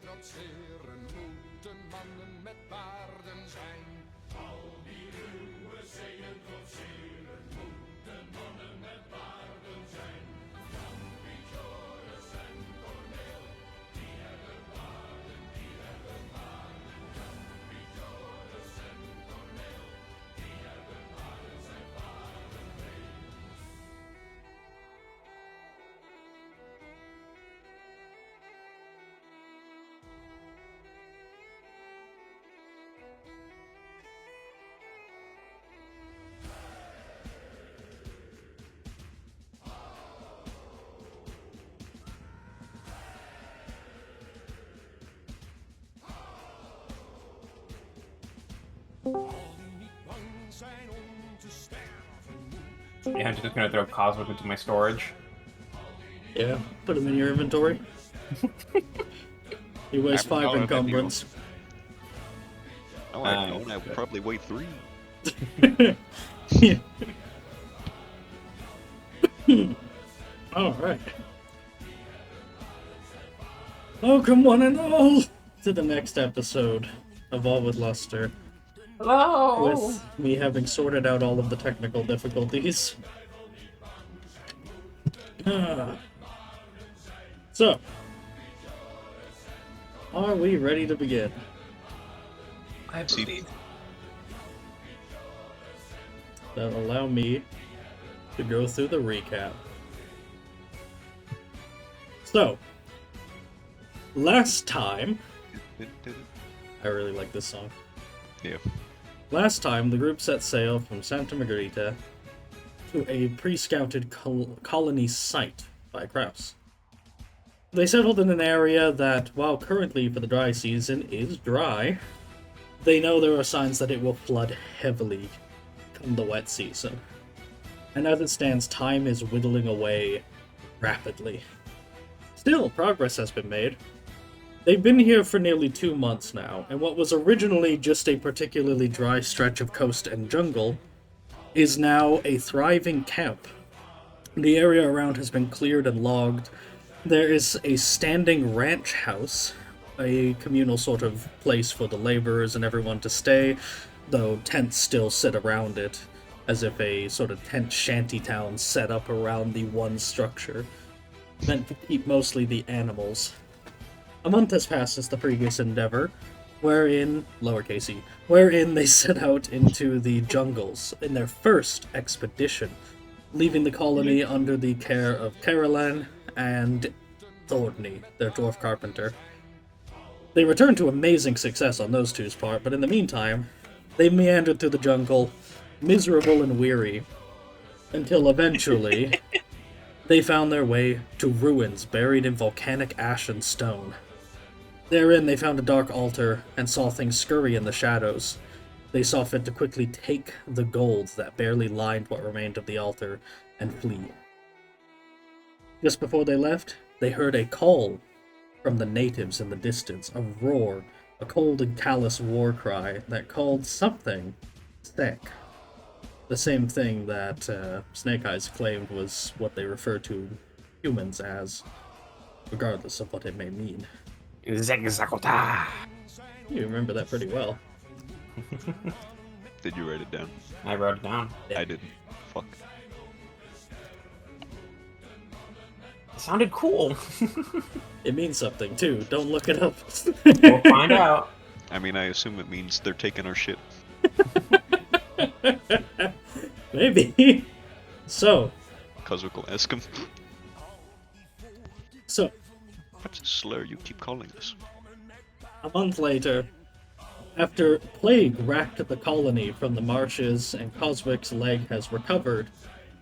trotseren moeten mannen met baarden zijn. Al die ruwe zeeën trotseren moeten mannen met baarden zijn. Jan, Piet, Joris en Corneel, die hebben baarden, die hebben baarden. Jan, Piet, Joris en Corneel, die hebben baarden, zijn baarden mee. Yeah, I'm just gonna throw Coswick into my storage. Yeah, put him in your inventory. He weighs 5 encumbrance. Oh, I don't. I would probably weigh 3. Yeah. Alright. Welcome one and all to the next episode of All with Lustre. Hello! With me having sorted out all of the technical difficulties. So, are we ready to begin? I believe. Then allow me to go through the recap. So, last time... I really like this song. Yeah. Last time, the group set sail from Santa Margarita to a pre-scouted colony site by Kraus. They settled in an area that, while currently for the dry season is dry, they know there are signs that it will flood heavily come the wet season. And as it stands, time is whittling away rapidly. Still, progress has been made. They've been here for nearly 2 months now, and what was originally just a particularly dry stretch of coast and jungle is now a thriving camp. The area around has been cleared and logged. There is a standing ranch house, a communal sort of place for the laborers and everyone to stay, though tents still sit around it, as if a sort of tent shanty town set up around the one structure, meant to keep mostly the animals. A month has passed since the previous endeavor, wherein they set out into the jungles in their first expedition, leaving the colony under the care of Caroline and Thorny, their dwarf carpenter. They returned to amazing success on those two's part, but in the meantime, they meandered through the jungle, miserable and weary, until eventually they found their way to ruins buried in volcanic ash and stone. Therein, they found a dark altar and saw things scurry in the shadows. They saw fit to quickly take the gold that barely lined what remained of the altar and flee. Just before they left, they heard a call from the natives in the distance, a roar, a cold and callous war cry that called something thick. The same thing that Snake Eyes claimed was what they refer to humans as, regardless of what it may mean. Zegzakota! You remember that pretty well. Did you write it down? I wrote it down. Yeah. I didn't. Fuck. It sounded cool. It means something, too. Don't look it up. We'll find out. I mean, I assume it means they're taking our shit. Maybe. So. Coswick will ask him. So. What's a slur you keep calling us? A month later, after plague racked the colony from the marshes and Coswick's leg has recovered,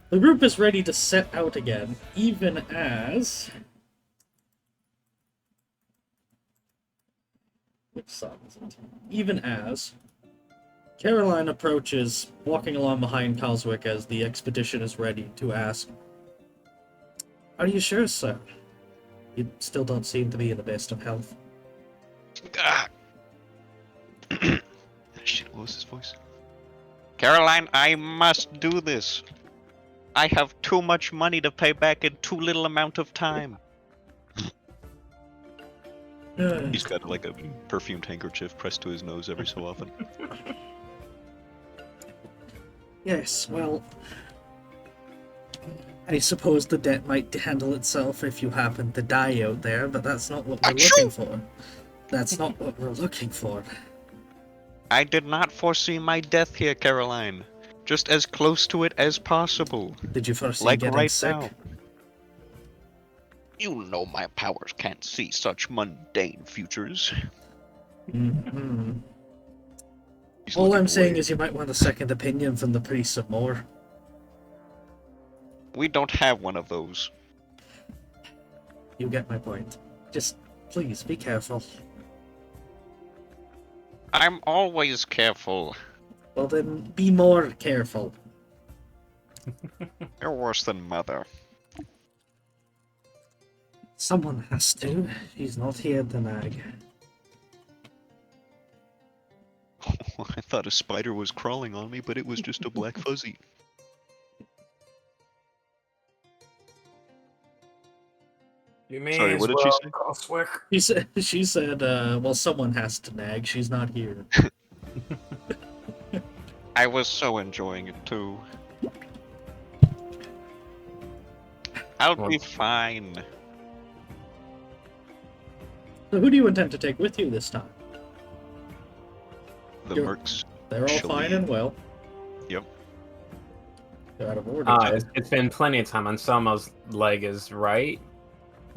the group is ready to set out again, even as... Which song is it? Even as Caroline approaches, walking along behind Coswick as the expedition is ready, to ask, "Are you sure, sir? You still don't seem to be in the best of health." Ah. Shit, what was his voice? Caroline, I must do this. I have too much money to pay back in too little amount of time. He's got like a perfumed handkerchief pressed to his nose every so often. Yes, well, I suppose the debt might handle itself if you happen to die out there, but that's not what we're looking for. That's not what we're looking for. I did not foresee my death here, Caroline. Just as close to it as possible. Did you foresee Like getting right sick? now. You know my powers can't see such mundane futures. Mm-hmm. He's All looking I'm saying away. is you might want a second opinion from the priest some more. We don't have one of those. You get my point. Just, please, be careful. I'm always careful. Well then, be more careful. You're worse than mother. Someone has to. He's not here to nag. I thought a spider was crawling on me, but it was just a black fuzzy. You may Sorry, as what did well she say? Coswick. She said, well, someone has to nag. She's not here. I was so enjoying it too. I'll be fine. So who do you intend to take with you this time? The You're- mercs. They're all fine and well. Yep. They're out of order. It's been plenty of time. Anselmo's leg is right.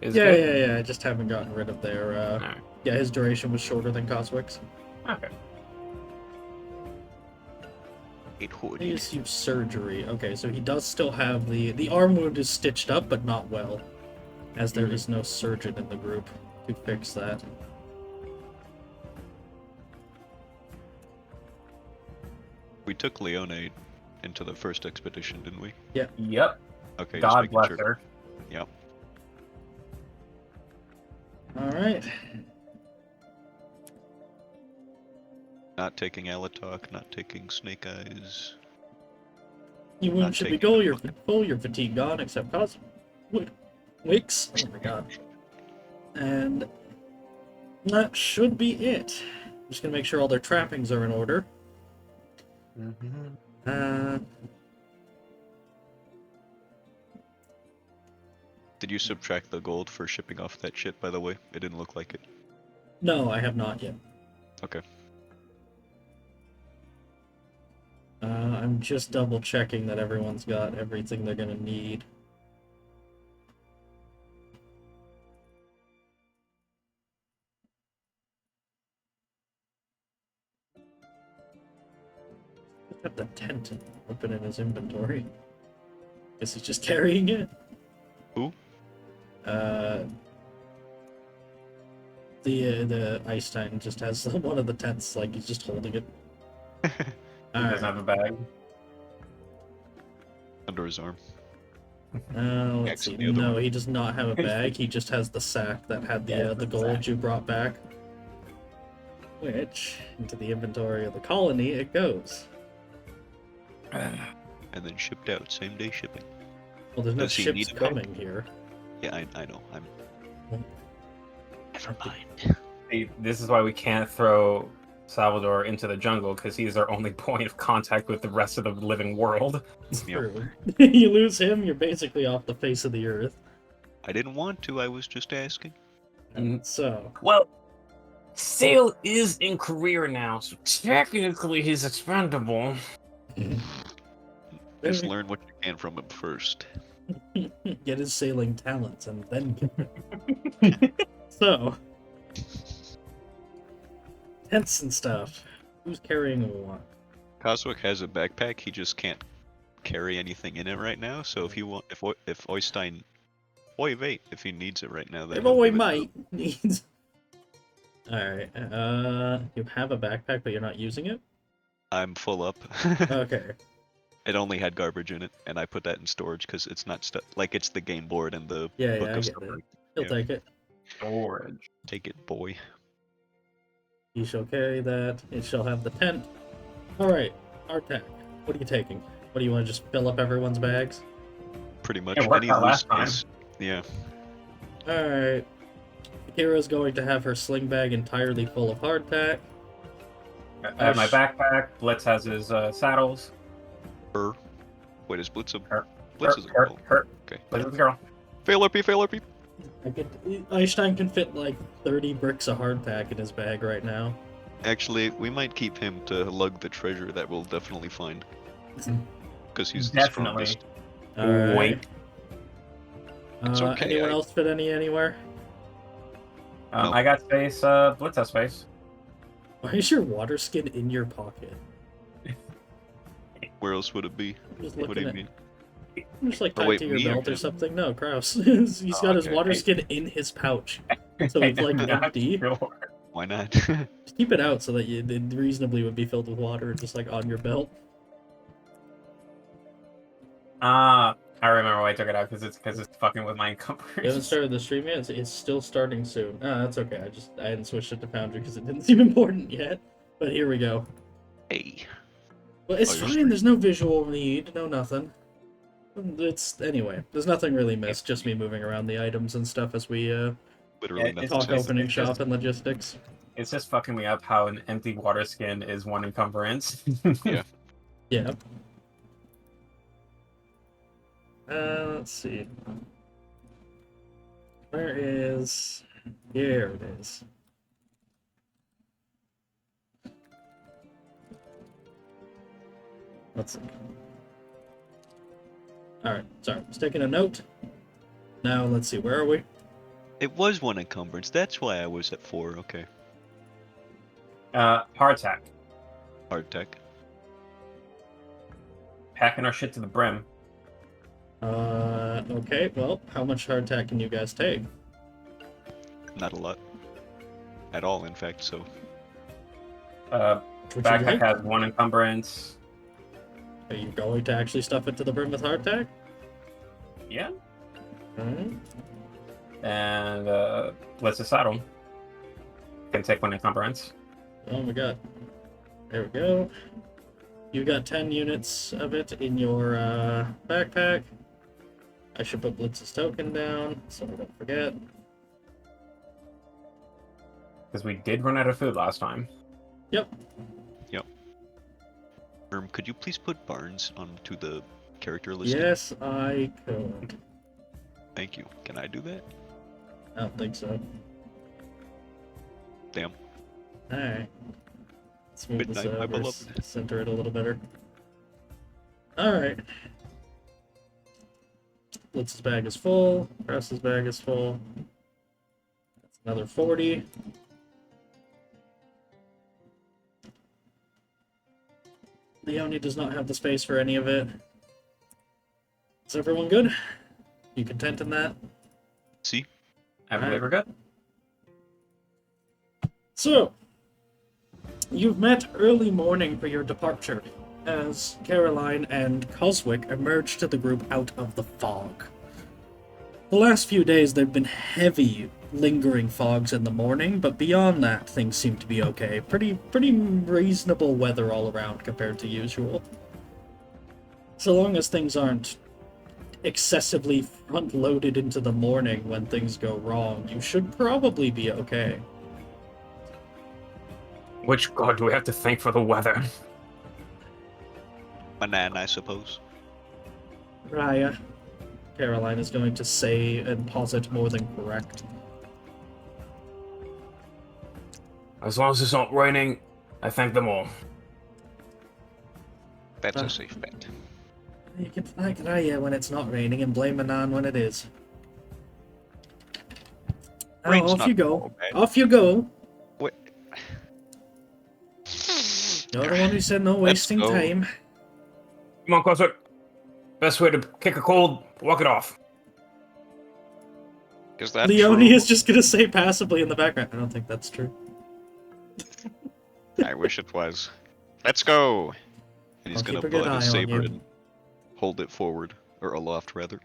Is Yeah, good? yeah, yeah. I just haven't gotten rid of their. Alright. Yeah, his duration was shorter than Coswick's. Okay. It would. He just used surgery. Okay, so he does still have the arm wound is stitched up, but not well, as there is no surgeon in the group to fix that. We took Leone into the first expedition, didn't we? Yep. Okay, just God making bless sure. her. Yep. All right. Not taking Alatok, not taking Snake Eyes. You Not should be taking full your fatigue gone, except Wicks. Oh my god. And that should be it. I'm just gonna make sure all their trappings are in order. Did you subtract the gold for shipping off that shit, by the way? It didn't look like it. No, I have not yet. Okay. I'm just double checking that everyone's got everything they're gonna need. Got the tent open in his inventory. Guess he's just carrying it. Who? The Einstein just has one of the tents, like he's just holding it. He doesn't have a bag. Under his arm. Let's see. Actually, the other No, one. he does not have a bag. He just has the sack that had the gold sack. you brought back. Which, into the inventory of the colony, it goes. And then shipped out, same day shipping. Well, there's no Does he ships need a bag? coming here. Yeah, I know. Never mind. See, this is why we can't throw Salvador into the jungle, because he's our only point of contact with the rest of the living world. It's Yep. true. You lose him, you're basically off the face of the earth. I didn't want to, I was just asking. So, Well, Sale is in career now, so technically he's expendable. Just learn what you can from him first. get his sailing talents and then So, tents and stuff. Who's carrying what? Coswick has a backpack, he just can't carry anything in it right now, so if you want, if Oystein... wait, if he needs it right now, then If he'll only give it to might him. needs. Alright, you have a backpack, but you're not using it? I'm full up. Okay. It only had garbage in it, and I put that in storage because it's not stuff like it's the game board and the Yeah, book yeah, I of get stuff. it. Like, He'll yeah. take it. Storage. Take it, boy. You shall carry that. It shall have the tent. Alright, Artak, what are you taking? What do you want to just fill up everyone's bags? Pretty much Yeah, it worked any out loose last time. space. Yeah. Alright. Kira's going to have her sling bag entirely full of hardtack. I have my backpack. Blitz has his saddles. Wait, is Blitz a... Her. Blitz is a girl. Her. Okay. Blitz is a girl. Fail RP! Einstein can fit like 30 bricks of hardtack in his bag right now. Actually, we might keep him to lug the treasure that we'll definitely find. Because he's Definitely. the strongest. Alright. Wink. It's okay, Anyone else fit anywhere? No. I got space. Blitz has space. Why is your water skin in your pocket? Where else would it be? I'm just What do you looking mean? Just like Oh, tied wait, to your me or belt or him? something. No, Kraus. He's got his okay. water skin in his pouch. So it's like I'm not empty. sure. Why not? Just keep it out so that it reasonably would be filled with water, just like on your belt. I remember why I took it out because it's fucking with my You haven't encumbrance. started the stream yet? It's still starting soon. Ah, that's okay. I hadn't switched it to Foundry because it didn't seem important yet. But here we go. Hey. Well, it's Oh, you're fine. streaming. There's no visual need, no nothing. Anyway. There's nothing really missed. Just me moving around the items and stuff as we Literally Yeah, nothing. talk just- opening it's shop just- and logistics. It's just fucking me up how an empty water skin is one encumbrance. Yeah. Yeah. Let's see. Where is... Here it is. Let's see. Alright, sorry. I was taking a note. Now, let's see. Where are we? It was one encumbrance. That's why I was at 4. Okay. Hardtack. Hardtack. Packing our shit to the brim. Okay. Well, how much hardtack can you guys take? Not a lot. At all, in fact, so... Would you Backpack like? has one encumbrance. Are you going to actually stuff it to the brim with hardtack? Yeah. Alright. And Blitz is saddle. Can take one encumbrance. Oh my god. There we go. You got 10 units of it in your backpack. I should put Blitz's token down so I don't forget. Because we did run out of food last time. Yep. Could you please put Barnes onto the character listing? Yes, I could. Thank you. Can I do that? I don't think so. Damn. Alright. Let's move this Midnight, my over, beloved. center it a little better. Alright. Blitz's bag is full. Kraus's bag is full. That's another 40. Leone does not have the space for any of it. Is everyone good? You content in that? See? I believe we're good. So, you've met early morning for your departure, as Caroline and Coswick emerge to the group out of the fog. The last few days there have been heavy, lingering fogs in the morning, but beyond that, things seem to be okay. Pretty reasonable weather all around compared to usual. So long as things aren't excessively front-loaded into the morning when things go wrong, you should probably be okay. Which god do we have to thank for the weather? Banana, I suppose. Raya. Caroline is going to say and posit more than correct. As long as it's not raining, I thank them all. That's a safe bet. You can thank Raya when it's not raining and blame Anan when it is. Now, Rain's off not you go. all bad. Off you go. What? You're the one who said no wasting go. time. Come on, Coswick. Best way to kick a cold, walk it off. Is that Leone true? is just gonna say passively in the background. I don't think that's true. I wish it was. Let's go! And he's I'll gonna keep a good pull out his eye on saber you. and hold it forward. Or aloft, rather.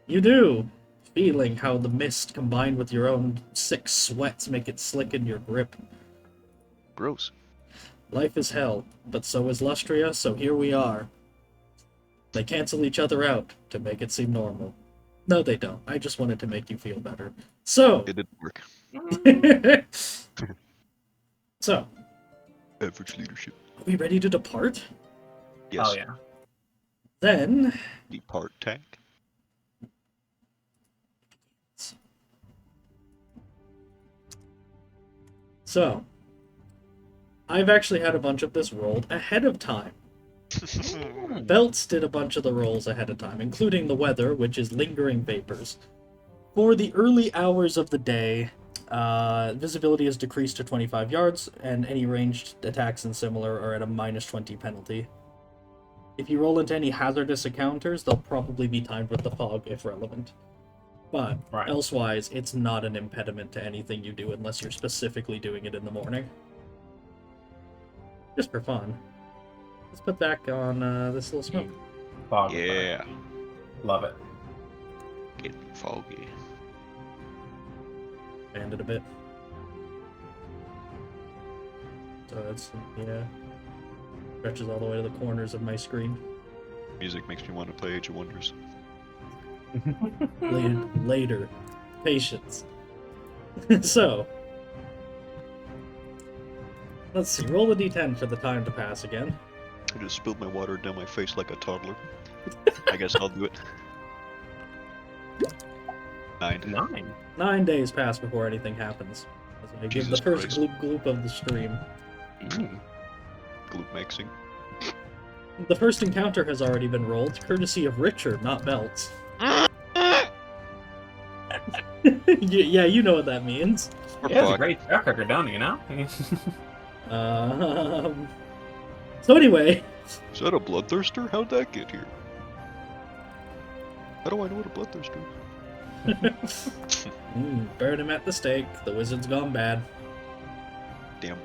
You do. Feeling how the mist combined with your own sick sweats make it slick in your grip. Gross. Life is hell, but so is Lustria, so here we are. They cancel each other out to make it seem normal. No, they don't. I just wanted to make you feel better. So, It didn't work. so, Average leadership. are we ready to depart? Yes. Oh yeah. Then, Depart tank. so, I've actually had a bunch of this rolled ahead of time. Belts did a bunch of the rolls ahead of time, including the weather, which is lingering vapors. For the early hours of the day, visibility is decreased to 25 yards, and any ranged attacks and similar are at a -20 penalty. If you roll into any hazardous encounters, they'll probably be timed with the fog if relevant. But Right. elsewise, it's not an impediment to anything you do unless you're specifically doing it in the morning. Just for fun. Let's put back on this little smoke. Fog. Yeah. Love it. Getting foggy. Expand it a bit. So it's, yeah. Stretches all the way to the corners of my screen. Music makes me want to play Age of Wonders. Later. Patience. So. Let's see. Roll the d10 for the time to pass again. I just spilled my water down my face like a toddler. I guess I'll do it. 9. 9. 9 days pass before anything happens. As I give the Jesus first Christ. gloop of the stream. Gloop maxing. The first encounter has already been rolled, courtesy of Richard, not Belts. Yeah, you know what that means. Or Yeah, it's a fuck. great track record, don't you know? So anyway, Is that a bloodthirster? How'd that get here? How do I know what a bloodthirster is? burn him at the stake. The wizard's gone bad. Damn.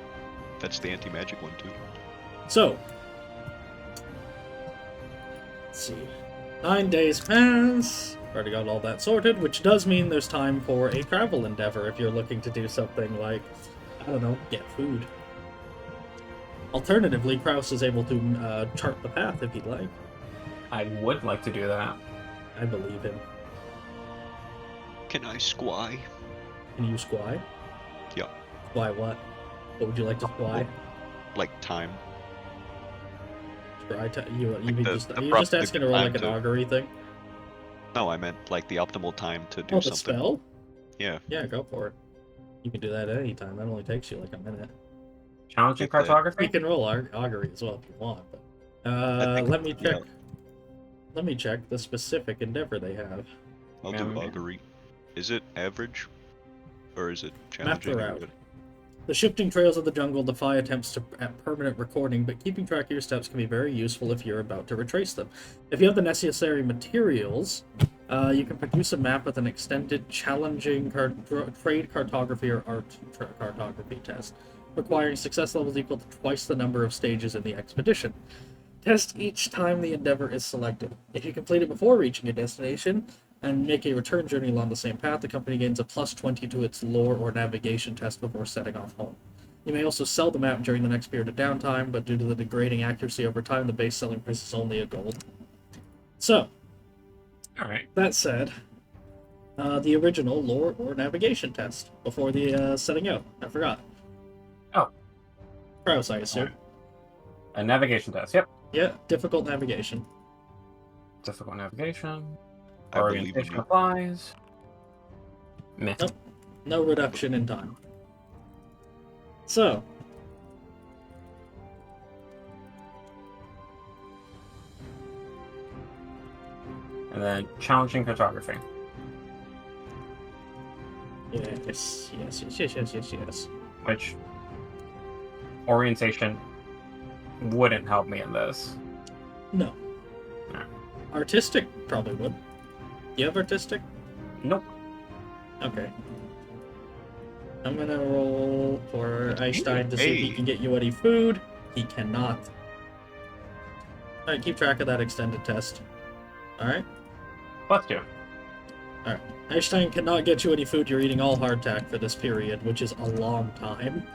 That's the anti-magic one too. So, let's see. 9 days pass. Already got all that sorted, which does mean there's time for a travel endeavor if you're looking to do something like, I don't know, get food. Alternatively, Kraus is able to chart the path if he'd like. I would like to do that. I believe him. Can I squy? Can you squy? Yeah. Squy what? What would you like to squy? Like time. You the- just, the are you prop- just asking to the roll time like an to- augury thing? No, I meant like the optimal time to do Oh, the something. spell? Yeah. Yeah, go for it. You can do that at any time. That only takes you like a minute. Challenging Get that. You cartography? can roll augury as well if you want. But, think- let me check. yeah. Let me check the specific endeavor they have. I'll Yeah, do okay. augury. Is it average? Or is it Map the challenging? route. The shifting trails of the jungle defy attempts at permanent recording, but keeping track of your steps can be very useful if you're about to retrace them. If you have the necessary materials, you can produce a map with an extended, challenging trade cartography or art cartography test, requiring success levels equal to twice the number of stages in the expedition. Test each time the endeavor is selected. If you complete it before reaching a destination, and make a return journey along the same path, the company gains a +20 to its lore or navigation test before setting off home. You may also sell the map during the next period of downtime, but due to the degrading accuracy over time, the base selling price is only a gold. So, Alright. that said, the original lore or navigation test before the setting out. I forgot. Oh. Kraus, I assume. A navigation test, yep. Yeah, difficult navigation. Difficult navigation. I believe in Orientation you. applies. Meh. Nope. No reduction in time. So, And then challenging cartography. yes. Which orientation wouldn't help me in this. No. No. Artistic probably would. You have artistic? Nope. Okay. I'm gonna roll for Einstein to see if he Hey. can get you any food. He cannot. Alright, keep track of that extended test. Alright? +2. Einstein cannot get you any food. You're eating all hardtack for this period, which is a long time.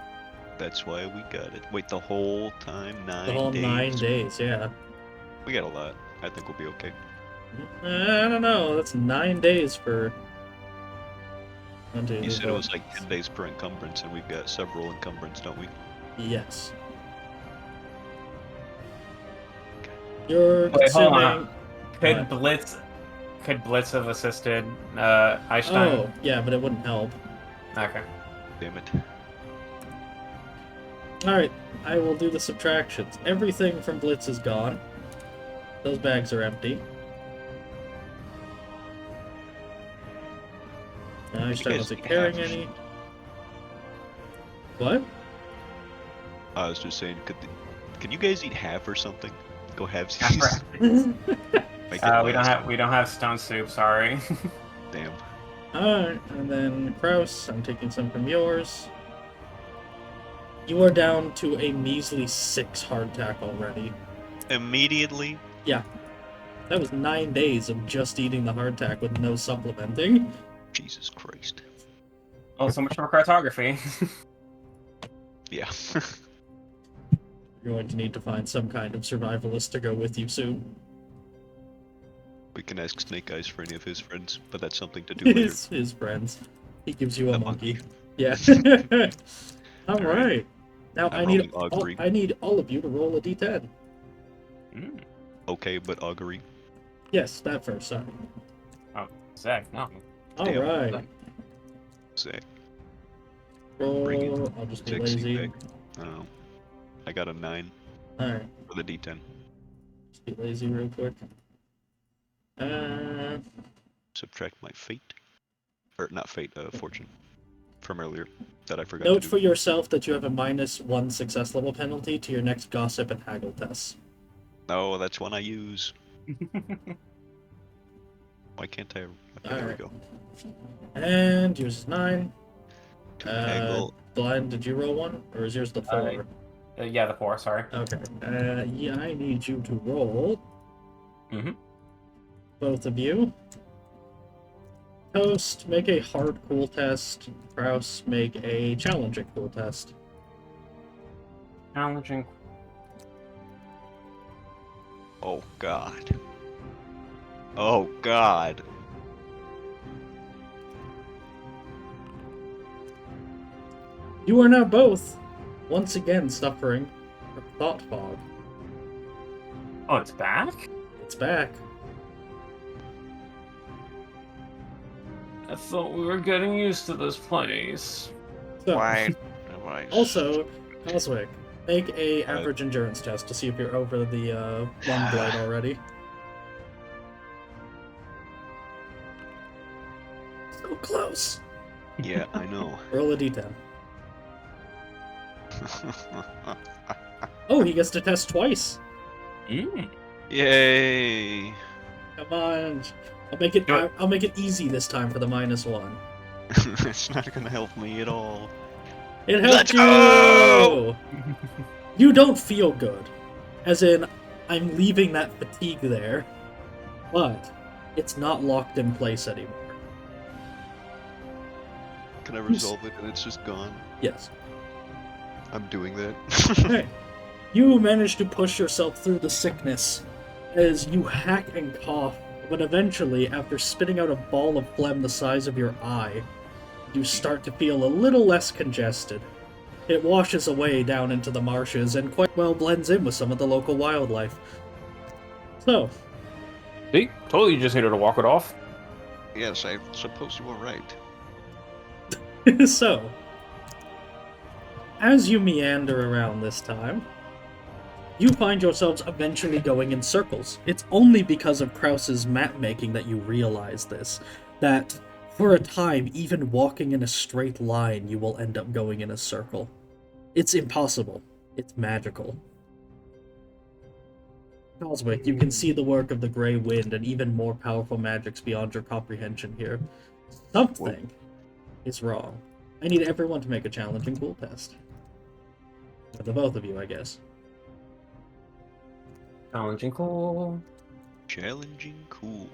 That's why we got it. Wait, the whole time? 9 The whole days? 9 days, yeah. We got a lot. I think we'll be okay. I don't know. That's 9 days for. You said it was like 10 days per encumbrance, and we've got several encumbrance, don't we? Yes. You're Wait, hold consuming. on. Could What? Blitz have assisted Einstein? Oh, yeah, but it wouldn't help. Okay. Damn it. Alright, I will do the subtractions. Everything from Blitz is gone. Those bags are empty. Einstein wasn't carrying any. What? I was just saying, can you guys eat half or something? Go have Half we don't have stone soup. Sorry. Damn. Alright, and then Kraus, I'm taking some from yours. You are down to a measly 6 hardtack already. Immediately? Yeah. That was 9 days of just eating the hardtack with no supplementing. Jesus Christ. Oh, so much for cartography. Yeah. You're going to need to find some kind of survivalist to go with you soon. We can ask Snake Eyes for any of his friends, but that's something to do later. His friends. He gives you a A monkey. monkey. Yeah. Alright. Now I'm rolling augury. I need all of you to roll a d10. Okay, but augury. Yes, that first, sorry. Oh, Zach, no. Damn. Alright. Say, Roll. Bring it. I'll just be 60 lazy. back. I don't know. I got a 9 Alright. for the D10. Just be lazy real quick. Subtract my fate. Or not fate, fortune. From earlier. That I forgot Note to for do. yourself that you have a -1 success level penalty to your next gossip and haggle tests. Oh, that's one I use. Why can't I? Okay, there we Alright. go. And yours is 9. To haggle. Blind, did you roll one? Or is yours the 4? Yeah, the 4. Sorry. Okay. Yeah, I need you to roll. Mhm. Both of you. Toast, make a hard cool test. Kraus, make a challenging cool test. Challenging. Oh God. Oh God. You are now both, once again, suffering from thought fog. Oh, it's back? It's back. I thought we were getting used to this place. So, Why? Am I also, Coswick, make a average endurance test to see if you're over the 1 blight already. So close. Yeah, I know. Roll a d10. Oh, he gets to test twice. Yay! Come on. I'll make it easy this time for the -1. It's not gonna help me at all. It helped Let's you! go! You don't feel good. As in, I'm leaving that fatigue there. But it's not locked in place anymore. Can I resolve it and it's just gone? Yes. I'm doing that. Okay. You manage to push yourself through the sickness as you hack and cough, but eventually, after spitting out a ball of phlegm the size of your eye, you start to feel a little less congested. It washes away down into the marshes and quite well blends in with some of the local wildlife. So, See? Told you just needed to walk it off. Yes, I suppose you were right. so, as you meander around this time, you find yourselves eventually going in circles. It's only because of Kraus's map making that you realize this, that for a time, even walking in a straight line, you will end up going in a circle. It's impossible. It's magical. Coswick, you can see the work of the Grey Wind and even more powerful magics beyond your comprehension here. Something is wrong. I need everyone to make a challenging cool test. For the both of you, I guess. Challenging cool. Challenging cool.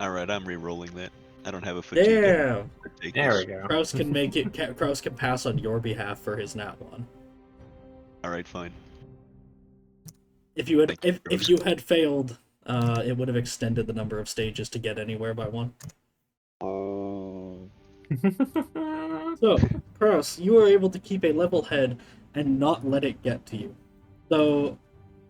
Alright, I'm re-rolling that. I don't have a fatigue. Damn! There we go. Kraus can make it. Kraus can pass on your behalf for his nat one. Alright, fine. If you had Thank you, if you had failed, it would have extended the number of stages to get anywhere by one. Oh. So, Kraus, you are able to keep a level head and not let it get to you. So,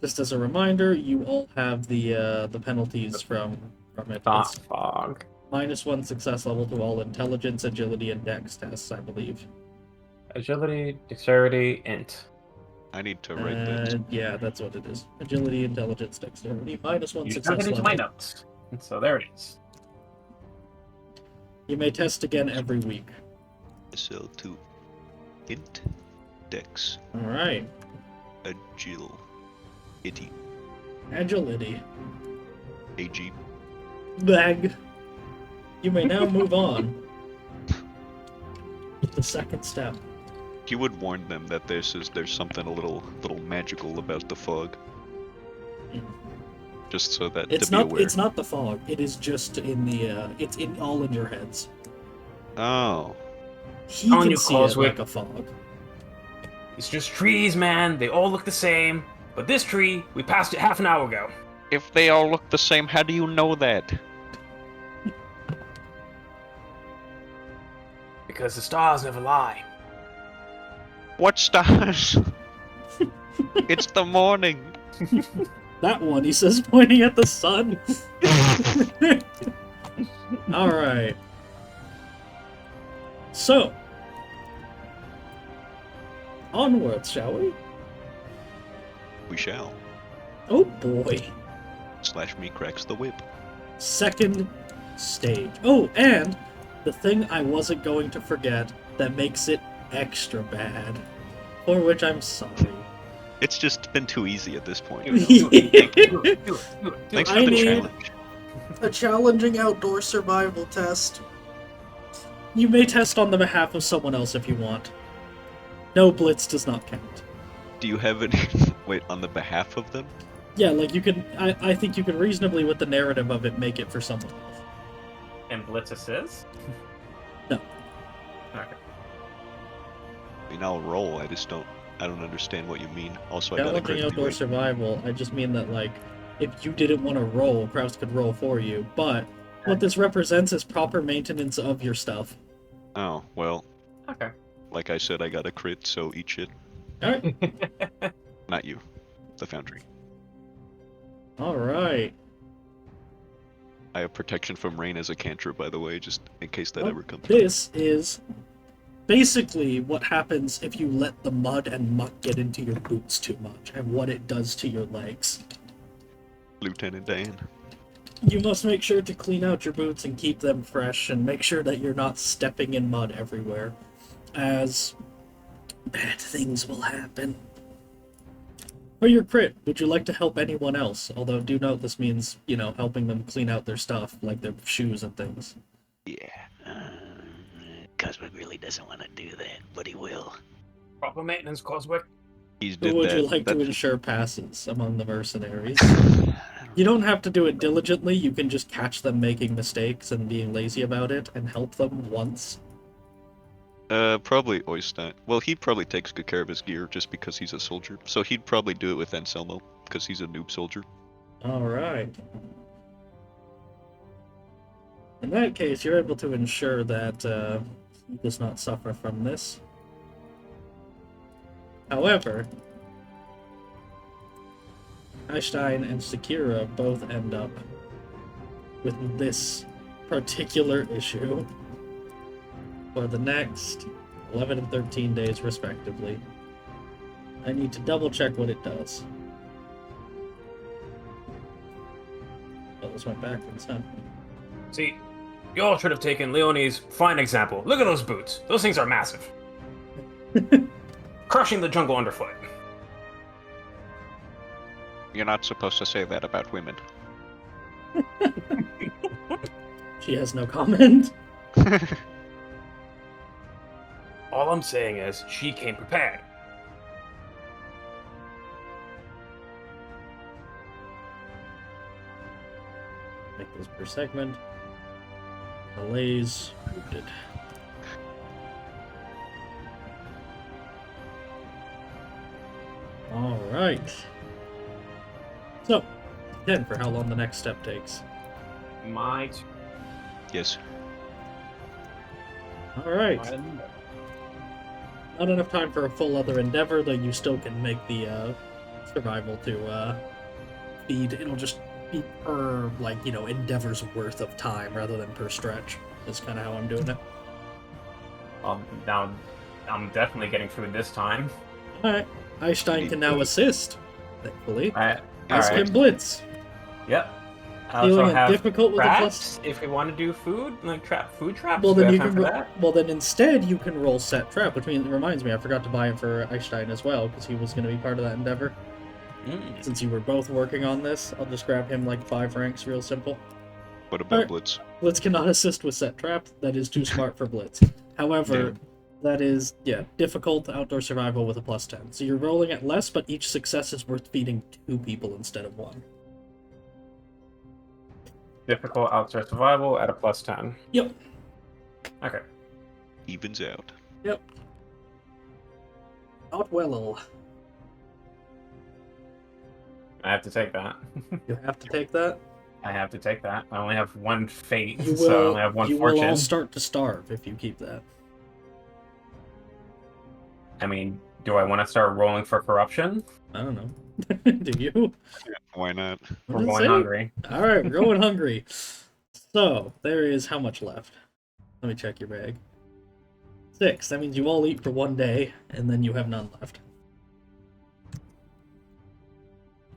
just as a reminder, you all have the penalties from it. It's Fog. -1 success level to all intelligence, agility, and dex tests, I believe. Agility, dexterity, int. I need to write this. Yeah, that's what it is. Agility, intelligence, dexterity, -1 You dug success it into level. my notes. And so there it is. You may test again every week. SL2. Int. Dex. Alright. Agil. Itty. Agility. AG. Bag. You may now move on to the second step. You would warn them that there's something a little magical about the fog. Just so that It's to be not. aware. It's not the fog. It is just in the. It's all in your heads. Oh. He Telling can you, see it Coswick. like a fog. It's just trees, man. They all look the same. But this tree, we passed it half an hour ago. If they all look the same, how do you know that? Because the stars never lie. What stars? It's the morning. That one, he says, pointing at the sun. All right. So, onwards, shall we? We shall. Oh boy. Slash me cracks the whip. Second stage. Oh, and the thing I wasn't going to forget that makes it extra bad, for which I'm sorry. It's just been too easy at this point. Do it. Thanks I for the need- challenge. A challenging outdoor survival test. You may test on the behalf of someone else if you want. No, Blitz does not count. Do you have any... Wait, on the behalf of them? Yeah, like you can. I think you can reasonably, with the narrative of it, make it for someone else. And Blitz assists? No. Okay. I mean, I'll roll. I don't understand what you mean. Also, I got a Challenging crit outdoor anyway. survival. I just mean that, like, if you didn't want to roll, Kraus could roll for you. But what this represents is proper maintenance of your stuff. Oh, well, Okay. like I said, I got a crit, so eat shit. Alright. Not you. The Foundry. Alright. I have protection from rain as a cantrip, by the way, just in case that Well, ever comes up. This is basically what happens if you let the mud and muck get into your boots too much, and what it does to your legs. Lieutenant Dan. You must make sure to clean out your boots and keep them fresh, and make sure that you're not stepping in mud everywhere, as bad things will happen. For your crit, would you like to help anyone else? Although, do note this means, helping them clean out their stuff, like their shoes and things. Yeah. Coswick really doesn't want to do that, but he will. Proper maintenance, Coswick. He's Who did would that. you like to that- ensure passes among the mercenaries? You don't have to do it diligently, you can just catch them making mistakes and being lazy about it, and help them once. Probably Oystein. Well, he probably takes good care of his gear just because he's a soldier. So he'd probably do it with Anselmo, because he's a noob soldier. Alright. In that case, you're able to ensure that he does not suffer from this. However, Einstein and Sakura both end up with this particular issue for the next 11 and 13 days, respectively. I need to double check what it does. Oh, this went backwards, huh? See, you all should have taken Leonie's fine example. Look at those boots. Those things are massive. Crushing the jungle underfoot. You're not supposed to say that about women. She has no comment. All I'm saying is, she came prepared. Make this per segment. Delays rooted. Alright. So, 10 for how long the next step takes. My Yes. Alright. Not enough time for a full other endeavor, though you still can make the survival to feed. It'll just be per, like, endeavor's worth of time rather than per stretch. Is kind of how I'm doing it. Now, I'm definitely getting food this time. Alright. Einstein can now assist, thankfully. Ask him Blitz. Yep. I also Feeling it have difficult with a traps, plus. if we want to do food, like food traps. Well, Do then I you have can. time for that? Well, then instead you can roll set trap, which reminds me, I forgot to buy it for Einstein as well because he was going to be part of that endeavor. Since you were both working on this, I'll just grab him like 5 ranks, real simple. What about Blitz? Blitz cannot assist with set trap. That is too smart for Blitz. However, that is difficult outdoor survival with a plus 10. So you're rolling at less, but each success is worth feeding 2 people instead of 1. Difficult outdoor survival at a plus 10. Yep. Okay. Evens out. Yep. Not well. I have to take that. You have to take that. I have to take that. I only have 1 fate, You will, so I only have 1 fortune. will all start to starve if you keep that. I mean, do I want to start rolling for corruption? I don't know. Do you? Why not? What We're does it going say? hungry. Alright, we're going hungry. So, there is how much left? Let me check your bag. 6. That means you all eat for 1 day, and then you have none left.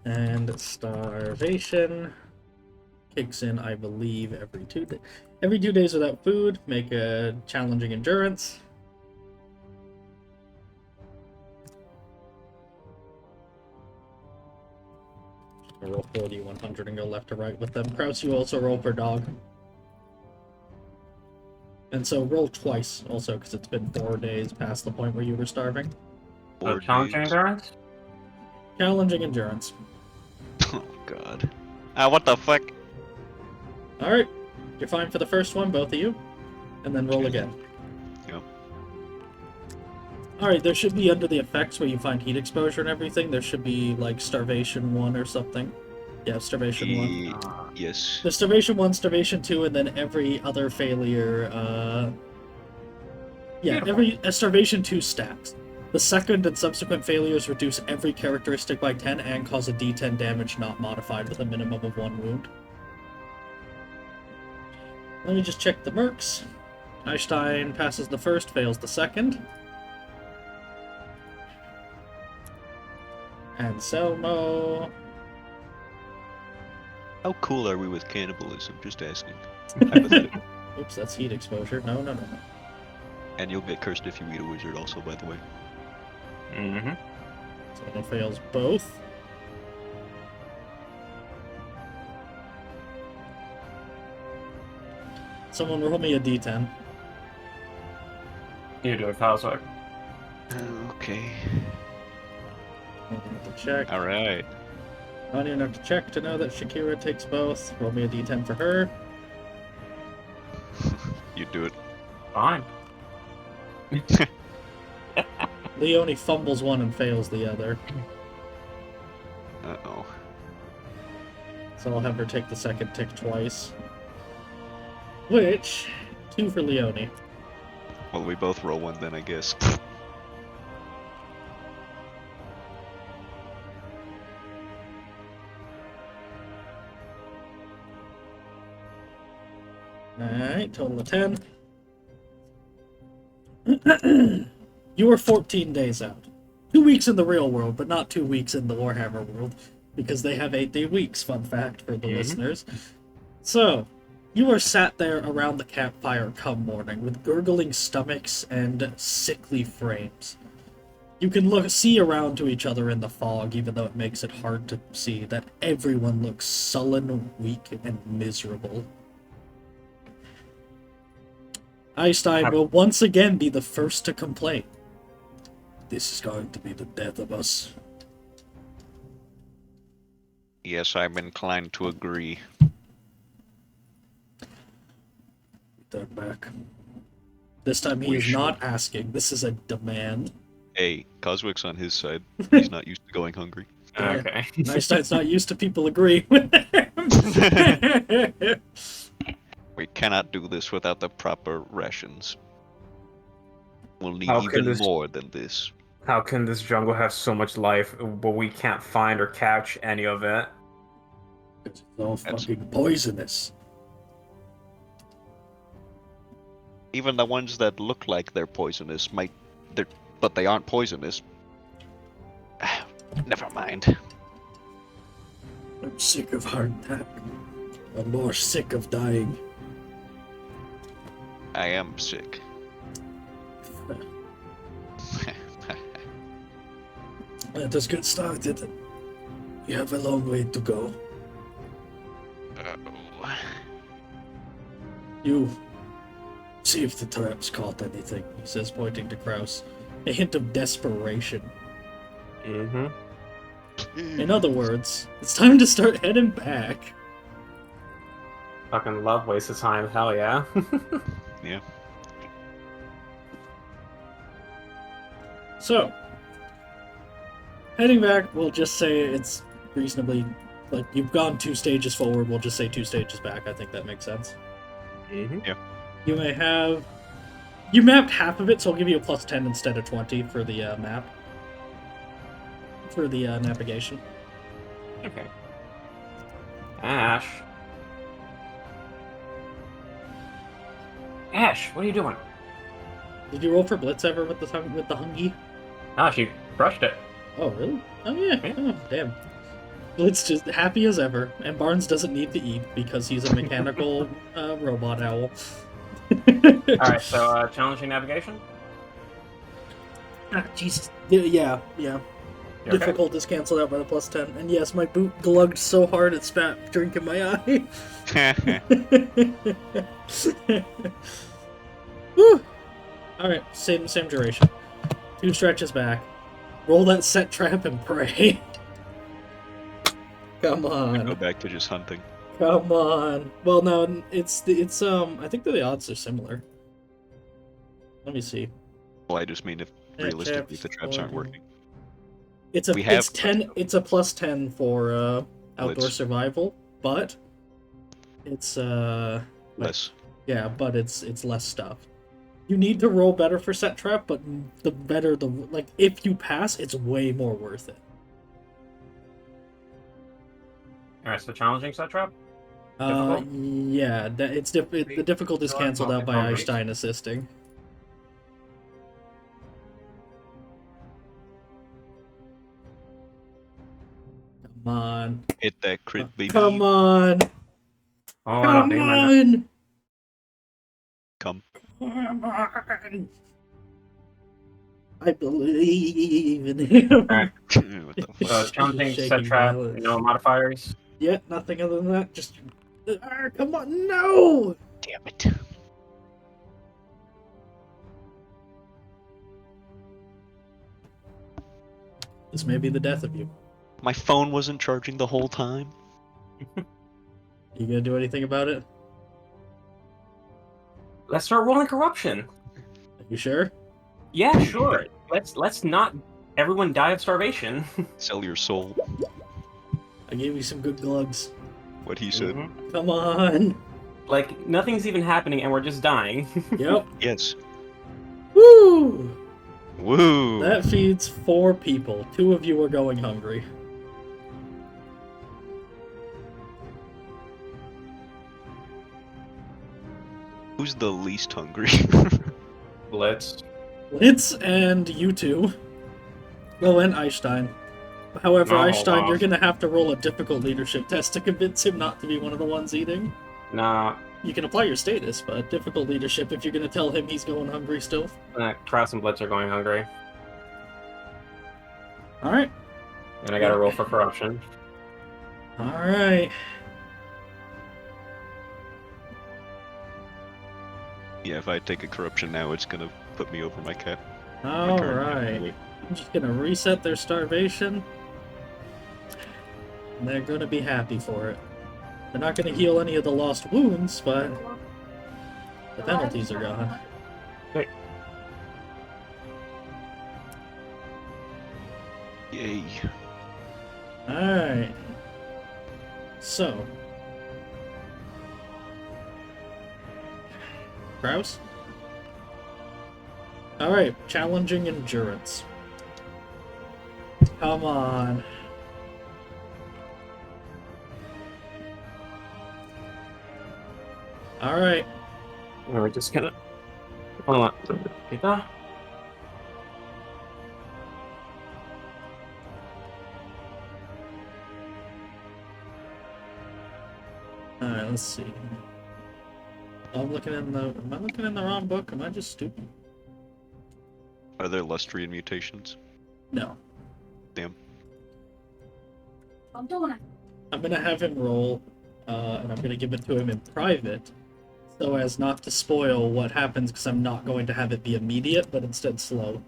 And starvation kicks in, I believe, every 2 days. Every 2 days without food, make a challenging endurance. I'll roll 40, 100 and go left to right with them. Kraus, you also roll per dog. And so roll twice also, because it's been 4 days past the point where you were starving. Challenging endurance? Challenging endurance. Oh god. What the fuck? Alright, you're fine for the first one, both of you. And then roll Okay. again. Yep. Alright, there should be under the effects where you find heat exposure and everything, there should be like starvation 1 or something. Yeah, starvation 1. Yes. There's starvation 1, starvation 2, and then every other failure, Beautiful. starvation 2 stacks. The second and subsequent failures reduce every characteristic by 10 and cause a d10 damage not modified with a minimum of 1 wound. Let me just check the mercs. Einstein passes the first, fails the second. Anselmo... How cool are we with cannibalism? Just asking. Hypothetical. Oops, that's heat exposure. No. And you'll get cursed if you eat a wizard also, by the way. Mm-hmm. So one fails both. Someone roll me a d10. You do it, Coswick. Okay. I don't even have to check. Alright. I don't even have to check to know that Shakira takes both. Roll me a d10 for her. You do it. Fine. Leone fumbles one and fails the other. Uh-oh. So I'll have her take the second tick twice. Which, 2 for Leone. Well, we both roll 1 then, I guess. Alright, total of 10. You were 14 days out. 2 weeks in the real world, but not 2 weeks in the Warhammer world, because they have 8-day weeks, fun fact for the listeners. So, you are sat there around the campfire come morning, with gurgling stomachs and sickly frames. You can see around to each other in the fog, even though it makes it hard to see, that everyone looks sullen, weak, and miserable. Einstein will once again be the first to complain. This is going to be the death of us. Yes, I'm inclined to agree. Turn back. This time he We is should. not asking. This is a demand. Hey, Coswick's on his side. He's not used to going hungry. Okay. Einstein's not used to people agreeing with him. We cannot do this without the proper rations. We'll need How can even this- more than this. How can this jungle have so much life, but we can't find or catch any of it? It's all fucking poisonous. Even the ones that look like they're poisonous but they aren't poisonous. Never mind. I'm sick of heart attack. I'm more sick of dying. I am sick. Let us get started. We have a long way to go. Uh-oh. You see if the traps caught anything, he says, pointing to Kraus. A hint of desperation. Mm-hmm. In other words, it's time to start heading back. Fucking love waste of time, hell yeah. Yeah. So, heading back, we'll just say it's reasonably, like, you've gone 2 stages forward, we'll just say 2 stages back. I think that makes sense. Mm-hmm. You may have... You mapped half of it, so I'll give you a plus 10 instead of 20 for the map. For the navigation. Okay. Ash. Ash, what are you doing? Did you roll for Blitz ever with the Hungy? Ah, she crushed it. Oh, really? Oh, yeah. Yeah. Oh, damn. Blitz just happy as ever, and Barnes doesn't need to eat because he's a mechanical robot owl. Alright, so challenging navigation? Ah, Jesus. Yeah. You okay? Difficult is cancelled out by the plus 10. And yes, my boot glugged so hard it spat drink in my eye. Woo! Alright, same duration. 2 stretches back. Roll that set trap and pray. Come Go on. back to just hunting. Come on. Well, no, it's I think that the odds are similar. Let me see. Well, I just mean if Yeah, realistically the traps, traps aren't volume. working. It's a We have it's 10 it's a plus 10 for outdoor Blitz. survival, but it's Less. yeah, but it's less stuff. You need to roll better for set trap, but the better the like if you pass, it's way more worth it. Alright, so challenging set trap? Difficult? Yeah, the difficult is cancelled out by Einstein assisting. Come on. Hit that crit, baby. Come on. Oh, Come damn it. on. Come. Come on. I believe in him. Alright, What the fuck? so challenging set Shaking trap, violence. no modifiers. Yeah, nothing other than that. Just come on, no! Damn it. This may be the death of you. My phone wasn't charging the whole time. You gonna do anything about it? Let's start rolling corruption. Are you sure? Yeah, sure. Let's not everyone die of starvation. Sell your soul. I gave you some good glugs. What he said. Mhm. Come on. Like nothing's even happening and we're just dying. Yep. Yes. Woo! Woo! That feeds 4 people. 2 of you are going hungry. Who's the least hungry? Blitz. Blitz and you 2. Oh, and Einstein. However, No, Einstein, no. you're gonna have to roll a difficult leadership test to convince him not to be one of the ones eating. Nah, You can apply your status, but difficult leadership if you're gonna tell him he's going hungry still. Kraus and Blitz are going hungry. Alright. And I gotta roll for corruption. Alright. Yeah, if I take a corruption now, it's gonna put me over my cap. My current- Alright. I'm just gonna reset their starvation. And they're gonna be happy for it. They're not gonna heal any of the lost wounds, but the penalties are gone. Yay. Alright. So. Kraus? Alright, challenging endurance. Come on. Alright. We're just gonna... Hold on. Kita? Alright, let's see. I'm looking in the... Am I looking in the wrong book? Am I just stupid? Are there Lustrian mutations? No. Damn. I'm gonna have him roll, and I'm gonna give it to him in private, so as not to spoil what happens, because I'm not going to have it be immediate, but instead slow,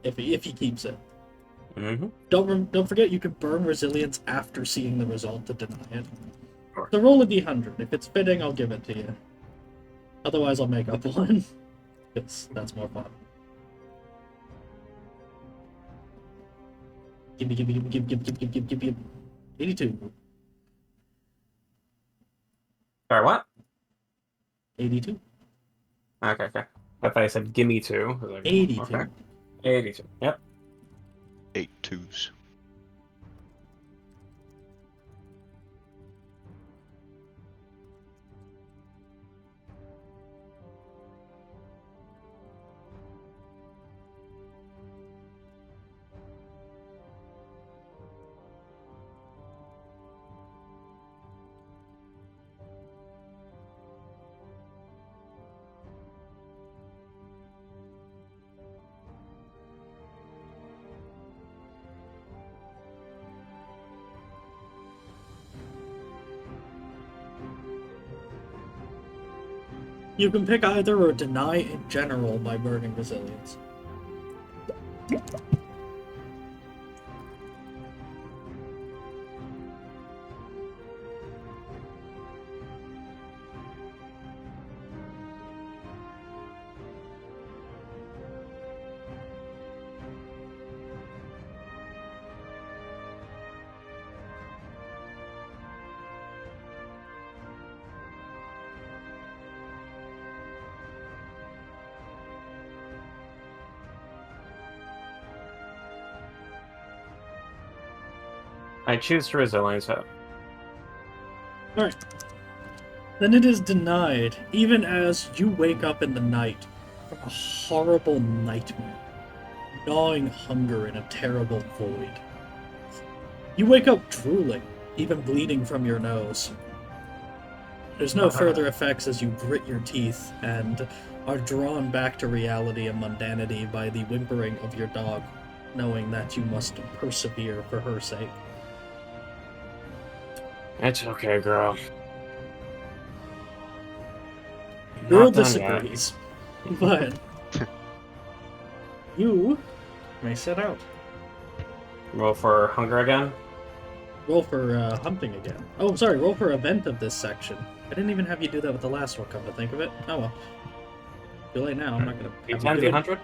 if he keeps it. Mm-hmm. Don't forget you can burn resilience after seeing the result to deny it. Sure. So roll a d100. If it's fitting, I'll give it to you. Otherwise, I'll make up one. Because that's more fun. Give. 82. Sorry, what? 82. Okay. I thought you said gimme two. I was like, 82. Okay. 82. Yep. 8 twos. You can pick either or deny in general by burning resilience. I choose resilience. Alright. Then it is denied, even as you wake up in the night from a horrible nightmare, gnawing hunger in a terrible void. You wake up drooling, even bleeding from your nose. There's no further effects as you grit your teeth and are drawn back to reality and mundanity by the whimpering of your dog, knowing that you must persevere for her sake. It's okay, girl. Girl Not done yet. disagrees, but you may set out. Roll for hunger again. Roll for hunting again. Oh, sorry, roll for event of this section. I didn't even have you do that with the last one, come to think of it. Oh well. Too late now, I'm not gonna... D10, D100?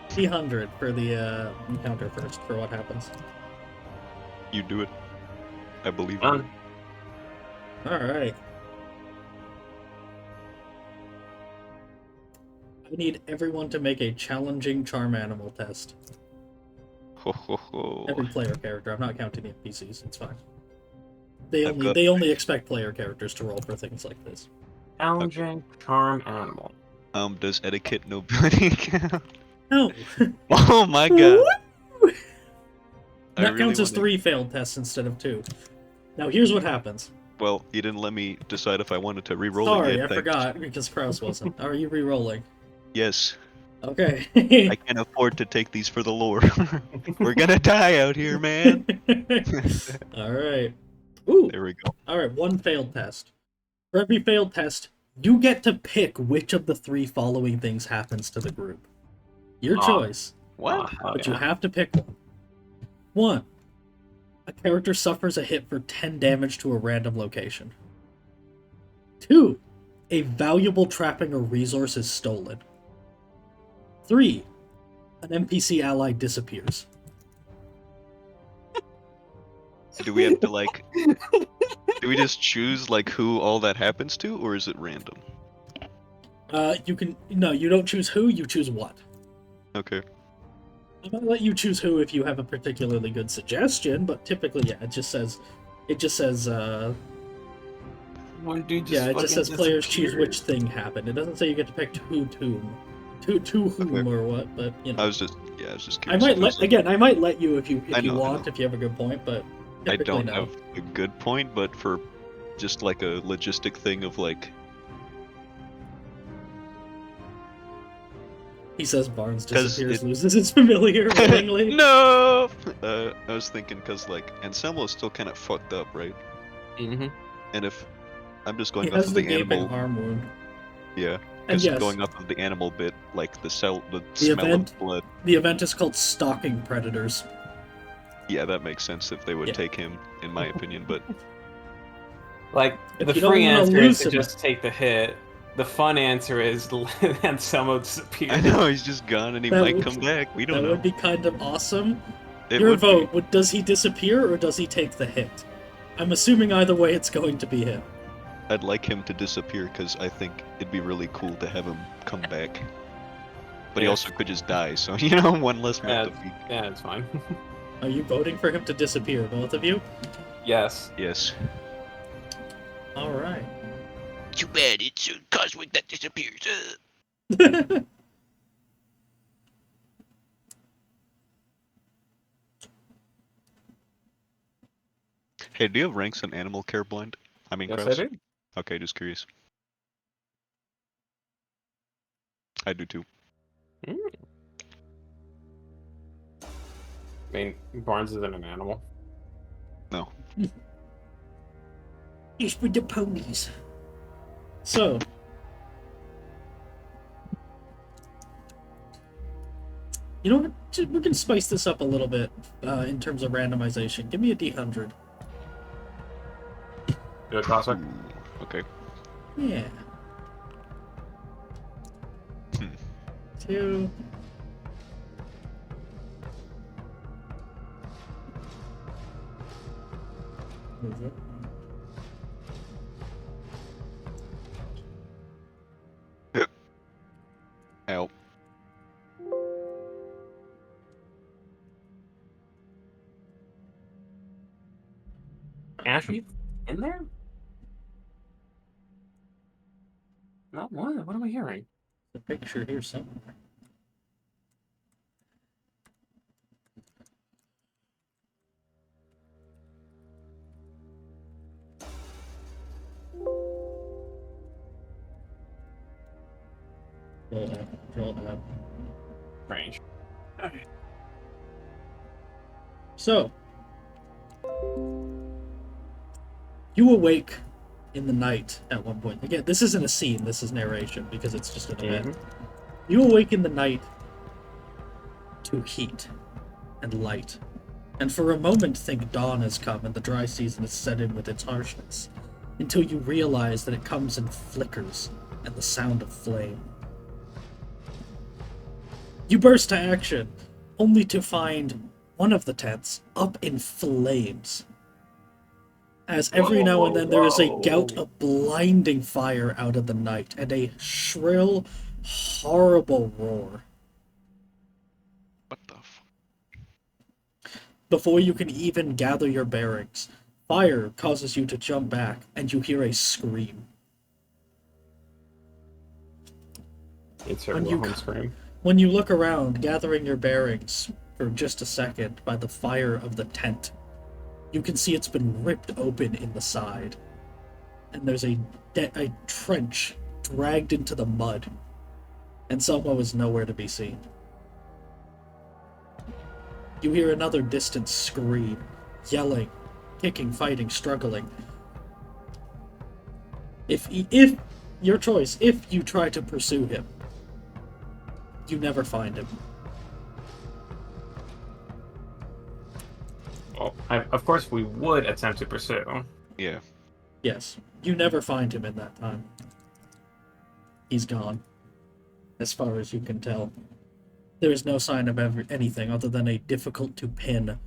D100 for the encounter first, for what happens. You do it. I believe in Done. it. Alright. I need everyone to make a challenging charm animal test. Ho, ho, ho. Every player character. I'm not counting the NPCs. It's fine. They I've only got- they only expect player characters to roll for things like this. Challenging charm animal. Does etiquette nobility count? No. Oh my god. I That really counts as wanna- 3 failed tests instead of 2. Now here's what happens. Well, you didn't let me decide if I wanted to re-roll Sorry, again. I thanks. forgot because Kraus wasn't. Are you re-rolling? Yes. Okay. I can't afford to take these for the lore. We're gonna die out here, man. Alright. Ooh. There we go. Alright, 1 failed test. For every failed test, you get to pick which of the 3 following things happens to the group. Your Aw. choice, What? Oh, but you yeah. have to pick one. 1. A character suffers a hit for 10 damage to a random location. 2. A valuable trapping or resource is stolen. 3. An NPC ally disappears. Do we have to like? Do we just choose like who all that happens to, or is it random? You don't choose who, you choose what. Okay. I'm gonna let you choose who if you have a particularly good suggestion, but typically, yeah, it just says, One dude just yeah, it just says fucking players choose disappeared. which thing happened. It doesn't say you get to pick to whom Okay. or what, but you know. I was just I curious. might if it was, like, I might let you if you I know. want, if you have a good point, but I typically don't no. have a good point, but for just like a logistic thing of like, He says Barnes 'Cause disappears, loses its familiar willingly. no. I was thinking because like Anselmo's still kind of fucked up, right? Mm-hmm. And if I'm just He going off has of the the gaping animal, arm wound. yeah, And because yes, going off of the animal bit, like the smell event- of blood. the event is called Stalking Predators. Yeah, that makes sense if they would Yeah. take him, in my opinion. But Like, If the you don't free wanna answer lose is to him- just take the hit. The fun answer is Anselmo disappeared. I know he's just gone, and he That might would- come back. We don't That know. would be kind of awesome. It Your would be. vote, does he disappear or does he take the hit? I'm assuming either way it's going to be him. I'd like him to disappear because I think it'd be really cool to have him come back. But he Yeah. also could just die, so one less Yeah, map defeat. yeah, it's fine. Are you voting for him to disappear, both of you? Yes. Yes. Alright. Too bad it's Coswick that disappears. Hey, do you have ranks in Animal Care Blind? I mean, Yes, I Kraus? do. Okay, just curious. I do too. I mean, Barnes isn't an animal. No. He's with the ponies. So. You know what? We can spice this up a little bit in terms of randomization. Give me a D100. Do a Coswick? Ooh, okay. Yeah. Hmm. 2. Move it. Ow. Ashley in there? No, what? What am I hearing? The picture here somewhere. Control F. Strange. So, you awake in the night at one point. Again, this isn't a scene, this is narration because it's just an event. You awake in the night to heat and light, and for a moment think dawn has come and the dry season is set in with its harshness, until you realize that it comes in flickers and the sound of flame. You burst to action, only to find one of the tents up in flames. As every now and then there is a gout of blinding fire out of the night, and a shrill, horrible roar. What the f... Before you can even gather your bearings, fire causes you to jump back, and you hear a scream. It's her When you home scream. When you look around, gathering your bearings for just a second by the fire of the tent, you can see it's been ripped open in the side. And there's a trench dragged into the mud. And Selmo is nowhere to be seen. You hear another distant scream, yelling, kicking, fighting, struggling. If your choice, if you try to pursue him, you never find him. Well, of course we would attempt to pursue. Yeah. Yes, you never find him in that time. He's gone, as far as you can tell. There is no sign of anything other than a difficult-to-pin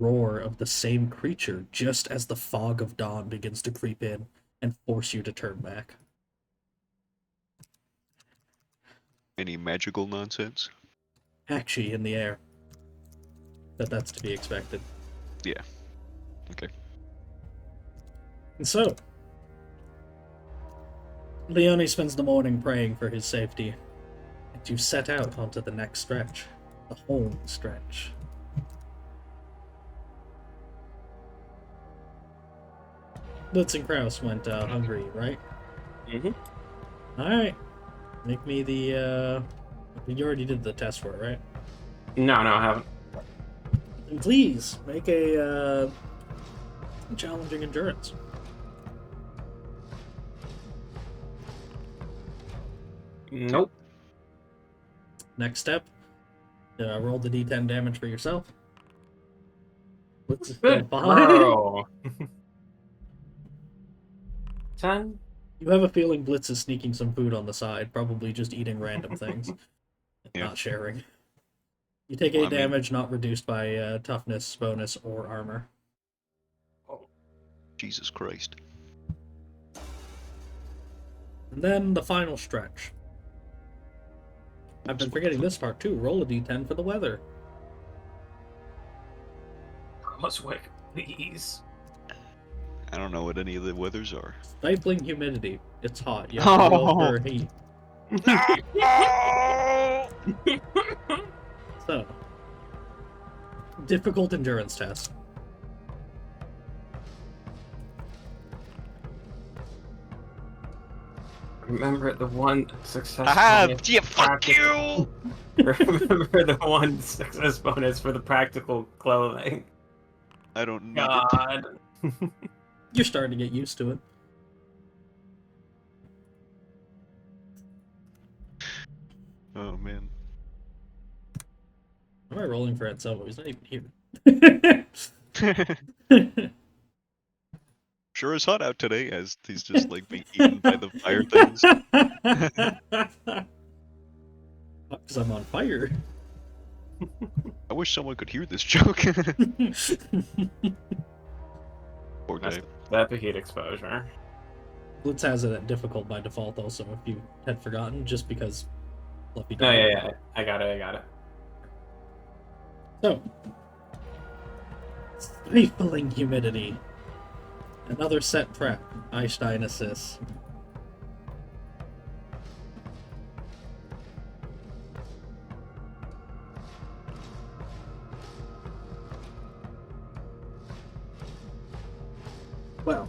roar of the same creature just as the fog of dawn begins to creep in and force you to turn back. Any magical nonsense? Patchy in the air. But that's to be expected. Yeah. Okay. And so, Leone spends the morning praying for his safety, and you set out onto the next stretch, the home stretch. Lutz and Kraus went hungry, right? Mm-hmm. Alright. Make me the, you already did the test for it, right? No, I haven't. And please, make a, challenging endurance. Nope. Next step, roll the d10 damage for yourself. What's Good behind? girl. 10. You have a feeling Blitz is sneaking some food on the side, probably just eating random things, Yeah. not sharing. You take Well, 8 damage, not reduced by toughness, bonus, or armor. Jesus Christ. And then the final stretch. I've been forgetting this part too. Roll a d10 for the weather. Coswick, please. I don't know what any of the weathers are. Stifling humidity. It's hot. You have to roll for heat. So, difficult endurance test. Remember the one success Aha! bonus. Yeah, fuck you! Remember the one success bonus for the practical clothing. I don't need it. God. You're starting to get used to it. Oh man. Why am I rolling for Anselmo? He's not even here. Sure is hot out today as he's just like being eaten by the fire things. Because I'm on fire. I wish someone could hear this joke. Poor That's, guy. that's a heat exposure. Blitz has it at difficult by default also, if you had forgotten, just because Fluffy No, died. yeah. I got it. So, stifling humidity. Another set prep. Einstein assists. Well,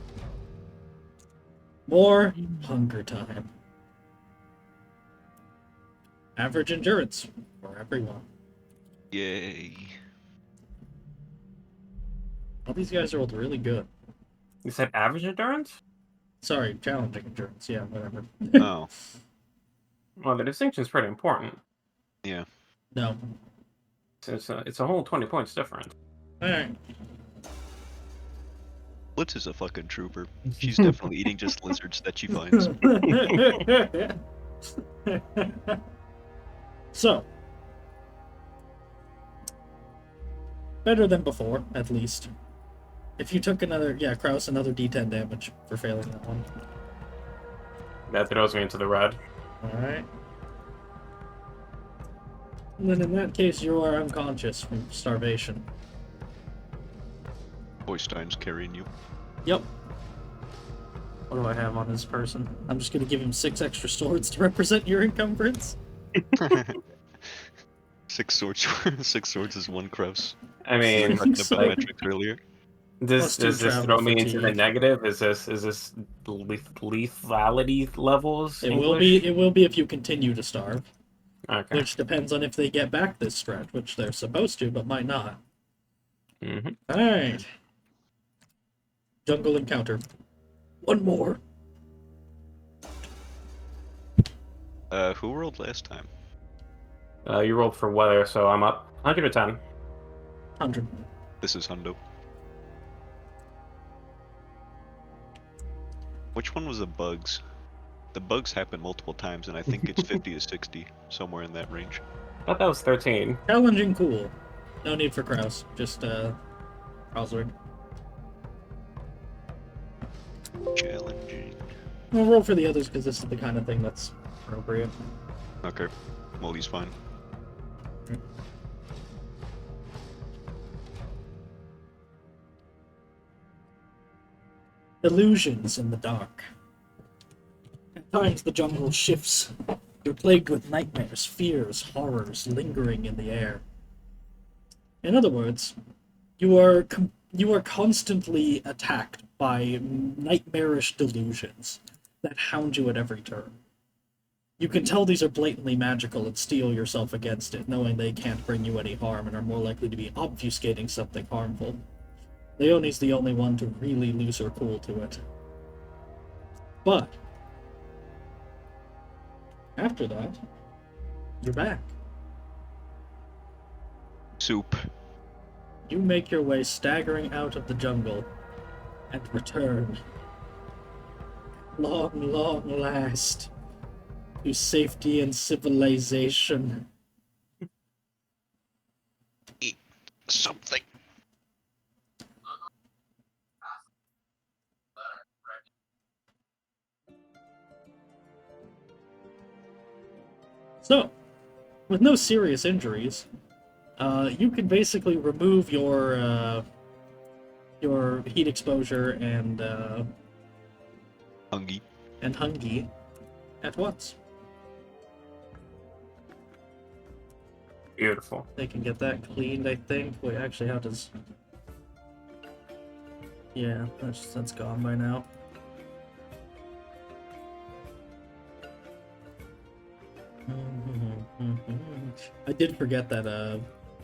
more hunger time. Average endurance for everyone. Yay. All these guys rolled really good. You said average endurance? Sorry, challenging endurance. Yeah, whatever. Oh. Well, the distinction's pretty important. Yeah. No. It's a whole 20 points difference. Alright. Blitz is a fucking trooper. She's definitely eating just lizards that she finds. So, better than before, at least. If you took another, Kraus, another d10 damage for failing that one. That throws me into the red. Alright. And then in that case, you are unconscious from starvation. Boystein's carrying you. Yep. What do I have on this person? I'm just gonna give him 6 extra swords to represent your encumbrance. 6 swords. 6 swords is 1 Kraus. I mean, Talking So- about metrics earlier. Plus does 2 this travel throw me into the fatigue. negative? Is this lethality levels? It will be if you continue to starve, Okay. which depends on if they get back this stretch, which they're supposed to, but might not. Mm-hmm. Alright. Jungle encounter. One more. Who rolled last time? You rolled for weather, so I'm up 110. 100. This is Hundo. Which one was the bugs? The bugs happen multiple times, and I think it's 50 to 60, somewhere in that range. I thought that was 13. Challenging cool. No need for Kraus. Just Coswick. Challenging. We'll roll for the others because this is the kind of thing that's appropriate. Okay. Well, he's fine. Illusions in the dark. At times the jungle shifts. You're plagued with nightmares, fears, horrors lingering in the air. In other words, you are constantly attacked by nightmarish delusions that hound you at every turn. You can tell these are blatantly magical and steel yourself against it, knowing they can't bring you any harm and are more likely to be obfuscating something harmful. Leonie's the only one to really lose her cool to it. But after that, you're back. Soup. You make your way staggering out of the jungle and return. Long, long last, to safety and civilization. Eat something. So, with no serious injuries, you can basically remove your heat exposure and Hungry. Hungy at once. Beautiful. They can get that cleaned, I think. Wait, actually, how does... Yeah, that's gone by now. I did forget that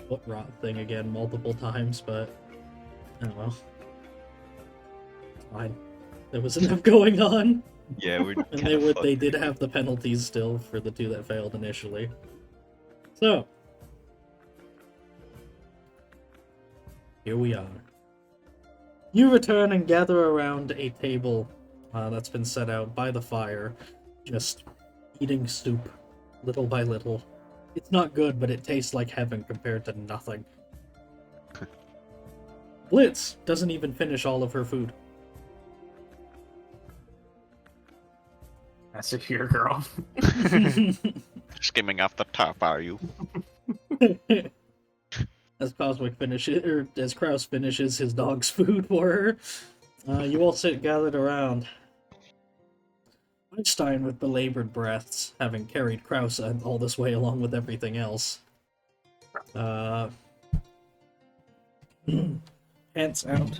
foot rot thing again multiple times, but oh well. It's fine. There was enough going on, Yeah, we're and they did have the penalties still for the two that failed initially. So here we are. You return and gather around a table that's been set out by the fire, just eating soup. Little by little. It's not good, but it tastes like heaven compared to nothing. Blitz doesn't even finish all of her food. That's a pure girl. skimming off the top, are you? As Coswick finishes, or as Kraus finishes his dog's food for her, you all sit gathered around. Einstein with belabored breaths, having carried Kraus all this way along with everything else. Pants out.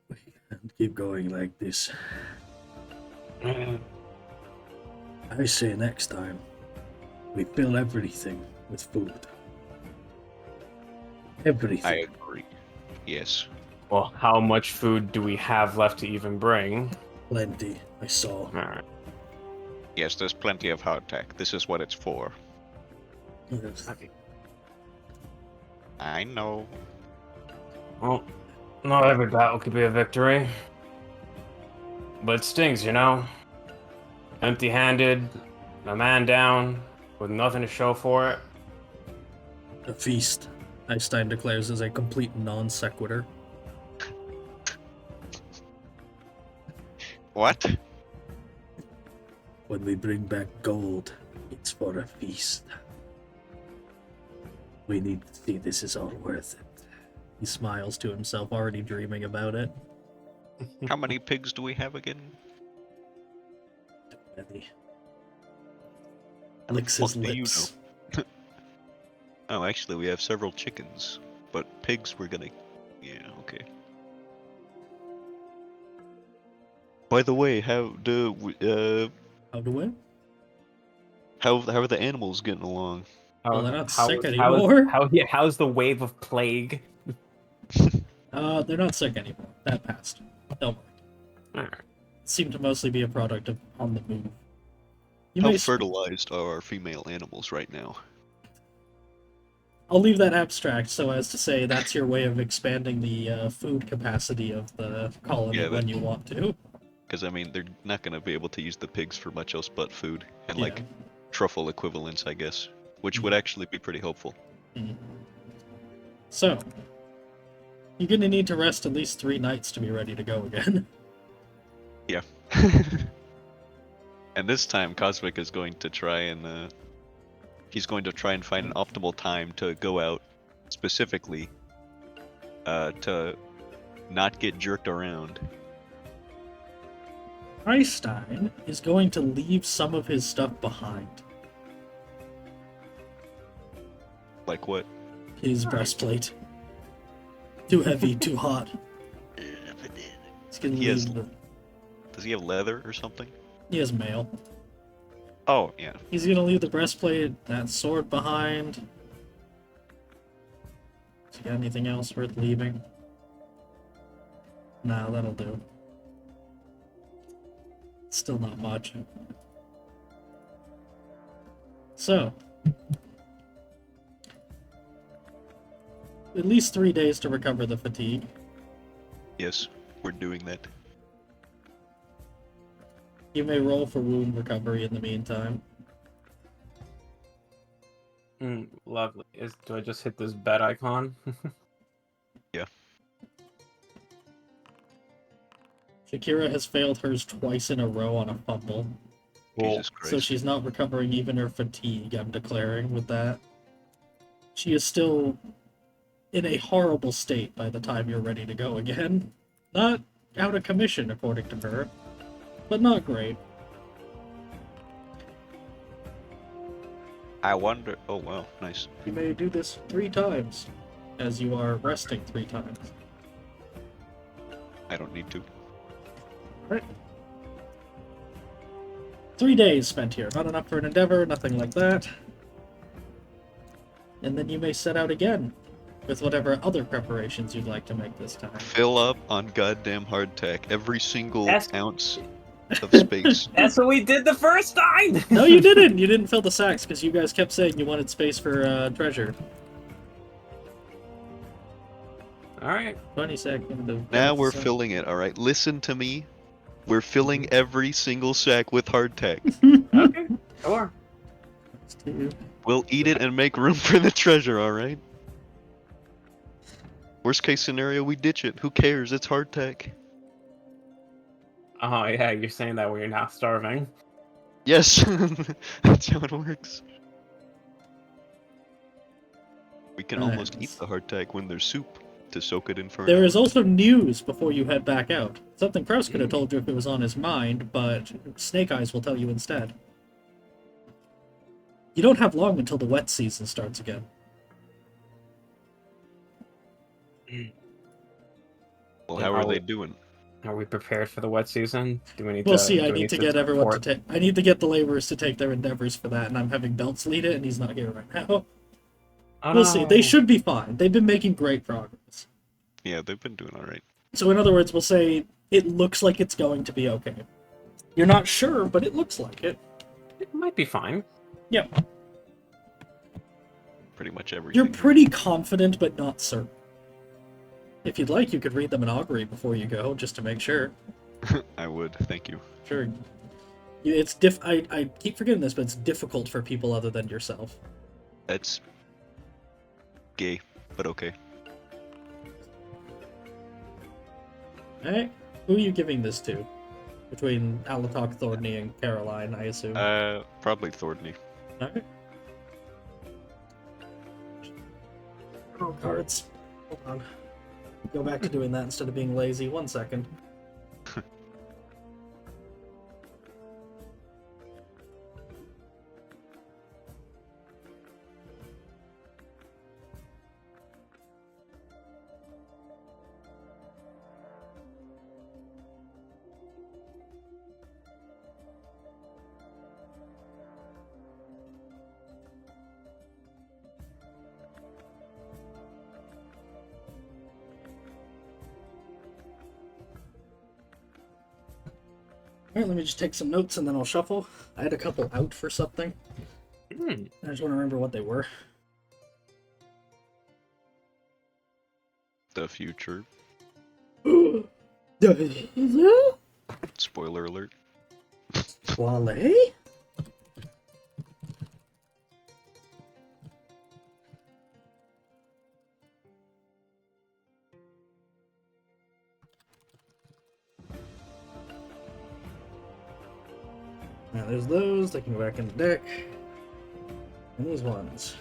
We can't keep going like this. I say next time, we fill everything with food. Everything. I agree. Yes. Well, how much food do we have left to even bring? Plenty, I saw. Alright. Yes, there's plenty of hardtack. This is what it's for. Yes. I know. Well, not every battle could be a victory. But it stings, you know? Empty-handed, a man down, with nothing to show for it. A feast, Einstein declares as a complete non sequitur. What? When we bring back gold, it's for a feast. We need to see this is all worth it. He smiles to himself, already dreaming about it. How many pigs do we have again? Many. Licks his What do you lips. know? Oh, actually, we have several chickens, but pigs we're gonna... Yeah, okay. By the way, how do How do we? how are the animals getting along? Well, they're not sick anymore. How's the wave of plague? They're not sick anymore. That passed. Don't worry. Alright. It seemed to mostly be a product of on the move. You How may fertilized are our female animals right now? I'll leave that abstract so as to say that's your way of expanding the food capacity of the colony Yeah, when you want to. Because, I mean, they're not going to be able to use the pigs for much else but food. And, Yeah. like, truffle equivalents, I guess. Which would actually be pretty helpful. So, You're gonna need to rest at least 3 nights to be ready to go again. Yeah. And this time, Coswick is going to try and he's going to try and find an optimal time to go out, specifically, to not get jerked around. Einstein is going to leave some of his stuff behind. Like what? His breastplate. Too heavy, too hot. He's gonna He has- leave the... Does he have leather or something? He has mail. Oh, yeah. He's gonna leave the breastplate, that sword behind. Has he got anything else worth leaving? Nah, that'll do. Still not much. So, at least 3 days to recover the fatigue. Yes, we're doing that. You may roll for wound recovery in the meantime. Lovely. Do I just hit this bed icon? Yeah. Shakira has failed hers twice in a row on a fumble, Jesus Christ. so she's not recovering even her fatigue, I'm declaring with that. She is still in a horrible state by the time you're ready to go again. Not out of commission, according to her, but not great. I wonder... Oh, wow. Nice. You may do this 3 times, as you are resting 3 times. I don't need to. Right. 3 days spent here. Not enough for an endeavor, nothing like that. And then you may set out again, with whatever other preparations you'd like to make this time. Fill up on goddamn hardtack. Every single That's- ounce of space. That's what we did the first time! No, you didn't! You didn't fill the sacks, because you guys kept saying you wanted space for treasure. Alright. 20 seconds. Now we're filling it, alright? Listen to me. We're filling every single sack with hardtack. Okay. Sure. We'll eat it and make room for the treasure, alright? Worst case scenario, we ditch it. Who cares? It's hardtack. Oh, yeah, you're saying that when you're not starving. Yes! That's how it works. We can almost eat Nice. the hardtack when there's soup to soak it in for an There hour. is also news before you head back out. Something Kraus could have told you if it was on his mind, but Snake Eyes will tell you instead. You don't have long until the wet season starts again. Well, how are they doing? Are we prepared for the wet season? Do we need We'll to... see. do I we need to get everyone to support- take. I need to get the laborers to take their endeavors for that, and I'm having Belts lead it, and he's not here right now. Oh, We'll see. They no. should be fine. They've been making great progress. Yeah, they've been doing alright. So, in other words, we'll say it looks like it's going to be okay. You're not sure, but it looks like it. It might be fine. Yep. Pretty much everything. You're pretty confident, but not certain. If you'd like, you could read them an augury before you go, just to make sure. I would, thank you. Sure. It's I keep forgetting this, but it's difficult for people other than yourself. That's gay, but okay. Alright. Who are you giving this to? Between Alatok, Thorny, and Caroline, I assume. Probably Thordney. Alright. Draw cards. Hold on. Go back to doing that instead of being lazy. 1 second. Alright, let me just take some notes and then I'll shuffle. I had a couple out for something. I just want to remember what they were. The future. Spoiler alert. Wale? Now there's those. They can go back in the deck. And these ones.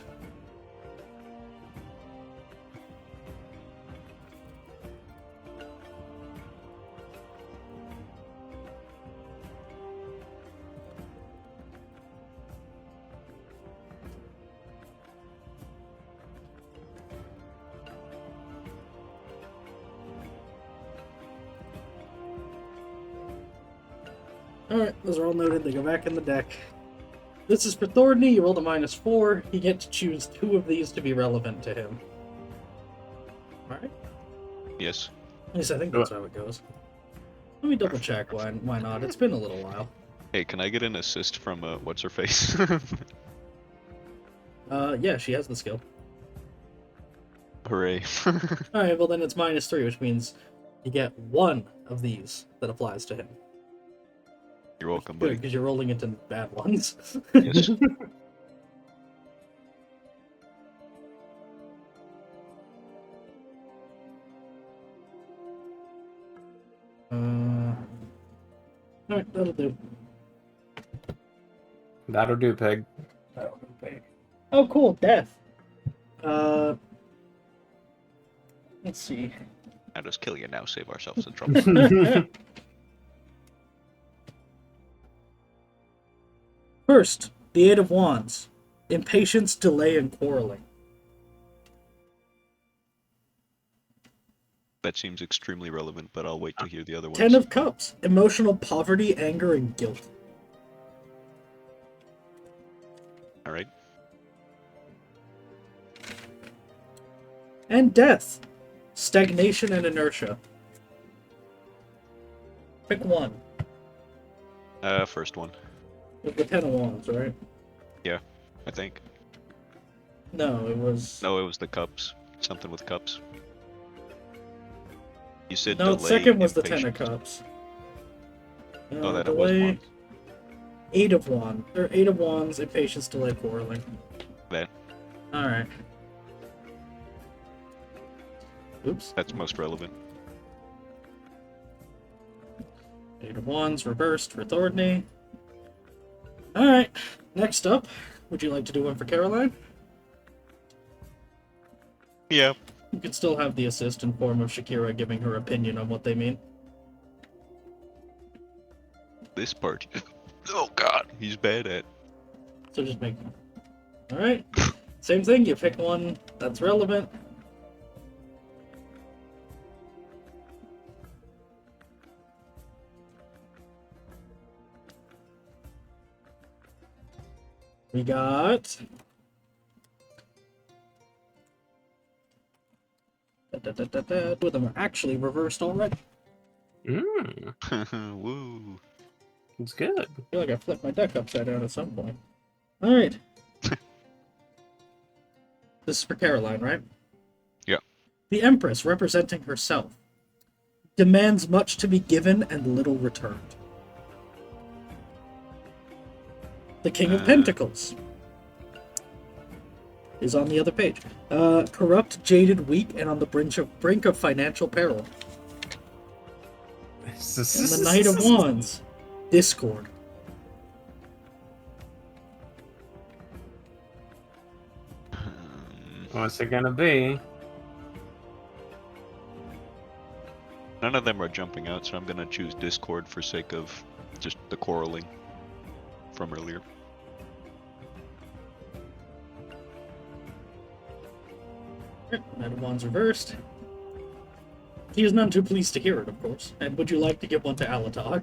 Alright, those are all noted. They go back in the deck. This is for Thorny. You rolled a -4. You get to choose 2 of these to be relevant to him. Alright? Yes. At least I think that's how it goes. Let me double check why not. It's been a little while. Hey, can I get an assist from what's her face? Yeah, she has the skill. Hooray. Alright, well then it's -3, which means you get 1 of these that applies to him. You're welcome, Good, buddy. because you're rolling into bad ones. Yes. Alright, that'll do. That'll do, pig. Oh, cool, death. Let's see. I'll just kill you now, save ourselves the trouble. First, the Eight of Wands. Impatience, delay, and quarreling. That seems extremely relevant, but I'll wait to hear the other ones. 10 of Cups. Emotional poverty, anger, and guilt. Alright. And Death. Stagnation and inertia. Pick one. First one. With the 10 of Wands, right? Yeah, I think. No, it was... No, it was the cups. Something with cups. You said No, delay, the second was the 10 of impatience. Cups. Oh, that it was delay, one. 8 of Wands. Or 8 of Wands, impatience, delay, quarreling. That. Alright. Oops. That's most relevant. 8 of Wands, reversed for Thordney. Alright, next up. Would you like to do one for Caroline? Yeah. You could still have the assist in form of Shakira giving her opinion on what they mean. This part. Oh god, he's bad at. So just make... Alright. Same thing, you pick one that's relevant. We got... Two of them are actually reversed already. Woo. It's good. I feel like I flipped my deck upside down at some point. Alright. This is for Caroline, right? Yeah. The Empress, representing herself, demands much to be given and little returned. The King of Pentacles is on the other page. Corrupt, jaded, weak, and on the brink of financial peril. And the Knight of Wands, discord. What's it gonna be? None of them are jumping out, so I'm gonna choose Discord for sake of just the quarreling from earlier. Knight of Wands reversed. He is none too pleased to hear it, of course. And would you like to give one to Alatok?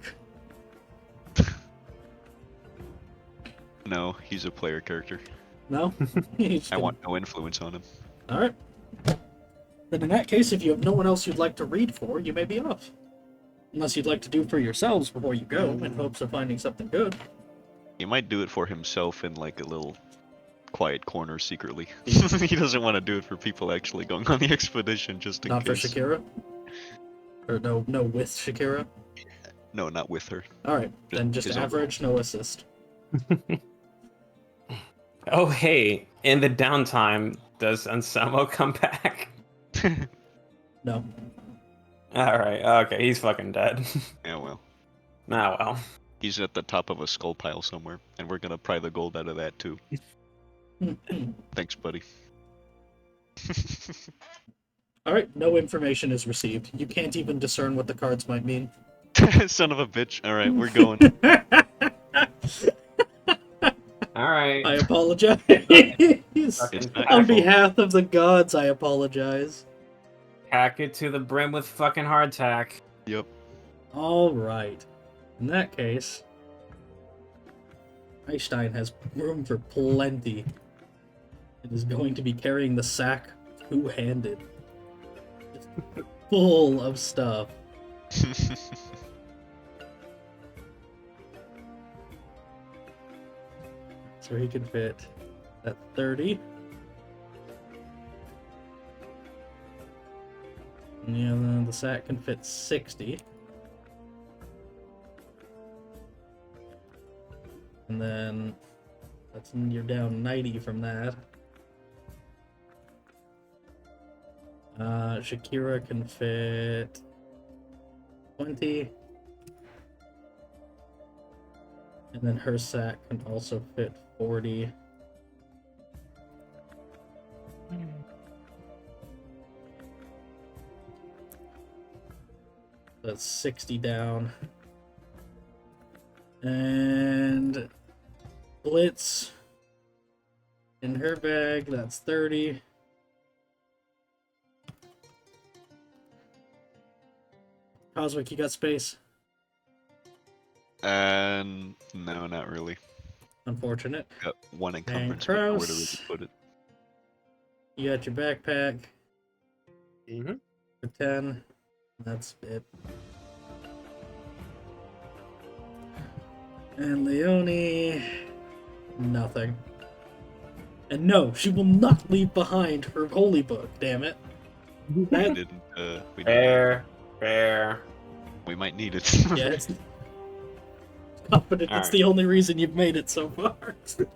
No, he's a player character. No? I want no influence on him. Alright. Then in that case, if you have no one else you'd like to read for, you may be off. Unless you'd like to do for yourselves before you go, in hopes of finding something good. He might do it for himself in like a little quiet corner secretly. He doesn't want to do it for people actually going on the expedition just in Not for case. Shakira? Or no with Shakira? No, not with her. Alright, then just his own. average, no assist. Oh, hey, in the downtime, does Anselmo come back? No. Alright, okay, he's fucking dead. Yeah, well. Ah, well. He's at the top of a skull pile somewhere, and we're gonna pry the gold out of that too. Thanks, buddy. Alright, no information is received. You can't even discern what the cards might mean. Son of a bitch. Alright, we're going. Alright. I apologize. It's not On your fault. behalf of the gods, I apologize. Pack it to the brim with fucking hardtack. Yep. Alright. In that case, Einstein has room for plenty. It is going to be carrying the sack two-handed. Just full of stuff. So he can fit at 30. And yeah, then the sack can fit 60. And then you're down 90 from that. Shakira can fit 20. And then her sack can also fit 40. That's 60 down. And Blitz in her bag, that's 30. Coswick, you got space? No, not really. Unfortunate. Got one encumbrance. And but nowhere to really Kraus. put it. You got your backpack Mm-hmm. for 10. That's it. And Leonie, nothing. And no, she will not leave behind her holy book, damn it. We That, didn't. We didn't. Fair. We might need it. yeah, it's confident it's Alright. the only reason you've made it so far.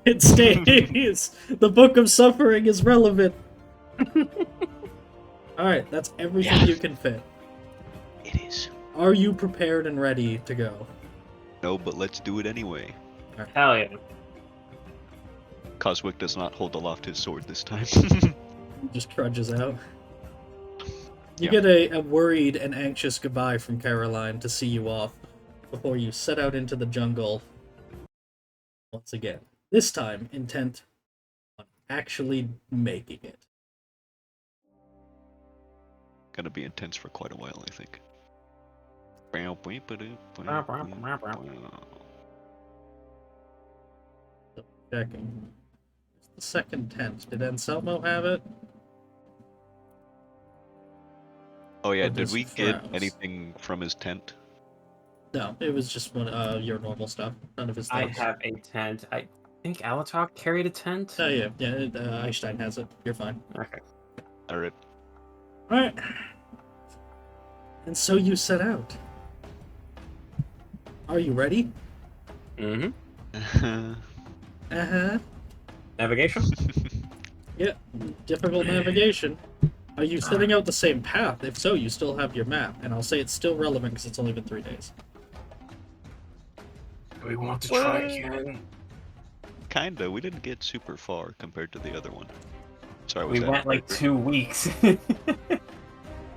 It stays. The Book of Suffering is relevant. Alright, that's everything you can fit. It is. Are you prepared and ready to go? No, but let's do it anyway. Hell yeah. Coswick does not hold aloft his sword this time. Just trudges out. You Yeah. get a worried and anxious goodbye from Caroline to see you off before you set out into the jungle once again. This time intent on actually making it. Gonna be intense for quite a while, I think. Checking. The second tent. Did Anselmo have it? Oh yeah, Or did just we get Kraus? anything from his tent? No, it was just one your normal stuff. None of his I things. have a tent. I think Alatok carried a tent. Oh yeah, Einstein has it. You're fine. Okay. Alright. Alright. And so you set out. Are you ready? Mm-hmm. Uh-huh. Navigation? Yeah, difficult navigation. Are you setting out the same path? If so, you still have your map, and I'll say it's still relevant because it's only been 3 days. Do we want to try What? again? Kinda. We didn't get super far compared to the other one. Sorry, was We that went like Piper? 2 weeks.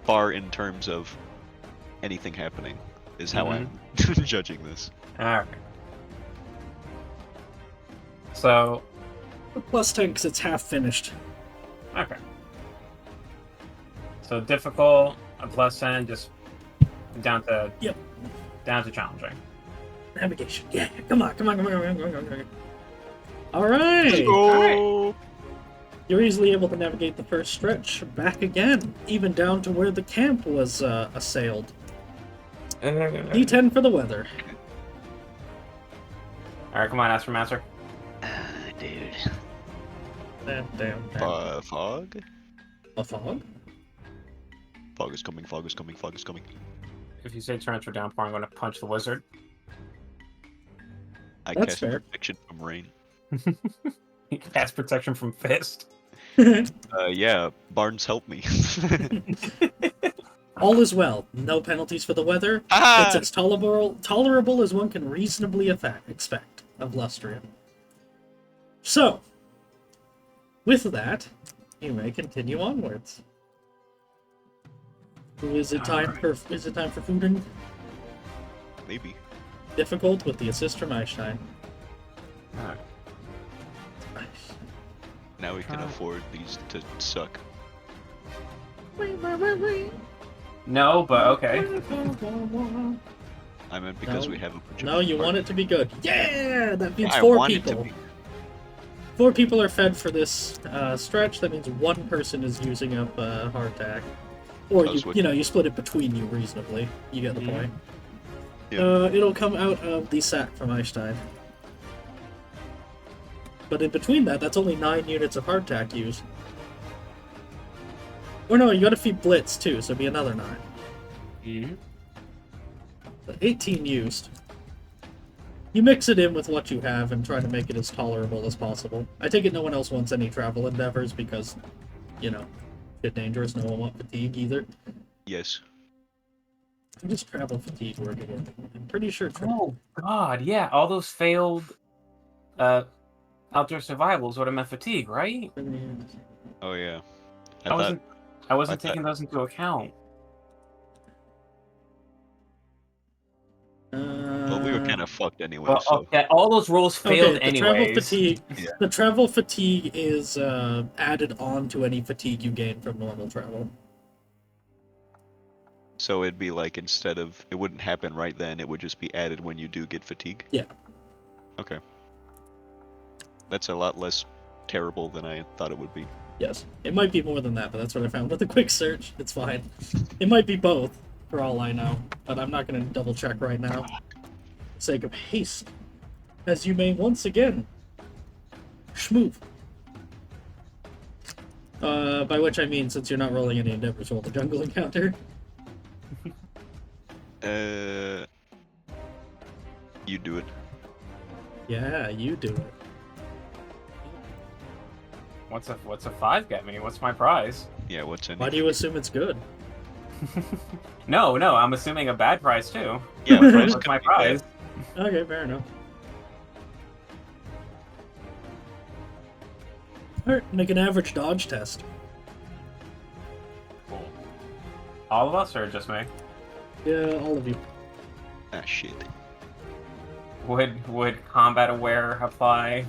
Far in terms of anything happening is how I'm judging this. Alright. So, Plus 10 because it's half finished. okay. So difficult, a plus 10, just down to Yep. down to challenging. Navigation. Yeah, come on. Alright! Oh! You're easily able to navigate the first stretch back again, even down to where the camp was assailed. D10 for the weather. Alright, come on, Astro Master. Dude. Damn. Fog? A fog? Fog is coming, fog is coming, fog is coming. If you say torrential downpour, I'm going to punch the wizard. I That's cast fair. protection from rain. Cast protection from fist. Yeah, Barnes help me. All is well. No penalties for the weather. Ah! It's as tolerable as one can reasonably expect of Lustria. So, with that, you may continue onwards. Is it time for food and Maybe. difficult with the assist from Einstein? Alright. Now we can afford these to suck. No, but okay. I meant because No. we have a bunch of... No, you want it to be good. Yeah, that means I 4 want it to people. be. 4 people are fed for this stretch. That means 1 person is using up hardtack. Or Coswick. you split it between you reasonably. You get the Mhm. point. Yeah. It'll come out of the sack from Einstein. But in between that, that's only 9 units of hardtack used. Or no, you gotta feed Blitz too, so it'd be another 9. Mm-hmm. So 18 used. You mix it in with what you have and try to make it as tolerable as possible. I take it no one else wants any travel endeavors because, bit dangerous. No one wants fatigue either. Yes. Just travel fatigue working in. I'm pretty sure. Oh God, yeah, all those failed outdoor survivals would have meant fatigue, right? Oh yeah. I wasn't thought- taking those into account. Well, we were kind of fucked anyway, Well, so... okay, all those rolls failed the anyways. travel fatigue. Yeah. The travel fatigue is added on to any fatigue you gain from normal travel. So it'd be like, instead of... It wouldn't happen right then, it would just be added when you do get fatigue? Yeah. Okay. That's a lot less terrible than I thought it would be. Yes, it might be more than that, but that's what I found with a quick search. It's fine. It might be both, for all I know, but I'm not going to double check right now. For the sake of haste, as you may once again schmoove. By which I mean, since you're not rolling any endeavors, roll the jungle encounter. You do it. Yeah, you do it. What's a 5 get me? What's my prize? Yeah, what's in Why it? do you assume it's good? No, I'm assuming a bad prize too. Yeah, prize What's could my be bad. prize? Okay, fair enough. Alright, make an average dodge test. Cool. All of us or just me? Yeah, all of you. Ah, shit. Would combat aware apply?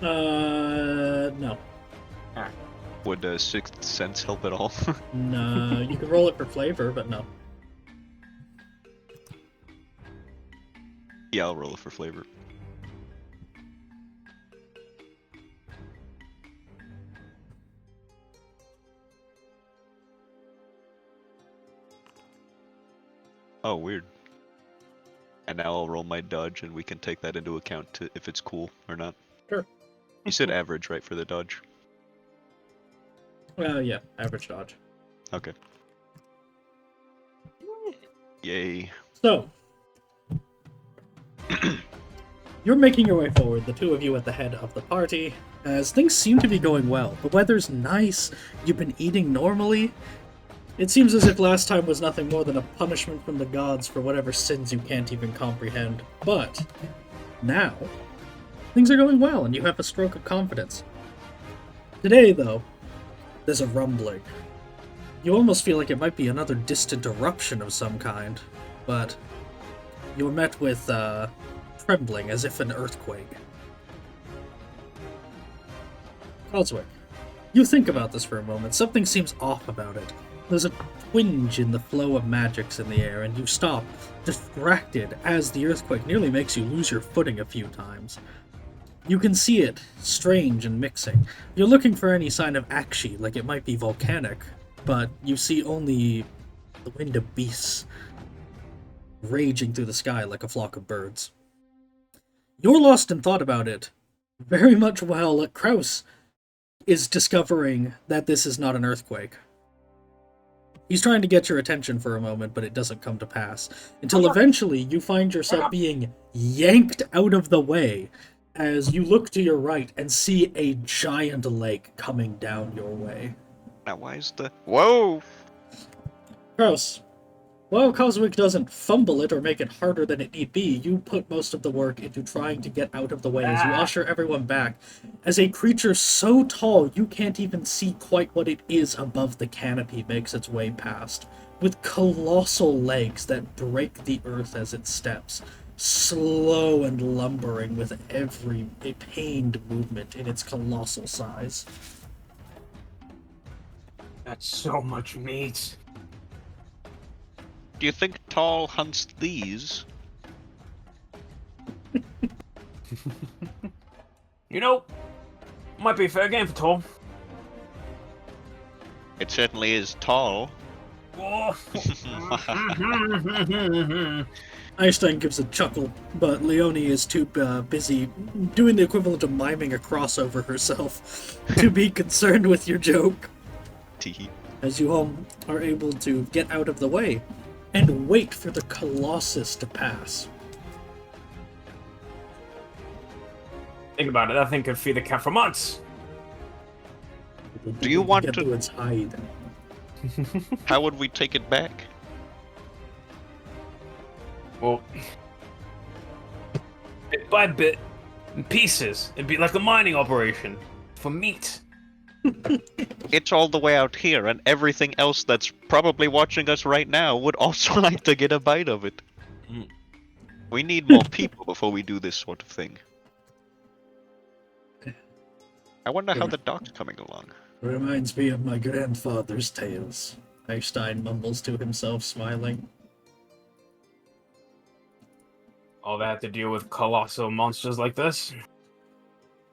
No. Would Sixth Sense help at all? No, you can roll it for flavor, but no. Yeah, I'll roll it for flavor. Oh, weird. And now I'll roll my dodge, and we can take that into account to if it's cool or not. Sure. You said average, right, for the dodge? Yeah, average dodge. Okay. Yay. So, you're making your way forward, the two of you at the head of the party, as things seem to be going well. The weather's nice, you've been eating normally. It seems as if last time was nothing more than a punishment from the gods for whatever sins you can't even comprehend. But, now, things are going well, and you have a stroke of confidence. Today, though, there's a rumbling. You almost feel like it might be another distant eruption of some kind, but you're met with trembling as if an earthquake. Coswick, you think about this for a moment. Something seems off about it. There's a twinge in the flow of magics in the air, and you stop, distracted, as the earthquake nearly makes you lose your footing a few times. You can see it, strange and mixing. You're looking for any sign of action, like it might be volcanic, but you see only the wind of beasts raging through the sky like a flock of birds. You're lost in thought about it, very much while Kraus is discovering that this is not an earthquake. He's trying to get your attention for a moment, but it doesn't come to pass, until eventually you find yourself being yanked out of the way as you look to your right and see a giant lake coming down your way. Now, why is the... Whoa! Kraus, while Coswick doesn't fumble it or make it harder than it need be, you put most of the work into trying to get out of the way as you usher everyone back, as a creature so tall you can't even see quite what it is above the canopy makes its way past, with colossal legs that break the earth as it steps, slow and lumbering with every pained movement in its colossal size. That's so much meat. Do you think Tall hunts these? You know, might be a fair game for Tall. It certainly is tall. Oh. Einstein gives a chuckle, but Leonie is too busy doing the equivalent of miming a crossover herself to be concerned with your joke, Teehee. as you all are able to get out of the way and wait for the Colossus to pass. Think about it, that thing could feed a cat for months. Do you want Get to- its hide. How would we take it back? Well, bit by bit, in pieces. It'd be like a mining operation for meat. It's all the way out here, and everything else that's probably watching us right now would also like to get a bite of it. Mm. We need more people before we do this sort of thing. I wonder how the doc's coming along. Reminds me of my grandfather's tales, Einstein mumbles to himself, smiling. All they have to deal with colossal monsters like this.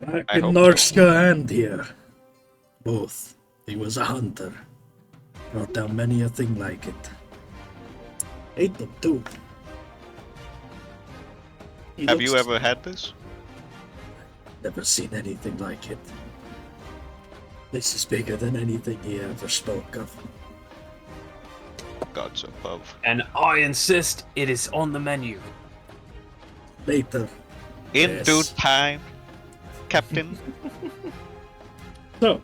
Back I in hope Norska and here, both. He was a hunter. Brought down many a thing like it. Ate them too. He Have you looks- ever had this? Never seen anything like it. This is bigger than anything he ever spoke of. Gods above. And I insist it is on the menu. Later. In Yes. due time, Captain. So,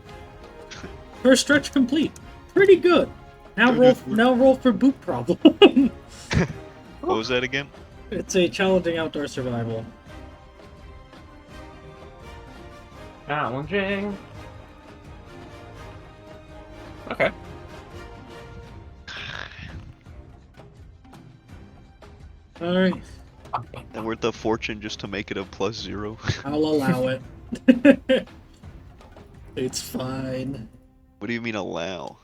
first stretch complete. Pretty good. Now roll for boot problem. What was that again? It's a challenging outdoor survival. Challenging. Okay. Alright, And worth a fortune just to make it a +0. I'll allow it. It's fine. What do you mean allow?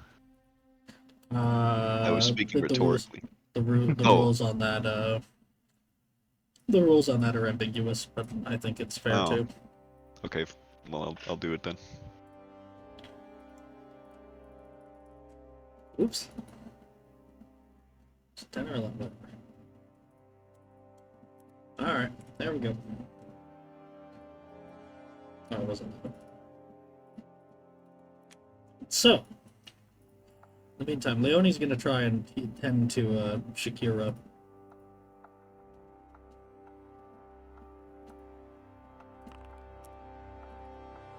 I I was speaking rhetorically. The Oh. rules on that, the rules on that are ambiguous, but I think it's fair Oh. too. Okay, well, I'll do it then. Oops. It's 10 or 11. Alright, there we go. Oh, it wasn't. So, in the meantime, Leonie's gonna try and tend to Shakira.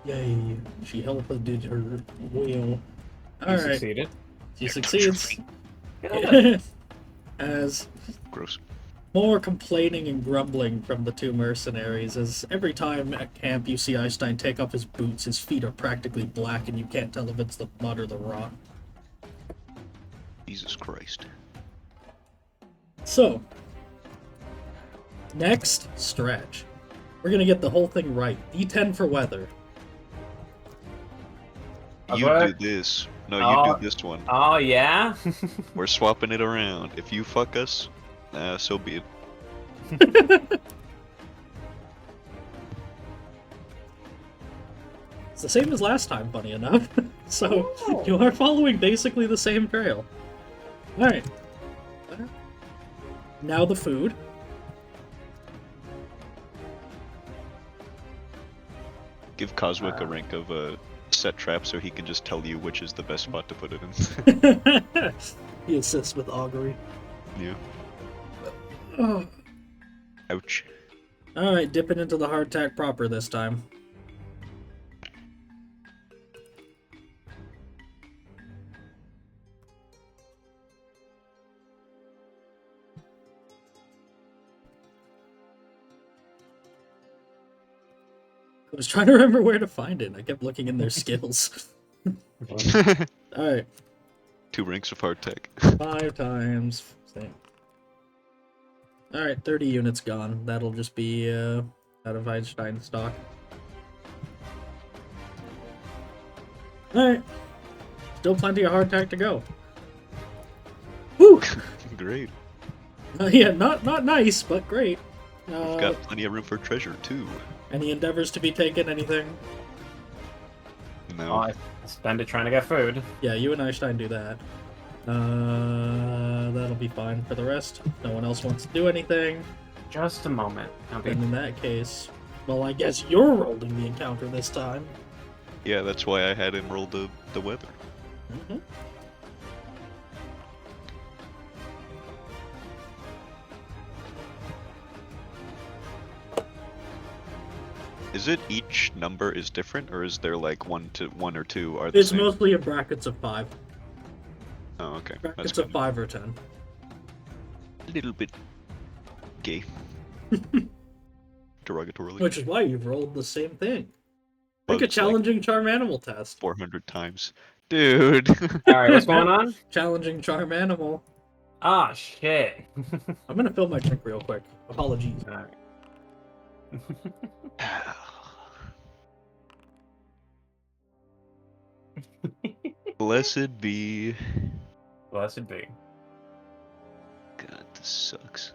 Yay, she helped did her wheel. You Alright, succeeded. she succeeds. As Gross. more complaining and grumbling from the two mercenaries, as every time at camp you see Einstein take off his boots, his feet are practically black and you can't tell if it's the mud or the rock. Jesus Christ. So, next stretch. We're gonna get the whole thing right. D10 for weather. You Okay. do this. No, you Oh. do this one. Oh, yeah? We're swapping it around. If you fuck us, so be it. It's the same as last time, funny enough. So, you are following basically the same trail. Alright. Now the food. Give Coswick a rank of set trap so he can just tell you which is the best spot to put it in. He assists with augury. Yeah. Oh. Ouch. Alright, dipping into the hardtack proper this time. I was trying to remember where to find it. I kept looking in their skills. Alright, 2 ranks of hardtack. 5 times. Alright, 30 units gone. That'll just be out of Einstein stock. Alright. Still plenty of hardtack to go. Woo! Great. Yeah, not nice, but great. We've got plenty of room for treasure too. Any endeavors to be taken? Anything? No. I spend it trying to get food. Yeah, you and Einstein do that. That'll be fine for the rest. No one else wants to do anything. Just a moment. I'll be... And in that case, well, I guess you're rolling the encounter this time. Yeah, that's why I had him roll the weather. Mm-hmm. Is it each number is different, or is there like 1 or 2 are the It's same? mostly a brackets of 5. Oh, okay. Brackets That's of 5 or 10. a little bit gay. Derogatorily. Which is why you've rolled the same thing. But Make a it's like challenging charm animal test. 400 times. Dude. Alright, what's going on? Challenging charm animal. Ah, shit. I'm gonna fill my drink real quick. Apologies. Alright. Blessed be. Blessed be. God, this sucks.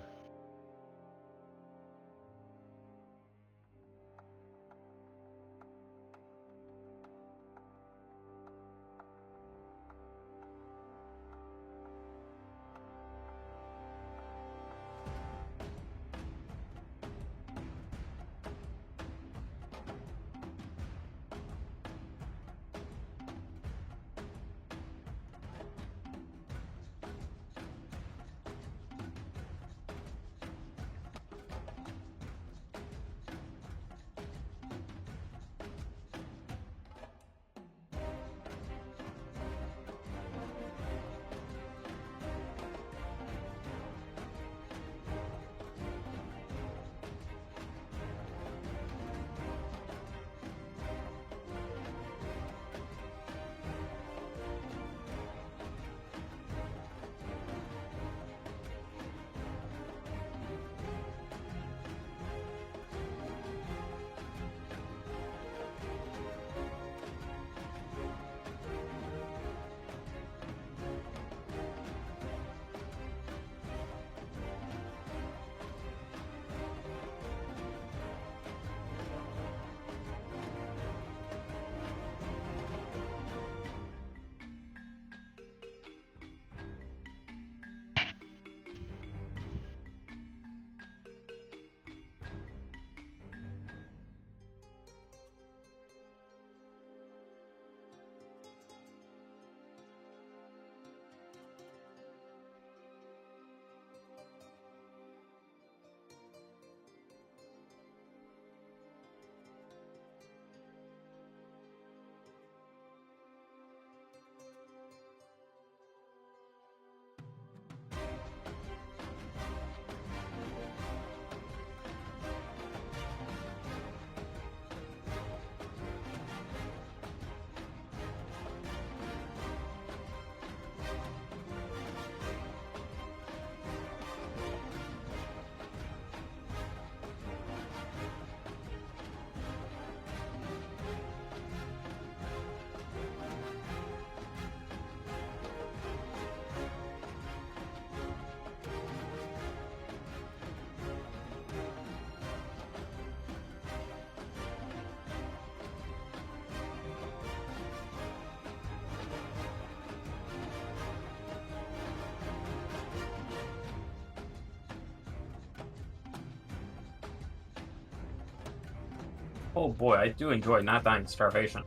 Oh boy, I do enjoy not dying of starvation.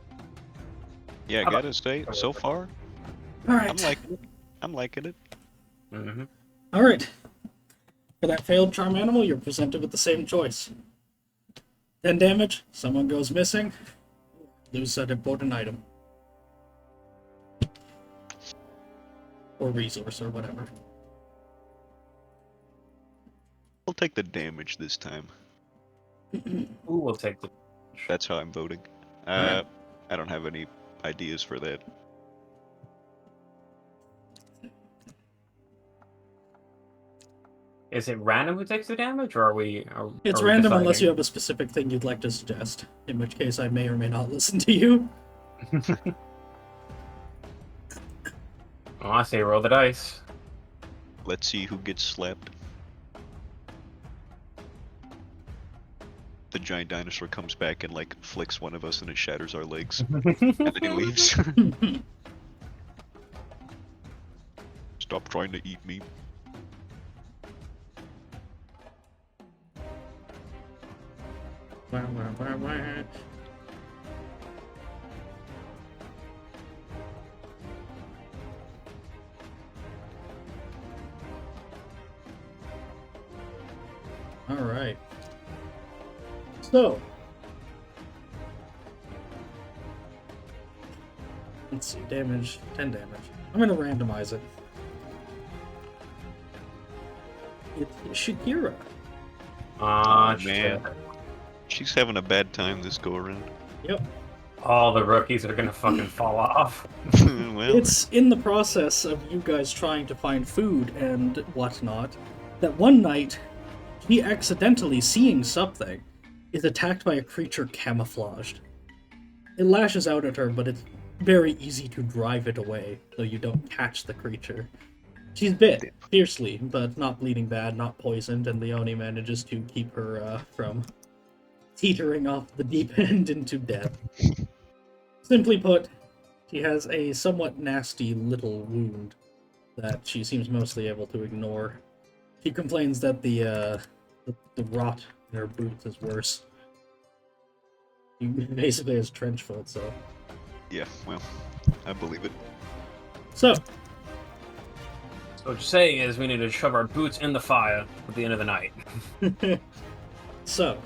Yeah, How gotta say, so far, Alright. I'm liking it. Mm-hmm. Alright. For that failed charm animal, you're presented with the same choice. 10 damage, someone goes missing, lose an important item. Or resource, or whatever. I'll take the damage this time. Who will take the... That's how I'm voting. Alright. I don't have any ideas for that. Is it random who takes the damage, or are we... It's are we random unless deciding? you have a specific thing you'd like to suggest, in which case I may or may not listen to you. Oh, I say roll the dice. Let's see who gets slapped. The giant dinosaur comes back and like flicks one of us and it shatters our legs. And then he leaves. Stop trying to eat me. Wah, wah, wah, wah. Alright. So. Let's see, damage, 10 damage. I'm gonna randomize it. It's Shakira. Aw, Oh, man. She's having a bad time this go around. Yep. All the rookies are gonna fucking fall off. Well, It's in the process of you guys trying to find food and whatnot that one night, he accidentally, seeing something, is attacked by a creature camouflaged. It lashes out at her, but it's very easy to drive it away, though you don't catch the creature. She's bit fiercely, but not bleeding bad, not poisoned, and Leone manages to keep her from teetering off the deep end into death. Simply put, she has a somewhat nasty little wound that she seems mostly able to ignore. She complains that the rot in her boots is worse. She basically has trench foot, so. yeah, well, I believe it. So, So what you're saying is we need to shove our boots in the fire at the end of the night. so,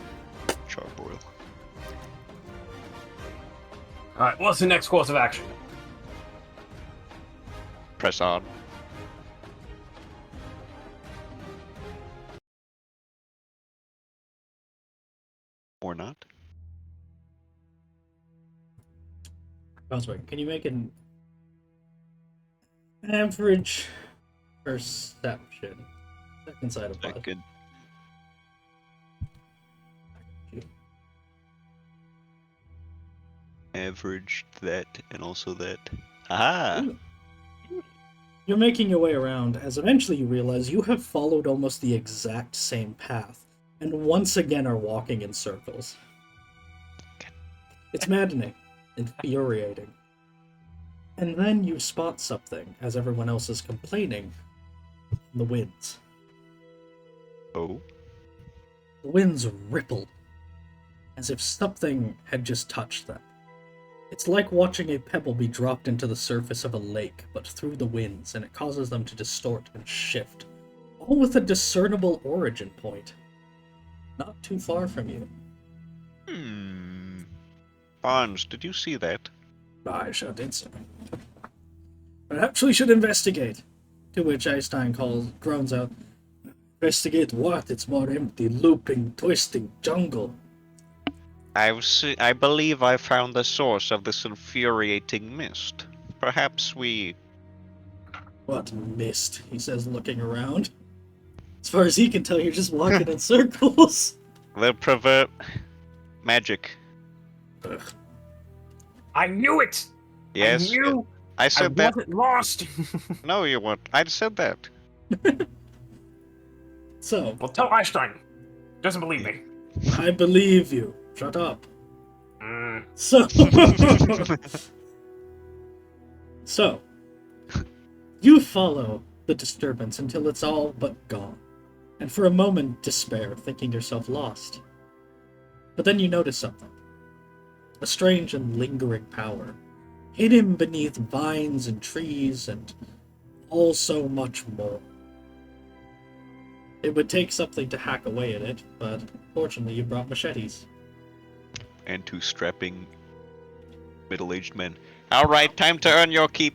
Charbroil. Alright, what's the next course of action? Press on. Or not. Coswick, can you make an average perception? Second side of That bud. good. Average that and also that. Aha! You're making your way around as eventually you realize you have followed almost the exact same path, and once again are walking in circles. It's maddening, infuriating. And then you spot something as everyone else is complaining. The winds. Oh. The winds ripple, as if something had just touched them. It's like watching a pebble be dropped into the surface of a lake, but through the winds, and it causes them to distort and shift, all with a discernible origin point. Not too far from you. Barnes, did you see that? I sure did so. Perhaps we should investigate. To which Einstein groans out, investigate what? It's more empty, looping, twisting jungle. I believe I found the source of this infuriating mist. Perhaps we... What mist? He says, looking around. As far as he can tell, you're just walking in circles. will pervert... magic. Ugh. I knew it! Yes, I knew I I said that. wasn't lost! No, you weren't. I said that. So, Well, tell Einstein. Doesn't believe me. I believe you. Shut up. Mm. So, so, you follow the disturbance until it's all but gone, and for a moment despair, thinking yourself lost. But then you notice something. A strange and lingering power, hidden beneath vines and trees and all so much more. It would take something to hack away at it, but fortunately you brought machetes. and two strapping middle-aged men. All right, time to earn your keep.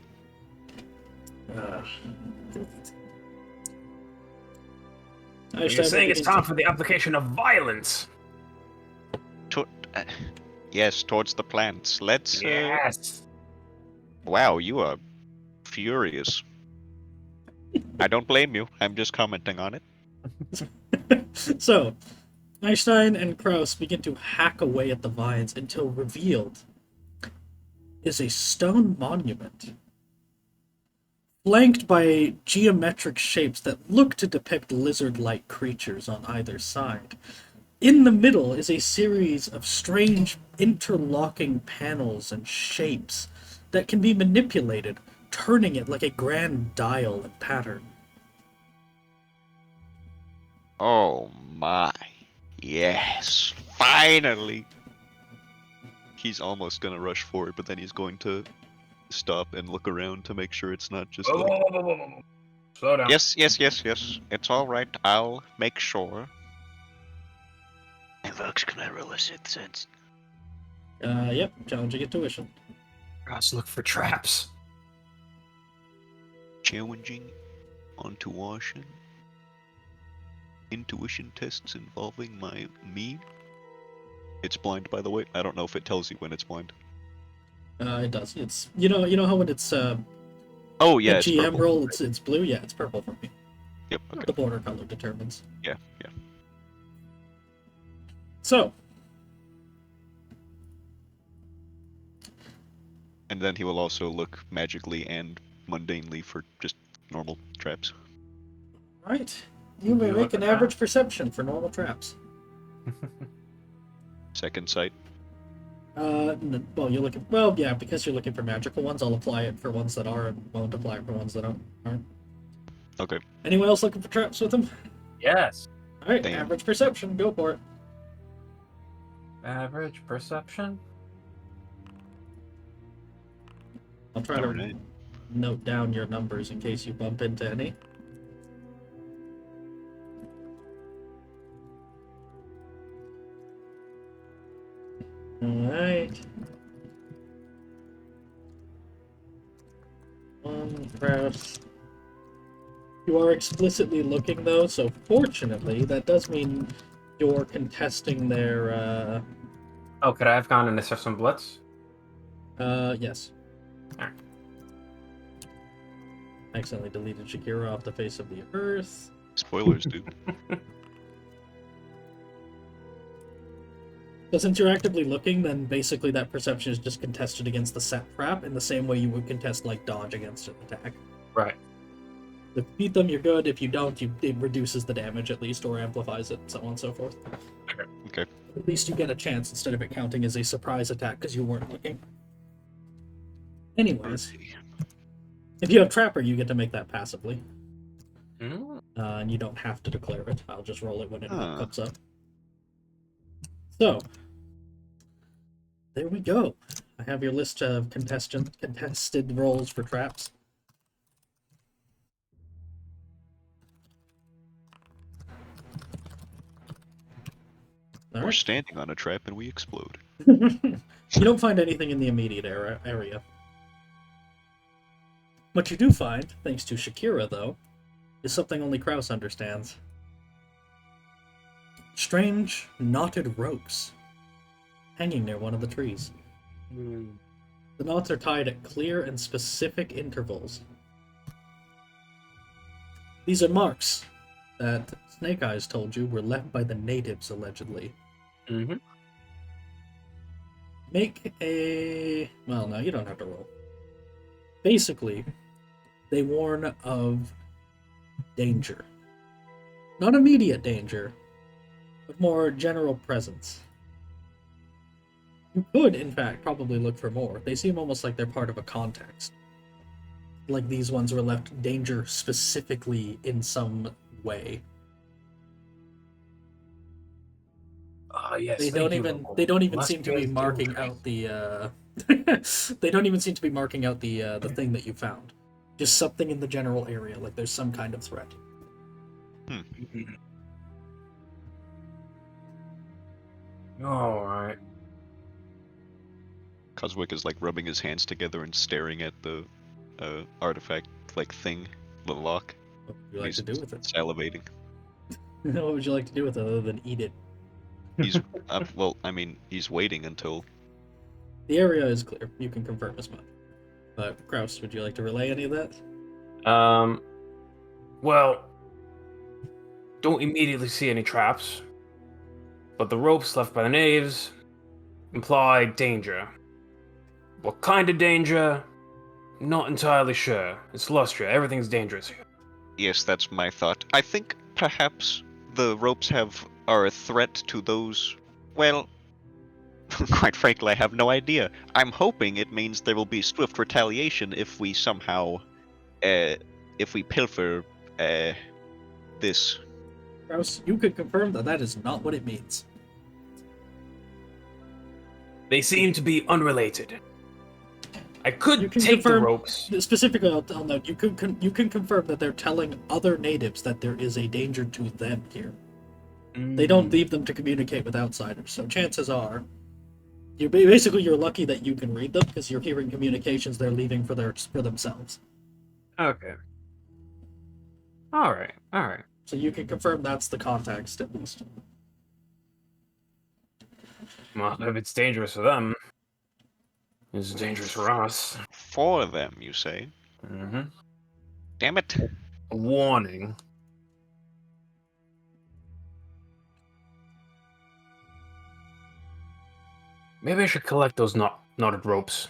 You're saying it's time for the application of violence. Yes, towards the plants. Let's. Yes. Wow, you are furious. I don't blame you. I'm just commenting on it. So, Einstein and Kraus begin to hack away at the vines until revealed is a stone monument, flanked by geometric shapes that look to depict lizard-like creatures on either side. In the middle is a series of strange interlocking panels and shapes that can be manipulated, turning it like a grand dial and pattern. Oh my. Yes. Finally! He's almost gonna rush forward, but then he's going to stop and look around to make sure it's not just like... Whoa. Slow down. Yes. It's alright. I'll make sure. Hey, folks, can I roll a sixth sense? Yep, challenging intuition. Let's look for traps. Challenging intuition. Intuition tests involving me. It's blind, by the way. I don't know if it tells you when it's blind. It does. It's you know how when it's Oh yeah, a it's GM purple. roll, it's blue. Yeah, it's purple for me. Yep. Okay. The border color determines. Yeah. So, And then he will also look magically and mundanely for just normal traps. right, you may You make look an at that. average perception for normal traps. Second sight. Well, you're looking. Well, yeah, because you're looking for magical ones, I'll apply it for ones that are, and won't apply it for ones that aren't. Okay. Anyone else looking for traps with them? Yes. All right, Damn. average perception. Go for it. Average perception. I'll try to Alright. note down your numbers in case you bump into any. Alright. Kraus. You are explicitly looking though, so fortunately that does mean you're contesting their Oh, could I have gone and assessed some blitz? yes. Alright. Accidentally deleted Shakira off the face of the earth. Spoilers, dude. So since you're actively looking, then basically that perception is just contested against the set trap in the same way you would contest like dodge against an attack. Right. If you beat them, you're good. If you don't, it reduces the damage at least, or amplifies it, so on and so forth. Okay. At least you get a chance instead of it counting as a surprise attack because you weren't looking. Anyways, if you have Trapper, you get to make that passively. And you don't have to declare it. I'll just roll it when it comes up. So, there we go. I have your list of contested rolls for traps. All We're right. standing on a trap and we explode. You don't find anything in the immediate area. What you do find, thanks to Shakira though, is something only Kraus understands. Strange, knotted ropes hanging near one of the trees. The knots are tied at clear and specific intervals. These are marks that Snake Eyes told you were left by the natives, allegedly. Mm-hmm. Make a... well, no, you don't have to roll. Basically, they warn of danger. Not immediate danger, but more general presence. You could, in fact, probably look for more. They seem almost like they're part of a context. Like these ones were left danger specifically in some way. Oh yes. They don't even seem to be marking out the they don't even seem to be marking out the thing that you found. Just something in the general area, like there's some kind of threat. All right. Coswick is like rubbing his hands together and staring at the artifact like thing, the lock. What would you like to do with it? Salivating. What would you like to do with it other than eat it? He's well, I mean, he's waiting until. The area is clear. You can confirm as much. But Kraus, would you like to relay any of that? Well, don't immediately see any traps, but the ropes left by the natives imply danger. What kind of danger? Not entirely sure. It's Lustria. Everything's dangerous here. Yes, that's my thought. I think perhaps the ropes are a threat to those. Well, quite frankly, I have no idea. I'm hoping it means there will be swift retaliation if we somehow, if we pilfer, this. Kraus, you could confirm that that is not what it means. They seem to be unrelated. I could You can take confirm, the ropes. Specifically, I'll note, you can confirm that they're telling other natives that there is a danger to them here. They don't leave them to communicate with outsiders, so chances are, you're lucky that you can read them because you're hearing communications they're leaving for themselves. Okay. All right. So you can confirm that's the context at least. Well, if it's dangerous for them, it's dangerous for us. For them, you say? Mm-hmm. Damn it. A warning. Maybe I should collect those knotted ropes.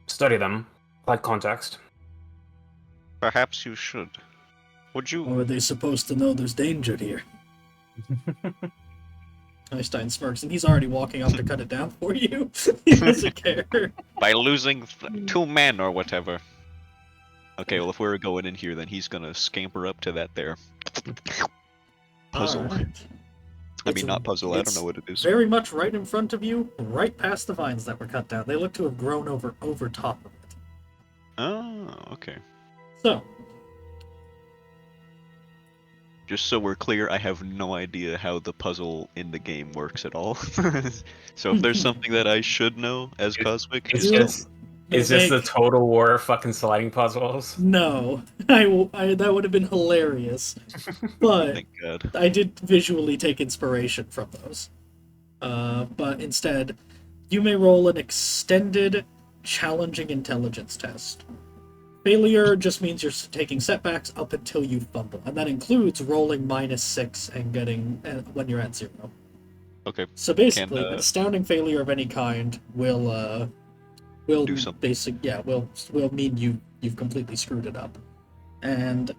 Study them. Like context. Perhaps you should. Would you? Or are they supposed to know there's danger here? Einstein smirks, and he's already walking up to cut it down for you. He doesn't care. By losing 2 men or whatever. Okay, well, if we're going in here, then he's gonna scamper up to that there. Puzzle. Alright. I mean, not puzzle, I don't It's know what it is. very much right in front of you, right past the vines that were cut down. They look to have grown over top of it. Oh, okay. So, Just so we're clear, I have no idea how the puzzle in the game works at all. So if there's something that I should know as Coswick, It's You- just... Is this the make- Total War fucking sliding puzzles? no. That would have been hilarious. But thank God. I did visually take inspiration from those. But instead, you may roll an extended, challenging intelligence test. Failure just means you're taking setbacks up until you fumble, and that includes rolling -6 and getting when you're at 0. Okay. So basically, Can, an astounding failure of any kind will Do something. will mean you've completely screwed it up. And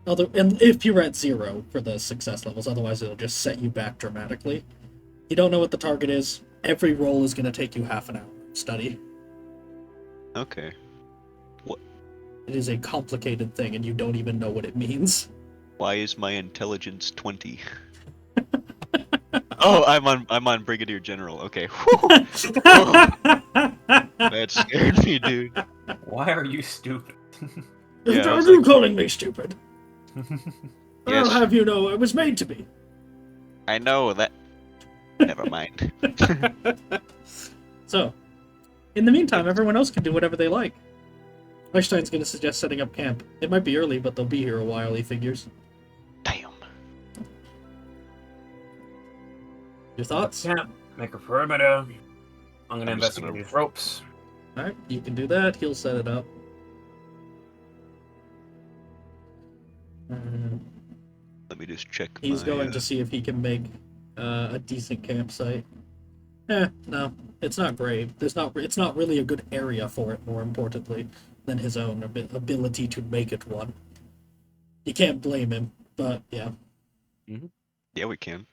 if you're at 0 for the success levels, otherwise it'll just set you back dramatically. You don't know what the target is. Every roll is going to take you half an hour to study. Okay. It is a complicated thing, and you don't even know what it means. Why is my intelligence 20? Oh, I'm on Brigadier General. Okay. Whew. That scared me, dude. Why are you stupid? Yeah, I Are was you like- calling me stupid? Yes. I'll have you know I was made to be. I know that. Never mind. So, in the meantime, everyone else can do whatever they like. Einstein's going to suggest setting up camp. It might be early, but they'll be here a while, he figures. Damn. Your thoughts? Yeah. Make a perimeter. I'm gonna I'm just investigate gonna- these ropes. Alright, you can do that. He'll set it up. Let me just check. He's my, going to see if he can make a decent campsite. No, it's not great. It's not really a good area for it, more importantly, than his own ability to make it one. You can't blame him, but yeah. Yeah, we can.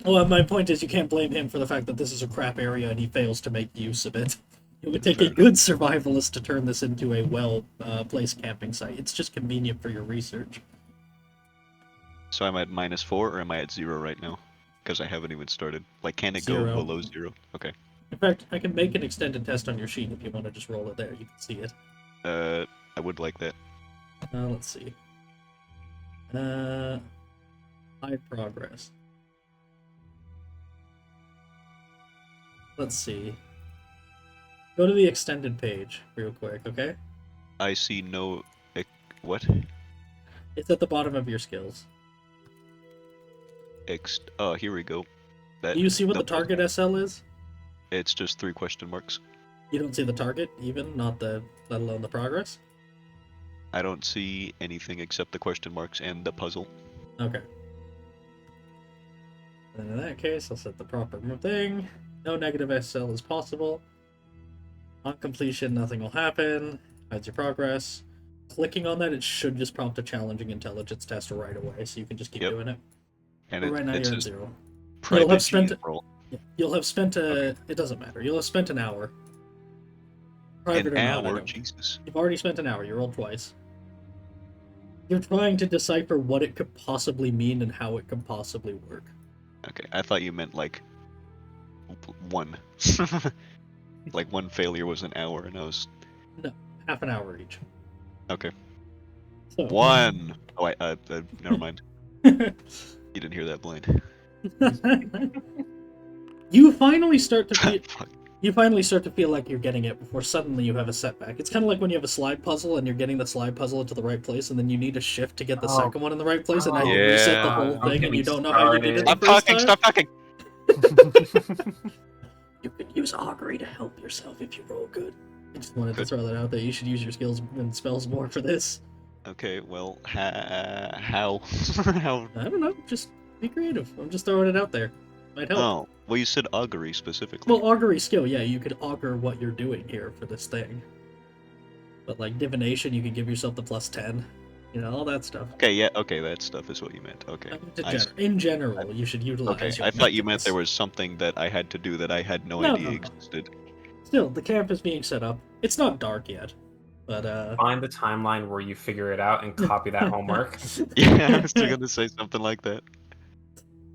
Well, my point is you can't blame him for the fact that this is a crap area and he fails to make use of it. It would take a good survivalist to turn this into a well-placed camping site. It's just convenient for your research. So I'm at -4, or am I at 0 right now? Because I haven't even started. Like, can it 0. go below 0? Okay. In fact, I can make an extended test on your sheet if you want to just roll it there. You can see it. I would like that. Let's see. High progress. Let's see. Go to the extended page real quick, okay? I see no. What? It's at the bottom of your skills. Oh, here we go. Do you see what the target SL is? It's just 3 question marks. You don't see the target, even, not let alone the progress? I don't see anything except the question marks and the puzzle. Okay. Then in that case, I'll set the proper thing. No negative SL is possible. On completion, nothing will happen. Hides your progress. Clicking on that, it should just prompt a challenging intelligence test right away, so you can just keep doing it. And But right now it's you're at just 0. private G roll. You'll have spent Okay. It doesn't matter. You'll have spent an hour. An Private or not, I hour? don't- Jesus. You've already spent an hour. You rolled twice. You're trying to decipher what it could possibly mean and how it could possibly work. Okay, I thought you meant like 1. Like 1 failure was an hour, and I was Half an hour each. okay. So, 1. Oh, never mind. You didn't hear that, blind. you finally start to feel, Fuck. you finally start to feel like you're getting it before suddenly you have a setback. It's kind of like when you have a slide puzzle and you're getting the slide puzzle into the right place, and then you need a shift to get the second one in the right place, and now you reset the whole Don't thing get and me you don't know how you did it the Stop first talking! time. Stop talking! You could use augury to help yourself if you roll good. I just wanted to throw that out there. You should use your skills and spells more for this. Okay, well, how? How? I don't know. Just be creative. I'm just throwing it out there. Might help. Oh, well, you said augury specifically. Well, augury skill, yeah, you could augur what you're doing here for this thing. But like divination, you could give yourself the +10. You know, all that stuff. Okay, yeah, okay, that stuff is what you meant. Okay. In general, you should utilize. Okay, your I thought you meant methods. there was something that I had to do that I had no No, idea no, no. existed. Still, the camp is being set up. It's not dark yet, but Find the timeline where you figure it out and copy that homework. Yeah, I was still gonna say something like that.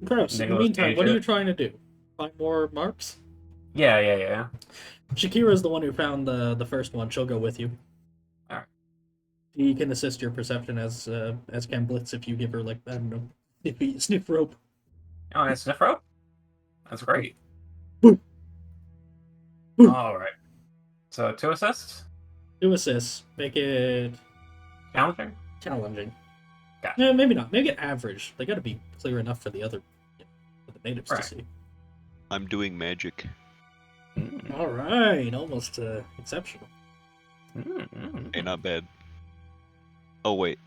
Gross. In the Nicholas meantime, what are Cage. you trying to do? Find more marks? Yeah. Shakira's the one who found the first one. She'll go with you. Alright. She can assist your perception as can Blitz if you give her, like, I don't know, sniff rope. Oh, it's sniff rope? That's great. Boom. Boom. Alright. So 2 assists? 2 assists. Make it Challenging? challenging. Got Yeah, maybe not. Make it average. They gotta be clear enough for the other, for the natives Right. to see. I'm doing magic. Alright, almost exceptional. Hey, not bad. Oh, wait.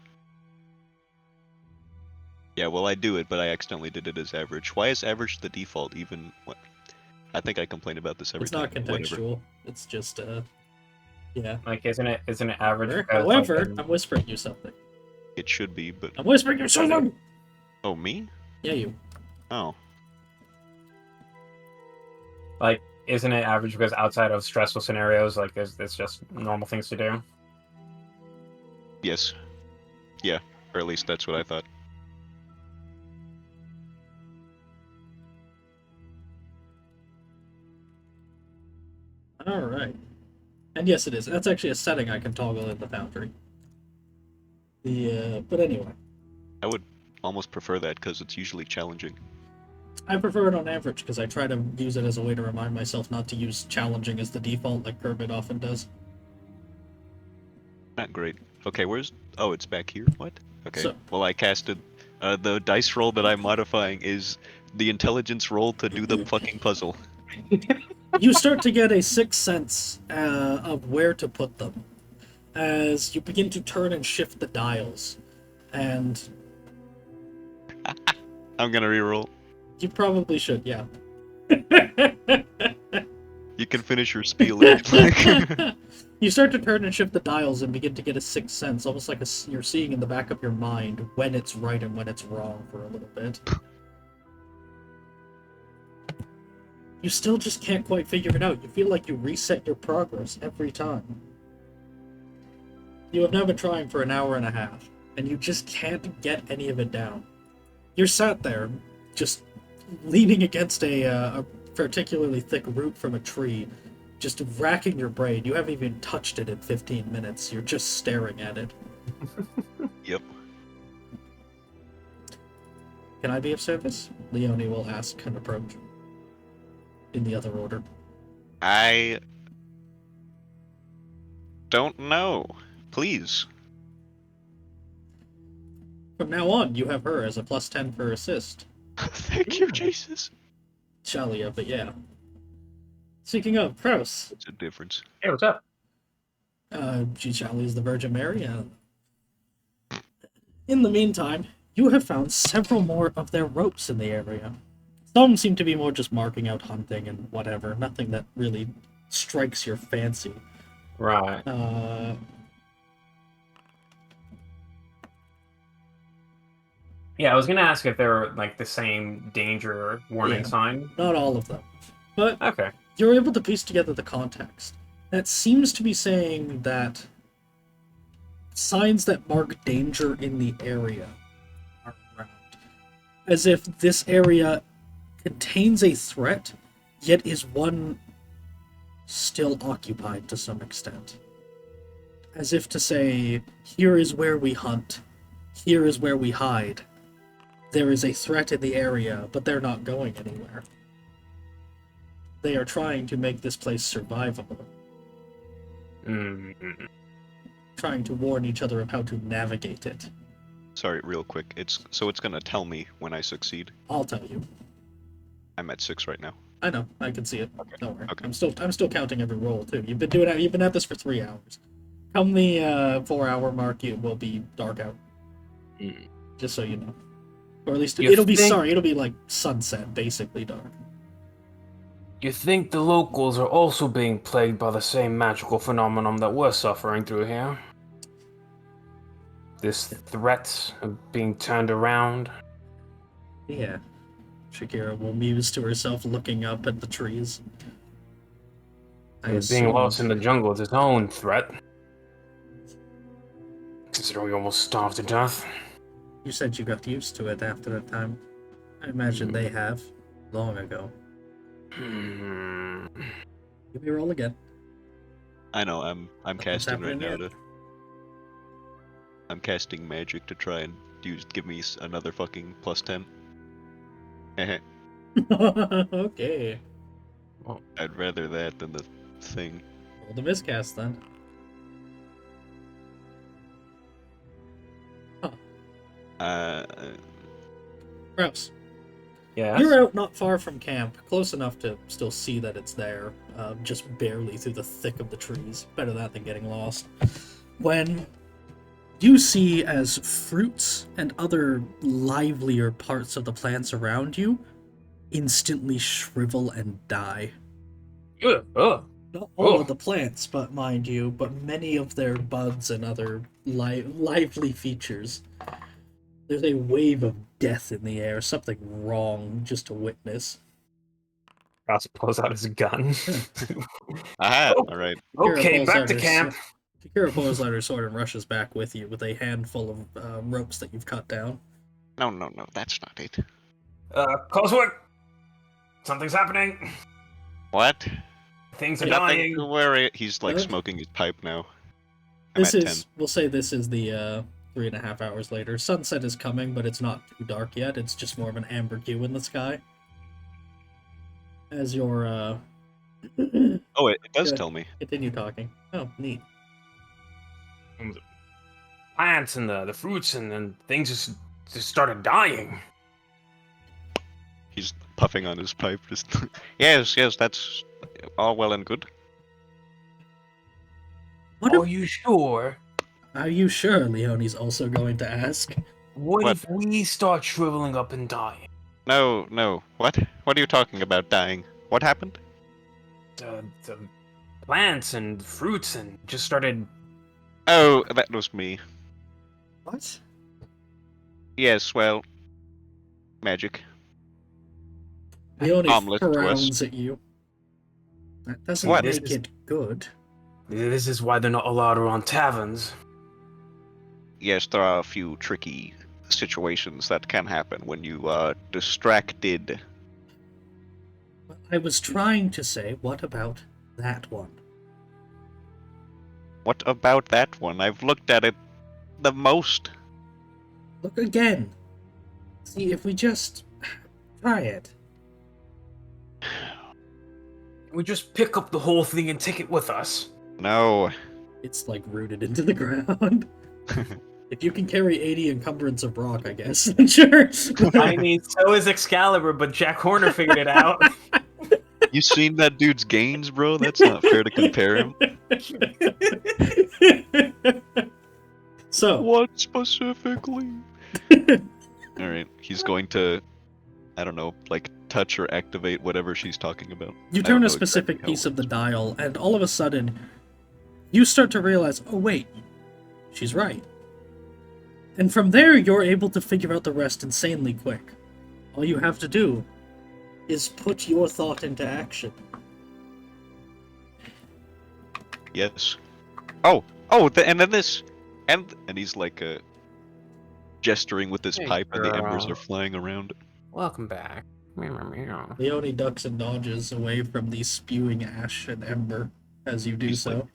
Yeah, well, I do it, but I accidentally did it as average. Why is average the default, even... What? I think I complain about this every It's time. not Whatever. contextual. It's just, yeah. Like, isn't it average? because, However, like, I'm whispering you something. It should be, but... I'm whispering you something! Oh, me? Yeah, you. Oh. like, isn't it average because outside of stressful scenarios, like, it's just normal things to do? Yes. Yeah, or at least that's what I thought. Alright. And yes, it is. That's actually a setting I can toggle in the Foundry. But anyway. I would almost prefer that, because it's usually challenging. I prefer it on average, because I try to use it as a way to remind myself not to use challenging as the default, like Kermit often does. Not great. Okay, where's... Oh, it's back here? What? Okay. So- Well, I casted... the dice roll that I'm modifying is the intelligence roll to do the fucking puzzle. You start to get a sixth sense of where to put them as you begin to turn and shift the dials. And I'm gonna reroll. you probably should, yeah. You can finish your spiel. Like... You start to turn and shift the dials and begin to get a sixth sense, almost like you're seeing in the back of your mind when it's right and when it's wrong for a little bit. You still just can't quite figure it out. You feel like you reset your progress every time. You have now been trying for an hour and a half, and you just can't get any of it down. You're sat there, just leaning against a particularly thick root from a tree, just racking your brain. You haven't even touched it in 15 minutes. You're just staring at it. Yep. Can I be of service? Leonie will ask and approach. In the other order. I don't know. Please. From now on, you have her as a +10 for assist. Thank you, Jesus. Shalia, but yeah. Speaking of, Kraus. What's the difference? Hey, what's up? Shalia is the Virgin Mary. In the meantime, you have found several more of their ropes in the area. Some seem to be more just marking out hunting and whatever. Nothing that really strikes your fancy. Right. Yeah, I was gonna ask if they were like the same danger warning Yeah. sign. Not all of them. But Okay. you're able to piece together the context. That seems to be saying that signs that mark danger in the area are around. As if this area contains a threat, yet is one still occupied to some extent. As if to say, here is where we hunt, here is where we hide. There is a threat in the area, but they're not going anywhere. They are trying to make this place survivable. Mm-hmm. Trying to warn each other of how to navigate it. Sorry, real quick. It's gonna tell me when I succeed. I'll tell you. I'm at 6 right now. I know, I can see it. Don't worry. Okay. I'm still counting every roll too. You've been at this for 3 hours. Come the 4-hour mark, it will be dark out. Mm. Just so you know. Or at least You it'll be think- it'll be like sunset, basically dark. You think the locals are also being plagued by the same magical phenomenon that we're suffering through here? This threat of being turned around? Yeah. Shakira will muse to herself looking up at the trees. Being lost in the jungle is its own threat. Considering we almost starved to death. You said you got used to it after that time. I imagine they have. Long ago. Hmm. Give me a roll again. I know. I'm Nothing's casting right happening now yet? to. I'm casting magic to try and give me another fucking +10. Heh. Okay. I'd rather that than the thing. Roll the miscast then. Kraus. Yes? You're out not far from camp, close enough to still see that it's there, just barely through the thick of the trees. Better that than getting lost. When you see as fruits and other livelier parts of the plants around you instantly shrivel and die. Ugh, ugh. Not all Oh. of the plants, but mind you, but many of their buds and other lively features. There's a wave of death in the air, something wrong just to witness. Ross pulls out his gun. Aha! Oh. Alright. Okay, pulls back out to her camp. Shakira pulls out her sword and rushes back with you with a handful of ropes that you've cut down. No, that's not it. Coswick! Something's happening. What? Things are Nothing dying. to worry. He's like Huh? smoking his pipe now. I'm This at is, 10. we'll say this is the 3.5 hours later. Sunset is coming, but it's not too dark yet. It's just more of an amber hue in the sky. As your Oh, it does Good. tell me. continue talking. Oh, neat. Plants and the fruits and then things just started dying. He's puffing on his pipe. Just yes, that's all well and good. What Are you sure? are you sure? Leonie's also going to ask. What What? if we start shriveling up and dying? No. What? What are you talking about dying? What happened? The plants and fruits and just started. Oh, that was me. What? Yes, well, magic. Leonie Harmless to us. frowns at you. That doesn't What? make it good. This is why they're not allowed around taverns. Yes, there are a few tricky situations that can happen when you are distracted. I was trying to say, what about that one? What about that one? I've looked at it the most. Look again. See if we just try it. We just pick up the whole thing and take it with us. No. It's like rooted into the ground. If you can carry 80 encumbrance of rock, I guess. Sure. I mean, so is Excalibur, but Jack Horner figured it out. You seen that dude's gains, bro? That's not fair to compare him. So, What specifically? Alright, he's going to, I don't know, like touch or activate whatever she's talking about. you I don't turn know a specific exactly how it piece of the works. dial, and all of a sudden, you start to realize, oh wait, she's right. And from there, you're able to figure out the rest insanely quick. All you have to do is put your thought into action. Yes. And then this, and he's like gesturing with his Hey, pipe, and the embers girl. are flying around. Welcome back. Meow, meow, meow. Leone ducks and dodges away from the spewing ash and ember as you do He's so. like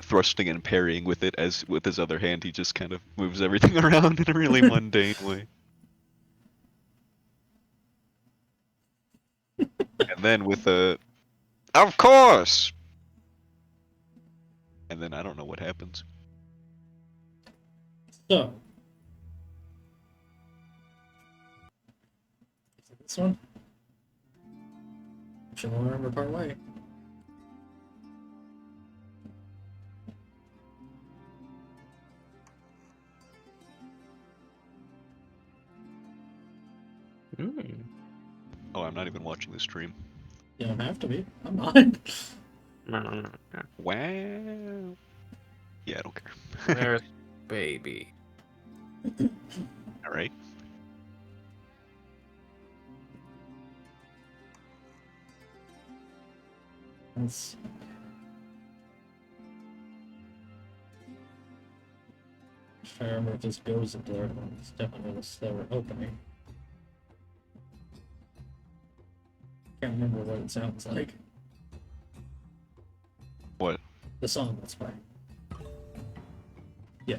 thrusting and parrying with it, as with his other hand he just kind of moves everything around in a really mundane way. And then with a, of course. And then I don't know what happens. So. Is it this one? Shall remember part way. Mm. Oh, I'm not even watching the stream. You don't have to be. I'm not. No, no, no, no. Wow. Yeah, I don't care. There's baby. All right. That's... I remember if this goes into there, it's definitely a slower opening. Can't remember what it sounds like. What? The song that's playing. Yeah.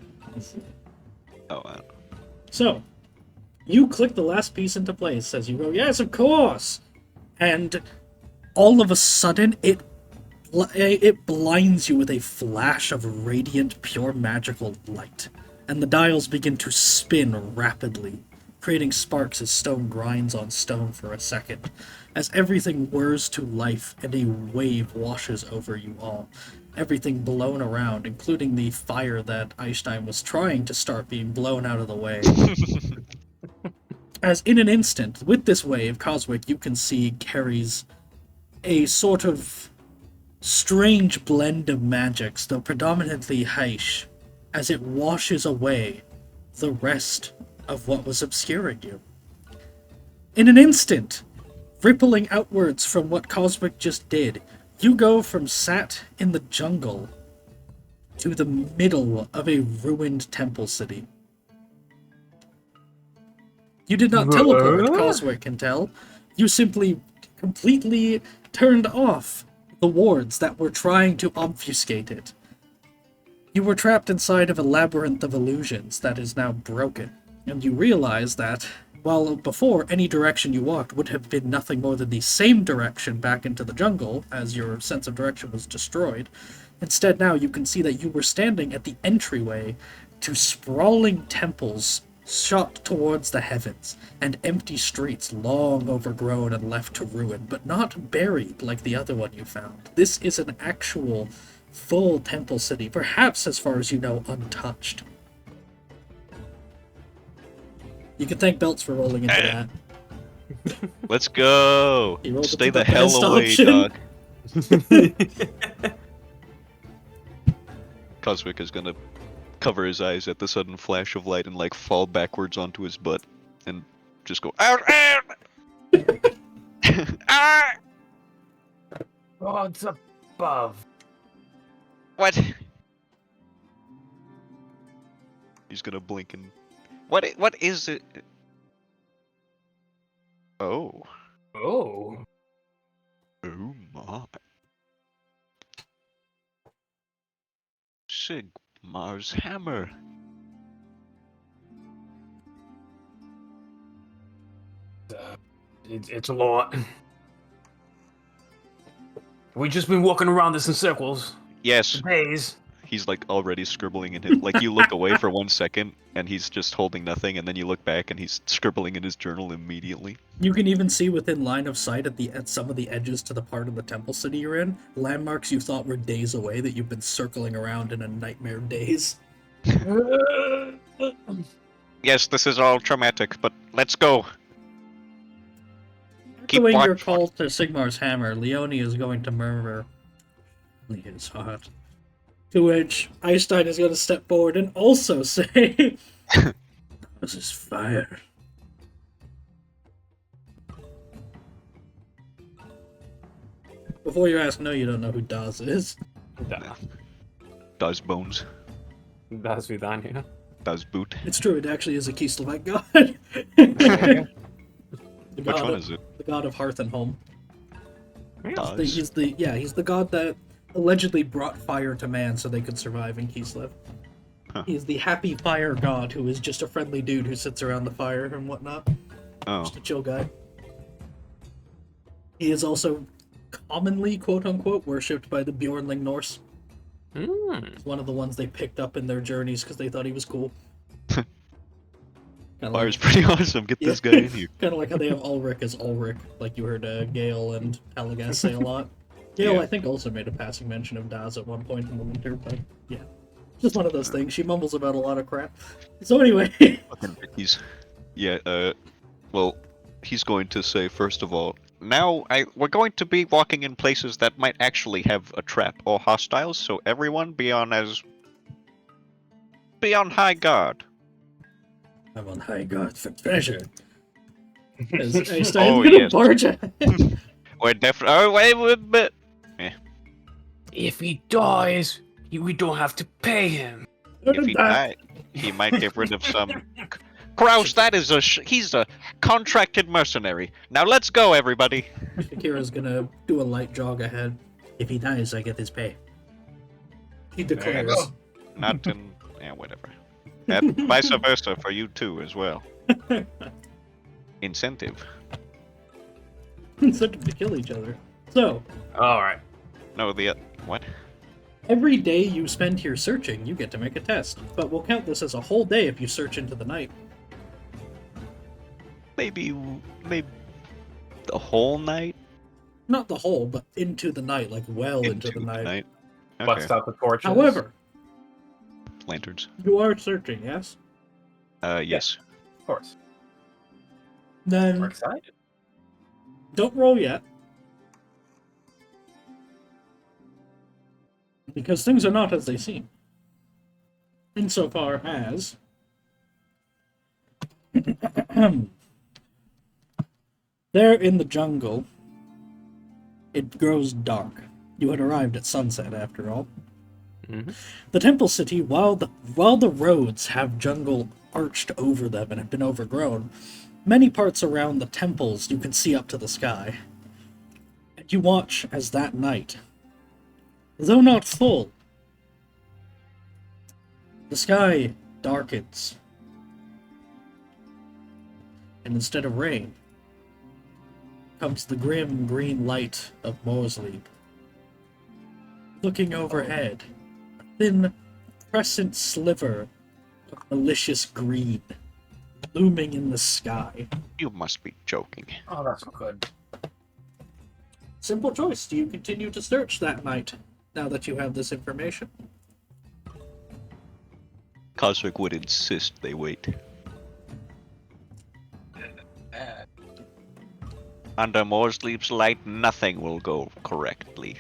Oh, I don't know. So, you click the last piece into place as you go, yes, of course! And all of a sudden, it blinds you with a flash of radiant, pure magical light. And the dials begin to spin rapidly, creating sparks as stone grinds on stone for a second, as everything whirs to life and a wave washes over you all. Everything blown around, including the fire that Einstein was trying to start being blown out of the way. As in an instant, with this wave, Coswick, you can see carries a sort of strange blend of magics, though predominantly Heish, as it washes away the rest of what was obscuring you. In an instant, rippling outwards from what Coswick just did, you go from sat in the jungle to the middle of a ruined temple city. You did not teleport, Coswick can tell. You simply completely turned off the wards that were trying to obfuscate it. You were trapped inside of a labyrinth of illusions that is now broken, and you realize that, while before any direction you walked would have been nothing more than the same direction back into the jungle, as your sense of direction was destroyed, instead now you can see that you were standing at the entryway to sprawling temples shot towards the heavens, and empty streets long overgrown and left to ruin, but not buried like the other one you found. This is an actual full temple city, perhaps as far as you know, untouched. You can thank Belts for rolling into that. Let's go. He rolled Stay the the hell best away, option. Doc. Coswick is gonna cover his eyes at the sudden flash of light and like fall backwards onto his butt and just go out. Ah! God's above. What? He's gonna blink and what is it? Oh. Oh. Oh my. Sigmar's hammer. It's a lot. We just been walking around this in circles Yes. for days. He's like already scribbling in his. Like you look away for 1 second, and he's just holding nothing, and then you look back, and he's scribbling in his journal immediately. You can even see within line of sight at some of the edges to the part of the temple city you're in, landmarks you thought were days away that you've been circling around in a nightmare daze. Yes, this is all traumatic, but let's go. Keep Echoing your watch. call to Sigmar's hammer, Leonie is going to murmur, "It's hot." To which Einstein is going to step forward and also say, "This is fire." Before you ask, no, you don't know who Daz is. Does bones. Das Vidania. Does boot. It's true, it actually is a Kislev god. The Which god one of- is it? The god of hearth and home. Does. He's the god that allegedly brought fire to man so they could survive in Kislev. Huh. He's the happy fire god who is just a friendly dude who sits around the fire and whatnot. Oh, Just a chill guy. He is also commonly, quote-unquote, worshipped by the Bjornling Norse. It's one of the ones they picked up in their journeys because they thought he was cool. fire's pretty awesome. Get this guy in here. Kind of like how they have Ulrich as Ulrich, like you heard Gale and Helagast say a lot. Gale, Yeah. I think, also made a passing mention of Daz at one point in the winter, but yeah. Just one of those things. She mumbles about a lot of crap. So anyway, Fucking Ricky's. Yeah, well, he's going to say, first of all, now we're going to be walking in places that might actually have a trap or hostiles, so everyone be on high guard. I'm on high guard for treasure. As Einstein's Oh, gonna yes. barge ahead. We're definitely. Oh, wait a bit. If he dies, we don't have to pay him. If he died, he might get rid of some. Kraus, that is he's a contracted mercenary. Now let's go, everybody. Shakira's gonna do a light jog ahead. If he dies, I get his pay. He There you declares. go. Not in. Yeah, whatever. And vice versa for you too, as well. Incentive. Incentive to kill each other. So, Alright. No, what? every day you spend here searching, you get to make a test. But we'll count this as a whole day if you search into the night. Maybe the whole night. Not the whole, but into the night, like well into the night. Okay. Bust out the torches. However, Lanterns. you are searching, yes? Yes. Of course. Then We're excited. don't roll yet. Because things are not as they seem. Insofar as there in the jungle, it grows dark. You had arrived at sunset, after all. Mhm. The temple city, while the roads have jungle arched over them and have been overgrown, many parts around the temples you can see up to the sky. And you watch as that night, though not full, the sky darkens. And instead of rain, comes the grim green light of Morsleep. Looking overhead, a thin crescent sliver of malicious green looming in the sky. You must be joking. Oh, that's good. Simple choice. Do you continue to search that night, now that you have this information? Coswick would insist they wait. Under Morsleep's light, nothing will go correctly.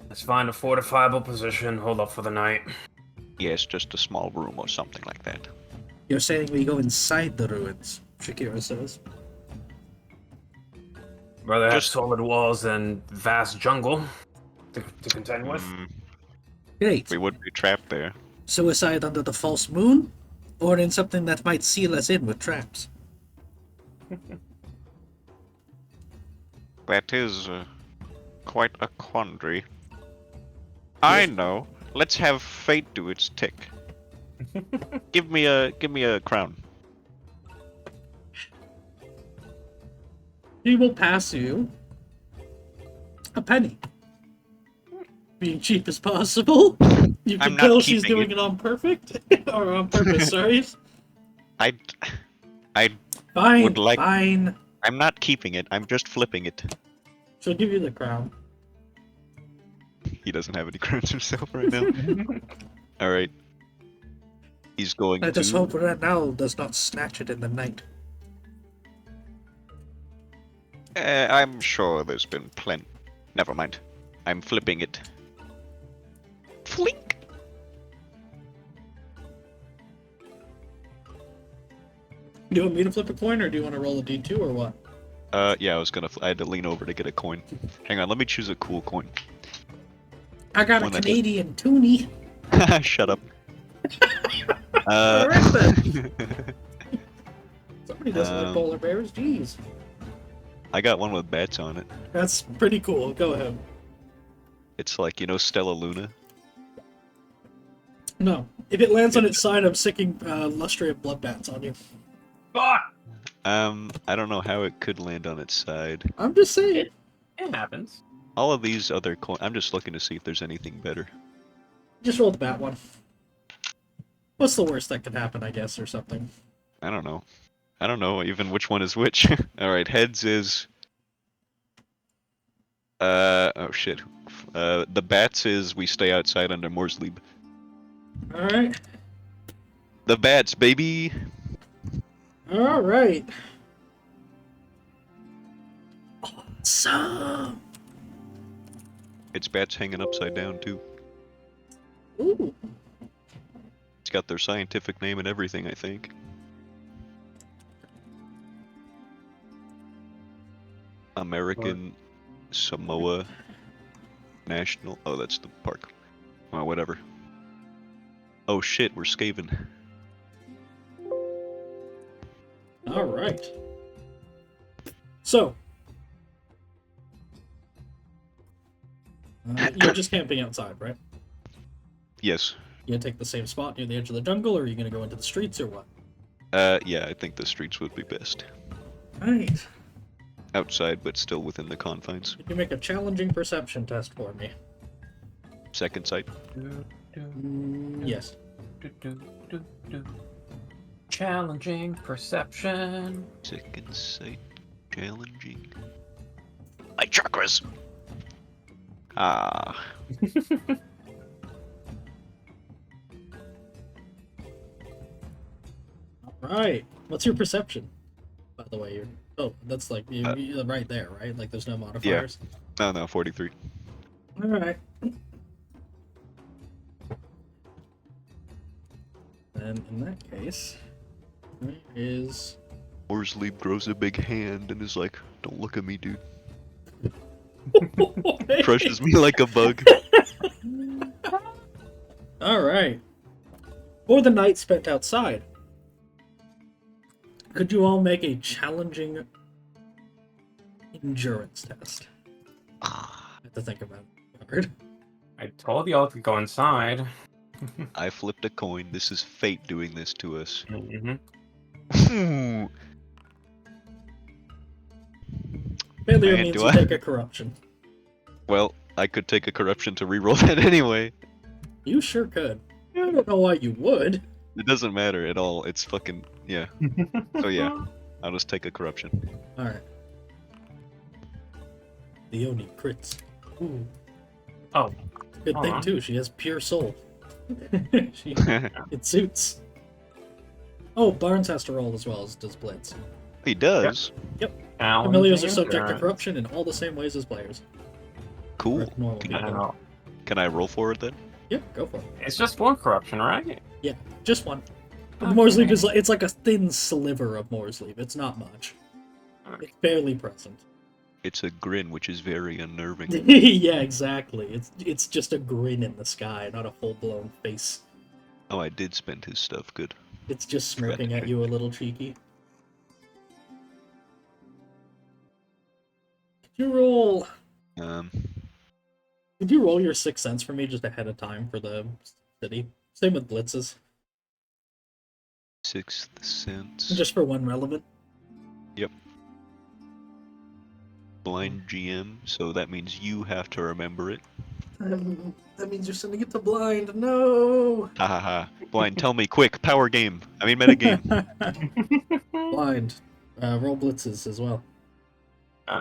Let's find a fortifiable position, hold up for the night. Yes, just a small room or something like that. You're saying we go inside the ruins, Shakira says. Rather have Just- solid walls than vast jungle to contend with. Great. We would be trapped there. Suicide under the false moon? Or in something that might seal us in with traps? That is quite a quandary. I know. Let's have fate do its tick. Give me a crown. He will pass you A penny. Being cheap as possible. You I'm can not tell she's keeping doing it on perfect. Or on purpose, sorry. I Fine, Would like- fine. I'm not keeping it. I'm just flipping it. She'll give you the crown. He doesn't have any crowns himself right now. All right. He's going Let us to. hope that owl does not snatch it in the night. I'm sure there's been plenty. Never mind. I'm flipping it. Flink. Do you want me to flip a coin, or do you want to roll a d2, or what? Yeah, I had to lean over to get a coin. Hang on, let me choose a cool coin. I got a One that- Canadian toonie. Shut up. Alright then. Somebody doesn't like Um, polar bears, jeez. I got one with bats on it. That's pretty cool, go ahead. It's like, you know, Stella Luna? No. If it lands on its side, I'm sicking Lustria blood bats on you. Fuck! I don't know how it could land on its side. I'm just saying. It happens. All of these other coins, I'm just looking to see if there's anything better. Just roll the bat one. What's the worst that could happen, I guess, or something? I don't know. I don't know even which one is which. Alright, heads is... oh shit. The bats is we stay outside under Moorsleep. Alright. The bats, baby! Alright. Awesome! It's bats hanging upside down too. Ooh. It's got their scientific name and everything, I think. American Samoa National. Oh, that's the park. Well, whatever. Oh shit, we're Skaven. Alright. So. You're just camping outside, right? Yes. You gonna take the same spot near the edge of the jungle, or are you gonna go into the streets, or what? Yeah, I think the streets would be best. Right. Outside, but still within the confines. Could you make a challenging perception test for me? Second sight. Yes. Challenging perception. Second sight. Challenging. My chakras. Ah. Alright. What's your perception? By the way, you're... Oh, that's like, you're right there, right? Like, there's no modifiers? No, 43. Alright. Then, in that case, there is... Moorsleep grows a big hand and is like, don't look at me, dude. Crushes me like a bug. Alright. For the night spent outside, could you all make a challenging endurance test? I have to think about it hard. I told y'all to go inside. I flipped a coin. This is fate doing this to us. Mm-hmm. Failure Man, means do you I- take a corruption. Well, I could take a corruption to reroll that anyway. You sure could. I don't know why you would. It doesn't matter at all. It's fucking... yeah. So yeah, I'll just take a corruption. Alright. Leonie crits. Ooh. Oh, Good Hold thing on. too, she has pure soul. It suits. Oh, Barnes has to roll as well as does Blitz. He does? Familiars are subject to corruption in all the same ways as players. Cool. Or normal I don't people. know. Can I roll for it then? Yeah, go for it. It's just one corruption, right? Yeah, just one. But Okay. Moorsleep is like, it's like a thin sliver of Moorsleep. It's not much. Okay. It's barely present. It's a grin, which is very unnerving. Yeah, exactly. It's just a grin in the sky, not a full-blown face. Oh, I did spend his stuff. Good. It's just smirking at you a little cheeky. Could you roll... Could you roll your 6th sense for me just ahead of time for the city? Same with Blitz's. Sixth sense. Just for one relevant. Yep. blind GM, so that means you have to remember it. That means you're sending it to blind. No. Ha ha ha. Blind, tell me quick. Power game. I mean meta game. Blind. Roll blitzes as well.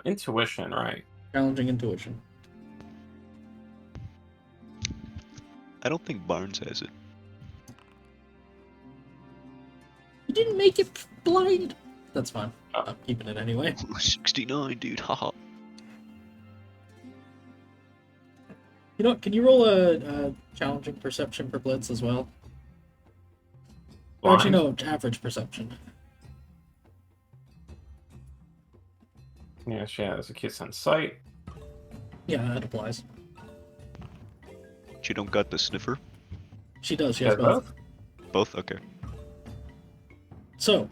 Intuition, right? Challenging intuition. I don't think Barnes has it. You didn't make it blind. That's fine. I'm keeping it anyway. 69, dude. Haha. You know what? Can you roll a challenging perception for blitz as well? Or actually, no, average perception. Yeah, she has a kiss on sight. Yeah, that applies. You don't got the sniffer? She does. She Yeah, has both. Both? Okay. So,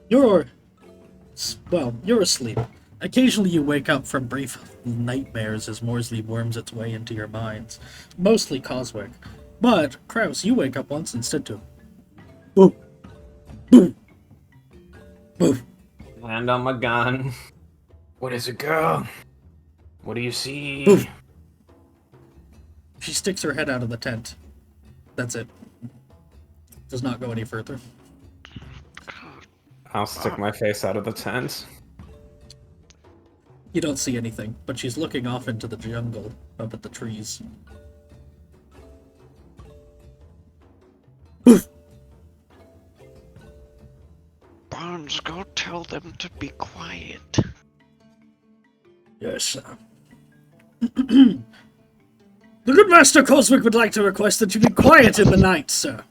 you're asleep. Occasionally you wake up from brief nightmares as Morsley worms its way into your minds. Mostly Coswick. But, Kraus, you wake up once instead too. Boom. Boom. Boom. Hand on my gun. What is it, girl? What do you see? Boom. She sticks her head out of the tent. That's it. Does not go any further. I'll stick my face out of the tent. You don't see anything, but she's looking off into the jungle, up at the trees. Barnes, go tell them to be quiet. Yes, sir. The good Master Coswick would like to request that you be quiet in the night, sir.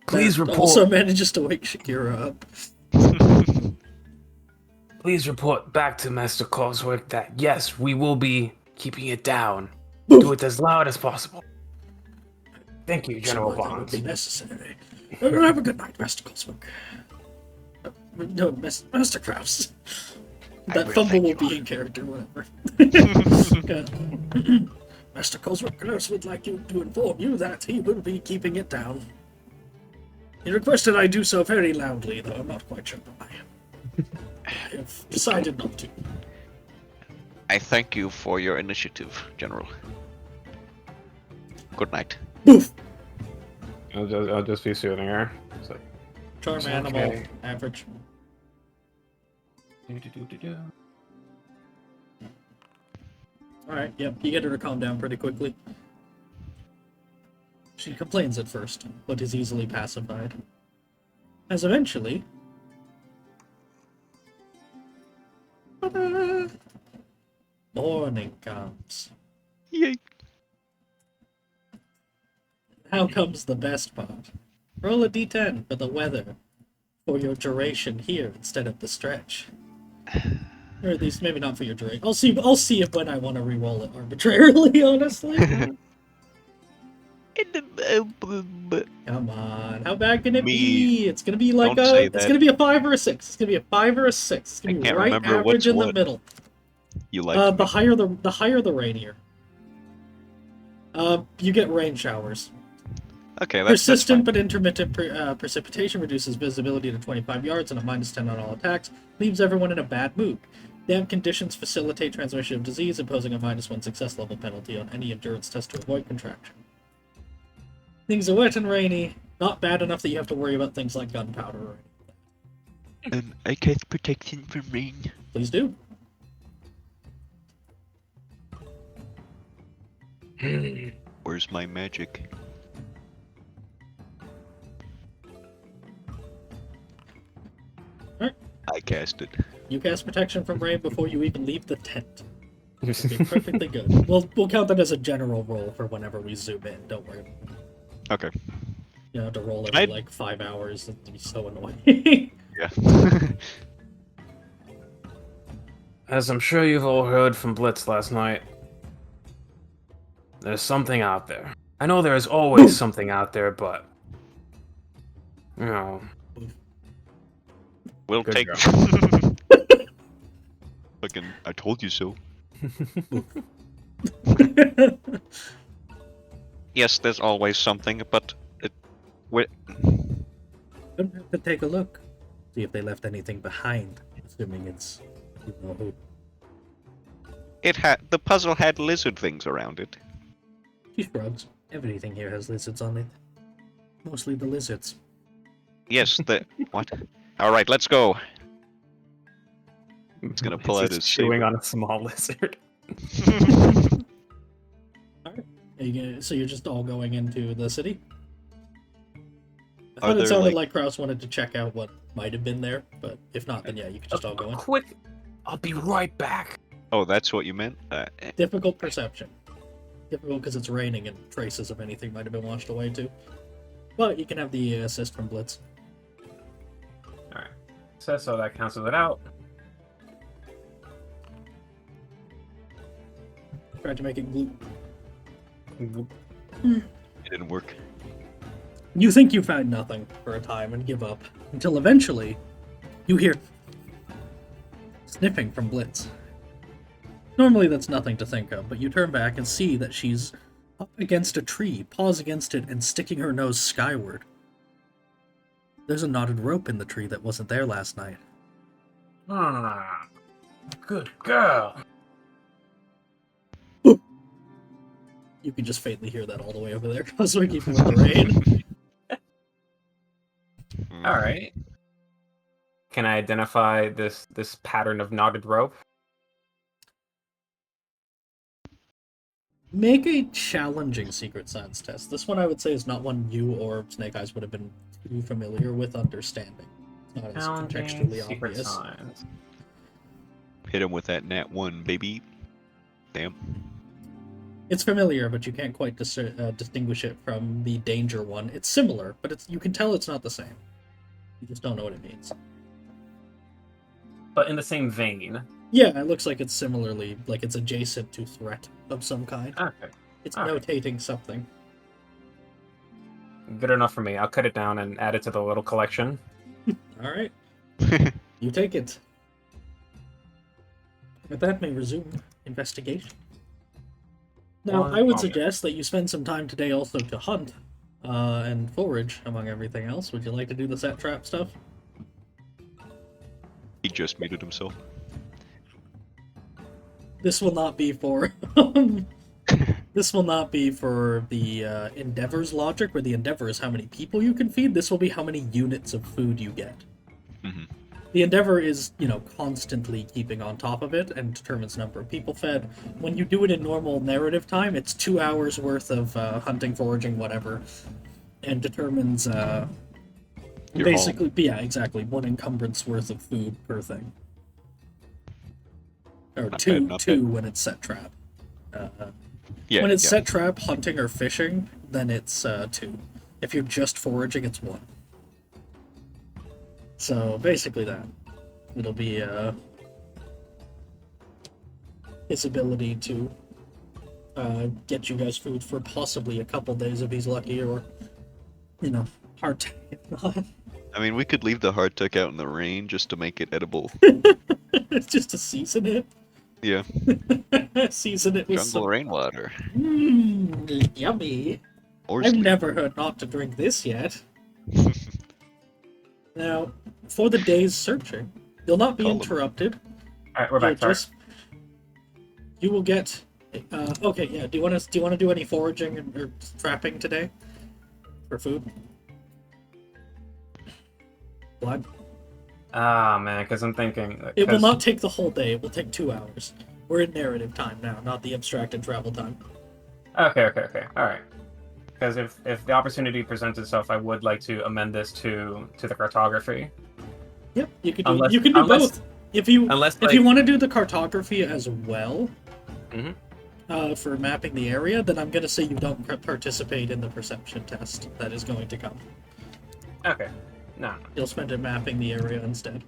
Please That report. also manages to wake Shakira up. Please report back to Master Coswick that yes, we will be keeping it down. Do it as loud as possible. Thank you, General That would Bonds. be necessary. Have a good night, Master Coswick. No, Master Kraus. That will fumble thank will you. be in character, whatever. Master Coswick Kraus would like you to inform you that he will be keeping it down. He requested I do so very loudly, though I'm not quite sure why. I have decided not to. I thank you for your initiative, General. Good night. Boof! I'll just be soothing her. It's like, Charm It's animal, okay. average. do-do-do-do-do. Alright, yep, you get her to calm down pretty quickly. She complains at first, but is easily pacified. As eventually... Ta-da! Morning comes. Yay. Now comes the best part. Roll a d10 for the weather. For your duration here instead of the stretch. Or at least maybe not for your duration. I'll see if when I want to re-roll it arbitrarily, honestly. Come on, how bad can it be? It's gonna be like Don't say it's that. gonna be a 5 or a 6. It's gonna be a 5 or a 6. It's gonna I be can't right remember average what's in the what. middle. You like The higher the rainier. You get rain showers. Okay, Persistent but intermittent precipitation reduces visibility to 25 yards and a -10 on all attacks, leaves everyone in a bad mood. Damp conditions facilitate transmission of disease, imposing a -1 success level penalty on any endurance test to avoid contraction. Things are wet and rainy, not bad enough that you have to worry about things like gunpowder or anything. I cast protection from rain. Please do. Where's my magic? Alright. I cast it. You cast protection from rain before you even leave the tent. It'll be perfectly good. We'll count that as a general roll for whenever we zoom in, don't worry. Okay. You have to roll Can every I- like 5 hours. It'd be so annoying. Yeah. As I'm sure you've all heard from Blitz last night, there's something out there. I know there is always something out there, but you know, We'll Good take. job. Fucking, I told you so. Yes, there's always something, but Gonna have to take a look. See if they left anything behind. Assuming it's you know who. The puzzle had lizard things around it. She shrugs. Everything here has lizards on it. Mostly the lizards. Yes, what? All right, let's go. He's gonna pull out his chewing saber. on a small lizard. Alright. So you're just all going into the city? I Are thought it there, sounded like Kraus wanted to check out what might have been there, but if not, then yeah, you could just all go in. Quick! I'll be right back. Oh, that's what you meant? Difficult perception. Difficult because it's raining and traces of anything might have been washed away too. But you can have the assist from Blitz. Alright. So that cancels it out. Tried to make it glue. It didn't work. You think you found nothing for a time and give up, until eventually you hear sniffing from Blitz. Normally that's nothing to think of, but you turn back and see that she's up against a tree, paws against it, and sticking her nose skyward. There's a knotted rope in the tree that wasn't there last night. Ah, good girl. You can just faintly hear that all the way over there, Coswick, even with the rain. Alright. Can I identify this pattern of knotted rope? Make a challenging secret science test. This one I would say is not one you or Snake Eyes would have been too familiar with understanding. It's not as contextually secret obvious. science. Hit him with that nat 1, baby. Damn. It's familiar, but you can't quite distinguish it from the danger one. It's similar, but you can tell it's not the same. You just don't know what it means. But in the same vein. Yeah, it looks like it's similarly, like it's adjacent to threat of some kind. Okay. It's Alright. notating something. Good enough for me. I'll cut it down and add it to the little collection. Alright. You take it. With that, may resume investigation. Now, One I would moment. suggest that you spend some time today also to hunt and forage, among everything else. Would you like to do the set trap stuff? He just muted himself. This will not be for this will not be for the Endeavor's logic, where the Endeavor is how many people you can feed. This will be how many units of food you get. Mhm. The Endeavor is, constantly keeping on top of it and determines number of people fed. When you do it in normal narrative time, it's 2 hours worth of hunting, foraging, whatever, and determines Your basically, yeah, exactly, 1 encumbrance worth of food per thing. Or Not two, bad, not two bad. when it's set trap. Yeah, When it's yeah. set trap, hunting, or fishing, then it's 2. If you're just foraging, it's 1. So basically that. It'll be his ability to get you guys food for possibly a couple days if he's lucky, or, hard time if not. I mean, we could leave the hardtack out in the rain just to make it edible. Just to season it. Yeah. Season it with Jungle some... rainwater. Yummy. Or I've sleep. never heard not to drink this yet. Now, for the day's searching, you'll not be Call 'em. interrupted. Alright, we're back. Sorry. You will get. Okay, yeah. Do you want to do any foraging or trapping today for food? Blood. Ah, man, because I'm thinking... It will 'cause- not take the whole day. It will take 2 hours. We're in narrative time now, not the abstracted travel time. Okay. Alright. Because if the opportunity presents itself, I would like to amend this to the cartography. Yep, you can do. Unless- you can do unless- both. If you Unless, if you want to do the cartography as well, Mhm. For mapping the area, then I'm gonna say you don't participate in the perception test that is going to come. Okay. No. You'll spend it mapping the area instead.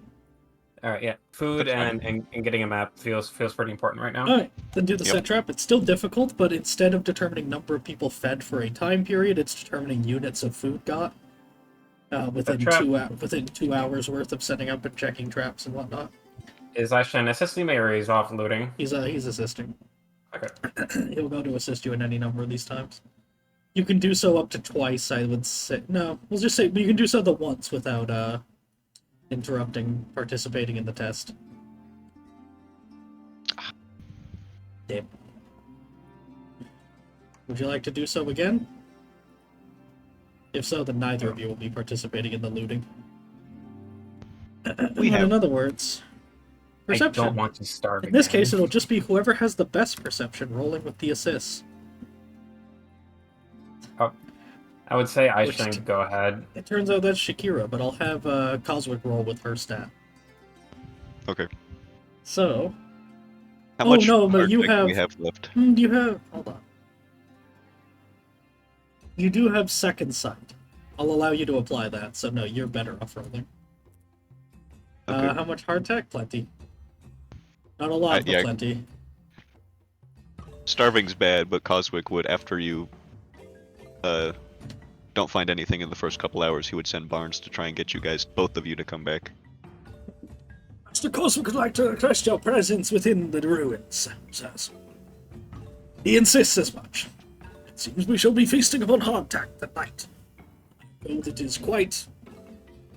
Alright, yeah. Food That's fine. and getting a map feels pretty important right now. Alright, then do the Yep. set trap. It's still difficult, but instead of determining number of people fed for a time period, it's determining units of food got within Set trap. 2 hours worth of setting up and checking traps and whatnot. Is Ashton assisting me or he's off looting? He's assisting. Okay. He'll go to assist you in any number of these times. You can do so up to twice, I would say. No, we'll just say you can do so the once without interrupting participating in the test. Damn. Would you like to do so again? If so, then neither of you will be participating in the looting. In other words, perception. I don't want to starve In this again. case, it'll just be whoever has the best perception rolling with the assists. I would say Which Einstein go ahead. It turns out that's Shakira, but I'll have Coswick roll with her stat. Okay. So, How Oh, much no, but hard you tech do we have- have left? you have... Hold on. You do have second sight. I'll allow you to apply that, so no, you're better off rolling. Okay. How much hard tech? Plenty. Not a lot, but yeah. plenty. Starving's bad, but Coswick would, after you don't find anything in the first couple hours, he would send Barnes to try and get you guys, both of you, to come back. Master Coswick would like to request your presence within the ruins, says. He insists as much. It seems we shall be feasting upon hardtack that night. I know that it is quite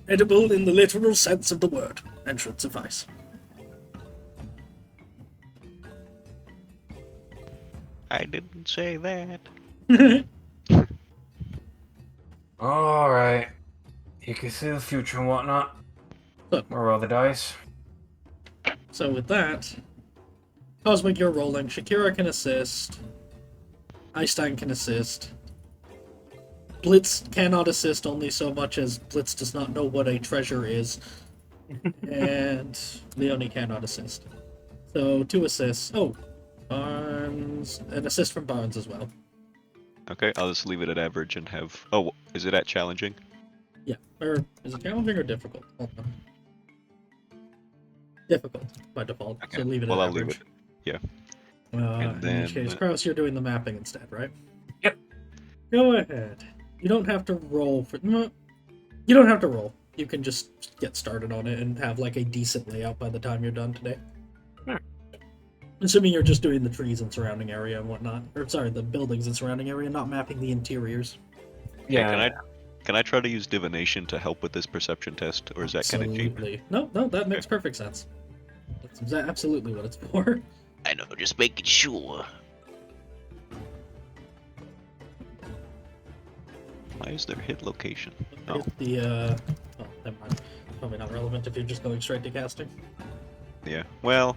edible in the literal sense of the word, and should suffice. I didn't say that. Alright. You can see the future and whatnot. Look. Or roll the dice. So with that, Cosmic, you're rolling. Shakira can assist. Einstein can assist. Blitz cannot assist only so much as Blitz does not know what a treasure is. And Leonie cannot assist. So 2 assists. Oh, Barnes. An assist from Barnes as well. Okay, I'll just leave it at average and have... Oh, is it at challenging? Yeah. Or is it challenging or difficult? Hold on. Difficult by default. Okay. So leave it Well, at I'll average. leave it. Yeah. And In which then- case, Kraus, you're doing the mapping instead, right? Yep. Go ahead. You don't have to roll for... No, you don't have to roll. You can just get started on it and have like a decent layout by the time you're done today. Sure. Assuming you're just doing the trees and surrounding area and whatnot. Or sorry, the buildings and surrounding area, not mapping the interiors. Yeah. Can I try to use divination to help with this perception test, or is that kind of cheap? Absolutely. No, that makes perfect sense. That's absolutely what it's for. I know, just making sure. Why is there hit location? Oh, Hit the, oh, never mind. Probably not relevant if you're just going straight to casting. yeah. Well...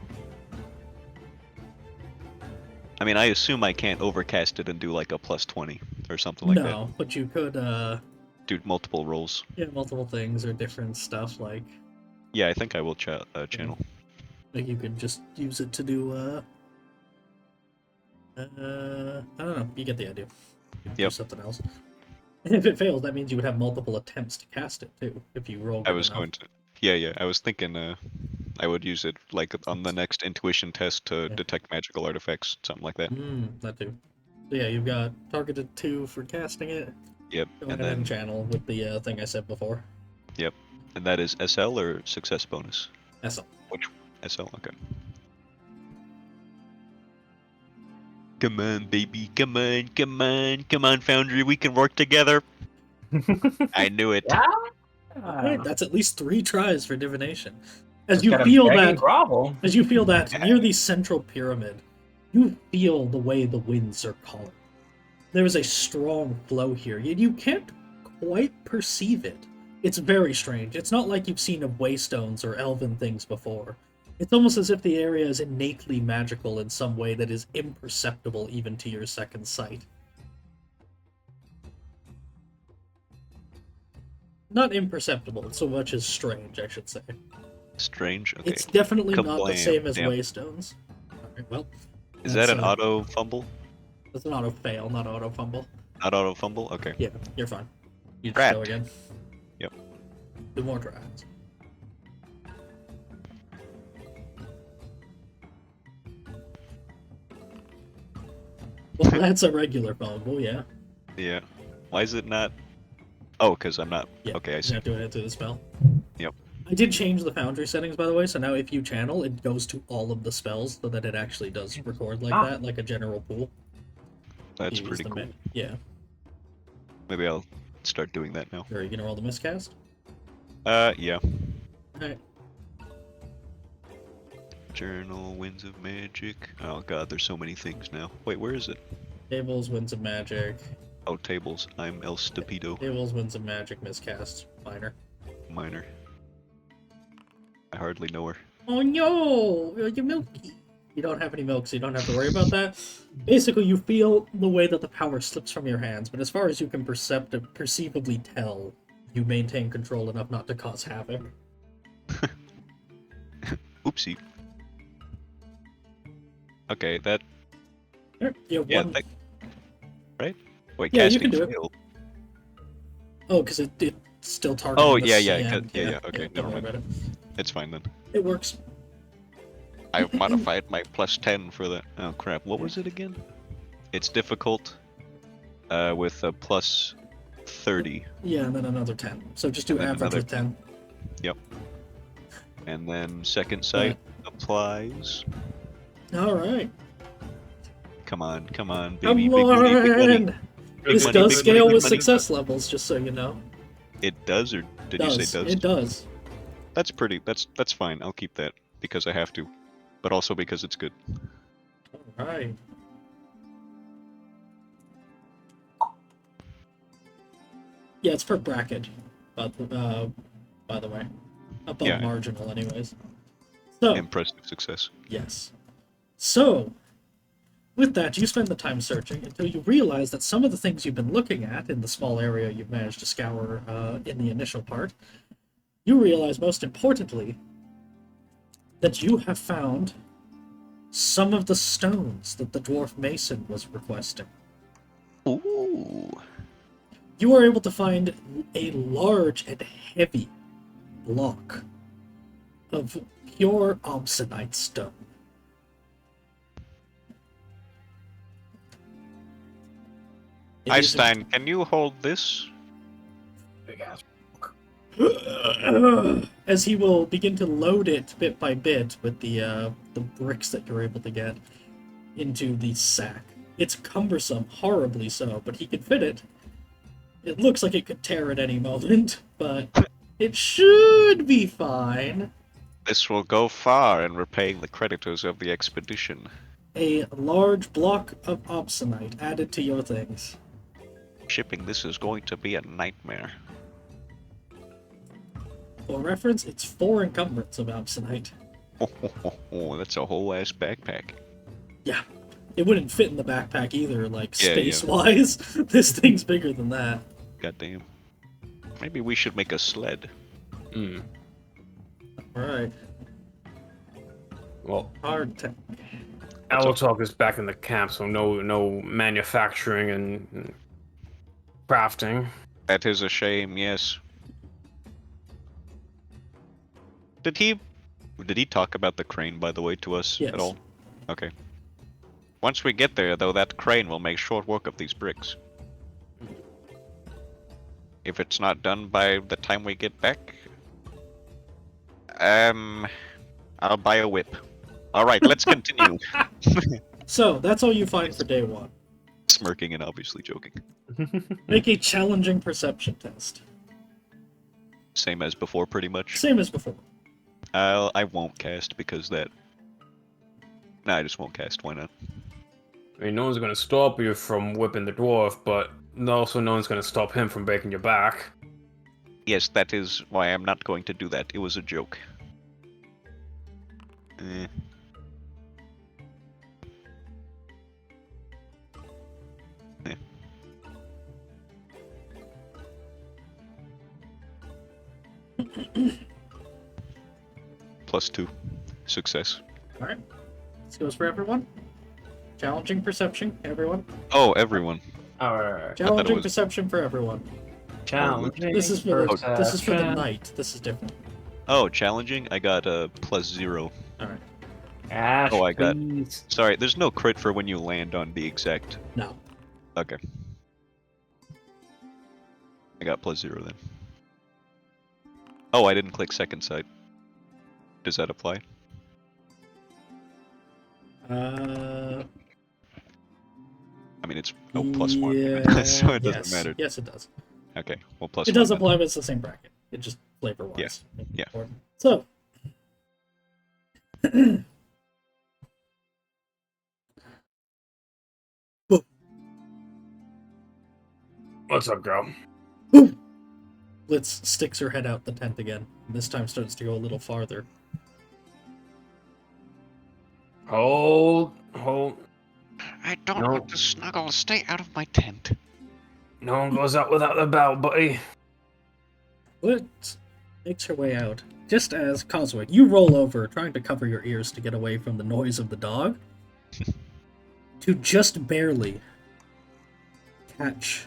I mean, I assume I can't overcast it and do like a plus 20 or something like that. No, but you could, Do multiple rolls. yeah, multiple things or different stuff, like Yeah, I think I will channel. you could just use it to do, I don't know, you get the idea. You could do Yep. something else. And if it fails, that means you would have multiple attempts to cast it, too, if you roll I good was enough. going to... Yeah, I was thinking I would use it like on the next intuition test to Yeah. detect magical artifacts, something like that. That too. So yeah, you've got targeted 2 for casting it. Yep, Go and ahead and then... channel with the thing I said before. And that is SL or success bonus? SL. SL, okay. Come on, baby, come on, Foundry, we can work together. I knew it. Alright, that's at least 3 tries for divination. As Just you gotta feel beg and that, grovel. as you feel that near the central pyramid, you feel the way the winds are calling. There is a strong flow here, yet you can't quite perceive it. It's very strange. It's not like you've seen of waystones or elven things before. It's almost as if the area is innately magical in some way that is imperceptible even to your second sight. Not imperceptible, so much as strange, I should say. Strange, okay. It's definitely not the Kablam, same as damn. waystones. Alright, well, Is that that's, an auto fumble? that's an auto fail, not auto fumble. Not auto fumble? Okay. Yeah, you're fine. You just Rat. go again. Yep. 2 more tries. Well, that's a regular fumble, yeah. Yeah. Why is it not? Oh, because I'm not. Yeah, Okay, I you're see. not doing it through the spell. Yep. I did change the Foundry settings, by the way, so now if you channel, it goes to all of the spells, so that it actually does record like that, like a general pool. That's You use pretty the cool. Yeah. Maybe I'll start doing that now. Are you gonna roll the miscast? Yeah. Alright. Journal, Winds of Magic. Oh god, there's so many things now. Wait, where is it? Tables, Winds of Magic. Oh, tables. I'm El Stupido. Tables, Winds of Magic, miscast. Minor. Minor. I hardly know her. Oh no! You're milky. You don't have any milk, so you don't have to worry about that. Basically, you feel the way that the power slips from your hands, but as far as you can perceivably tell, you maintain control enough not to cause havoc. Oopsie. Okay, that. Yeah, Yeah, one... right? Wait, Yeah, you casting can do it. failed. Oh, because it's still targeting Oh, the yeah, CM. yeah, okay, don't never worry mind. about it. It's fine then. It works. I've modified my +10 for the. Oh crap! What was it again? It's difficult. With a +30. Yeah, and then another 10. So just do And then average another with 10. Yep. And then second sight applies. Alright. Come on, baby, Come big money, big money. on! Big This money, does big scale money, with big money. success levels, just so you know. It does, or did you say does? It does. That's pretty. That's fine. I'll keep that because I have to, but also because it's good. Alright. Yeah, it's per bracket, but by the way, above Yeah. marginal, anyways. So Impressive success. yes. So with that, you spend the time searching until you realize that some of the things you've been looking at in the small area you've managed to scour in the initial part, you realize most importantly that you have found some of the stones that the dwarf mason was requesting. Ooh. You are able to find a large and heavy block of pure obsidianite stone. It is- Einstein, can you hold this? Big ass. as he will begin to load it bit by bit with the bricks that you're able to get into the sack. It's cumbersome, horribly so, but he can fit it. It looks like it could tear at any moment, but it should be fine. This will go far in repaying the creditors of the expedition. A large block of obsidianite added to your things. Shipping this is going to be a nightmare. For reference, it's 4 encumbrance of obsidianite. Oh, that's a whole ass backpack. Yeah. It wouldn't fit in the backpack either, like, Yeah, yeah. space-wise. This thing's bigger than that. Goddamn. Maybe we should make a sled. Hmm. Alright. Well, Hard tech. Alatok is back in the camp, so no manufacturing and crafting. That is a shame, yes. Did he talk about the crane, by the way, to us Yes. at all? Okay. Once we get there, though, that crane will make short work of these bricks. If it's not done by the time we get back, I'll buy a whip. Alright, let's continue. So, that's all you find for day 1. Smirking and obviously joking. Make a challenging perception test. Same as before, pretty much. Same as before. I won't cast because that... Nah, I just won't cast, why not? I mean, no one's gonna stop you from whipping the dwarf, but also no one's gonna stop him from breaking your back. Yes, that is why I'm not going to do that. It was a joke. Eh. Eh. +2. Success. Alright. This goes for everyone. Challenging perception, everyone. Oh, everyone. Alright. Challenging was- perception for everyone. Challenging. This is for the perception. night. This is different. Oh, challenging? I got a +0. Alright. Ash, Oh, I got- please. Sorry, there's no crit for when you land on the exact... No. Okay. I got +0 then. Oh, I didn't click second sight. Does that apply? Uh, I mean, it's +1, Yeah, so it doesn't yes. matter. Yes, it does. Okay, well, +1. It does then. apply, but it's the same bracket. It just flavor-wise. Yeah. So. What's up, girl? Blitz sticks her head out the tent again. This time starts to go a little farther. Hold. I don't No. want to snuggle. Stay out of my tent. No one goes out without the belt, buddy. Blitz makes her way out. Just as Coswick, you roll over, trying to cover your ears to get away from the noise of the dog, to just barely catch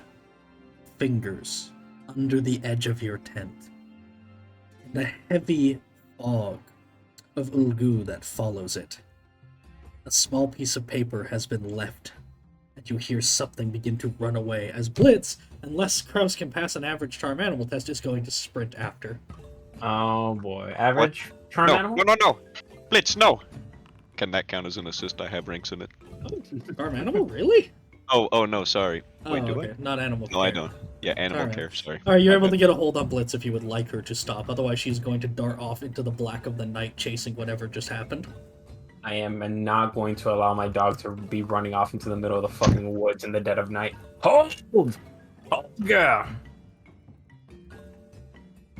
fingers under the edge of your tent. And a heavy fog of Ulgu that follows it. A small piece of paper has been left, and you hear something begin to run away as Blitz, unless Kraus can pass an average charm animal test, is going to sprint after. Oh boy. Average charm No, animal? no. Blitz, no! Can that count as an assist? I have ranks in it. Charm animal? Really? Oh, no, sorry. Wait, do okay. Not animal I? No, I care. don't. Yeah, animal Alright. care, sorry. Alright, you're My able bad. to get a hold on Blitz if you would like her to stop. Otherwise, she's going to dart off into the black of the night, chasing whatever just happened. I am not going to allow my dog to be running off into the middle of the fucking woods in the dead of night. Hold! Oh, yeah.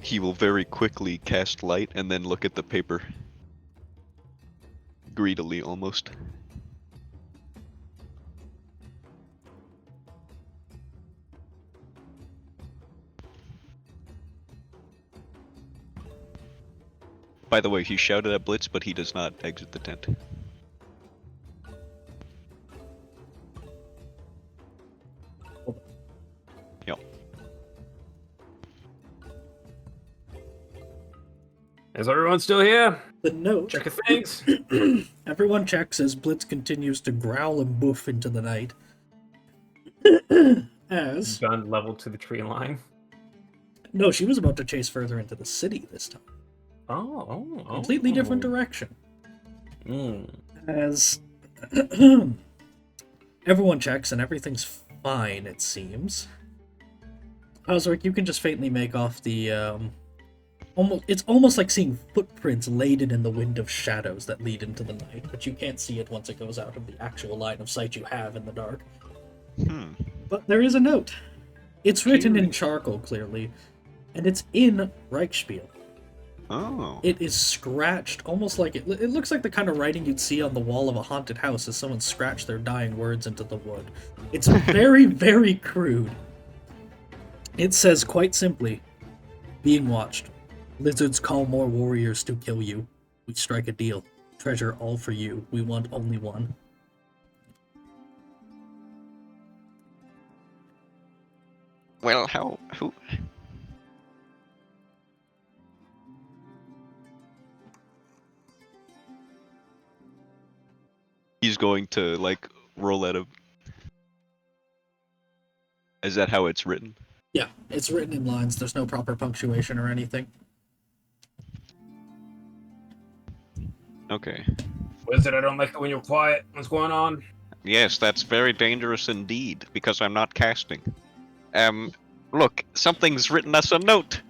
He will very quickly cast light and then look at the paper. Greedily, almost. By the way, he shouted at Blitz, but he does not exit the tent. Yep. Is everyone still here? The note. Check your things. Everyone checks as Blitz continues to growl and boof into the night. As Gun leveled to the tree line. no, she was about to chase further into the city this time. Oh. Completely different direction. Mm. As everyone checks and everything's fine, it seems. Coswick, you can just faintly make off the it's almost like seeing footprints laden in the wind of shadows that lead into the night, but you can't see it once it goes out of the actual line of sight you have in the dark. But there is a note. It's written in charcoal, clearly, and it's in Reichspiel. Oh. It is scratched, almost like it looks like the kind of writing you'd see on the wall of a haunted house as someone scratched their dying words into the wood. It's very, very crude. It says quite simply, being watched. Lizards call more warriors to kill you. We strike a deal. Treasure all for you. We want only one. Well, who? He's going to, like, roll out of... Is that how it's written? Yeah, it's written in lines. There's no proper punctuation or anything. Okay. Wizard, I don't like it when you're quiet. What's going on? Yes, that's very dangerous indeed, because I'm not casting. Look, something's written us a note.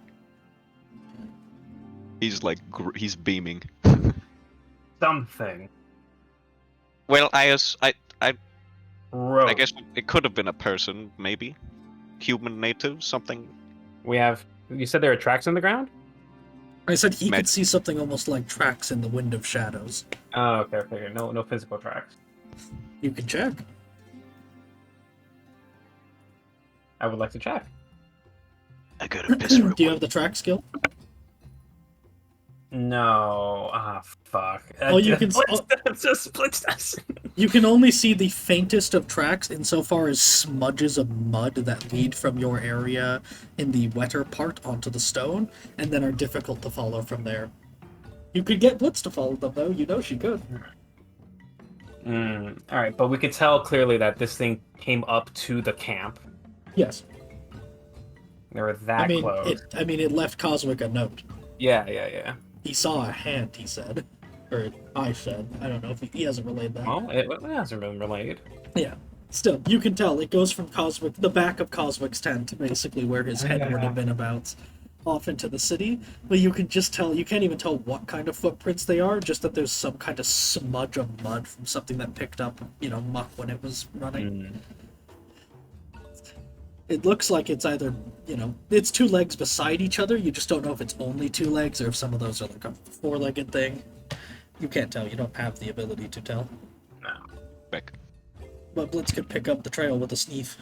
He's like, he's beaming. Something. Well, I Road. guess it could have been a person, maybe. Human native, something. We have... You said there are tracks on the ground? I said he Mag- could see something almost like tracks in the wind of shadows. Oh, okay. No physical tracks. You can check. I would like to check. I got a visceral Do you have the track skill? No. Fuck. Oh, you can- Just splits us. You can only see the faintest of tracks insofar as smudges of mud that lead from your area in the wetter part onto the stone, and then are difficult to follow from there. You could get Blitz to follow them, though. You know she could. Alright, but we could tell clearly that this thing came up to the camp. Yes. They were that close. It left Coswick a note. Yeah. He saw a hand, he said. Or I said. I don't know if he hasn't relayed that. Well, it hasn't been relayed. Yeah. Still, you can tell it goes from Coswick, the back of Coswick's tent, basically where his head would have been about, off into the city. But you can just tell, you can't even tell what kind of footprints they are, just that there's some kind of smudge of mud from something that picked up, muck when it was running. It looks like it's either, it's two legs beside each other. You just don't know if it's only two legs or if some of those are like a four-legged thing. You can't tell. You don't have the ability to tell. No. Beck. But Blitz could pick up the trail with a sniff.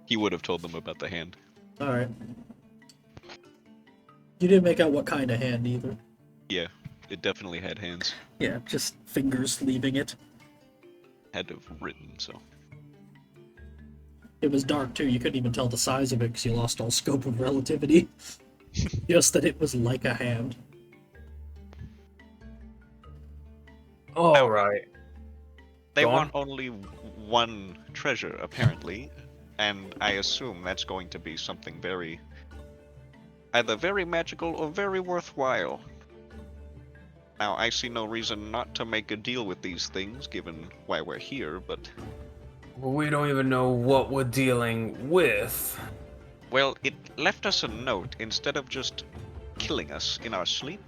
He would have told them about the hand. Alright. You didn't make out what kind of hand either. Yeah, it definitely had hands. Yeah, just fingers leaving it. Had to have written, so. It was dark too. You couldn't even tell the size of it because you lost all scope of relativity. Just that it was like a hand. All right. They Go on. want only one treasure, apparently, and I assume that's going to be something either very magical or very worthwhile. Now, I see no reason not to make a deal with these things, given why we're here, but... Well, we don't even know what we're dealing with. Well, it left us a note instead of just killing us in our sleep.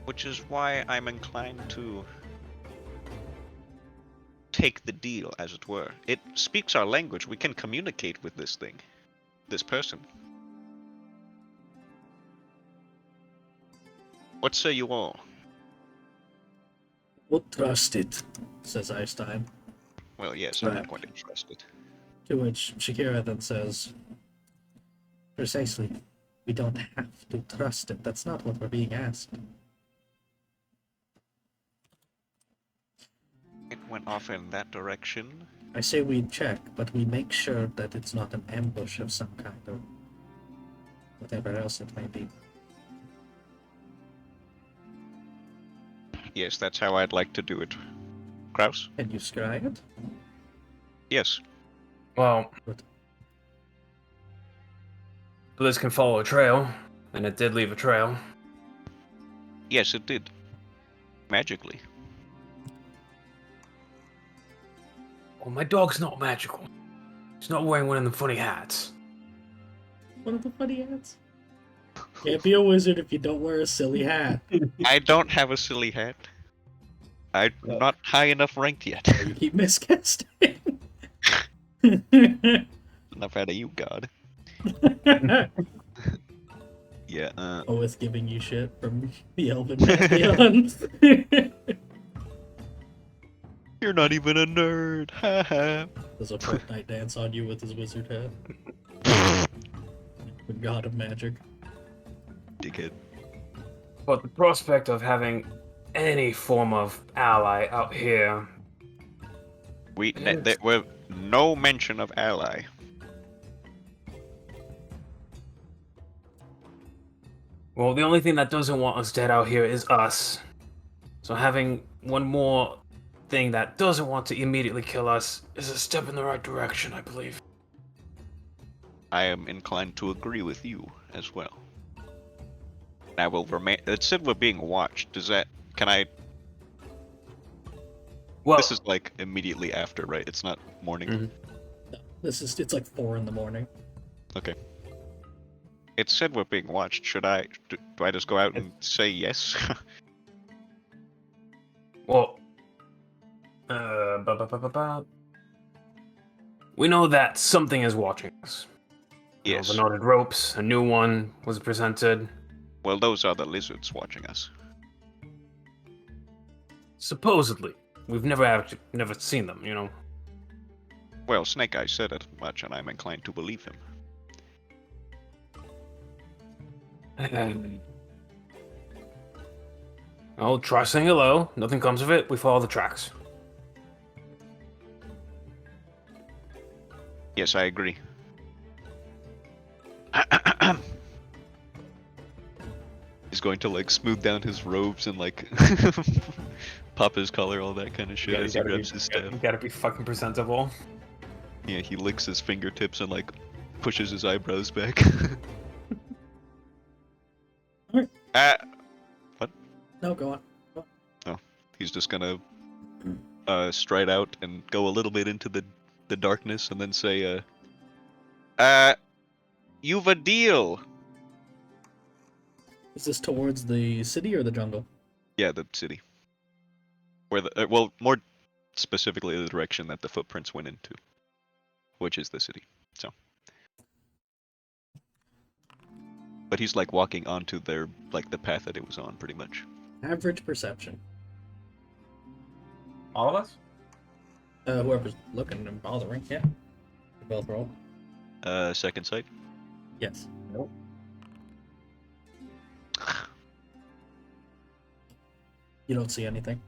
Which is why I'm inclined to take the deal, as it were. It speaks our language. We can communicate with this thing. This person. What say you all? We'll trust it, says Einstein. Well, yes, I'm Right. not going to trust it. To which Shakira then says, precisely, we don't have to trust it. That's not what we're being asked. It went off in that direction. I say we check, but we make sure that it's not an ambush of some kind or whatever else it may be. Yes, that's how I'd like to do it. Kraus? Can you scry it? Yes. Well, Good. Blitz can follow a trail, and it did leave a trail. Yes, it did. Magically. Well, my dog's not magical. He's not wearing one of them funny hats. One of the funny hats. Can't be a wizard if you don't wear a silly hat. I don't have a silly hat. I'm not high enough ranked yet. You keep miscasting. Enough out of you, God. Yeah, Always giving you shit from the Elven Pantheon. You're not even a nerd. Haha. There's a Fortnite dance on you with his wizard hat. The god of magic. Dickhead. But the prospect of having any form of ally out here... there were no mention of ally. Well, the only thing that doesn't want us dead out here is us. So having one more thing that doesn't want to immediately kill us is a step in the right direction, I believe. I am inclined to agree with you as well. I will remain. It said we're being watched. Does that? Can I? Well, This is like immediately after, right? It's not morning. Mhm. It's like 4 in the morning. Okay. It said we're being watched. Should I? Do I just go out and say yes? well, we know that something is watching us. You know, Yes. the knotted ropes, a new one was presented. Well, those are the lizards watching us. Supposedly. We've never seen them, you know. Well, Snake Eyes said it much, and I'm inclined to believe him. I'll try saying hello. Nothing comes of it. We follow the tracks. Yes, I agree. He's going to like smooth down his robes and like pop his collar, all that kind of shit as he grabs his staff. You gotta be fucking presentable. Yeah, he licks his fingertips and like pushes his eyebrows back. Uh, No, go on. He's just gonna stride out and go a little bit into the darkness, and then say, "You've a deal." Is this towards the city or the jungle? Yeah, the city. Where well, more specifically, the direction that the footprints went into, which is the city. So, but he's like walking onto their the path that it was on, pretty much. Average perception. All of us? Whoever's looking and bothering, yeah. You both roll. Second sight. Yes. Nope. You don't see anything.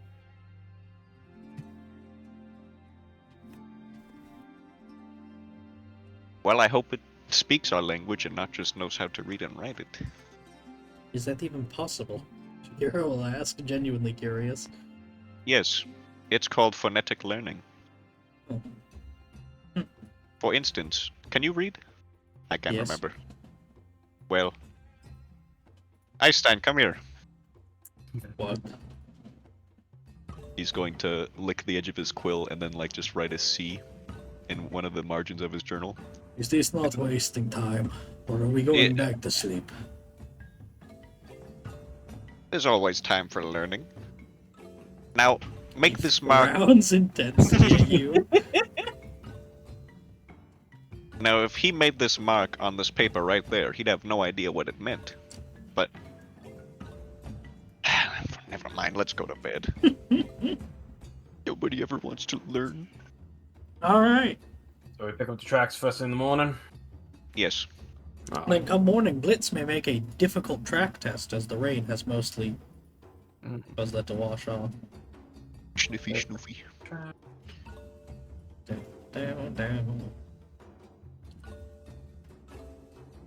Well, I hope it speaks our language and not just knows how to read and write it. Is that even possible? Hero will ask, genuinely curious. Yes, it's called phonetic learning. Oh. For instance, can you read? I can't Yes. remember. Well, Einstein, come here. What? He's going to lick the edge of his quill and then just write a C in one of the margins of his journal. Is this not wasting time? Or are we going back to sleep? There's always time for learning. Now, make this mark. Rounds intensity at you. Now, if he made this mark on this paper right there, he'd have no idea what it meant. But never mind. Let's go to bed. Nobody ever wants to learn. Alright. So we pick up the tracks first thing in the morning. Yes. Oh. Then come morning, Blitz may make a difficult track test as the rain has mostly caused that to wash off. Sniffy, snoofy.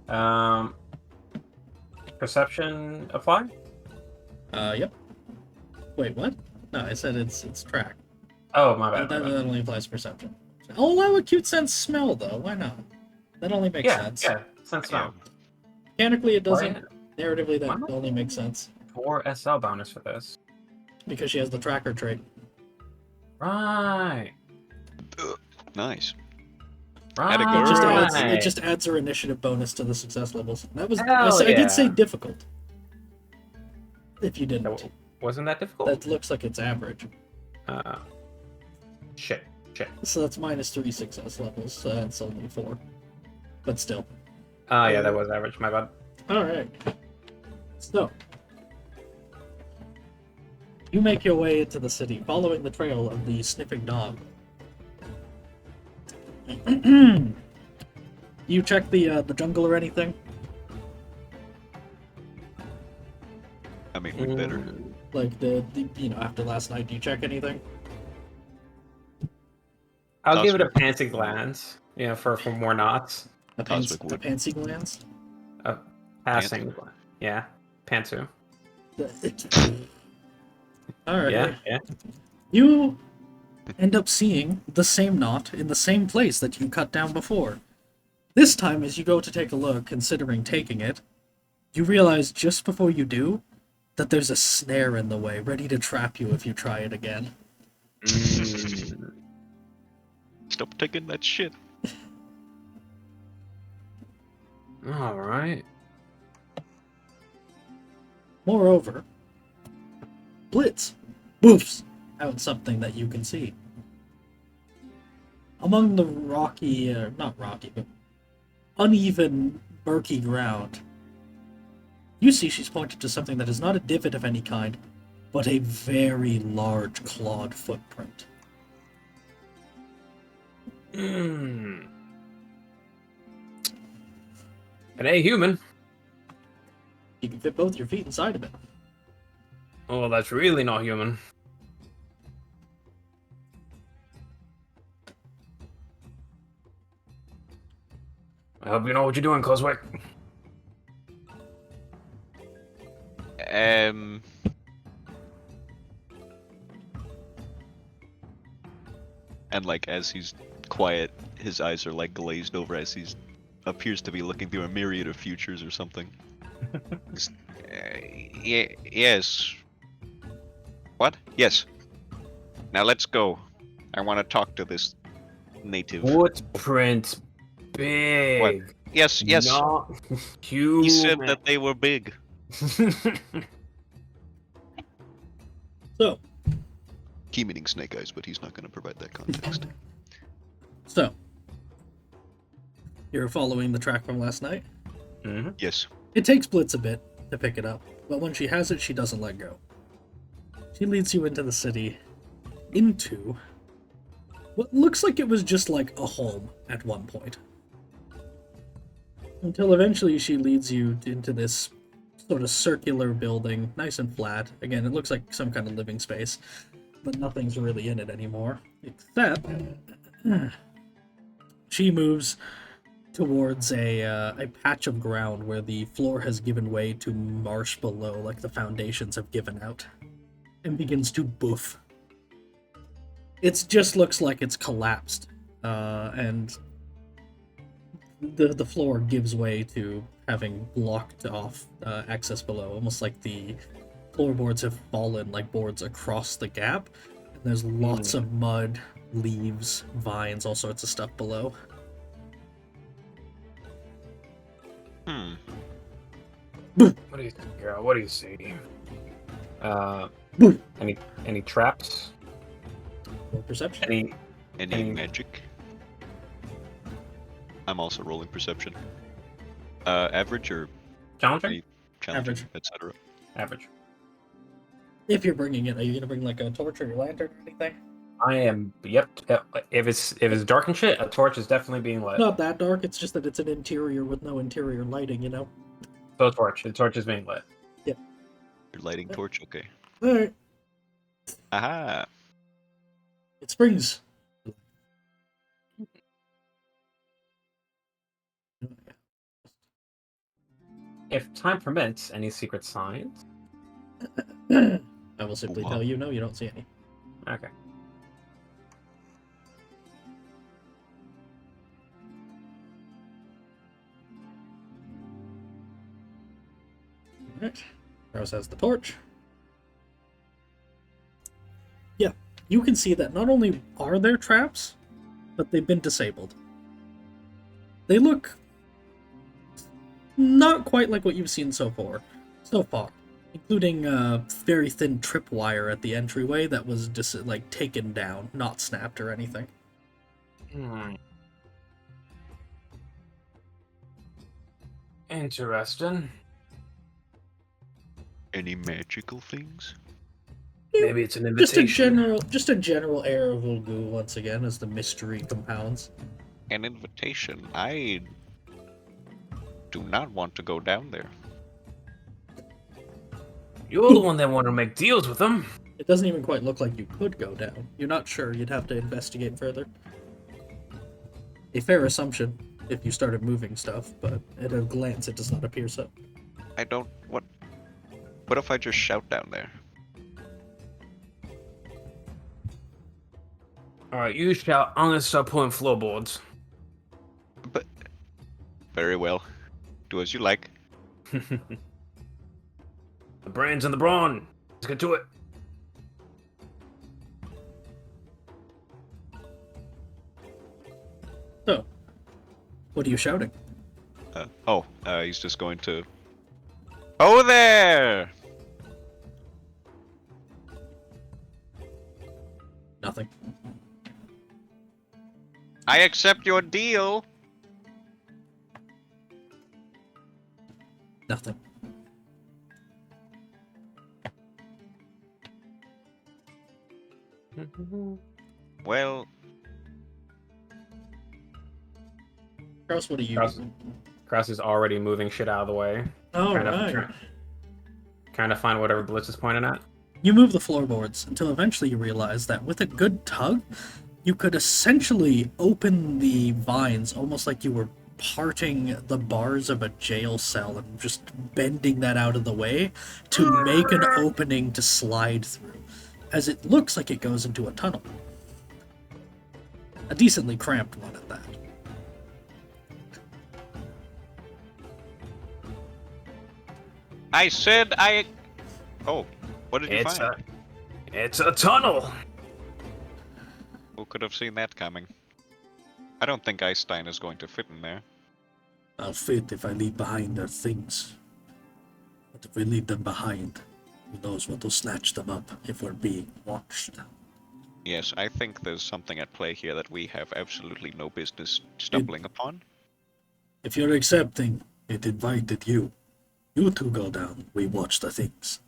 Down. Perception apply? Yep. Wait, what? No, I said it's track. Oh, my bad. That only applies to perception. I'll allow a cute sense smell, though. Why not? That only makes sense. Yeah, sense now. Mechanically, it doesn't. Why? Narratively, Why that not? only makes sense. 4 SL bonus for this. Because she has the tracker trait. Right. Nice. Right. It just adds her initiative bonus to the success levels. That was Hell I did say yeah. difficult. If you didn't, Wasn't that difficult? that looks like it's average. Shit. So that's -3 success levels. So it's only 4, but still. Oh, yeah, that was average. My bad. All right. So you make your way into the city, following the trail of the sniffing dog. You check the jungle or anything? I mean, we better. Like the after last night, do you check anything? I'll give it a pantsy glance. For more knots. The Coswick would. pantsy glance. A passing glance. Yeah. Pantsu. All right. Yeah. You end up seeing the same knot in the same place that you cut down before. This time, as you go to take a look, considering taking it, you realize just before you do that there's a snare in the way, ready to trap you if you try it again. Stop taking that shit. All right. Moreover, Blitz boofs out something that you can see. Among the not rocky, but uneven, murky ground, you see she's pointed to something that is not a divot of any kind, but a very large clawed footprint. An A human. You can fit both your feet inside of it. Oh, that's really not human. I hope you know what you're doing, Coswick. And as he's quiet, his eyes are glazed over as he's appears to be looking through a myriad of futures or something. Yes. What? Yes. Now let's go. I want to talk to this native. Footprints big. Yes. Not human. He said that they were big. So, Key meaning Snake Eyes, but he's not going to provide that context. you're following the track from last night? Mm-hmm. Yes. It takes Blitz a bit to pick it up, but when she has it, she doesn't let go. She leads you into the city, into what looks like it was just like a home at one point. Until eventually she leads you into this sort of circular building, nice and flat. Again, it looks like some kind of living space, but nothing's really in it anymore, except she moves towards a patch of ground where the floor has given way to marsh below, like the foundations have given out, and begins to boof. It just looks like it's collapsed, and the floor gives way to having blocked off access below, almost like the floorboards have fallen like boards across the gap. And there's lots of mud, leaves, vines, all sorts of stuff below. What do you think, girl? What do you see? Any traps? Roll perception. Any magic? I'm also rolling perception. Average or Challenging? any challenging, Average. etc. Average. If you're bringing it, are you gonna bring like a torch or your lantern or anything? I am. Yep. If it's dark and shit, a torch is definitely being lit. Not that dark. It's just that it's an interior with no interior lighting. You know. So the torch is being lit. Your lighting torch, okay. All right. Aha! It springs. If time permits, any secret signs? I will simply Wow. tell you, no, you don't see any. Okay. Alright. Kraus has the torch. Yeah, you can see that not only are there traps, but they've been disabled. They look not quite like what you've seen so far, including very thin tripwire at the entryway that was just like taken down, not snapped or anything. Interesting. Any magical things? Maybe it's an Just invitation. just a general air of Ulgu once again as the mystery compounds. An invitation. I do not want to go down there. You're the one that wanted to make deals with them. It doesn't even quite look like you could go down. You're not sure. You'd have to investigate further. A fair assumption if you started moving stuff, but at a glance it does not appear so. I don't. What if I just shout down there? Alright, you shout. I'm gonna start pulling floorboards. But very well. Do as you like. The brains and the brawn. Let's get to it. So, what are you shouting? He's just going to. Oh there! Nothing. I accept your deal. Nothing. Well, Kraus, what are you? Kraus is already moving shit out of the way. Alright. Trying to find whatever Blitz is pointing at. You move the floorboards until eventually you realize that with a good tug, you could essentially open the vines almost like you were parting the bars of a jail cell and just bending that out of the way to make an opening to slide through, as it looks like it goes into a tunnel. A decently cramped one at that. I said I. Oh, what did you It's find? it's a tunnel. Who could have seen that coming? I don't think Einstein is going to fit in there. I'll fit if I leave behind their things. But if we leave them behind, who knows what will snatch them up if we're being watched. Yes, I think there's something at play here that we have absolutely no business stumbling upon. If you're accepting, it invited you. You two go down, we watch the things.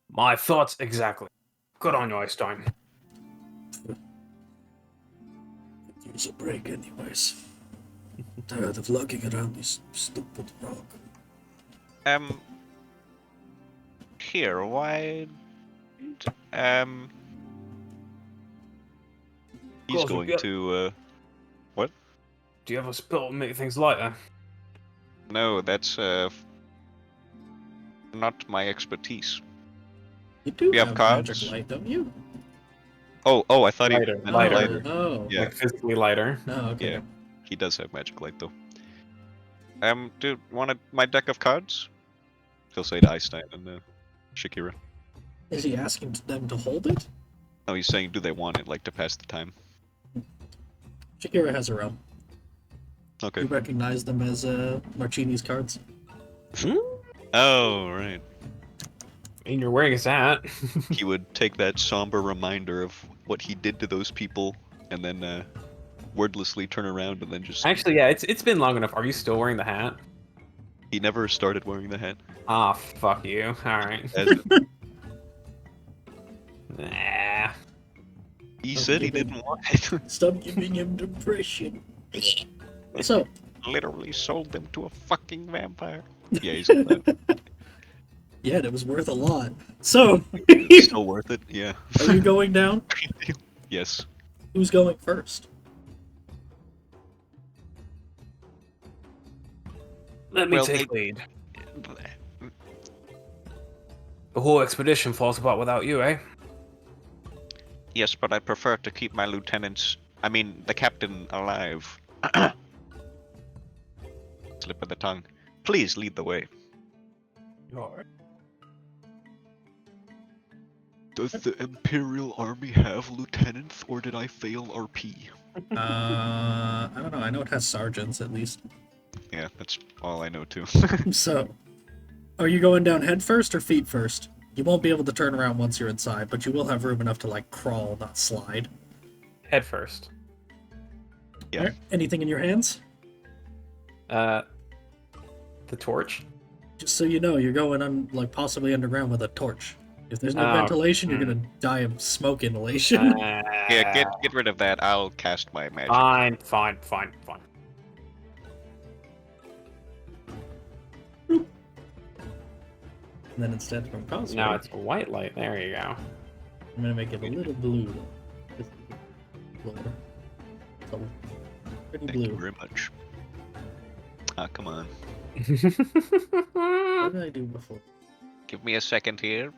My thoughts exactly. Good on you, Einstein. Could use a break anyways. Tired of lugging around this stupid rock. Here, why... He's Coswick, going yeah. to, What? Do you have a spell to make things lighter? No, that's, not my expertise. You do You have have cards? magic light, don't you? Oh, I thought Lighter, he meant lighter. lighter. Oh, Yeah. Like physically lighter. oh, okay. Yeah. He does have magic light, though. Dude, want my deck of cards? He'll say to Einstein and, Shakira. Is he asking them to hold it? No, he's saying, do they want it, like, to pass the time? Shakira has her own. Okay. You recognize them as Marcini's cards. Oh, right. And you're wearing his hat. He would take that somber reminder of what he did to those people, and then, wordlessly turn around and then just... Actually, yeah, it's been long enough. Are you still wearing the hat? He never started wearing the hat. Ah, fuck you. Alright. Nah. He said he didn't want it. Stop giving him depression. So, Literally sold them to a fucking vampire. Yeah, he's in that. yeah, it was worth a lot. So, Still worth it, yeah. are you going down? Yes. Who's going first? Let me Well, take lead. The whole expedition falls apart without you, eh? Yes, but I prefer to keep my lieutenants, the captain alive. Slip of the tongue. Please lead the way. Alright. Does the Imperial Army have lieutenants, or did I fail RP? I don't know. I know it has sergeants at least. Yeah, that's all I know too. So, are you going down head first or feet first? You won't be able to turn around once you're inside, but you will have room enough to, like, crawl, not slide. Head first. Yeah. Alright, anything in your hands? The torch? Just so you know, you're going possibly underground with a torch. If there's no Oh, ventilation, you're gonna die of smoke inhalation. Yeah, get rid of that. I'll cast my magic. Fine. And then instead from Coswick, Now it's a white light. There you go. I'm gonna make it a little blue. Just blue. So, pretty Thank you blue. very much. Ah, come on. What did I do before? Give me a second here.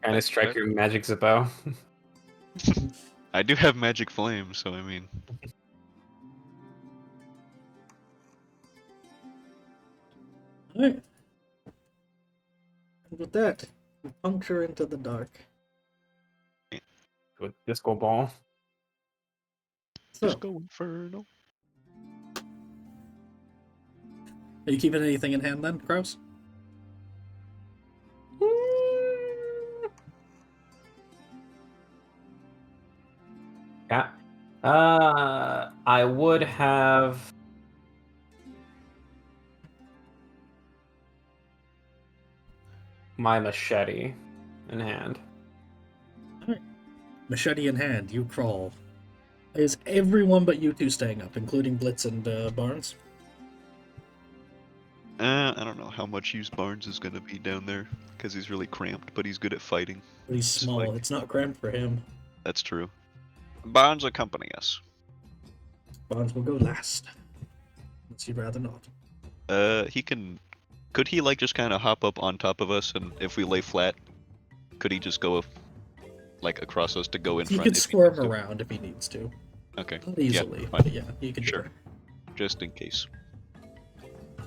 Kind of strike your magic Zippo. I do have magic flame, so I mean... Alright. And with that, we puncture into the dark. With disco ball. So, Disco Inferno. are you keeping anything in hand then, Kraus? Yeah. I would have. My machete in hand. Machete in hand, you crawl. Is everyone but you two staying up, including Blitz and Barnes? I don't know how much use Barnes is gonna be down there, because he's really cramped, but he's good at fighting. But he's small, like- it's not cramped for him. That's true. Barnes accompany us. Barnes will go last. Unless you'd rather not. He can... Could he, just kind of hop up on top of us, and if we lay flat, could he just go, across us to go in He front? could if squirm needs to? around if he needs to. Okay. Not easily, fine. but yeah, you can Sure. do it. Just in case.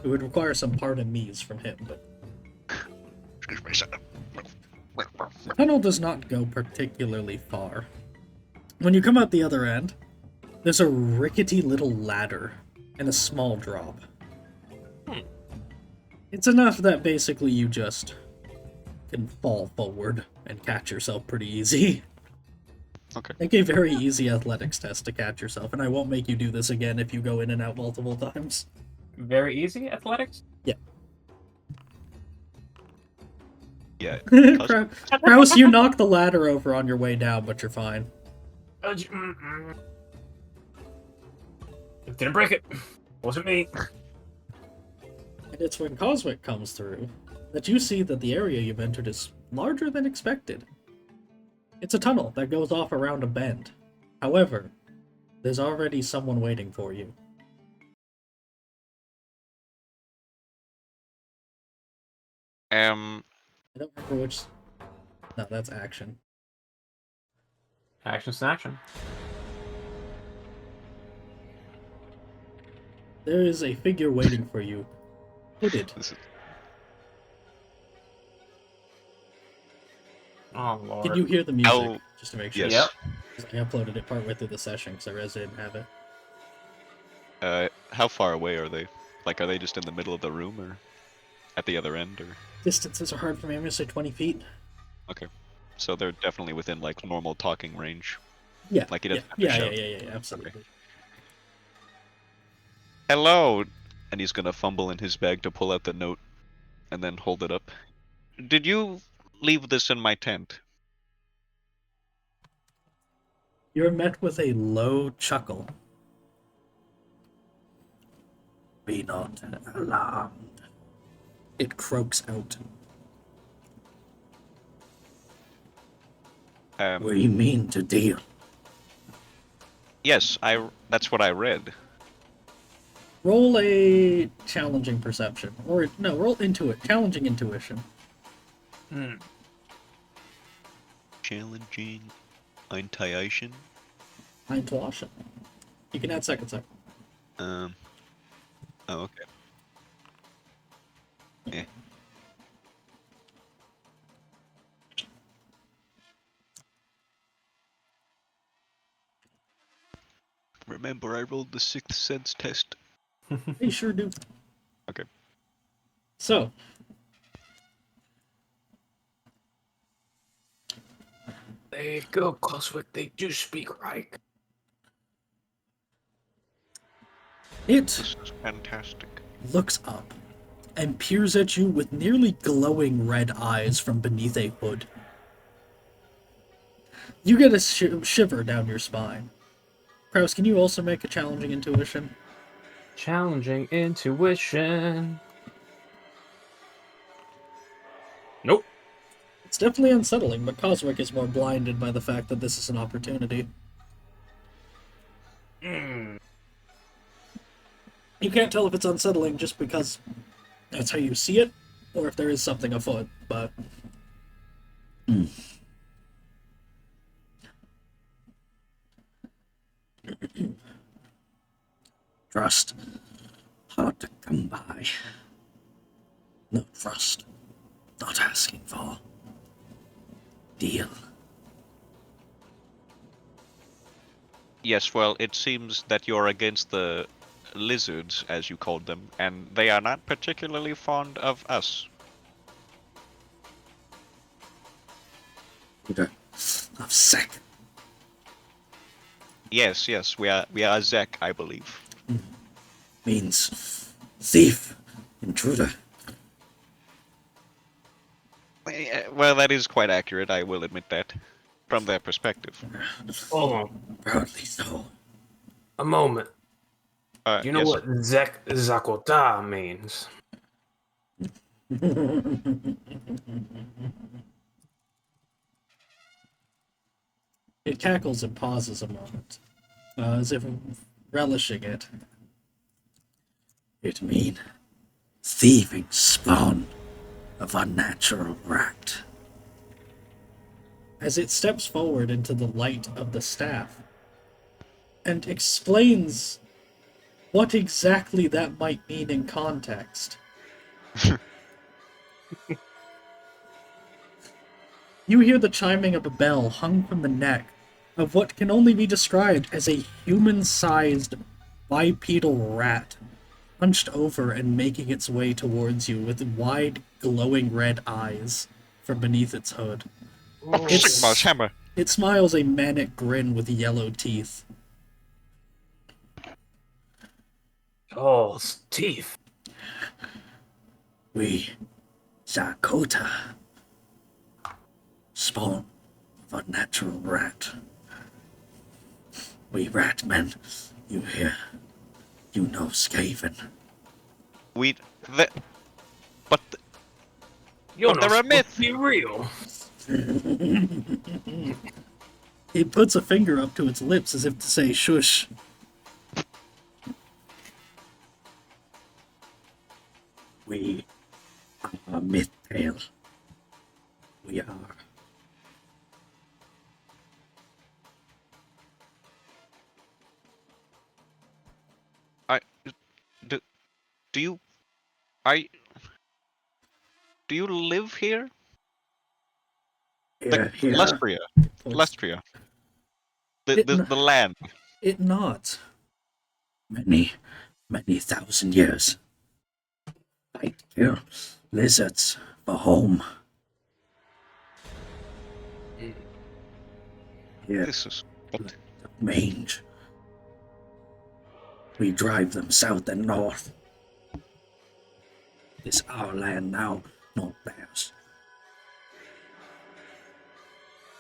It would require some pardon me's from him, but Excuse me, sir. The tunnel does not go particularly far. When you come out the other end, there's a rickety little ladder and a small drop. It's enough that basically you just can fall forward and catch yourself pretty easy. Okay. Make a very easy athletics test to catch yourself, and I won't make you do this again if you go in and out multiple times. Very easy athletics? Yeah. Yeah. Kraus, you knock the ladder over on your way down, but you're fine. Didn't break it. Wasn't me. And it's when Coswick comes through that you see that the area you've entered is larger than expected. It's a tunnel that goes off around a bend. However, there's already someone waiting for you. I don't remember which... No, that's action. Action's an action. There is a figure waiting for you. Hooded. Oh, Lord. Did you hear the music? Oh, just to make sure. yes. I uploaded it partway through the session because I realized I didn't have it. How far away are they? Like, are they just in the middle of the room, or at the other end, or? Distances are hard for me. I'm going to say 20 feet. Okay. So they're definitely within, like, normal talking range. Yeah. Like, he doesn't have to Yeah, shout. yeah, absolutely. Hello! And he's gonna fumble in his bag to pull out the note, and then hold it up. Did you leave this in my tent? You're met with a low chuckle. Be not alarmed. It croaks out. We mean to deal. Yes, that's what I read. Roll a challenging perception. Or, no, roll challenging intuition. Challenging intuition. Intuition. You can add second. Oh, okay. Yeah. Remember, I rolled the Sixth Sense test. They sure do. Okay. So. There you go, Coswick. They do speak right. It This is fantastic. looks up and peers at you with nearly glowing red eyes from beneath a hood. You get a shiver down your spine. Kraus, can you also make a challenging intuition? Challenging intuition. Nope. It's definitely unsettling, but Coswick is more blinded by the fact that this is an opportunity. You can't tell if it's unsettling just because that's how you see it, or if there is something afoot, but... Trust. Hard to come by. No trust. Not asking for. Deal. Yes, well, it seems that you're against the lizards, as you called them, and they are not particularly fond of us. Leader of Sek. Yes, we are Zek, I believe. Means thief, intruder. Well, that is quite accurate, I will admit that, from their perspective. Hold on. Proudly so. A moment. Do you know yes, what Zakota means? It cackles and pauses a moment, as if relishing it. It mean thieving spawn of unnatural rat. As it steps forward into the light of the staff and explains what exactly that might mean in context. You hear the chiming of a bell hung from the neck of what can only be described as a human-sized bipedal rat, hunched over and making its way towards you with wide, glowing red eyes from beneath its hood. Sigmar's hammer. It smiles a manic grin with yellow teeth. Oh, teeth. We, Zakota, spawn of a natural rat. We rat men, you hear? You know Skaven. We. The, but. You're But not they're a supposed myth. to be real. It puts a finger up to its lips as if to say shush. We are myth tale. We are. I. Do you. I. Do you live here? Here, here. Lustria. Lustria. The land. It not. Many thousand years. I kill lizards for home. Here, This is. What? mange. We drive them south and north. It's our land now, not theirs.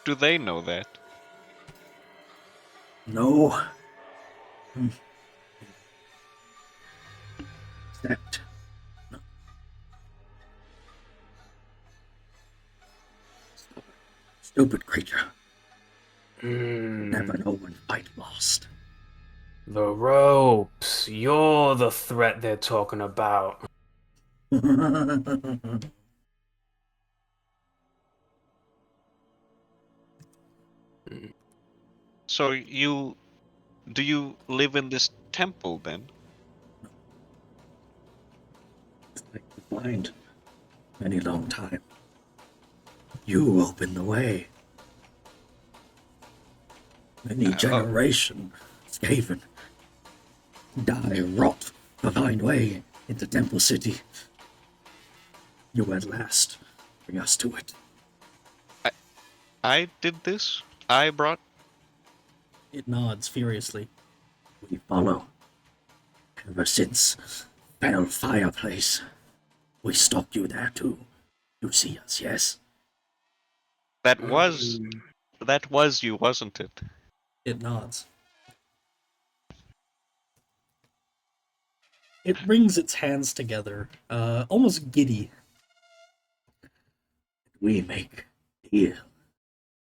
Do they know that? No. Except. No. Stupid creature. Never know when fight lost. The ropes. You're the threat they're talking about. So you. Do you live in this temple then? Like the blind. Many long time. You opened the way. Many generation Skaven die rot to find way into Temple City. You at last bring us to it. I did this. I brought. It nods furiously. We follow. Ever since Fell Fireplace, we stalked you there too. You see us, yes? That was. That was you, wasn't it? It nods. It wrings its hands together, almost giddy. We make deal.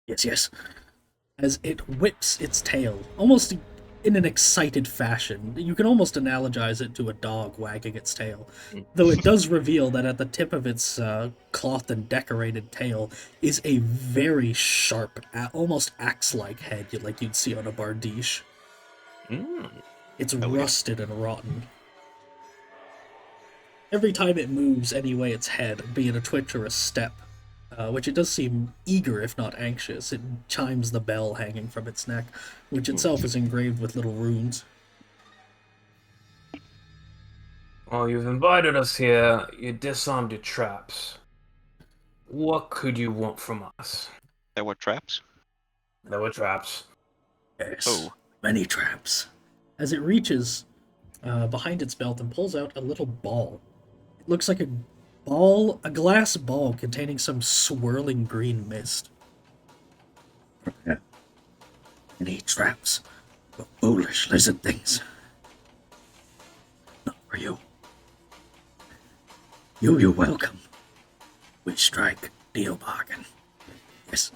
Yes, yes. As it whips its tail, almost in an excited fashion. You can almost analogize it to a dog wagging its tail. Though it does reveal that at the tip of its cloth and decorated tail is a very sharp, almost axe-like head like you'd see on a bardiche. It's rusted and rotten. Every time it moves any way its head, be it a twitch or a step, which it does seem eager if not anxious, it chimes the bell hanging from its neck, which itself is engraved with little runes. Well, you've invited us here. You disarmed your traps. What could you want from us? There were traps. There were traps. Yes, Oh. many traps. As it reaches behind its belt and pulls out a little ball. It looks like a glass ball containing some swirling green mist. Many traps for foolish lizard things. Not for you. You're welcome. We strike deal bargain. Yes.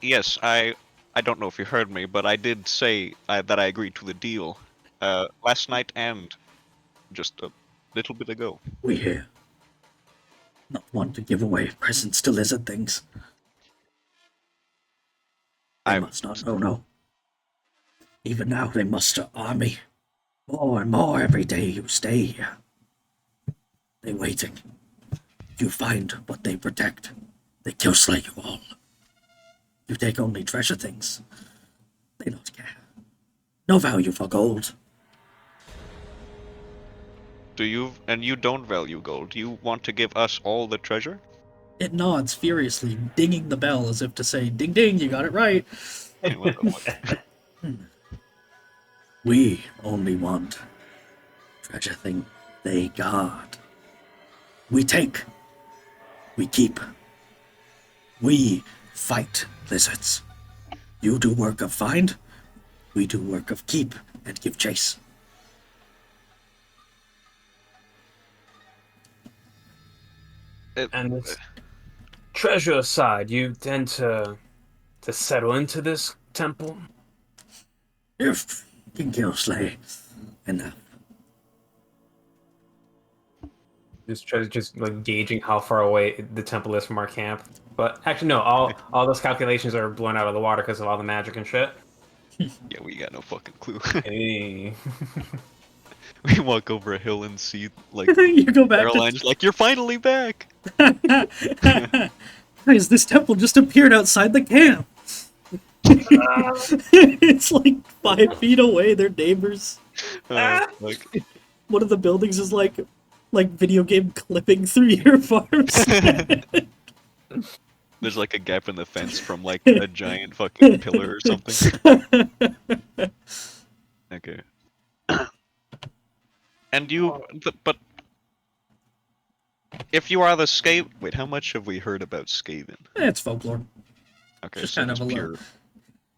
Yes, I don't know if you heard me, but I did say that I agreed to the deal last night and just a little bit ago. We here. Not one to give away presents to lizard things. They must not know, no. Even now they muster army. More and more every day you stay here. They waiting. You find what they protect. They kill slay you all. You take only treasure things. They don't care. No value for gold. You don't value gold. You want to give us all the treasure? It nods furiously, dinging the bell as if to say, ding ding, you got it right. Hey, what the fuck? We only want treasure thing they guard. We take. We keep. We fight lizards. You do work of find. We do work of keep and give chase. And this treasure aside, you tend to settle into this temple? If King Killslay enough. Just like gauging how far away the temple is from our camp. But actually, no. All those calculations are blown out of the water because of all the magic and shit. Yeah, we got no fucking clue. Hey. We walk over a hill and see like You go back Caroline's like, "You're finally back." Guys, this temple just appeared outside the camp. It's like 5 feet away. They're neighbors. Like, One of the buildings is like video game clipping through your farms. there's like a gap in the fence from like a giant fucking pillar or something. Okay. And but if you are the Skaven, wait, how much have we heard about Skaven? It's folklore. Okay, Just so kind it's of a pure.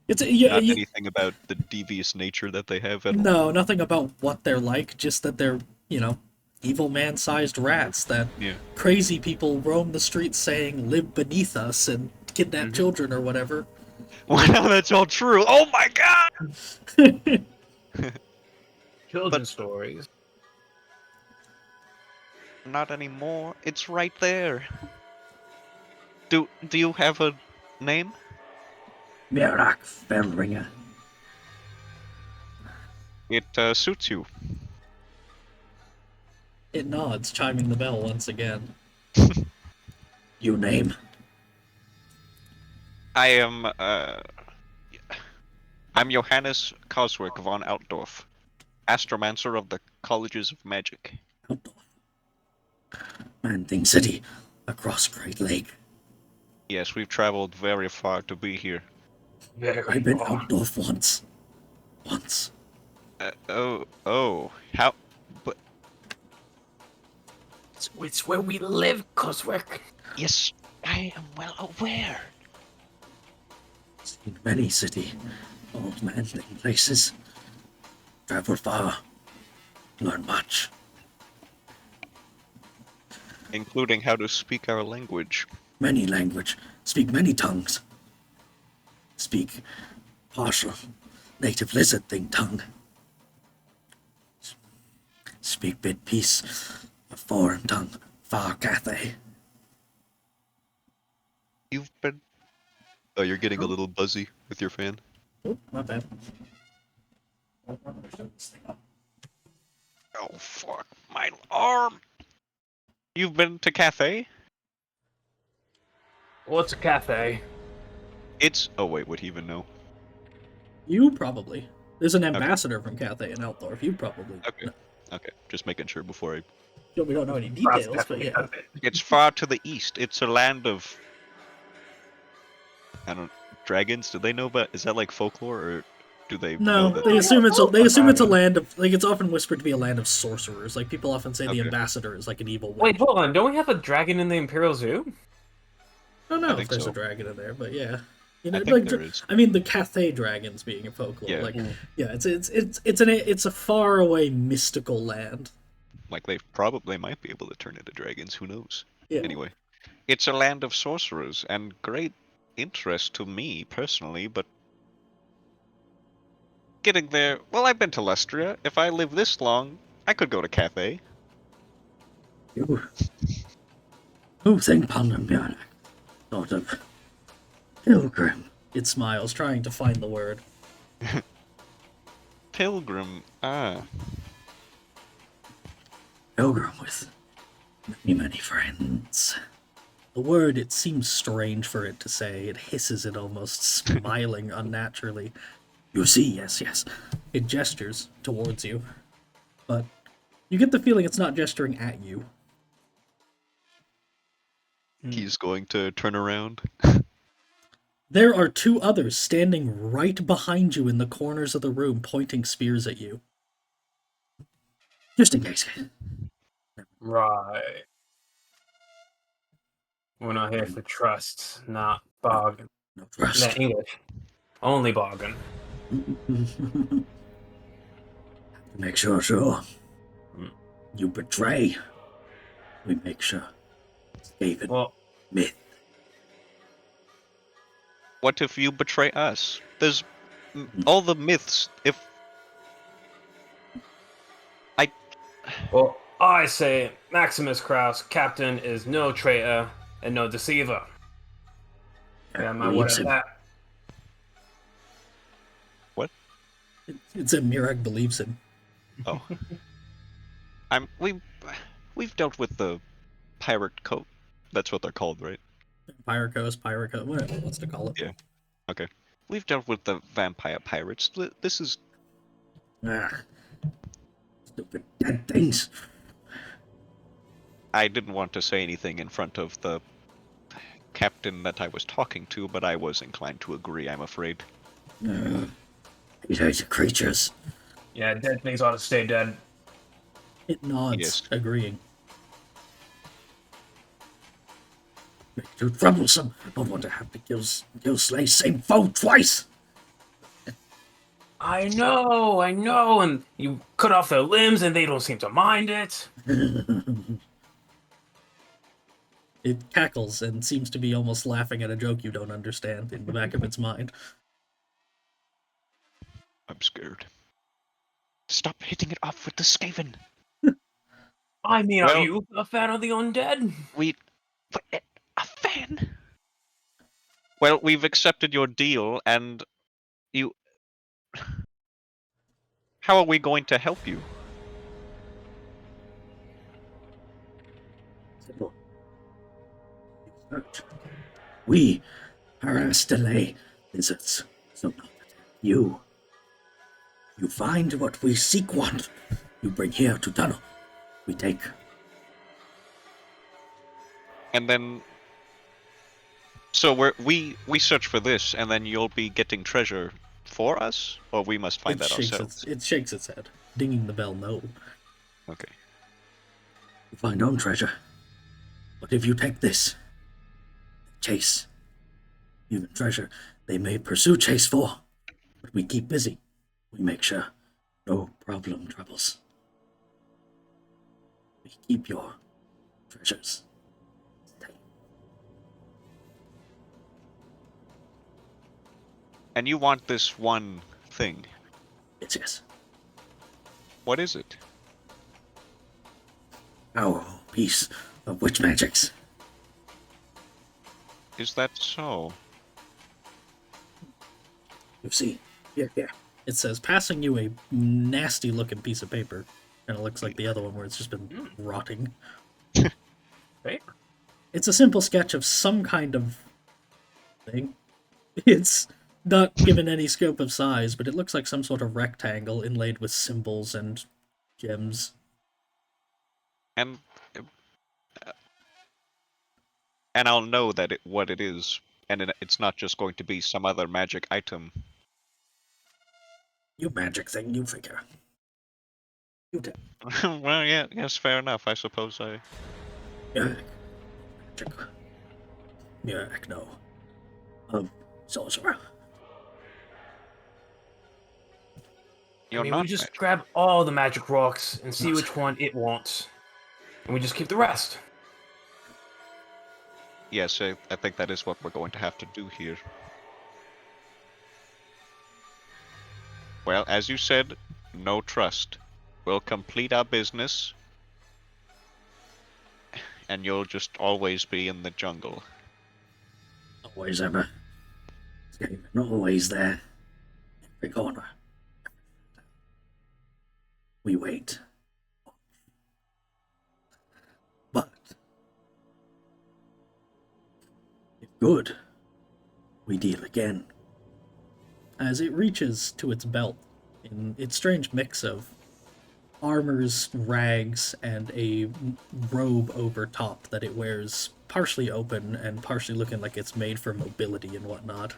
It's Not anything about the devious nature that they have at all. no, nothing about what they're like. Just that they're evil man-sized rats that Yeah. crazy people roam the streets saying live beneath us and kidnap children or whatever. Well, now that's all true. Oh my god! Children's stories. Not anymore. It's right there. Do you have a name? Mirak Spellringer. It suits you. It nods, chiming the bell once again. You name? I'm Johannes Coswick von Altdorf, astromancer of the Colleges of Magic. Man-Thing City, across Great Lake. Yes, we've traveled very far to be here. I've been Altdorf once. Once. How? But It's where we live, Coswick. yes, I am well aware. Seen many city, old man-thing places. Traveled far. Learned much. Including how to speak our language. Many language. Speak many tongues. Speak partial native lizard thing tongue. Speak bit piece of foreign tongue. Far Cathay. You've been. Oh, you're getting a little buzzy with your fan. Oh, my bad. Oh fuck, my arm! You've been to Cathay? What's a cafe? It's. Oh wait, would he even know? You probably. There's an ambassador from Cathay and Altdorf. You probably. Okay. Okay, just making sure before I. We don't know any details, but yeah. It's far to the east. It's a land of. I don't. Dragons? Do they know about? Is that like folklore, or do they? No, know that they assume it's a land of it's often whispered to be a land of sorcerers. Like people often say the Okay. ambassador is like an evil witch. Wait, hold on. Don't we have a dragon in the Imperial Zoo? I don't know if think there's so. a dragon in there, but yeah. I think there is. I mean, the Cathay dragons being a folklore. Yeah. Like, yeah, it's a far away mystical land. Like they might be able to turn into dragons. Who knows? Yeah. Anyway, it's a land of sorcerers and great interest to me personally, but getting there. Well, I've been to Lustria. If I live this long, I could go to Cathay. Who think Pandemonic? Sort of pilgrim. It smiles, trying to find the word. Pilgrim. Ah. Pilgrim with many, many friends. The word, it seems strange for it to say. It hisses it almost, smiling unnaturally. You see, yes, yes. It gestures towards you. But you get the feeling it's not gesturing at you. He's going to turn around. There are two others standing right behind you in the corners of the room, pointing spears at you. Just in case. Right. We're not here for trust, not bargain. No trust. Not English. Only bargain. Make sure. You betray. We make sure. Skaven. Well, Myth. What if you betray us? There's all the myths. If I say Maximus Kraus, captain, is no traitor and no deceiver. Yeah, my word at that. What? It's a Mirag believes him. Oh, we've dealt with the pirate coat. That's what they're called, right? Pirate Coast, whatever he wants to call it. Yeah. Okay. We've dealt with the vampire pirates. This is Stupid dead things. I didn't want to say anything in front of the captain that I was talking to, but I was inclined to agree, I'm afraid. These hates creatures. Yeah, dead things ought to stay dead. It nods, Yes. agreeing. Too troublesome. Don't want to have to kill slay same foe twice. I know, and you cut off their limbs and they don't seem to mind it. It cackles and seems to be almost laughing at a joke you don't understand in the back of its mind. I'm scared. Stop hitting it off with the Skaven. I mean, Well- are you a fan of the undead? A fan? Well, we've accepted your deal, and you... How are we going to help you? Simple. Search. We harass, delay lizards, so not attack you. You find what we seek want. You bring here to tunnel. We take. And then... So we search for this, and then you'll be getting treasure for us? Or we must find that ourselves? It shakes its head, dinging the bell no. Okay. You find own treasure. But if you take this, chase. Even treasure they may pursue chase for. But we keep busy. We make sure no problem troubles. We keep your treasures. Stay. And you want this one thing. Yes. What is it? Our piece of witch magics. Is that so? You see, here. It says, passing you a nasty looking piece of paper. And it looks like the other one where it's just been rotting. Paper? It's a simple sketch of some kind of thing. It's not given any scope of size, but it looks like some sort of rectangle inlaid with symbols and gems. And I'll know that what it is, and it's not just going to be some other magic item. You magic thing, you figure. You tell. Well, yes, fair enough. I suppose I. Magic. Murak, no. Sorcerer. You're I mean, not we just magic. grab all the magic rocks and see which one it wants. And we just keep the rest. Yes, I think that is what we're going to have to do here. Well, as you said, no trust. We'll complete our business, and you'll just always be in the jungle. Always ever. Not always there. Every corner. We wait. But Good. We deal again. As it reaches to its belt, in its strange mix of armors, rags, and a robe over top that it wears partially open and partially looking like it's made for mobility and whatnot.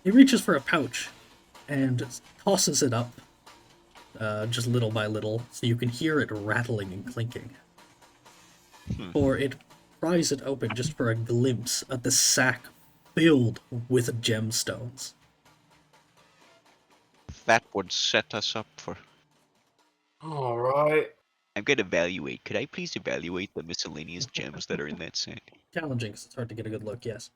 It reaches for a pouch and tosses it up, just little by little, so you can hear it rattling and clinking. Or it pries it open just for a glimpse at the sack filled with gemstones. That would set us up for. Alright. I'm gonna evaluate. Could I please evaluate the miscellaneous gems that are in that sack? Challenging, 'cause it's hard to get a good look, yes.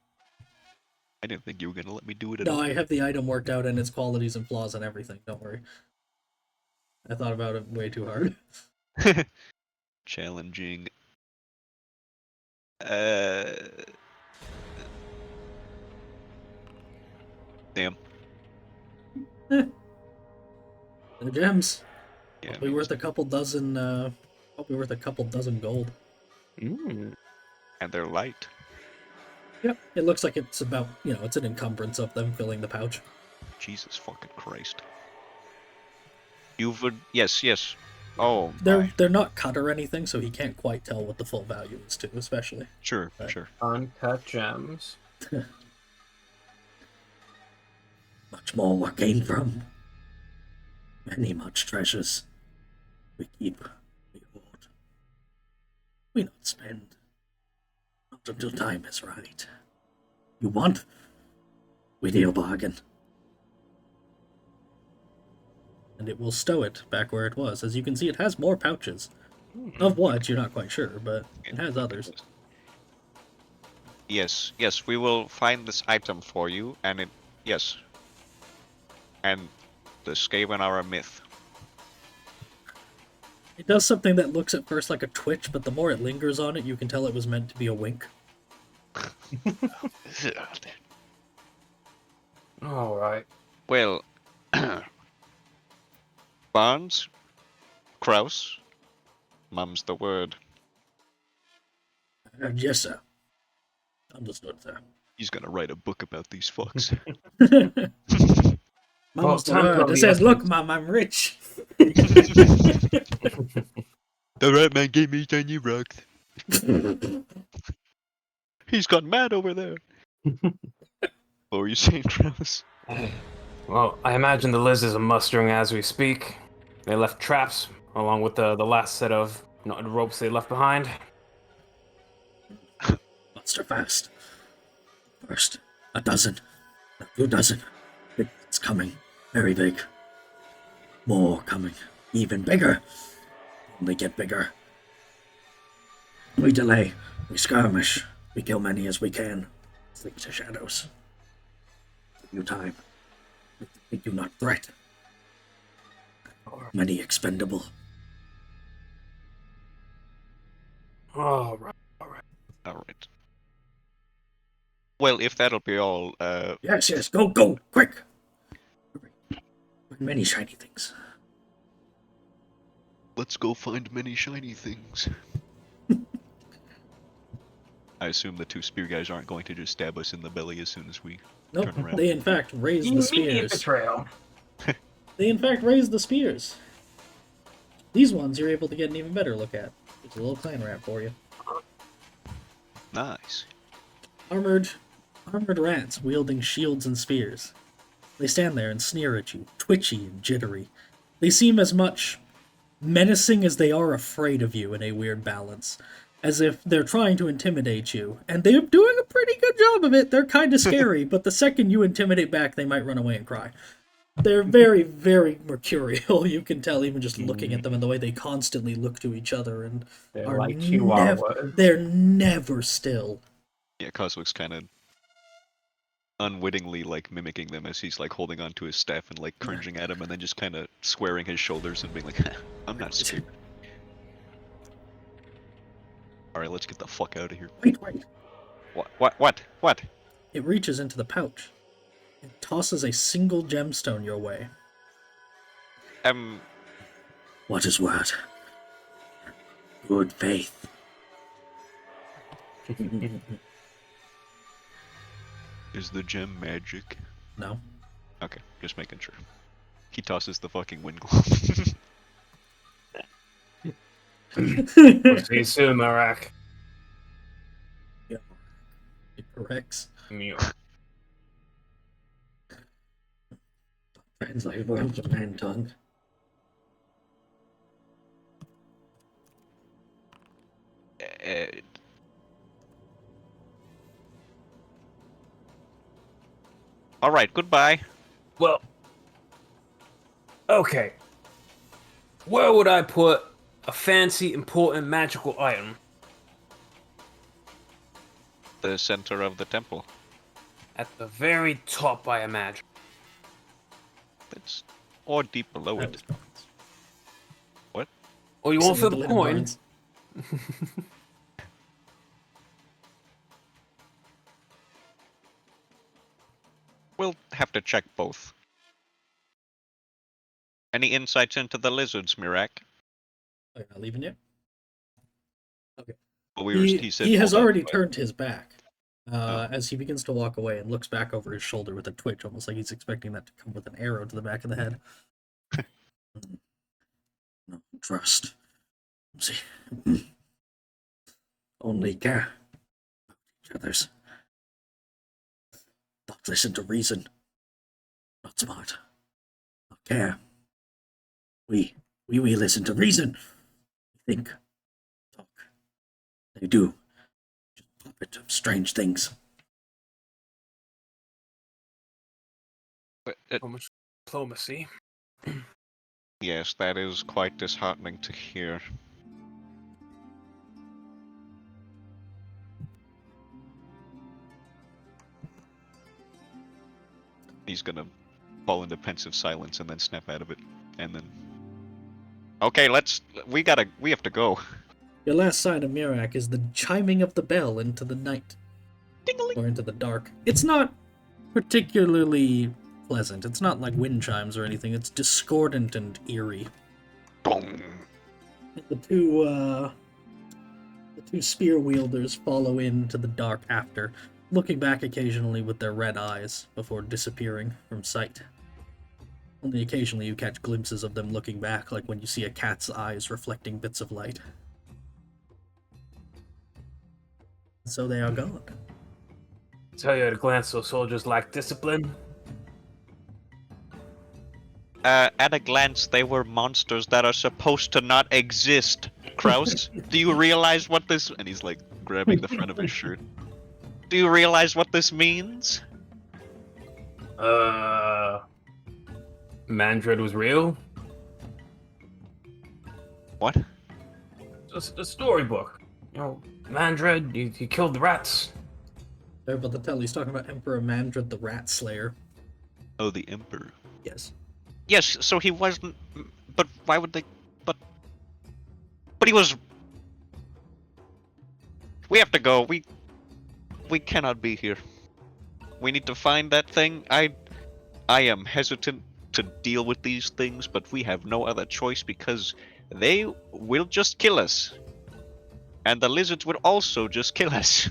I didn't think you were gonna let me do it at No, all. I have the item worked out and its qualities and flaws and everything, don't worry. I thought about it way too hard. Challenging. Damn. The gems. Yeah. Probably worth a couple dozen, gold. Mm. And they're light. Yep, it looks like it's about, it's an encumbrance of them filling the pouch. Jesus fucking Christ. You would. Yes. Oh. They're not cut or anything, so he can't quite tell what the full value is too, especially. Sure. Uncut gems. Much more what came from. Many much treasures. We keep, we hoard. We not spend. Not until time is right. You want? We deal bargain. And it will stow it back where it was. As you can see, it has more pouches. Of what, you're not quite sure, but it has others. Yes, we will find this item for you, and it. Yes. And the Skaven are a myth. It does something that looks at first like a twitch, but the more it lingers on it, you can tell it was meant to be a wink. Alright. Well, Barnes, Kraus, mum's the word. Yes, sir. Understood, sir. He's gonna write a book about these fucks. Mum's the time word. for It the says, "Look, essence. Mum, I'm rich." The right man gave me tiny rocks. He's gone mad over there. What were you saying, Kraus? Well, I imagine the lizards are mustering as we speak. They left traps, along with the last set of knotted ropes they left behind. Monster fast. First, a dozen. A few dozen. It's coming. Very big. More coming. Even bigger. Only get bigger. We delay. We skirmish. We kill many as we can. Sleep to shadows. Give you time. We do not threat. Many expendable. Alright. Alright. Well, if that'll be all, Yes, go, quick! Many shiny things. let's go find many shiny things. I assume the two spear guys aren't going to just stab us in the belly as soon as we Nope, turn around. they in fact raise the Immediate spears. betrayal. They in fact raise the spears. These ones you're able to get an even better look at. It's a little clan rat for you. Nice. Armored rats wielding shields and spears. They stand there and sneer at you, twitchy and jittery. They seem as much menacing as they are afraid of you in a weird balance. As if they're trying to intimidate you. And they're doing a pretty good job of it. They're kind of scary, but the second you intimidate back, they might run away and cry. They're very, very mercurial. You can tell even just looking at them and the way they constantly look to each other and They're are like chihuahuas. they're never still. Yeah, Coswick's kind of unwittingly like mimicking them as he's like holding onto his staff and like cringing at him and then just kind of squaring his shoulders and being like, I'm not scared. Alright, let's get the fuck out of here. Wait. What? It reaches into the pouch. It tosses a single gemstone your way. What is word? Good faith. Is the gem magic? No. Okay, just making sure. He tosses the fucking wind glove. We'll see you soon, Marak. Yeah. It corrects. Mew. Translate words of man tongue. All right, goodbye. Well, okay. Where would I put a fancy, important, magical item? The center of the temple. At the very top, I imagine. That's or deep below That it. was Barnes. What? Oh, you want Sitting for at the Little coin? Barnes. We'll have to check both. Any insights into the lizards, Mirak? Oh, you're not leaving yet? Well, He said has hold on, already but- turned his back. Oh. As he begins to walk away and looks back over his shoulder with a twitch, almost like he's expecting that to come with an arrow to the back of the head. No trust. See, only care about each other's. Not listen to reason. Not smart. Not care. We listen to reason. We think, talk. They do. Just puppet of strange things. So much diplomacy. Yes, that is quite disheartening to hear. He's gonna fall into pensive silence and then snap out of it, and then. Okay, we have to go. Your last sign of Mirak is the chiming of the bell into the night. Or into the dark. It's not particularly pleasant. It's not like wind chimes or anything. It's discordant and eerie. Boom. The two spear wielders follow into the dark after, looking back occasionally with their red eyes before disappearing from sight. Only occasionally you catch glimpses of them looking back, like when you see a cat's eyes reflecting bits of light. So they are gone. Tell you at a glance, those soldiers lack discipline. At a glance, they were monsters that are supposed to not exist. Kraus, do you realize what this? And he's like grabbing the front of his shirt. Do you realize what this means? Mandred was real? What? Just a storybook. You know, Mandred, he killed the rats. They're about to tell he's talking about Emperor Mandred the Rat Slayer. Oh, the Emperor. Yes. Yes, so he wasn't. But why would they? But he was. We have to go. We cannot be here. We need to find that thing. I am hesitant to deal with these things, but we have no other choice because they will just kill us. And the lizards would also just kill us.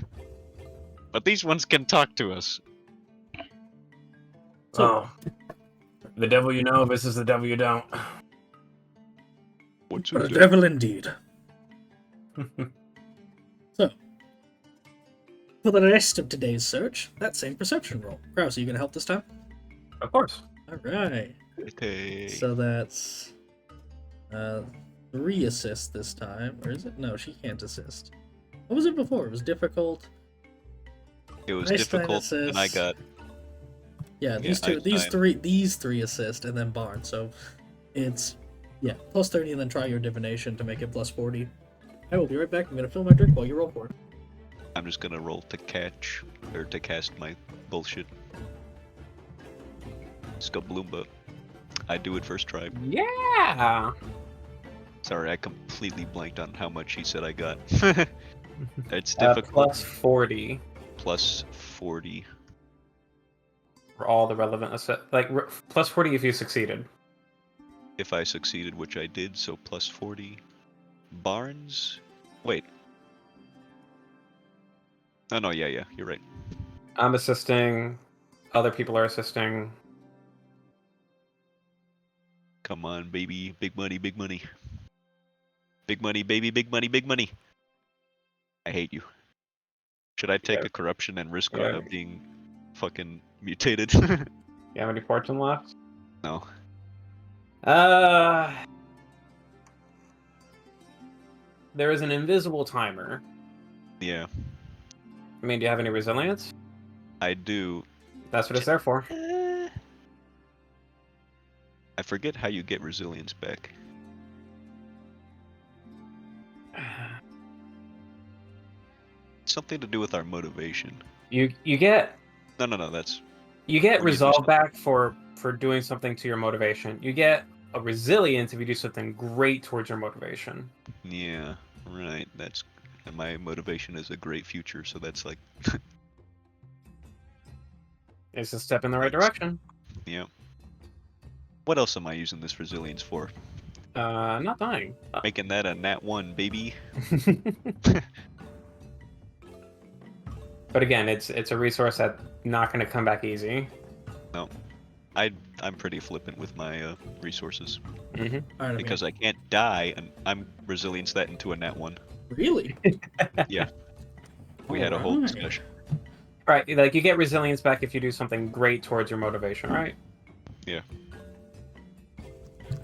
But these ones can talk to us. Oh. The devil you know versus the devil you don't. What's The his name? devil indeed. So, for the rest of today's search, that same perception roll. Kraus, are you going to help this time? Of course. Alright. Okay. So that's 3 assists this time. Or is it? No, she can't assist. What was it before? It was difficult. It was Einstein difficult, and I assists. got Yeah, these Yeah, these three assist, and then Barn. So it's plus 30, and then try your divination to make it plus 40. I will be right back. I'm gonna fill my drink while you roll for it. I'm just gonna roll to catch or to cast my bullshit. Skabloomba. I do it first try. Yeah. Sorry, I completely blanked on how much he said I got. It's difficult. Plus 40 Plus 40. for all the relevant plus 40 if you succeeded. If I succeeded, which I did, so plus 40. Barnes? Wait. Oh no, yeah, you're right. I'm assisting. Other people are assisting. Come on, baby. Big money, big money. Big money, baby, big money, big money. I hate you. Should I take Yeah. a corruption and risk Yeah. being fucking mutated? You have any fortune left? No. There is an invisible timer. Yeah, I mean, do you have any resilience? I do. That's what it's there for. I forget how you get resilience back. Something to do with our motivation. You get No, that's... you get Or you do resolve something. back for doing something to your motivation. You get a resilience if you do something great towards your motivation. Yeah, right, that's... And my motivation is a great future, so that's like... It's a step in the right Thanks. direction. Yeah. What else am I using this resilience for? Not dying. Making that a nat 1, baby. But again, it's a resource that's not going to come back easy. No. I'm pretty flippant with my resources. Mm-hmm. Alright, Because I can't die, and I'm resilience that into a nat 1. really? Yeah. We had a whole Alright. discussion. Right, like you get resilience back if you do something great towards your motivation, right?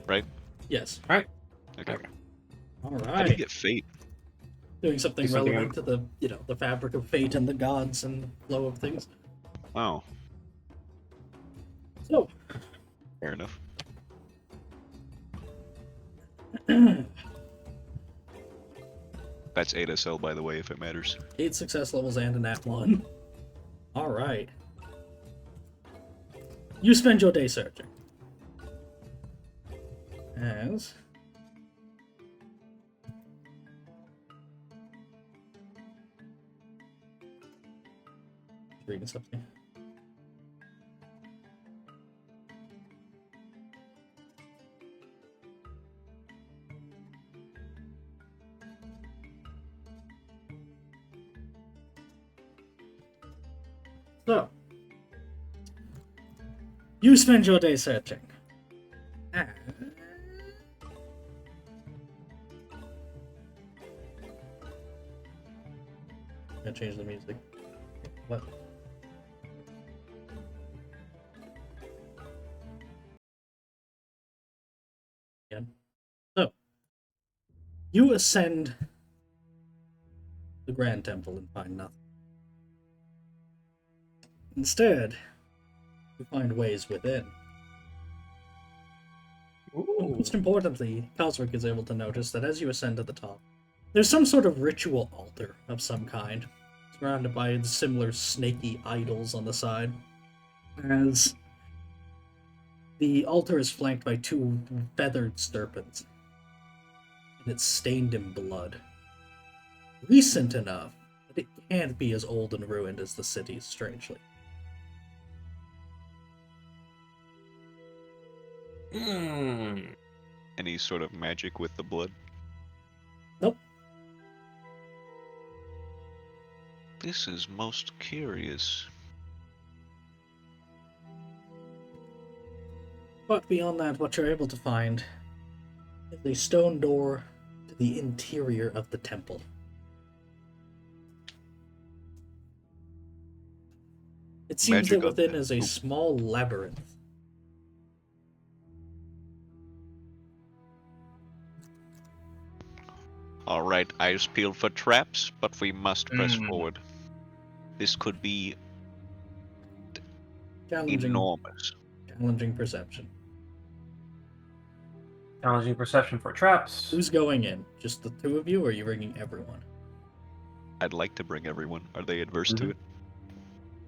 Right? Yes. Okay. Okay. How do you Alright. get fate? Doing something Do something relevant to the, the fabric of fate and the gods and flow of things. Oh, So, fair enough. That's 8 SL, by the way, if it matters. 8 success levels and a nat 1. Alright. You spend your day searching. As... Reading something. So, you spend your day searching. Gonna change the music. What? Again. So, you ascend the Grand Temple and find nothing. Instead, you find ways within. Ooh. Most importantly, Coswick is able to notice that as you ascend to the top, there's some sort of ritual altar of some kind, surrounded by similar snaky idols on the side. As the altar is flanked by 2 feathered serpents, and it's stained in blood. Recent enough that it can't be as old and ruined as the city, strangely. Any sort of magic with the blood? Nope. This is most curious. But beyond that, what you're able to find is a stone door to the interior of the temple. It seems Magic that of within the- is a Oop. small labyrinth. Alright, eyes peeled for traps, but we must press forward. This could be enormous. Challenging perception. Challenging perception for traps. Who's going in? Just the 2 of you, or are you bringing everyone? I'd like to bring everyone. Are they adverse to Mhm. it?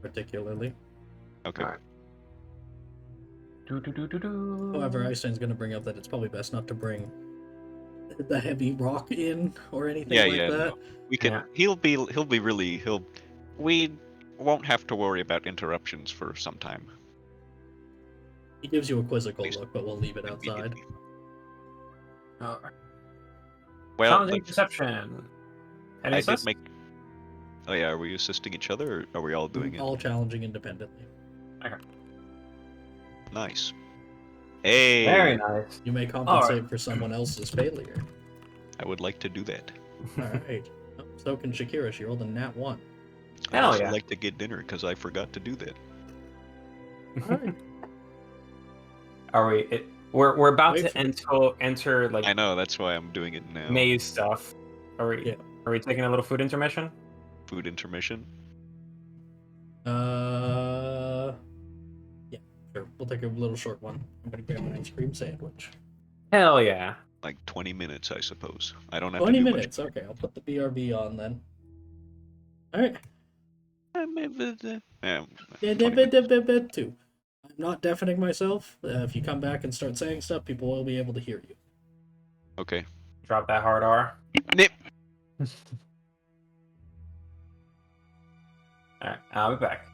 Particularly. Okay. Alright. Do. However, Einstein's going to bring up that it's probably best not to bring the heavy rock in or anything Yeah, like yeah, that. no. We can. Yeah. He'll be really. We won't have to worry about interruptions for some time. He gives you a quizzical Least look, but we'll leave it outside. Immediately. Alright. Well, Challenging perception. Any I did assist? make. Oh yeah, are we assisting each other, or are we all doing it? All challenging independently. Nice. Hey, Very nice. You may compensate for someone else's failure. I would like to do that. Alright. Oh, so can Shakira. She rolled a nat 1. I'd Hell also yeah. like to get dinner because I forgot to do that. Alright. Are we? We're about Wait to enter like I know, that's why I'm doing it now. maze stuff. Are we? Yeah. Are we taking a little food intermission? Food intermission. Yeah, sure. We'll take a little short one. I'm gonna grab an ice cream sandwich. Hell yeah. Like 20 minutes, I suppose. I don't have 20 to do minutes. Okay, I'll put the BRB on then. Alright. Yeah, 20 minutes. 2. I'm not deafening myself. If you come back and start saying stuff, people will be able to hear you. Okay. Drop that hard R. Nip. Alright, I'll be back.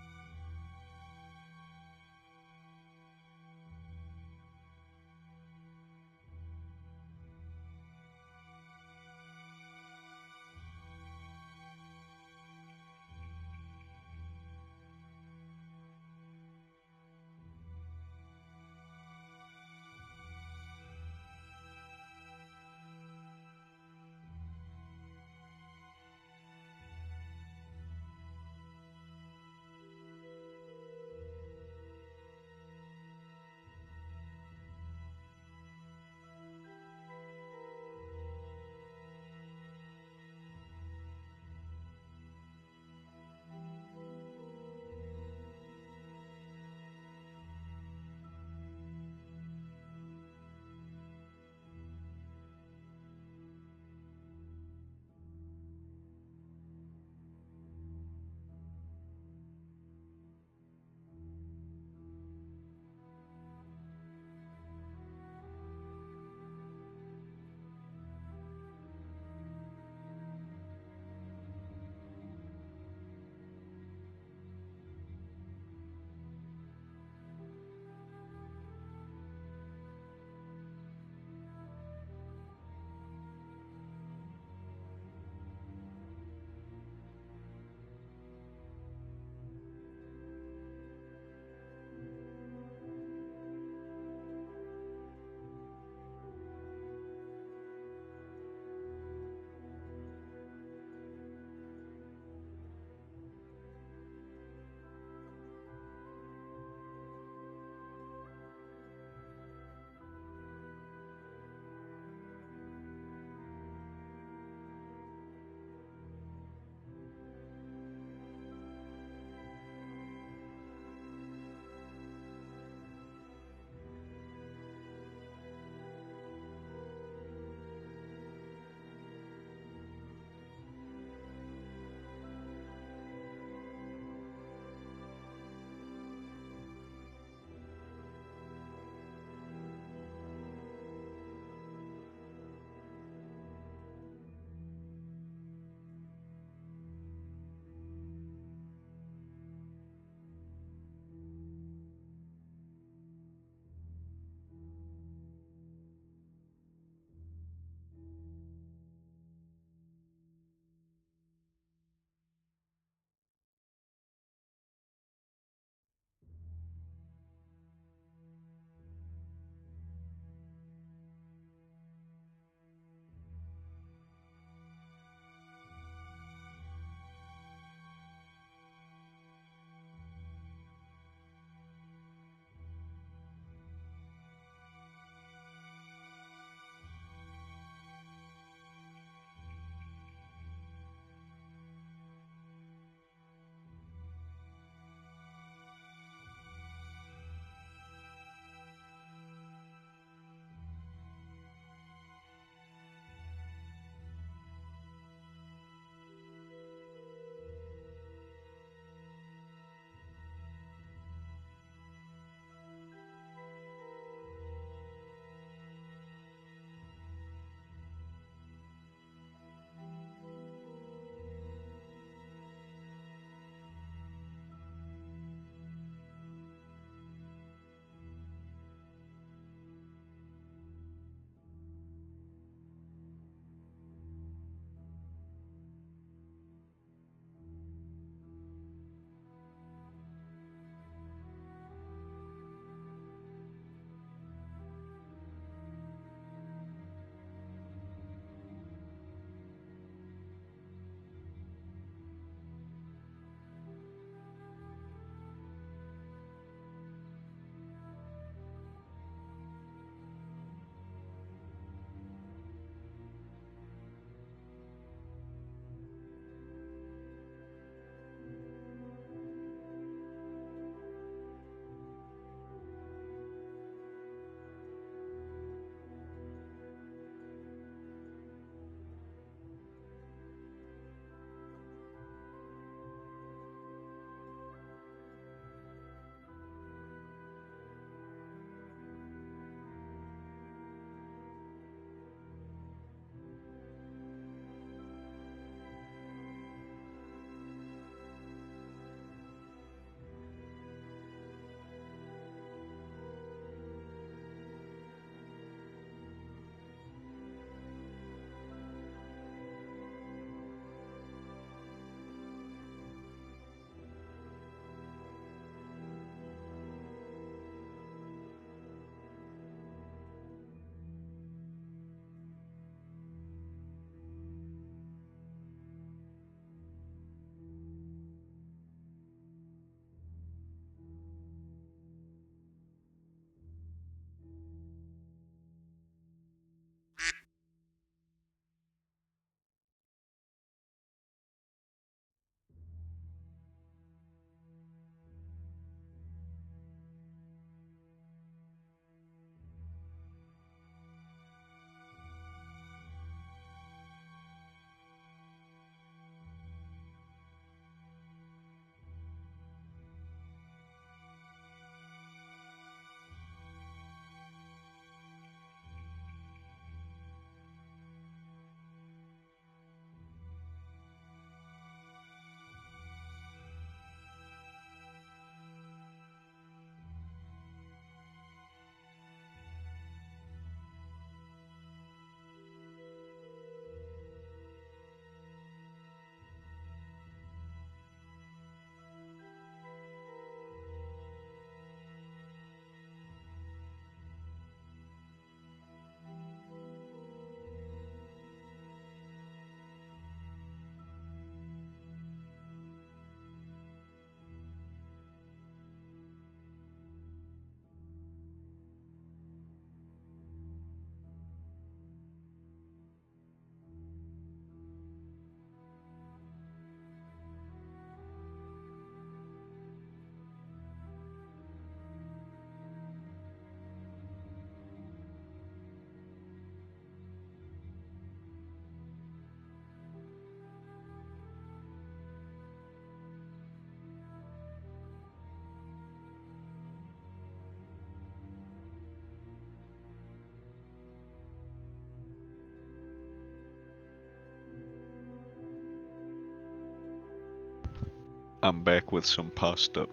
I'm back with some pasta.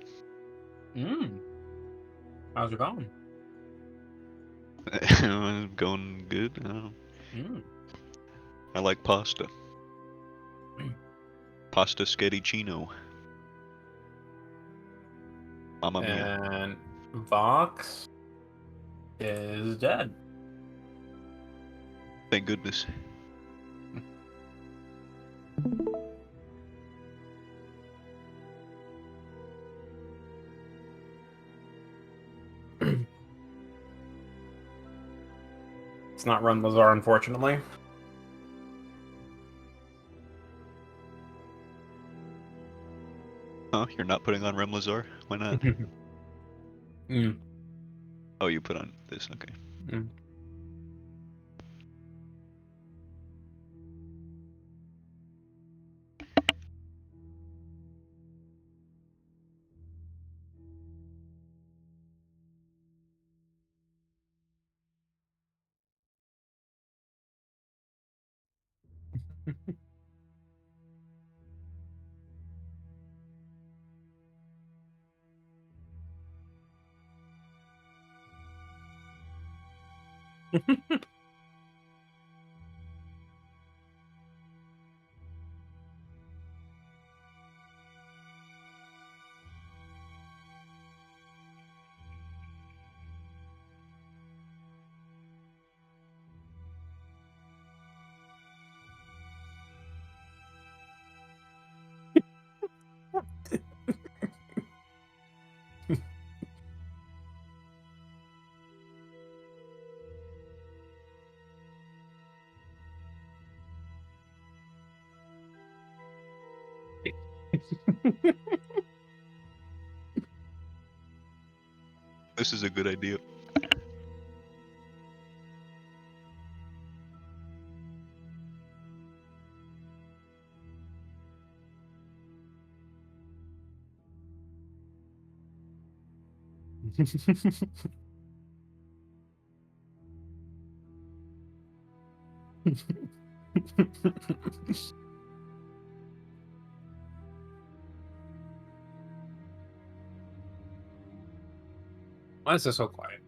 How's it going? Going good. Mm. I like pasta. Pasta scatticino. Mamma mia. And Vox is dead. Thank goodness. It's not Run Lazar, unfortunately. Huh? You're not putting on Remlazar? Why not? Mm. Oh, you put on this. Okay. Mm. This is a good idea. Why is this so quiet?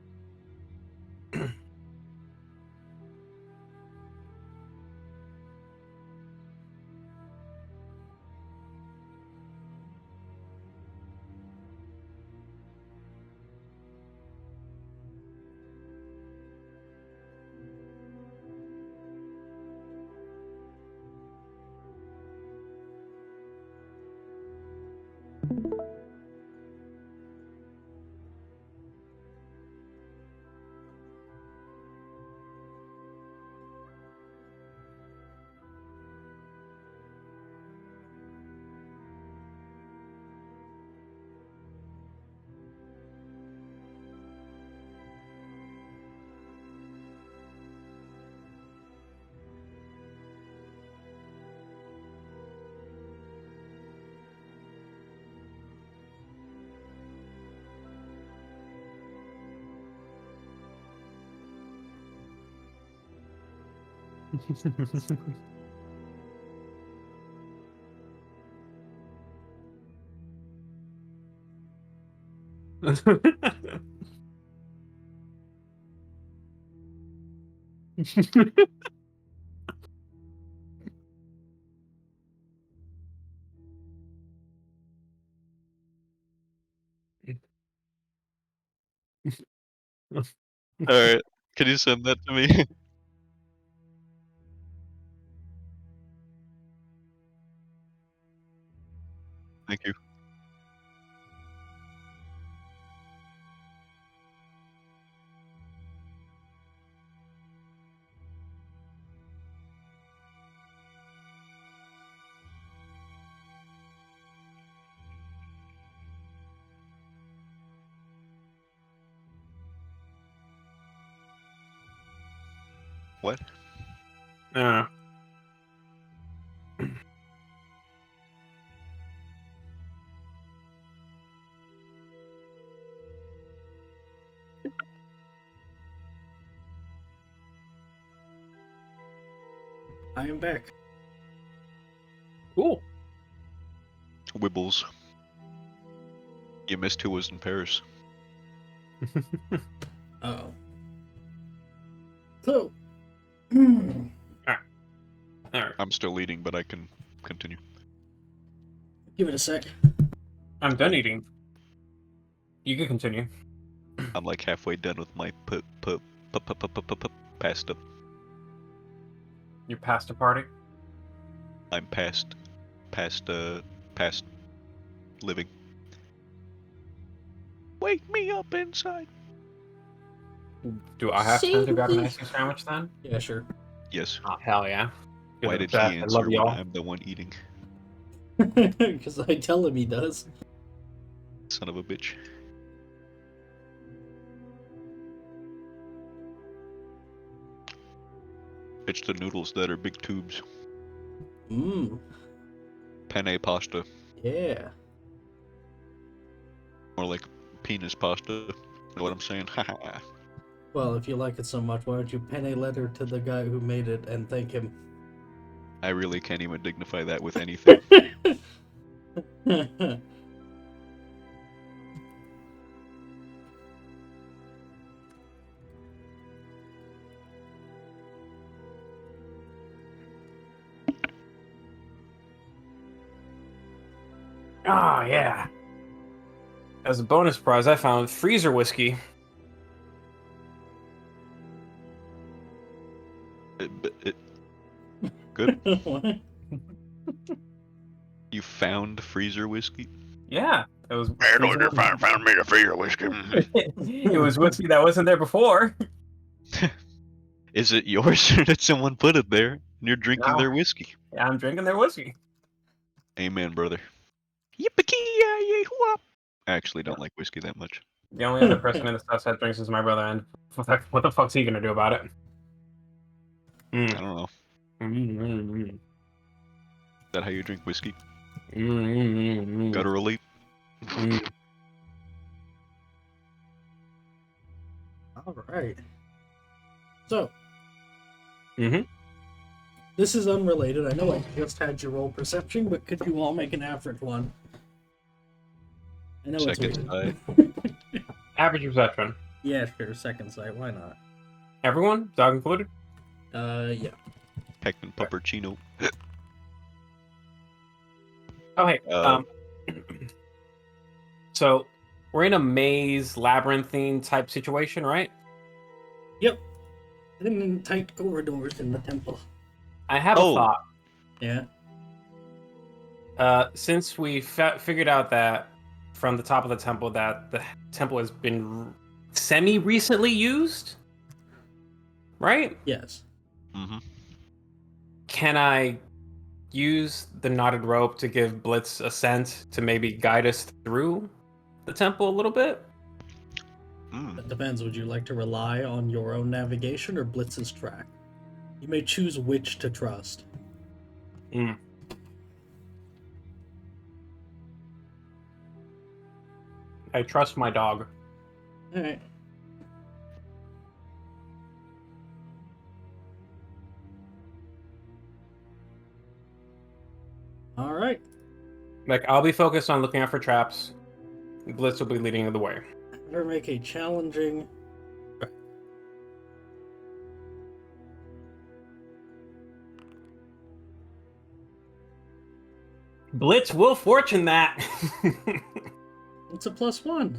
Alright. Can you send that to me? Thank you. What? Yeah. I am back. Cool. Wibbles. You missed who was in Paris. Oh. So. Alright. I'm still leading, but I can continue. Give it a sec. I'm done eating. You can continue. I'm like halfway done with my pasta. Your pasta party? I'm past living. Wake me up inside. Do I have time to grab an ice cream sandwich then? Yeah, sure. Yes. Oh, hell yeah. Good Why with did that. he I answer love when y'all. I'm the one eating? Because I tell him he does. Son of a bitch. It's the noodles that are big tubes. Mmm. Penne pasta. Yeah. More like penis pasta. Know what I'm saying? Haha. Well, if you like it so much, why don't you pen a letter to the guy who made it and thank him? I really can't even dignify that with anything. Oh, yeah. As a bonus prize, I found freezer whiskey. Good. What? You found freezer whiskey? Yeah, it was. Man, freezer you found me a freezer whiskey. it was whiskey that wasn't there before. Is it yours or did someone put it there and you're drinking No. their whiskey? Yeah, I'm drinking their whiskey. Amen, brother. Yippee-ki-yay, whoop. I actually don't like whiskey that much. The only other person in the house that drinks is my brother, and what the fuck's he gonna do about it? I don't know. Mm. Is that how you drink whiskey? Mm. Gutturally? All right. So, Mm-hmm. this is unrelated. I know I just had you roll perception, but could you all make an average one? I know Second it's side. weird. Average perception. Yeah, sure. Second sight. Why not? Everyone, dog included. Yeah. Pectin Puppercino. Oh hey. So we're in a maze, labyrinthine type situation, right? Yep. In tight corridors in the temple. I have a thought. Yeah. Since we figured out that from the top of the temple that the temple has been semi-recently used, right? Yes. Mm-hmm. Can I use the knotted rope to give Blitz a scent to maybe guide us through the temple a little bit? That depends. Would you like to rely on your own navigation or Blitz's track? You may choose which to trust. I trust my dog. Alright. Alright. Like, I'll be focused on looking out for traps. Blitz will be leading the way. Ever make a challenging. Blitz will fortune that. It's a +1.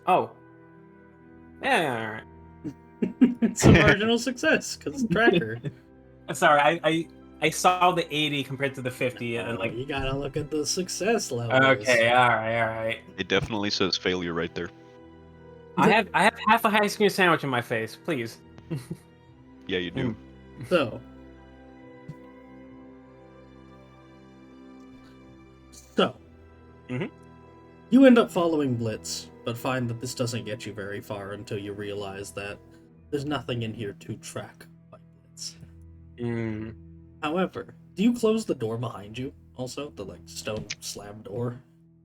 Oh. Yeah, all right. It's a marginal success because tracker. Sorry, I saw the 80 compared to the 50 and like. You gotta look at the success levels. Okay, all right. It definitely says failure right there. I have half a ice cream sandwich in my face, please. Yeah, you do. So. You end up following Blitz, but find that this doesn't get you very far until you realize that there's nothing in here to track by Blitz. However, do you close the door behind you also? The stone slab door?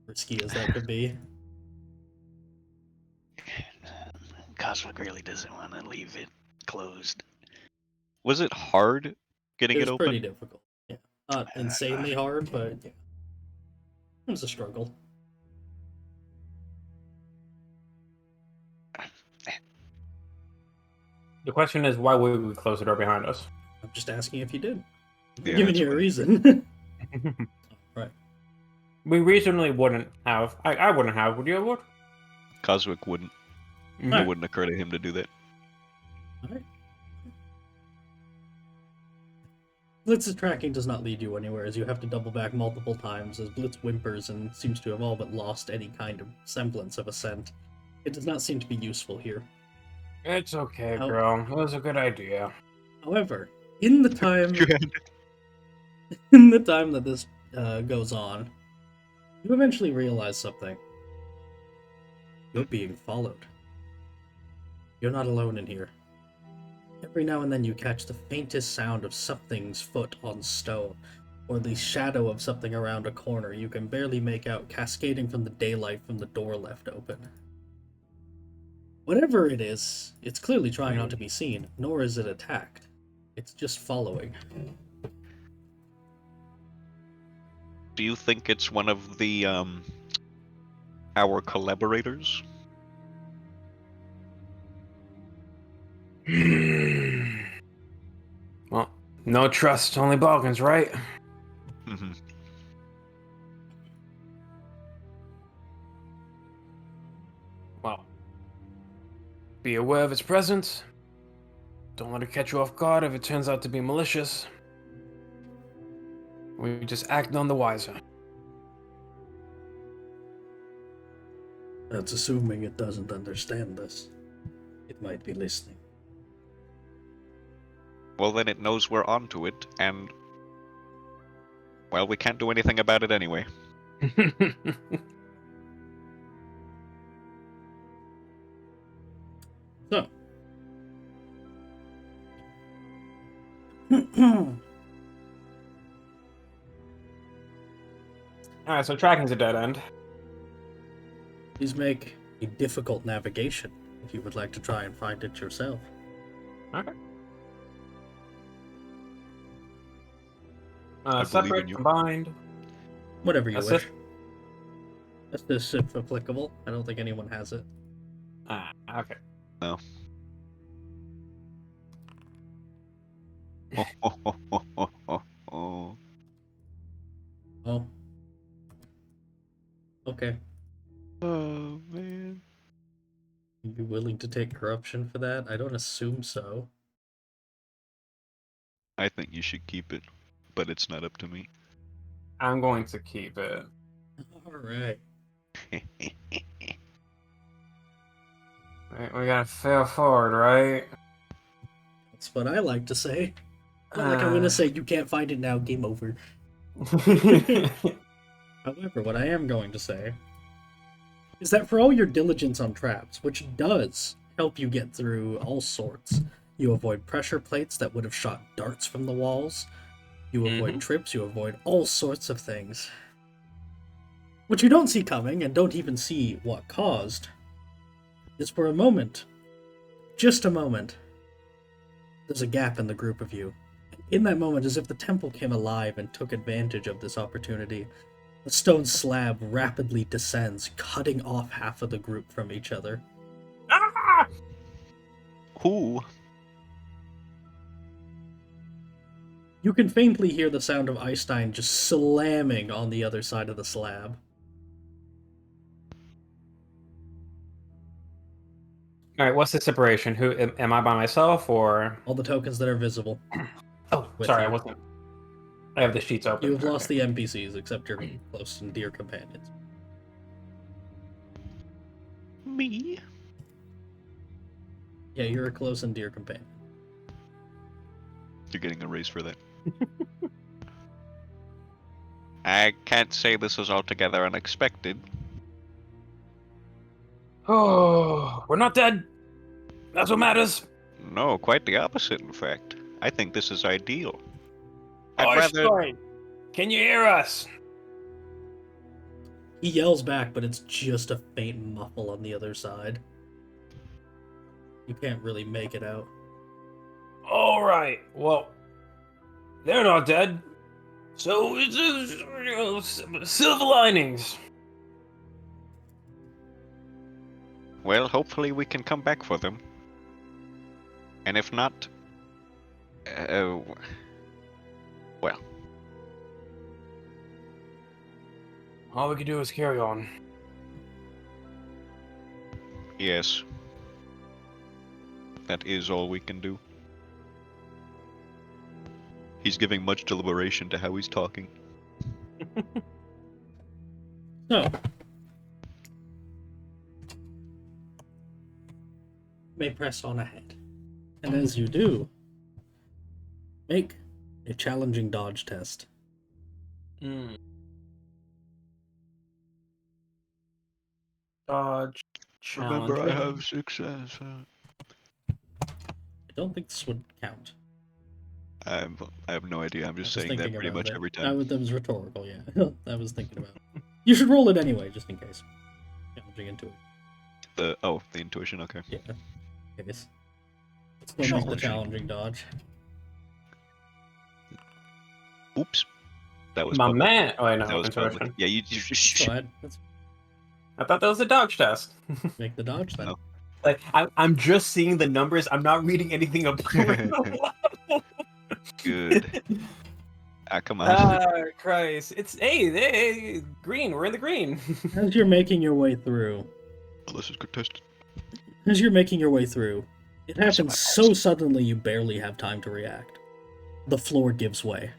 Risky as that could be. Coswick really doesn't want to leave it closed. Was it hard getting It it was open? pretty difficult. Yeah. Not insanely hard, but yeah. It was a struggle. The question is, why would we close the door behind us? I'm just asking if you did. I'm Yeah, giving that's you a what- reason. Right. We reasonably wouldn't have. I wouldn't have. Would you have? Coswick wouldn't. Mhm. It Alright. wouldn't occur to him to do that. Alright. Blitz's tracking does not lead you anywhere, as you have to double back multiple times, as Blitz whimpers and seems to have all but lost any kind of semblance of a scent. It does not seem to be useful here. It's okay, Oh. girl. It was a good idea. However, in the time in the time that this goes on, you eventually realize something. You're being followed. You're not alone in here. Every now and then you catch the faintest sound of something's foot on stone, or the shadow of something around a corner you can barely make out cascading from the daylight from the door left open. Whatever it is, it's clearly trying not to be seen, nor is it attacked. It's just following. Do you think it's one of the our collaborators? Well, no trust, only bargains, right? Mm-hmm. Well, be aware of its presence. Don't let it catch you off guard if it turns out to be malicious. We just act none the wiser. That's assuming it doesn't understand us. It might be listening. Well, then it knows we're onto it, and well, we can't do anything about it anyway. So. Alright, so tracking's a dead end. Please make a difficult navigation if you would like to try and find it yourself. Okay. I believe Separate, in you. combined. Whatever you Assist. wish. Assist if applicable. I don't think anyone has it. Okay. No. Oh. Oh. Okay. Oh man. You'd be willing to take corruption for that? I don't assume so. I think you should keep it, but it's not up to me. I'm going to keep it. Alright. Right, we gotta fail forward, right? That's what I like to say. Not like I'm gonna say you can't find it now, game over. However, what I am going to say is that for all your diligence on traps, which does help you get through all sorts, you avoid pressure plates that would have shot darts from the walls, you avoid trips, you avoid all sorts of things. What you don't see coming, and don't even see what caused, is for a moment, just a moment, there's a gap in the group of you. In that moment, as if the temple came alive and took advantage of this opportunity, the stone slab rapidly descends, cutting off half of the group from each other. Ah! Who? You can faintly hear the sound of Einstein just slamming on the other side of the slab. Alright, what's the separation? Who am I by myself or? All the tokens that are visible. Oh, With sorry, you. I wasn't. I have the sheets open. You have lost Okay. the NPCs, except your close and dear companions. Me? Yeah, you're a close and dear companion. You're getting a raise for that. I can't say this is altogether unexpected. Oh, we're not dead. That's what matters. No, quite the opposite, in fact. I think this is ideal. I'd rather. Einstein, can you hear us? He yells back, but it's just a faint muffle on the other side. You can't really make it out. All right. Well, they're not dead. So it's just, silver linings. Well, hopefully we can come back for them. And if not, well, All we can do is carry on. yes. That is all we can do. He's giving much deliberation to how he's talking. So, may press on ahead. And as you do, make a challenging dodge test. Dodge. Remember, I Challenge. have success. I don't think this would count. I have no idea. I'm I was just saying that thinking pretty about much it. every time. That was rhetorical, yeah. I was thinking about it. You should roll it anyway, just in case. Challenging into it. The intuition. Okay. Yeah. Case. Still make the Challenging. challenging dodge. Oops. That was My public. man. Oh, I know. That was public. Intuition. Yeah, you Go ahead. Let's I thought that was a dodge test. make the dodge then. No. Like I'm just seeing the numbers. I'm not reading anything about it. Good. Ah, come on. Ah, Christ! It's hey, green. We're in the green. As you're making your way through, Unless it's contested. it happens so suddenly you barely have time to react. The floor gives way.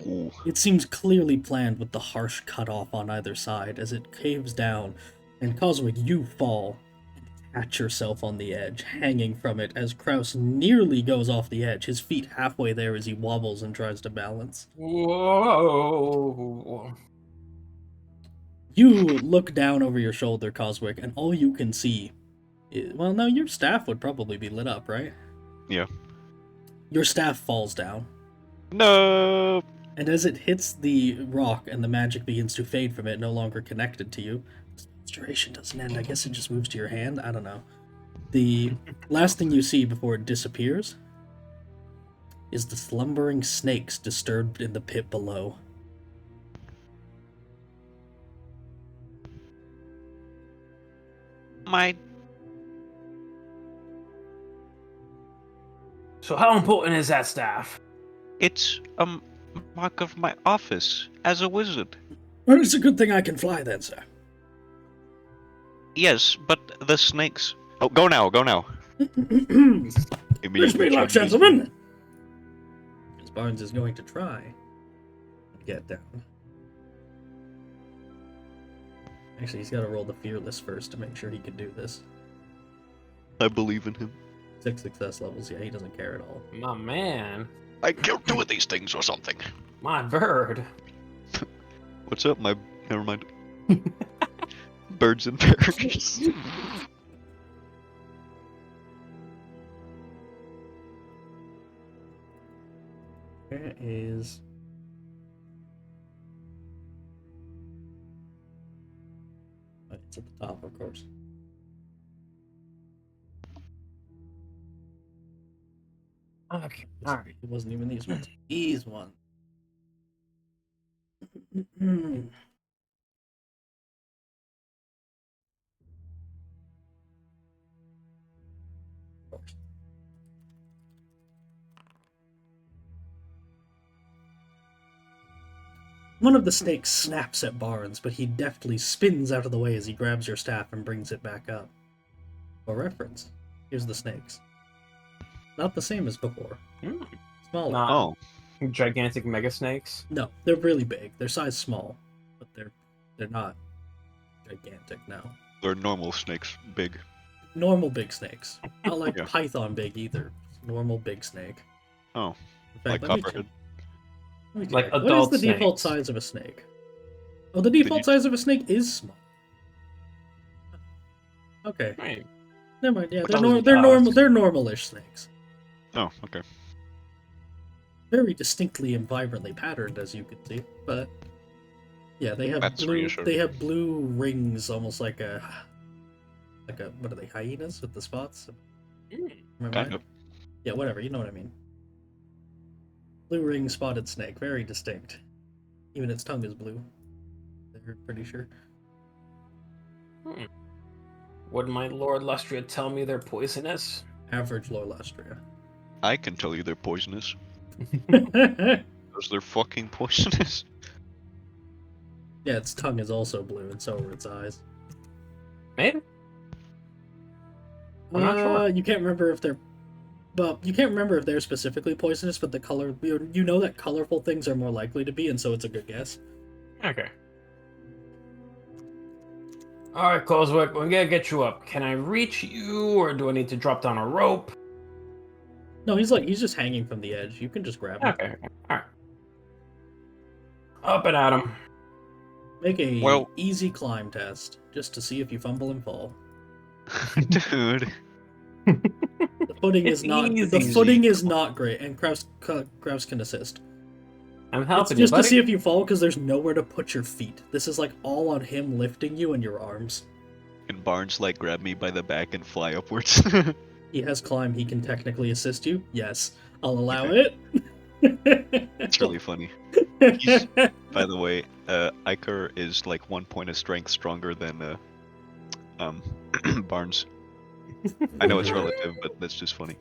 Ooh. It seems clearly planned with the harsh cutoff on either side as it caves down, and Coswick, you fall and catch yourself on the edge, hanging from it as Kraus nearly goes off the edge, his feet halfway there as he wobbles and tries to balance. Whoa! You look down over your shoulder, Coswick, and all you can see is, well, no, your staff would probably be lit up, right? Yeah. Your staff falls down. No. And as it hits the rock and the magic begins to fade from it, no longer connected to you, this duration doesn't end. I guess it just moves to your hand? I don't know. The last thing you see before it disappears is the slumbering snakes disturbed in the pit below. So how important is that staff? It's a mark of my office as a wizard. Well, it's a good thing I can fly then, sir. Yes, but the snakes. Oh, go now. Wish me luck, gentlemen! Miss Barnes is going to try and get down. Actually, he's got to roll the fearless first to make sure he can do this. I believe in him. 6 success levels, yeah, he doesn't care at all. My man, I killed 2 of these things or something. my bird. What's up, my? Never mind. Birds and bears. Where is... Oh, it's at the top, of course. Okay, all right. It wasn't even these ones. These ones. Of course. One of the snakes snaps at Barnes, but he deftly spins out of the way as he grabs your staff and brings it back up. For reference, here's the snakes. Not the same as before. Smaller. Not Oh, gigantic mega snakes. No, they're really big. They're size small, but they're not gigantic now. they're normal snakes, big. Normal big snakes. Not like Yeah. python big either. Normal big snake. Oh, In like fact, let me copperhead. Let me Like check. What adult is the default snakes. size of a snake? Oh, the default size of a snake is small. Okay, Right. never mind. Yeah, What they're, else is they're it? normal. They're normal-ish snakes. Oh, okay. Very distinctly and vibrantly patterned, as you can see. But yeah, they have That's blue. reassuring. They have blue rings, almost like a what are they? Hyenas with the spots? Remember Kind that? of. Yeah, whatever. You know what I mean. Blue ring spotted snake, very distinct. Even its tongue is blue. They're pretty sure. Would my Lord Lustria tell me they're poisonous? Average low Lustria. I can tell you they're poisonous. Yeah, Because they're fucking poisonous. its tongue is also blue, and so are its eyes. Maybe. I'm not sure. You can't remember if they're... Well, you can't remember if they're specifically poisonous, but the color... You know that colorful things are more likely to be, and so it's a good guess. Okay. Alright, Coswick, we're gonna get you up. Can I reach you, or do I need to drop down a rope? No, he's just hanging from the edge. You can just grab him. Okay, alright. Up and at him. Make a Well- easy climb test, just to see if you fumble and fall. Dude. The footing It's is not easy. the footing is not great, and Kraus can assist. I'm It's helping you, just to buddy. see if you fall, because there's nowhere to put your feet. This is like all on him lifting you and your arms. Can Barnes like grab me by the back and fly upwards? He has climb. He can technically assist you. Yes, I'll allow Okay. it. It's really funny. He's- By the way, Iker is like 1 point of strength stronger than Barnes. I know it's relative, but that's just funny.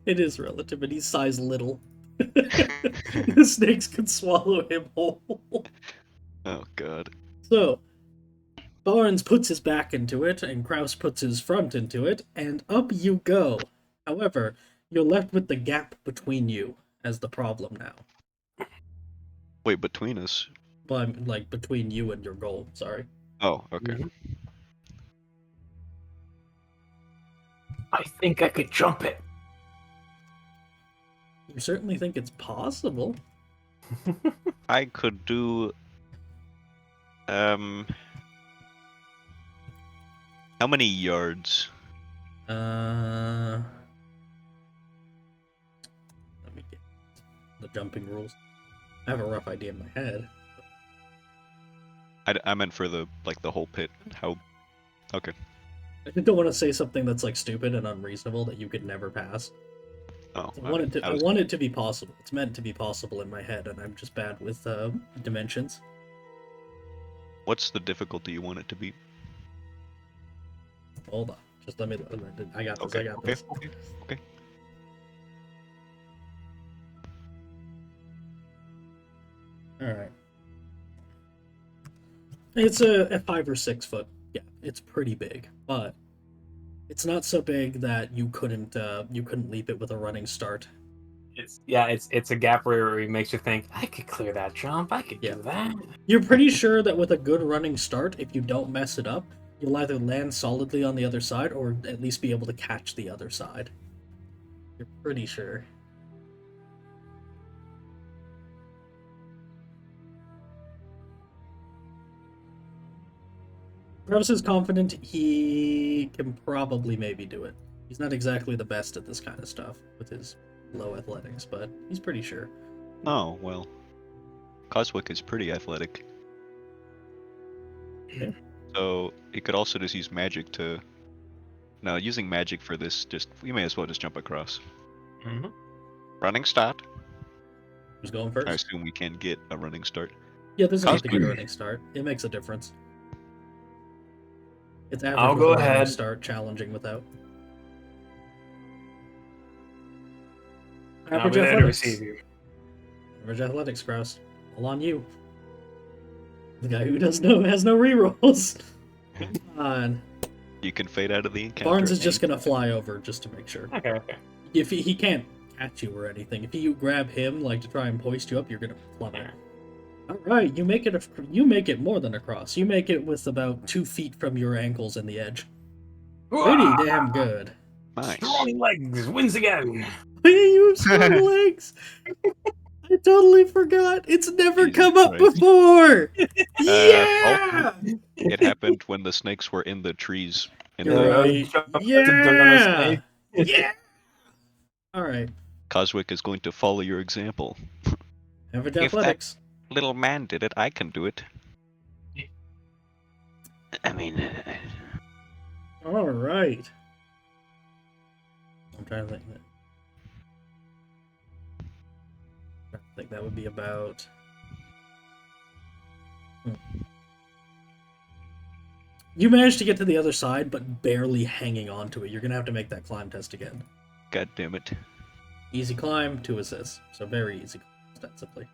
It is relative, and he's size little. The snakes could swallow him whole. Oh god. So, Barnes puts his back into it, and Kraus puts his front into it, and up you go. However, you're left with the gap between you as the problem now. Wait, between us? Well, I'm like between you and your goal. Sorry. Oh, okay. Mhm. I think I could jump it. You certainly think it's possible. I could do. How many yards? Let me get the jumping rules. I have a rough idea in my head. I meant for the whole pit. How? Okay. I just don't want to say something that's like stupid and unreasonable that you could never pass. Oh, I want it to. I I was- want it to be possible. It's meant to be possible in my head, and I'm just bad with dimensions. What's the difficulty you want it to be? Hold on, just let me. I got this. Okay. I got Okay. this. Okay. All right. It's a 5 or 6 foot. Yeah, it's pretty big, but it's not so big that you couldn't leap it with a running start. It's a gap where it makes you think, I could clear that jump, I could Yeah. do that. You're pretty sure that with a good running start, if you don't mess it up, you'll either land solidly on the other side or at least be able to catch the other side. You're pretty sure. Kraus is confident he can probably maybe do it. He's not exactly the best at this kind of stuff with his low athletics, but he's pretty sure. Oh well. Coswick is pretty athletic. Okay. So he could also just use magic to. No, using magic for this, we may as well just jump across. Mm-hmm. Running start. Who's going first? I assume we can get a running start. Yeah, there's enough to get a Coswick. running start. It makes a difference. It's average I'll with go a running ahead. start, challenging without. I'll Average be there to athletics. receive you. Average athletics, Kraus. All on you. The guy who has no rerolls. Come on. You can fade out of the encounter. Barnes is just and- gonna fly over just to make sure. Okay. If he can't catch you or anything, if you grab him like to try and hoist you up, you're gonna plummet. All right, you make it more than across. You make it with about 2 feet from your ankles and the edge. Pretty damn good. Nice. Strong legs wins again. You have strong legs. I totally forgot. It's never Jesus come up Christ. before. Yeah. It happened when the snakes were in the trees. In You're the right. Jump to dunk on a Yeah. snake. Yeah. All right. Coswick is going to follow your example. Average If that- athletics. Little man did it, I can do it. I mean, All right. I'm trying to think. I think that would be about. You managed to get to the other side, but barely hanging on to it. You're gonna have to make that climb test again. God damn it. Easy climb, 2 assists. So very easy, ostensibly.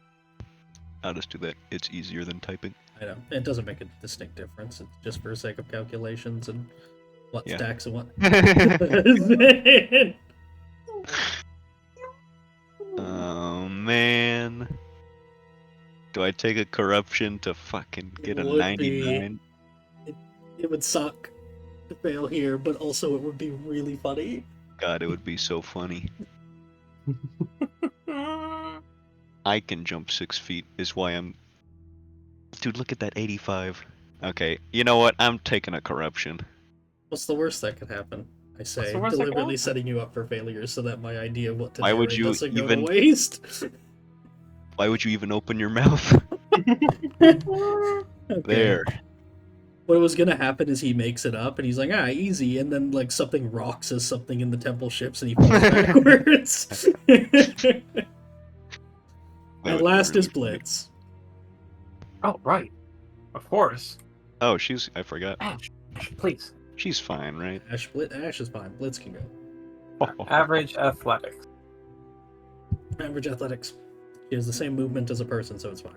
I'll just do that. It's easier than typing. I know. It doesn't make a distinct difference. It's just for the sake of calculations and what Yeah. stacks and what. Oh man. Do I take a corruption to fucking get a Would 99? It would suck to fail here, but also it would be really funny. God, it would be so funny. I can jump 6 feet, is why I'm. Dude, look at that 85. Okay, you know what? I'm taking a corruption. What's the worst that could happen? I say, the worst that could deliberately happen? setting you up for failure so that my idea of what to Why would narrate you doesn't go even- to waste. Why would you even open your mouth? Okay. There. What was gonna happen is he makes it up and he's like, easy, and then like something rocks as something in the temple ships and he falls backwards. That And would be last really is funny. Blitz. Oh, right. Of course. Oh, I forgot. Ash, please. She's fine, right? Ash is fine. Blitz can go. Average athletics. Average athletics. She has the same movement as a person, so it's fine.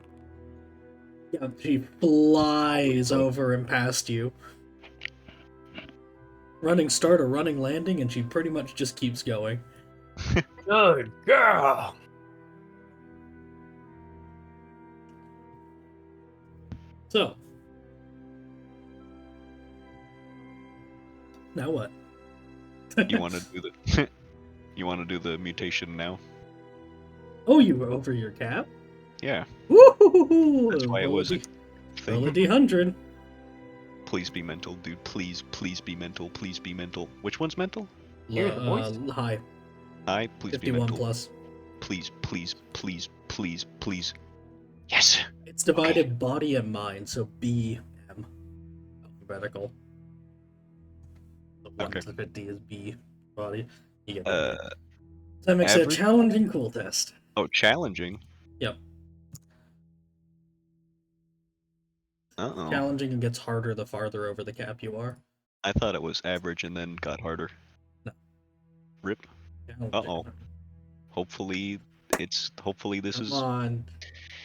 Yeah, she flies over and past you. Running start or running landing, and she pretty much just keeps going. Good girl. So. Now what? You want to do the You want to do the mutation now? Oh, you were over your cap? Yeah, Woo-hoo-hoo-hoo! that's why it was a Roll a thing. D100. Please be mental, dude. Please be mental. Please be mental. Which one's mental? Hear the voice? High. I please be 51 mental. plus. Please. Yes. It's divided body and mind, so B, M. Alphabetical. The 1 Okay. to 50 is B, body. You get Uh, that makes it a average? challenging cool test. oh, challenging. Yep. Uh-oh. Challenging and gets harder the farther over the cap you are. I thought it was average and then got harder. No. Rip. Challenging. Uh-oh. Hopefully this Come is on.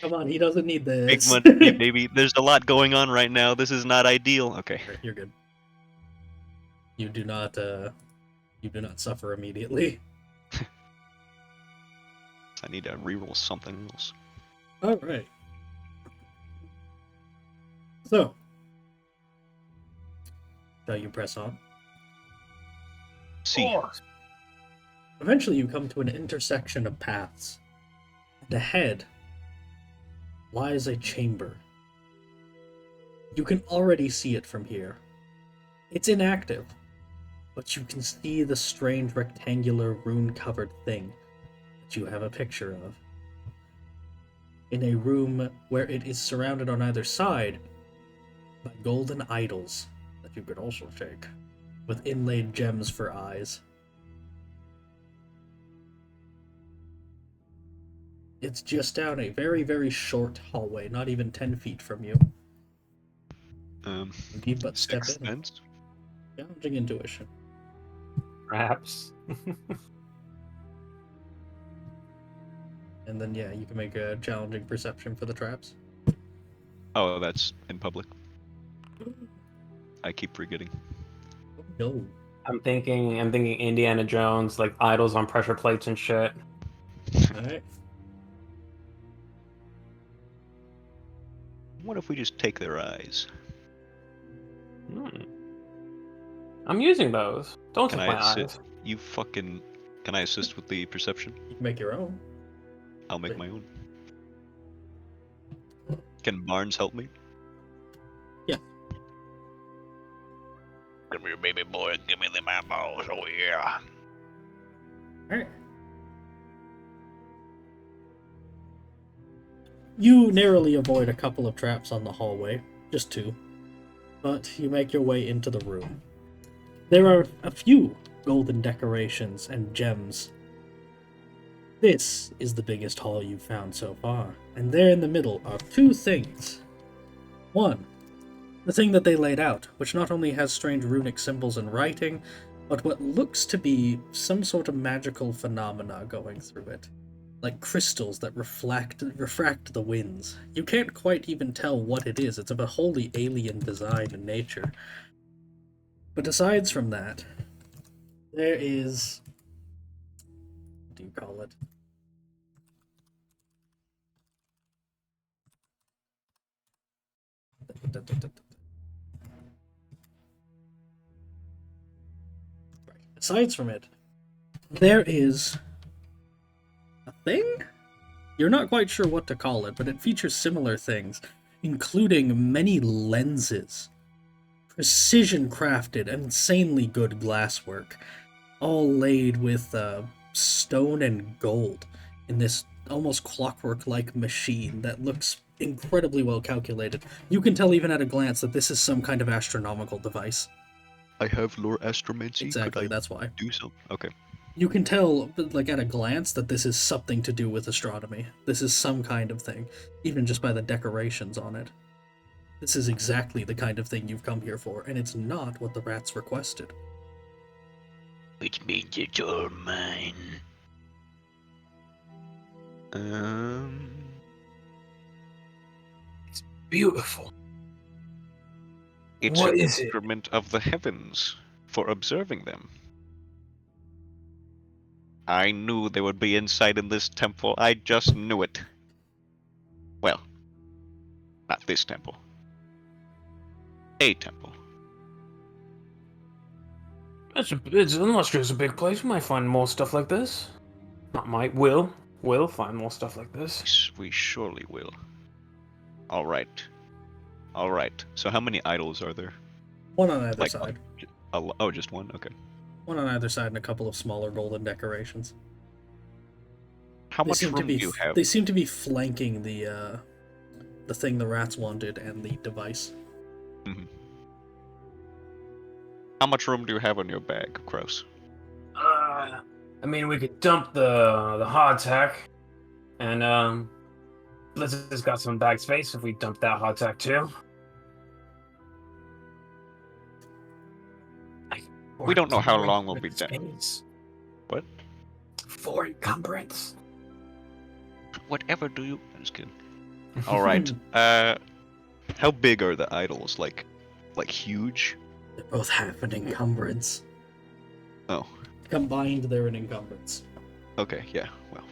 Come on, he doesn't need big this. money, baby. There's a lot going on right now. This is not ideal. Okay. You're good. You do not suffer immediately. I need to reroll something else. Alright. So. Shall you press on? See. Eventually you come to an intersection of paths. And ahead lies a chamber. You can already see it from here. It's inactive, but you can see the strange rectangular rune-covered thing that you have a picture of. In a room where it is surrounded on either side by golden idols that you could also shake, with inlaid gems for eyes. It's just down a very, very short hallway, not even 10 feet from you. You need but step Sixth in. Sense? Challenging intuition. Perhaps. And then, yeah, you can make a challenging perception for the traps. Oh, that's in public. I keep forgetting. Oh, no. I'm thinking Indiana Jones, like idols on pressure plates and shit. Alright. What if we just take their eyes? I'm using those. Don't Can take I my assist? eyes. You fucking. Can I assist with the perception? You can make your own. I'll make my own. Can Barnes help me? Yeah. Come here, baby boy. Give me the eyeballs. Oh, yeah. Alright. You narrowly avoid a couple of traps on the hallway, just 2, but you make your way into the room. There are a few golden decorations and gems. This is the biggest hall you've found so far, and there in the middle are 2 things. One, The thing that they laid out, which not only has strange runic symbols and writing, but what looks to be some sort of magical phenomena going through it. Like crystals that refract the winds. You can't quite even tell what it is. It's of a wholly alien design and nature. But aside from that, there is... what do you call it? Aside from it, there is a thing? You're not quite sure what to call it, but it features similar things, including many lenses, precision crafted, insanely good glasswork, all laid with stone and gold in this almost clockwork-like machine that looks incredibly well calculated. You can tell even at a glance that this is some kind of astronomical device. I have lore astromancy. Exactly, Could I that's why. do something? Okay. You can tell, like, at a glance that this is something to do with astronomy. This is some kind of thing, even just by the decorations on it. This is exactly the kind of thing you've come here for, and it's not what the rats requested. Which means it's all mine. Beautiful. It's What an is it? instrument of the heavens for observing them. I knew there would be insight in this temple. I just knew it. Well, not this temple. A temple. Lustria's a big place. We might find more stuff like this. Not might, will find more stuff like this. We surely will. Alright. Alright. So how many idols are there? One on either Like, side. Oh, just one? Okay. One on either side and a couple of smaller golden decorations. How much room do you have? They seem to be flanking the thing the rats wanted and the device. Mhm. How much room do you have on your bag, Kraus? I mean, we could dump the hardtack, and Blizzard's got some bag space if we dump that hardtack too. We don't know how long we'll be down. Space. What? For encumbrance. Whatever do you... I'm just kidding. Alright. How big are the idols? Like huge? They're both half an encumbrance. Oh. Combined, they're an encumbrance. Okay, yeah, well.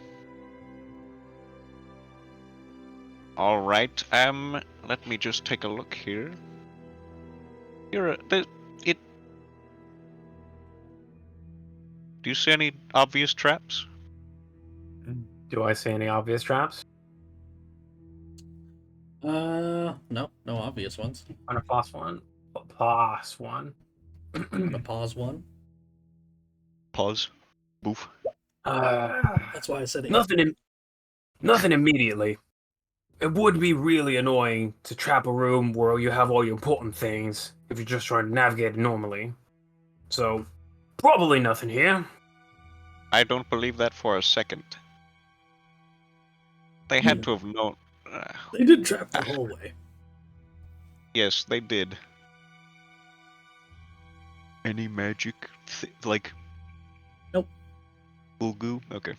Alright, let me just take a look here. Do you see any obvious traps? Do I see any obvious traps? No obvious ones. On a plus one. Plus one. A pause one. Pause. Boof. That's why I said it. Nothing immediately. It would be really annoying to trap a room where you have all your important things if you're just trying to navigate it normally. So, probably nothing here. I don't believe that for a second. They had to have known... They did trap the hallway. yes, they did. Any magic? Like... Nope. Ulgu? Okay.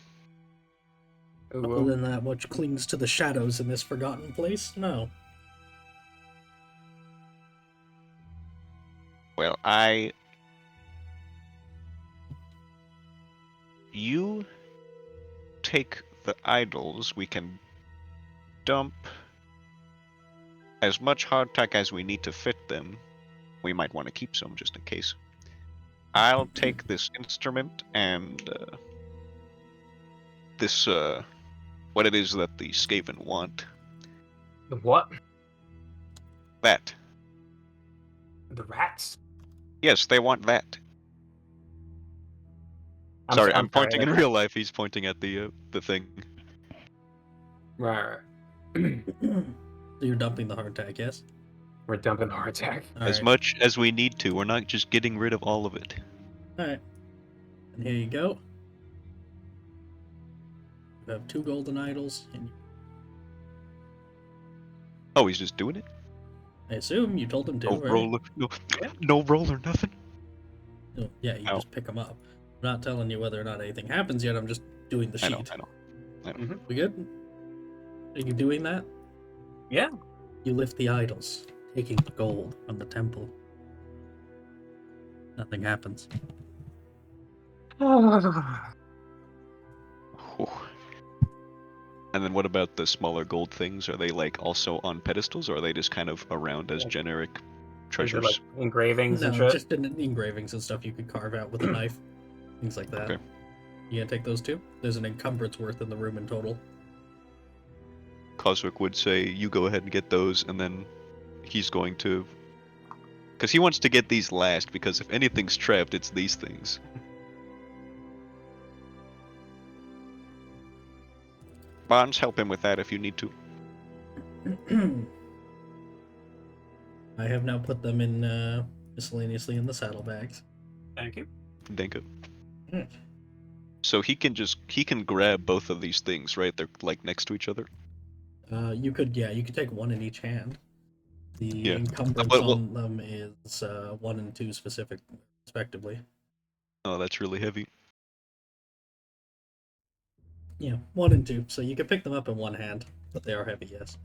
Other than that, which clings to the shadows in this forgotten place? No. Well, You take the idols, we can dump as much hardtack as we need to fit them. We might want to keep some just in case. I'll take this instrument and this, what it is that the Skaven want. The what? That. The rats? Yes, they want that. I'm pointing in real life. He's pointing at the thing. Right. So you're dumping the hardtack, yes? We're dumping the hardtack. As much as we need to. We're not just getting rid of all of it. Alright. And here you go. You have 2 golden idols. And... Oh, he's just doing it? I assume you told him to, No right? roller, no roll or nothing. No, yeah, you Ow. just pick them up. I'm not telling you whether or not anything happens yet. I'm just doing the sheet. I know. We good? Are you doing that? Yeah. You lift the idols, taking the gold from the temple. Nothing happens. Whew. And then what about the smaller gold things? Are they like also on pedestals, or are they just kind of around as generic Is treasures? it like engravings and No, shit? just engravings and stuff you could carve out with a knife. Things like that. Okay. You gonna take those two? There's an encumbrance worth in the room in total. Coswick would say, "You go ahead and get those," and then he's going to, because he wants to get these last. Because if anything's trapped, it's these things. Bonds, help him with that if you need to. I have now put them in miscellaneously in the saddlebags. Thank you. Denko. Mm. So he can grab both of these things, right? They're like next to each other. You could take one in each hand. The Yeah. encumbrance Well- on them is 1 and 2 specific, respectively. Oh, that's really heavy. Yeah, 1 and 2. So you can pick them up in one hand, but they are heavy, yes.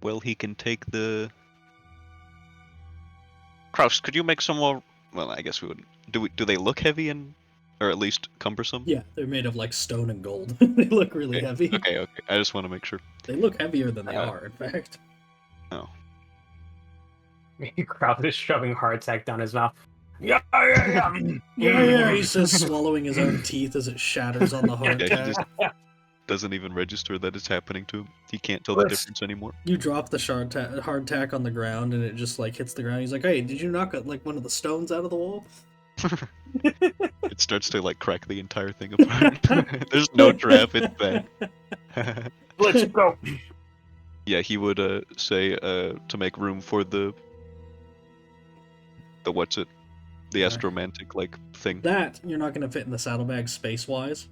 Well, he can take the. Kraus, could you make some more? Well, I guess we would. Do they look heavy or at least cumbersome? Yeah, they're made of like stone and gold. They look really Okay, heavy. Okay. I just want to make sure. They look heavier than they Uh, are, in fact. Oh. Kraus is shoving hardtack down his mouth. Yeah. Yeah, he says, swallowing his own teeth as it shatters on the Yeah, he hardtack. just doesn't even register that it's happening to him. He can't tell the Listen. difference anymore. You drop the hardtack on the ground, and it just like hits the ground. He's like, "Hey, did you knock like one of the stones out of the wall?" It starts to like crack the entire thing apart. There's no trap. It's bad. Let's go. Yeah, he would say to make room for the what's it? The Okay. astromantic like thing. That you're not gonna fit in the saddlebag space wise.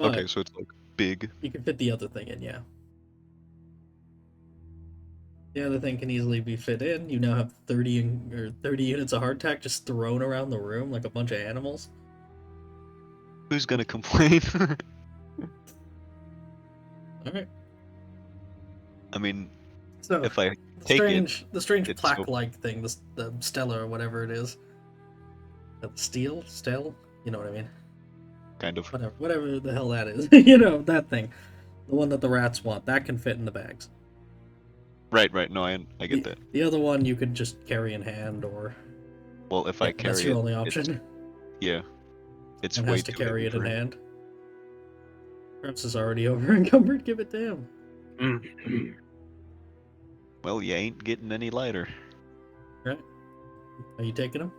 Okay, so it's like big. You can fit the other thing in, yeah. The other thing can easily be fit in. You now have 30 units of hardtack just thrown around the room like a bunch of animals. Who's gonna complain? All right. I mean, So if I the take strange it's so- plaque-like thing, the stella or whatever it is. Stele? You know what I mean? kind of. Whatever the hell that is. You know, that thing. The one that the rats want. That can fit in the bags. Right. No, I get that. The other one you could just carry in hand, or Well, if I carry that's your it, only it's- option. yeah, it's And way has to too carry heavy it in for him. hand. Perhaps is already over encumbered. Give it to him. Mm. Well, you ain't getting any lighter. Right? Are you taking him?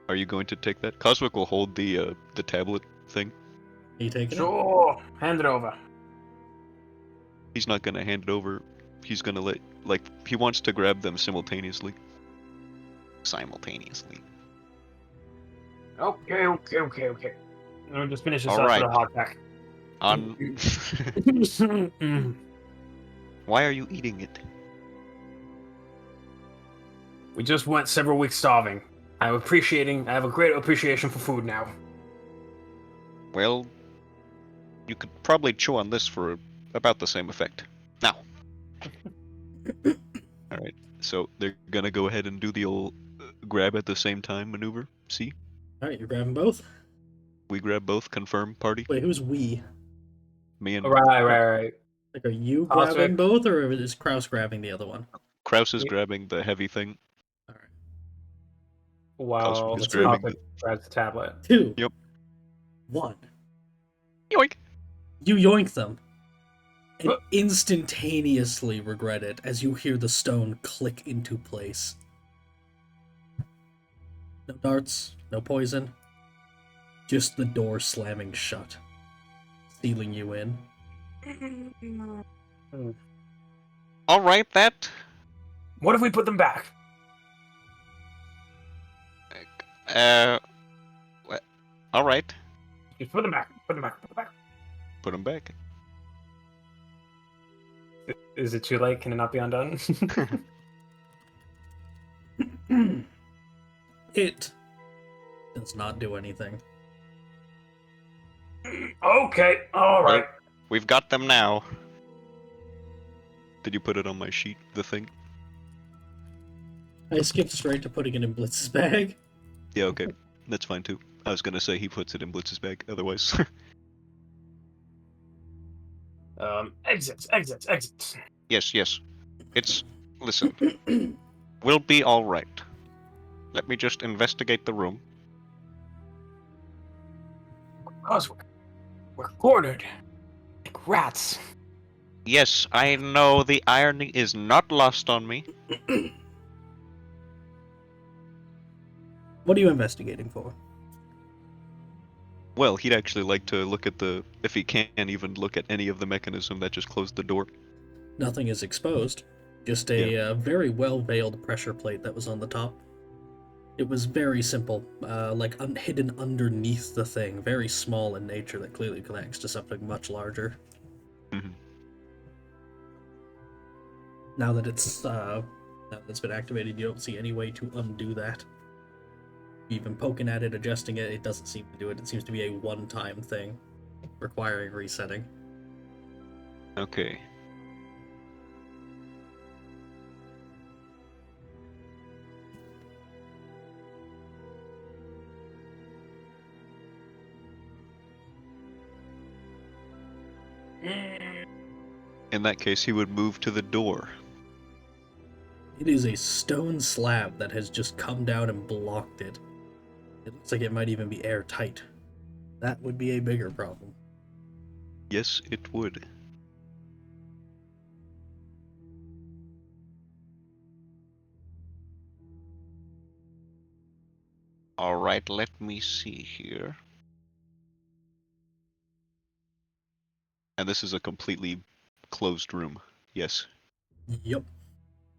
Are you going to take that? Coswick will hold the tablet thing. Are you taking him? Sure. Hand it over. He's not gonna hand it over. He's gonna he wants to grab them simultaneously. Simultaneously. Okay. I'll just finish this All up right. for the hardtack. On. Mm. Why are you eating it? We just went several weeks starving. I have a great appreciation for food now. Well, you could probably chew on this for about the same effect. Now. Alright, so they're gonna go ahead and do the old grab at the same time maneuver. See? Alright, you're grabbing both? We grab both, confirm party. Wait, who's we? Me and Right. Like, are you Coswick. grabbing both, or is Kraus grabbing the other one? Kraus is Yeah. grabbing the heavy thing. Alright. Wow. Coswick is Let's grabbing Coswick grabs the tablet. 2. Yep. 1. Yoink! You yoink them. And What? instantaneously regret it as you hear the stone click into place. No darts, no poison. Just the door slamming shut, sealing you in. Alright, that. What if we put them back? Alright. Just put them back. Put them back. Put him back. Is it too late? Can it not be undone? It does not do anything. Okay, alright. We've got them now. Did you put it on my sheet, the thing? I skipped straight to putting it in Blitz's bag. Yeah, okay. That's fine too. I was gonna say he puts it in Blitz's bag, otherwise. Exits. Yes. Listen. We'll be alright. Let me just investigate the room. Coswick, we're cornered. Like rats. Yes, I know the irony is not lost on me. What are you investigating for? Well, he'd actually like to look at if he can even look at any of the mechanism that just closed the door. Nothing is exposed. Just a very well-veiled pressure plate that was on the top. It was very simple, hidden underneath the thing, very small in nature that clearly connects to something much larger. Mhm. Now that it's been activated, you don't see any way to undo that. Even poking at it, adjusting it, it doesn't seem to do it. It seems to be a one-time thing, requiring resetting. Okay. In that case, he would move to the door. It is a stone slab that has just come down and blocked it. It looks like it might even be airtight. That would be a bigger problem. Yes, it would. Alright, let me see here. And this is a completely closed room. Yes. Yep.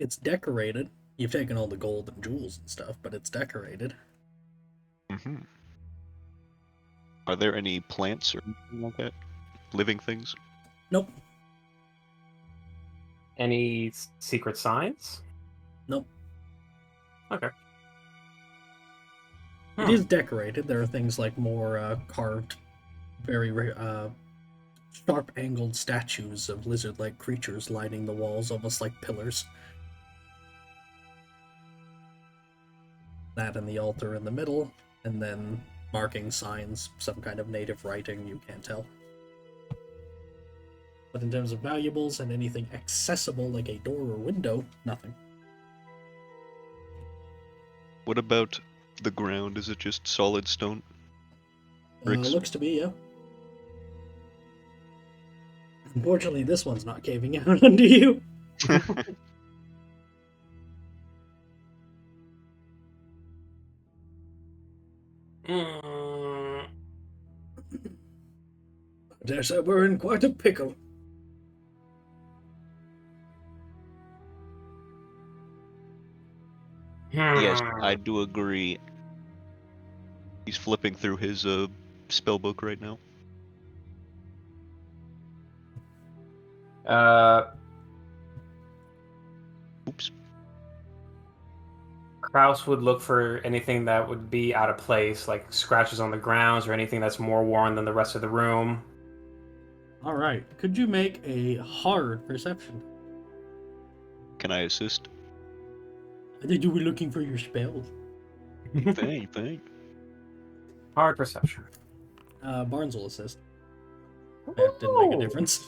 It's decorated. You've taken all the gold and jewels and stuff, but it's decorated. Mm-hmm. Are there any plants or anything like that? Living things? Nope. Any secret signs? Nope. Okay. It is decorated. There are things like more carved, very sharp-angled statues of lizard-like creatures lining the walls, almost like pillars. That and the altar in the middle, and then marking signs, some kind of native writing, you can't tell. But in terms of valuables and anything accessible like a door or window, nothing. What about the ground? Is it just solid stone? Bricks? Looks to be, yeah. Unfortunately, this one's not caving out under you. Mm, Dare say we're in quite a pickle. Yes, I do agree. He's flipping through his spellbook right now. Oops. Kraus would look for anything that would be out of place, like scratches on the grounds or anything that's more worn than the rest of the room. Alright, could you make a hard perception? Can I assist? I think you were looking for your spells. Thank. Hard perception. Barnes will assist. That didn't make a difference.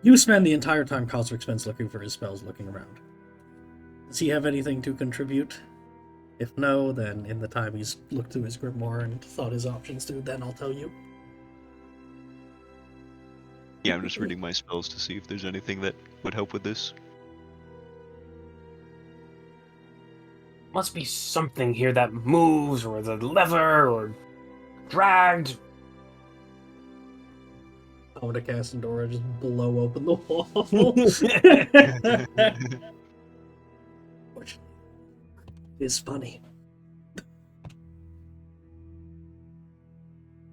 You spend the entire time Coswick spends looking for his spells, looking around. Does he have anything to contribute? If no, then in the time he's looked through his grimoire and thought his options through, then I'll tell you. Yeah, I'm just reading my spells to see if there's anything that would help with this. Must be something here that moves, or the lever, or dragged. I'm gonna cast Endora, just blow open the wall. Which is funny.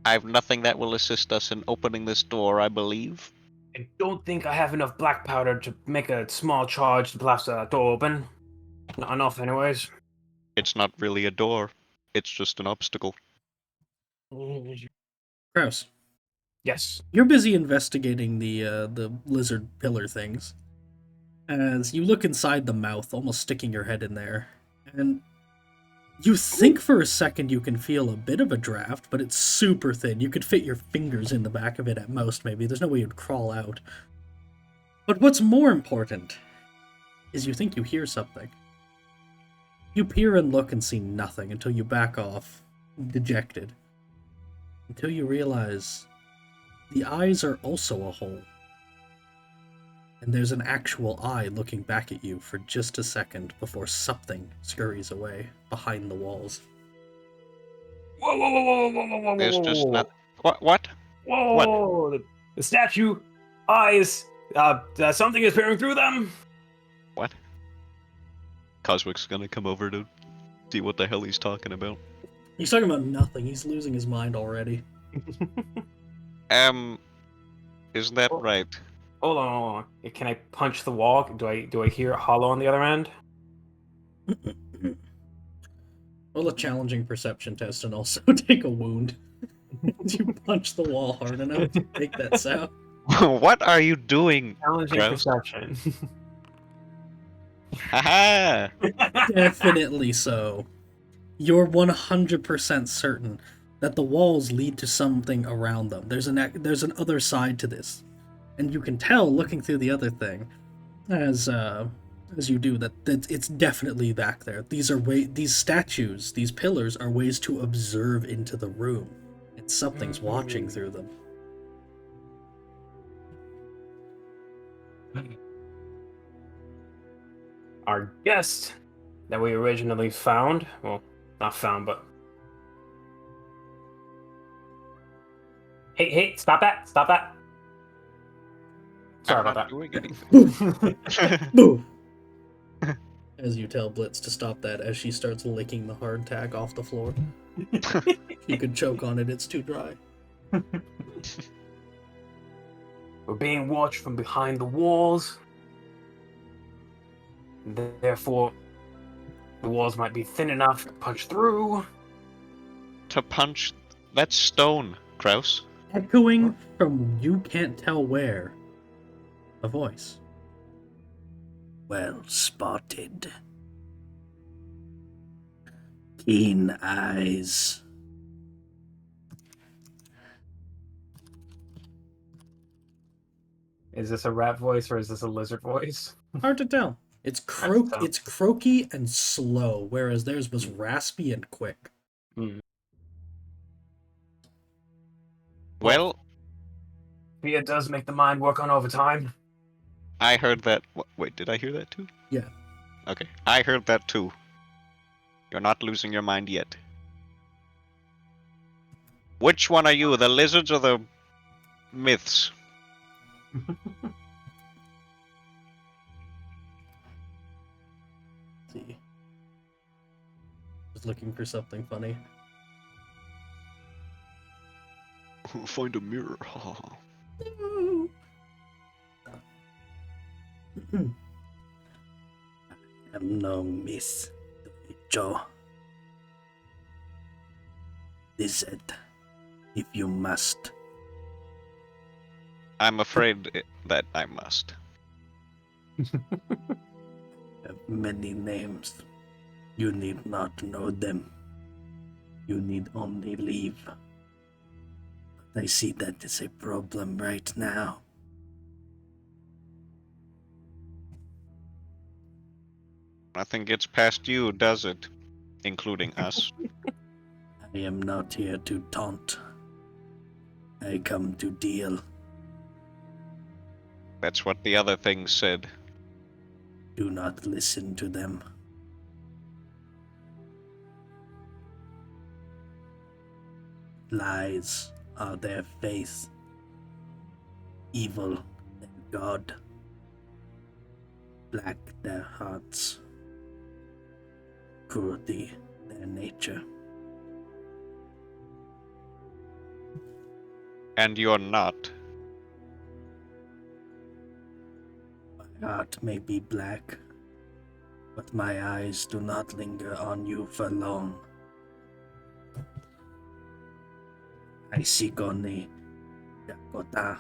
I have nothing that will assist us in opening this door, I believe. I don't think I have enough black powder to make a small charge to blast that door open. Not enough, anyways. It's not really a door. It's just an obstacle. Kraus, Yes. you're busy investigating the lizard pillar things. As you look inside the mouth, almost sticking your head in there, and you think for a second you can feel a bit of a draft, but it's super thin. You could fit your fingers in the back of it at most, maybe. There's no way you'd crawl out. But what's more important is you think you hear something. You peer and look and see nothing until you back off, dejected. Until you realize the eyes are also a hole. And there's an actual eye looking back at you for just a second before something scurries away behind the walls. Whoa, whoa, whoa, whoa, whoa, whoa, whoa, There's whoa, just whoa, not. What? whoa, What? whoa, the statue eyes. Something is peering through them. What? Coswick's gonna come over to see what the hell he's talking about. He's talking about nothing. He's losing his mind already. Isn't that Oh. right? Hold on. Can I punch the wall? Do I hear it hollow on the other end? Roll a challenging perception test and also take a wound. You punch the wall hard enough to make that sound. What are you doing? Challenging Kraus? perception. Haha! Definitely so. You're 100% certain that the walls lead to something around them. There's an other side to this, and you can tell looking through the other thing, as you do, that it's definitely back there. These statues, these pillars, are ways to observe into the room, and something's watching through them. Our guest that we originally found, well, not found, but... Hey, stop that! Sorry I'm about not that. doing anything. Boo! As you tell Blitz to stop that, as she starts licking the hardtack off the floor. You could choke on it, it's too dry. We're being watched from behind the walls. Therefore, the walls might be thin enough to punch through. To punch. That's stone, Kraus. Echoing from you can't tell where, a voice. Well spotted. Keen eyes. Is this a rat voice or is this a lizard voice? Hard to tell. It's it's croaky and slow, whereas theirs was raspy and quick. Well, Fear does make the mind work on overtime. I heard that. Wait, did I hear that too? Yeah. Okay, I heard that too. You're not losing your mind yet. Which one are you, the lizards or the myths? See. Just looking for something funny. Find a mirror. I'm no miss, Joe. Lizard, if you must. I'm afraid that I must. Have many names. You need not know them. You need only leave. But I see that is a problem right now. Nothing gets past you, does it? Including us. I am not here to taunt. I come to deal. That's what the other thing said. Do not listen to them. Lies are their faith. Evil their God. Black their hearts. Cruelty their nature. And you're not. heart may be black, but my eyes do not linger on you for long. I seek only Dakota.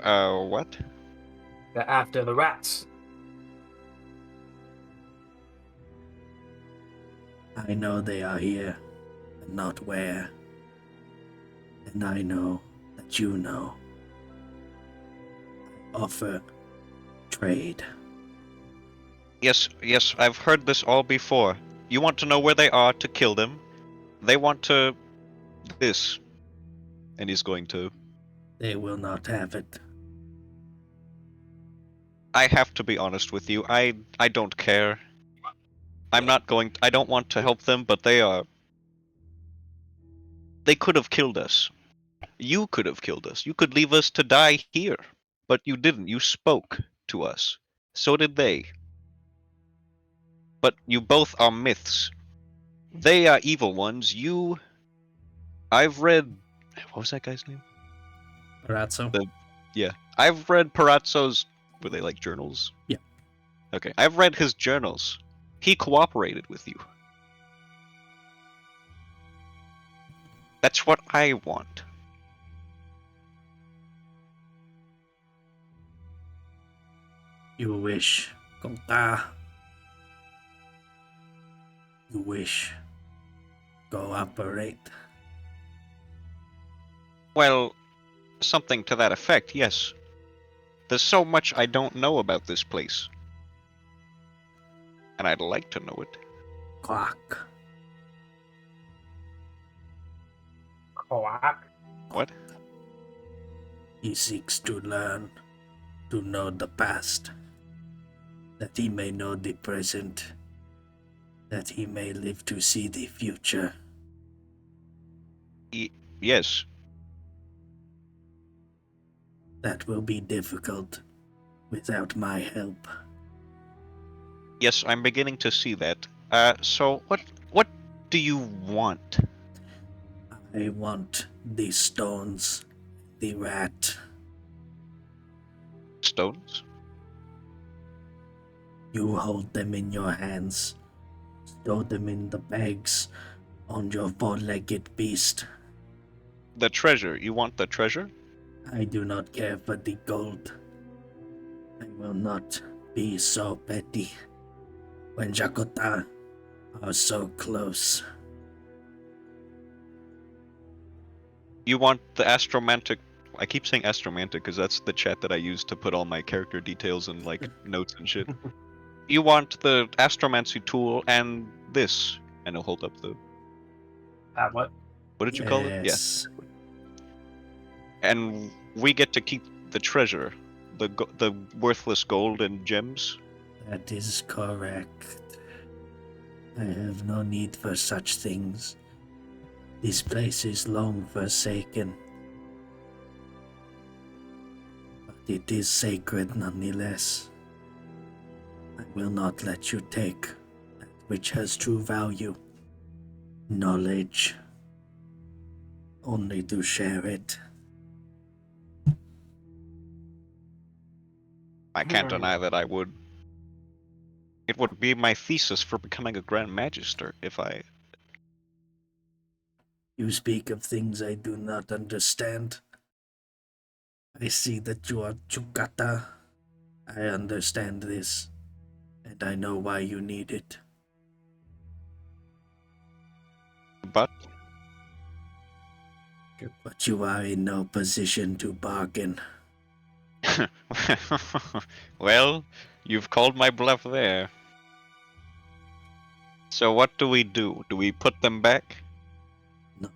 What? They're after the rats. I know they are here, but not where. And I know that you know. I offer trade. Yes, I've heard this all before. You want to know where they are to kill them. They want to... this. And he's going to... They will not have it. I have to be honest with you. I don't care. I don't want to help them, but they are... They could have killed us. You could have killed us. You could leave us to die here. But you didn't. You spoke to us. So did they. But you both are myths. They are evil ones. You... I've read... What was that guy's name? Palazzo? Yeah. I've read Parazzo's... Were they like journals? Yeah. Okay. I've read his journals. He cooperated with you. That's what I want. You wish, Kota. You wish, cooperate. Well, something to that effect, yes. There's so much I don't know about this place. And I'd like to know it. Quack. Quack. What? He seeks to learn, to know the past, that he may know the present, that he may live to see the future. Yes. That will be difficult without my help. Yes, I'm beginning to see that. So what do you want? I want the stones, the rat. Stones? You hold them in your hands, stow them in the bags on your four-legged beast. The treasure. You want the treasure? I do not care for the gold. I will not be so petty when Jakota are so close. You want the astromantic... I keep saying astromantic because that's the chat that I use to put all my character details and like notes and shit. You want the astromancy tool and this. And he'll hold up the... What? What did you call it? Yeah. Yes. And we get to keep the treasure. The worthless gold and gems. That is correct. I have no need for such things. This place is long forsaken. But it is sacred nonetheless. I will not let you take that which has true value. Knowledge. Only to share it. I can't deny that I would. It would be my thesis for becoming a Grand Magister if I... You speak of things I do not understand. I see that you are Chukata. I understand this, and I know why you need it. But But you are in no position to bargain. well, you've called my bluff there. So what do we do? Do we put them back? No.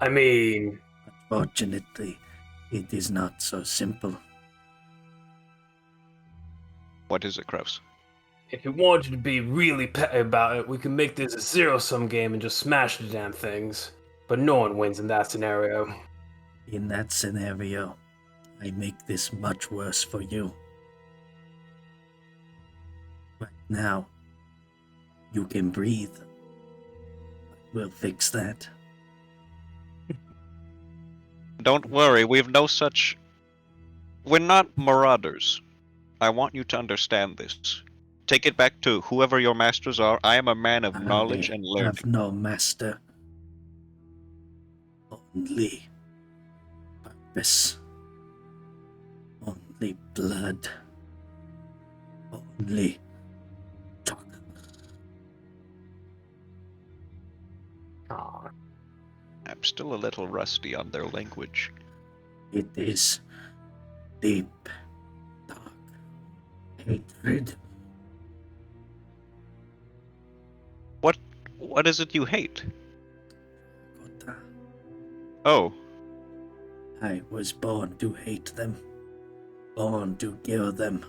I mean, Unfortunately, it is not so simple. What is it, Kraus? if you wanted to be really petty about it, we could make this a zero-sum game and just smash the damn things. But no one wins in that scenario. In that scenario, I make this much worse for you. Right now, you can breathe. We'll fix that. Don't worry, we've no such. We're not marauders. I want you to understand this. Take it back to whoever your masters are. I am a man of knowledge and I learning. have no master. Only purpose. Only blood. Only talk. Aw. I'm still a little rusty on their language. It is deep, dark hatred. What is it you hate? Kota. Oh, I was born to hate them, born to kill them.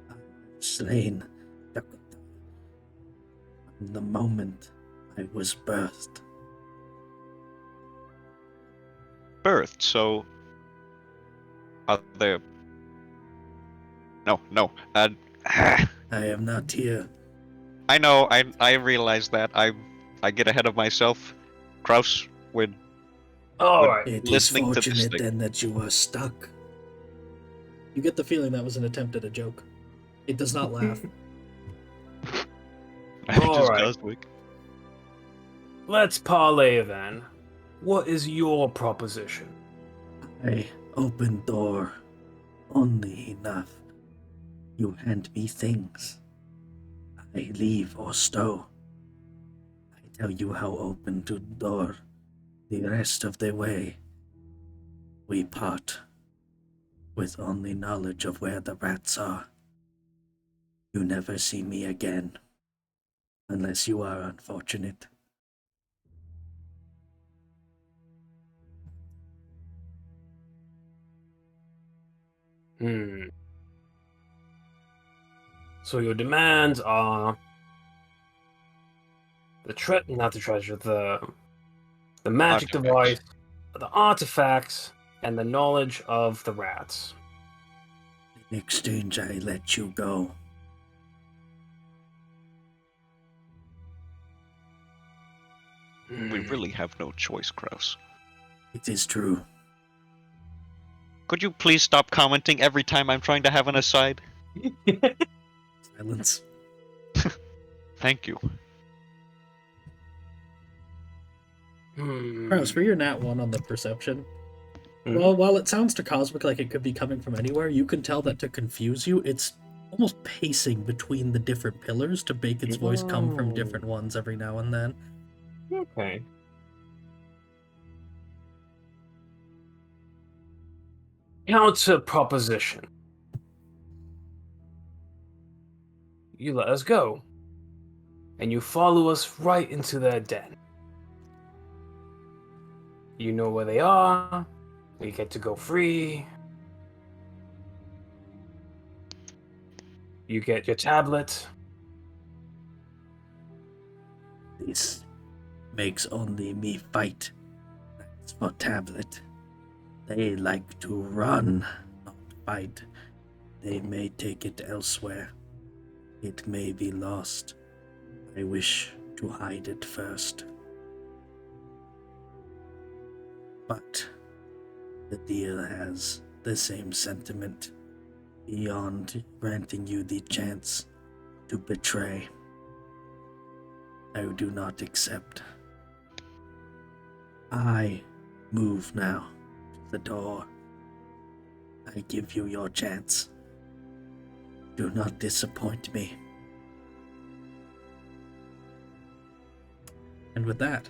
I have slain Dakota from the moment I was birthed. birthed, so. Are there. No. I am not here. I know, I realize that. I get ahead of myself. Kraus would. Alright. It is Listening to this fortunate thing. then that you are stuck. You get the feeling that was an attempt at a joke. It does not laugh. Just Alright. Coswick. Let's parlay then. What is your proposition? I open door only enough. You hand me things. I leave or stow. I tell you how open to door. The rest of the way, we part with only knowledge of where the rats are. You never see me again, unless you are unfortunate. So your demands are not the treasure, the magic Artifacts. device, the artifacts, and the knowledge of the rats. In exchange, I let you go. We really have no choice, Kraus. It is true. Could you please stop commenting every time I'm trying to have an aside? Silence. Thank you. Kraus, for your nat 1 on the perception, Mhm. well, while it sounds to Coswick like it could be coming from anywhere, you can tell that to confuse you, it's almost pacing between the different pillars to make its voice come from different ones every now and then. Okay. Counter proposition. You let us go, and you follow us right into their den. You know where they are. We get to go free. You get your tablet. This makes only me fight. That's for tablet. They like to run, not fight. They may take it elsewhere. It may be lost. I wish to hide it first. But the deal has the same sentiment, beyond granting you the chance to betray. I do not accept. I move now to the door. I give you your chance. Do not disappoint me. And with that,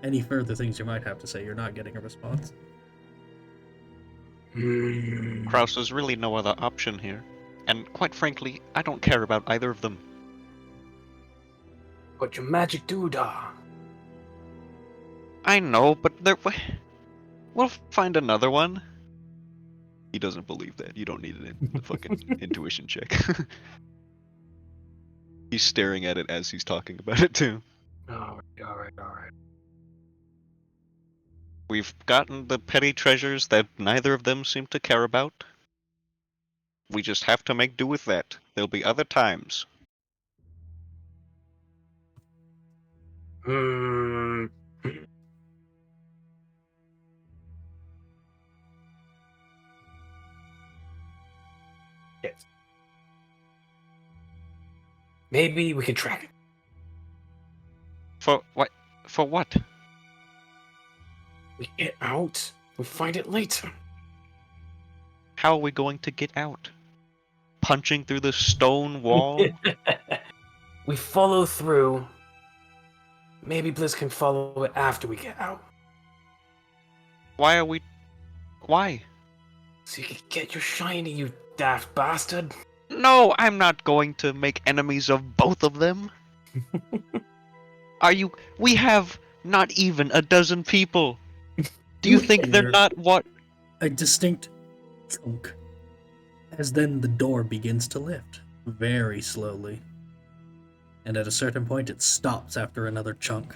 any further things you might have to say, you're not getting a response. Kraus, there's really no other option here. And quite frankly, I don't care about either of them. But your magic doodah. I know, but we'll find another one. He doesn't believe that. You don't need a fucking intuition check. He's staring at it as he's talking about it too. Alright. We've gotten the petty treasures that neither of them seem to care about. We just have to make do with that. There'll be other times. Maybe we can track it. For what? For what? We get out. We find it later. How are we going to get out? Punching through the stone wall? We follow through. Maybe Blizz can follow it after we get out. Why are we... Why? So you can get your shiny, you daft bastard. No, I'm not going to make enemies of both of them. Are you... We have not even a dozen people. Do you think they're hear not what... a distinct chunk, as then the door begins to lift, very slowly. And at a certain point it stops after another chunk.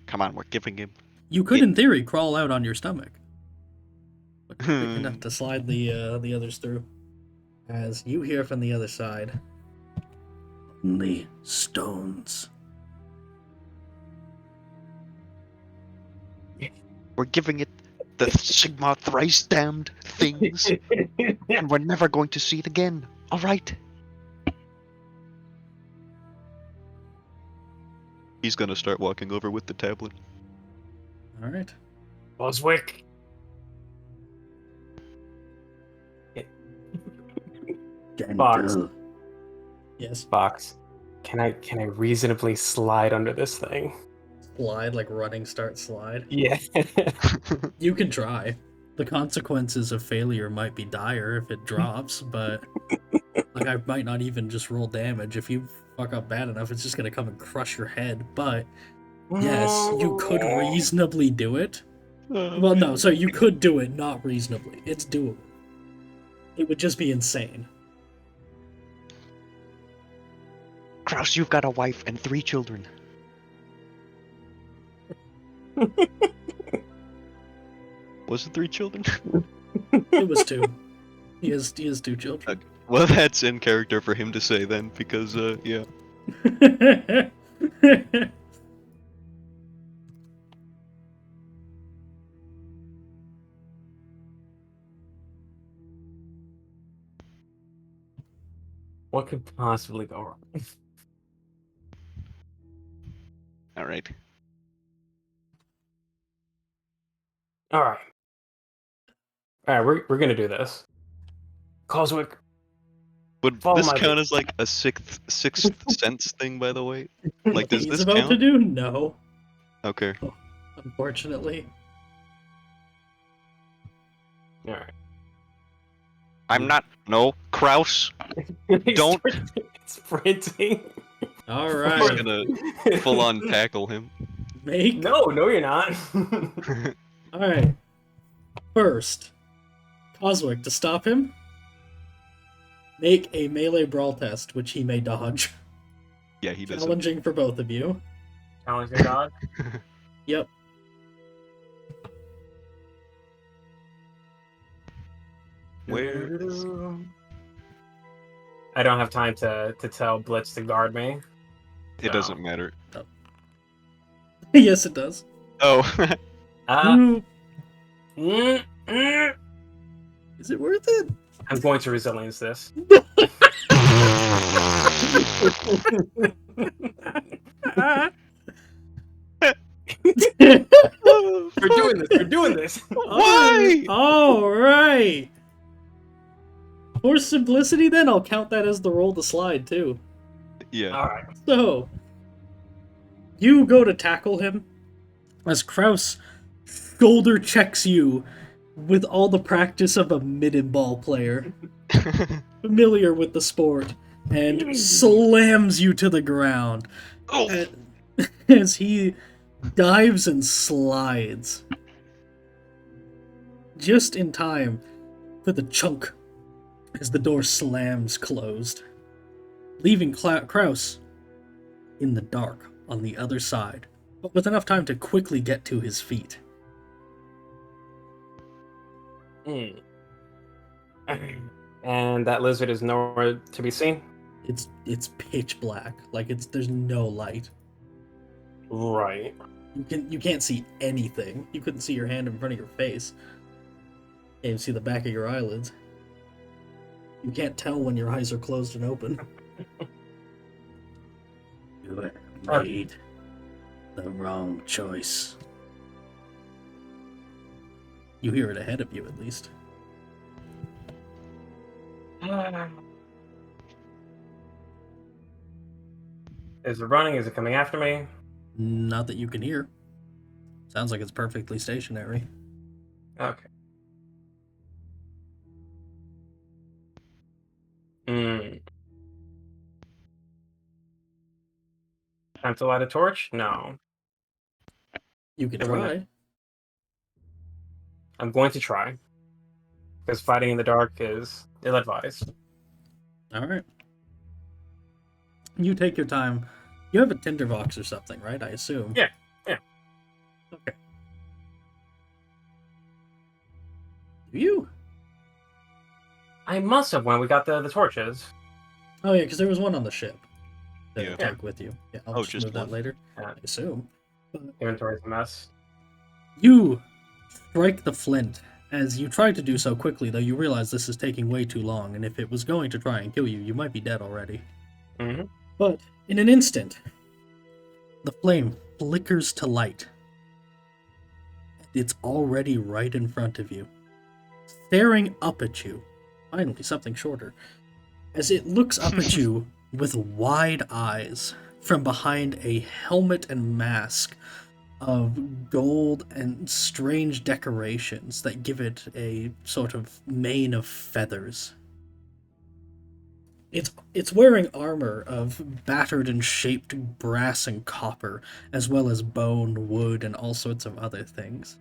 Come on, we're giving him... You could, in theory, crawl out on your stomach. But quick enough to slide the others through. As you hear from the other side, only stones. We're giving it the Sigma thrice damned things. And we're never going to see it again. Alright? He's gonna start walking over with the tablet. Alright. Coswick. Fox. Yes. Fox. Can I reasonably slide under this thing? Slide, like running, start, slide. Yeah. You can try. The consequences of failure might be dire if it drops, but like I might not even just roll damage. If you fuck up bad enough, it's just gonna come and crush your head. But yes, you could reasonably do it. Well, no, so you could do it, not reasonably. It's doable. It would just be insane. Kraus, you've got a wife and 3 children. Was it 3 children? It was 2. He has 2 children. Well, that's in character for him to say then, because, yeah. What could possibly go wrong? Alright. Alright, we're gonna do this. Coswick, Would Follow this my count lead. as like a sixth sense thing, by the way? Like, does He's this about to count? do? No, Okay. unfortunately. alright. I'm not... No, Kraus. Don't- Sprinting. He's Alright, gonna full-on tackle him. make... No, you're not. Alright. First, Coswick, to stop him, make a melee brawl test, which he may dodge. Yeah, he doesn't. Challenging for both of you. Challenge your dog. Yep. Where? I don't have time to tell Blitz to guard me. It doesn't matter. Yes, it does. Oh. Is it worth it? I'm going to resilience this. We're doing this. We're doing this. Why? Alright. For simplicity, then, I'll count that as the roll to slide, too. Yeah. All right. So, you go to tackle him as Kraus shoulder checks you with all the practice of a midden ball player, familiar with the sport, and slams you to the ground Oh. as he dives and slides. Just in time for the chunk as the door slams closed, leaving Kraus in the dark on the other side, but with enough time to quickly get to his feet. Mm. And that lizard is nowhere to be seen. It's pitch black, like there's no light. Right. You can't see anything. You couldn't see your hand in front of your face. You can't see the back of your eyelids. You can't tell when your eyes are closed and open. You have made the wrong choice. You hear it ahead of you, at least. Is it running? Is it coming after me? Not that you can hear. Sounds like it's perfectly stationary. Okay. Hmm. Time to light a torch? No. You can It wouldn't- try. I'm going to try. Because fighting in the dark is ill-advised. All right. You take your time. You have a tinderbox or something, right? I assume. Yeah. Okay. Do you? I must have when we got the torches. Oh yeah, because there was one on the ship to Yeah. take with you. Yeah, I'll Oh, just just move that one. later. Yeah. I assume. Inventory's a mess. You strike the flint. As you try to do so quickly, though, you realize this is taking way too long, and if it was going to try and kill you, you might be dead already. Mm-hmm. But in an instant, the flame flickers to light. It's already right in front of you, staring up at you. Finally, something shorter. As it looks up at you with wide eyes from behind a helmet and mask of gold and strange decorations that give it a sort of mane of feathers. It's wearing armor of battered and shaped brass and copper, as well as bone, wood, and all sorts of other things.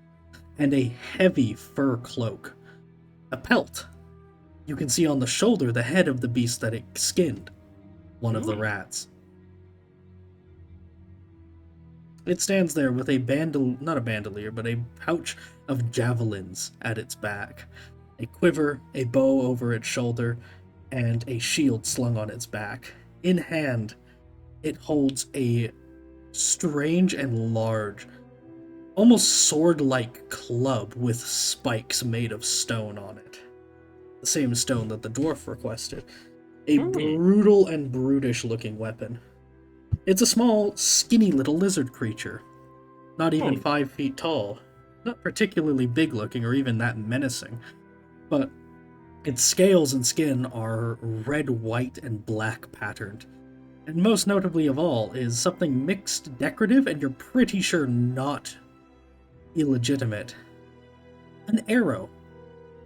And a heavy fur cloak. A pelt. You can see on the shoulder the head of the beast that it skinned. One of the rats. It stands there with a not a bandolier, but a pouch of javelins at its back. A quiver, a bow over its shoulder, and a shield slung on its back. In hand, it holds a strange and large, almost sword-like club with spikes made of stone on it. The same stone that the dwarf requested. A brutal and brutish-looking weapon. It's a small, skinny little lizard creature. Not even 5 feet tall. Not particularly big-looking or even that menacing. But its scales and skin are red, white, and black patterned. And most notably of all is something mixed decorative and you're pretty sure not illegitimate. An arrow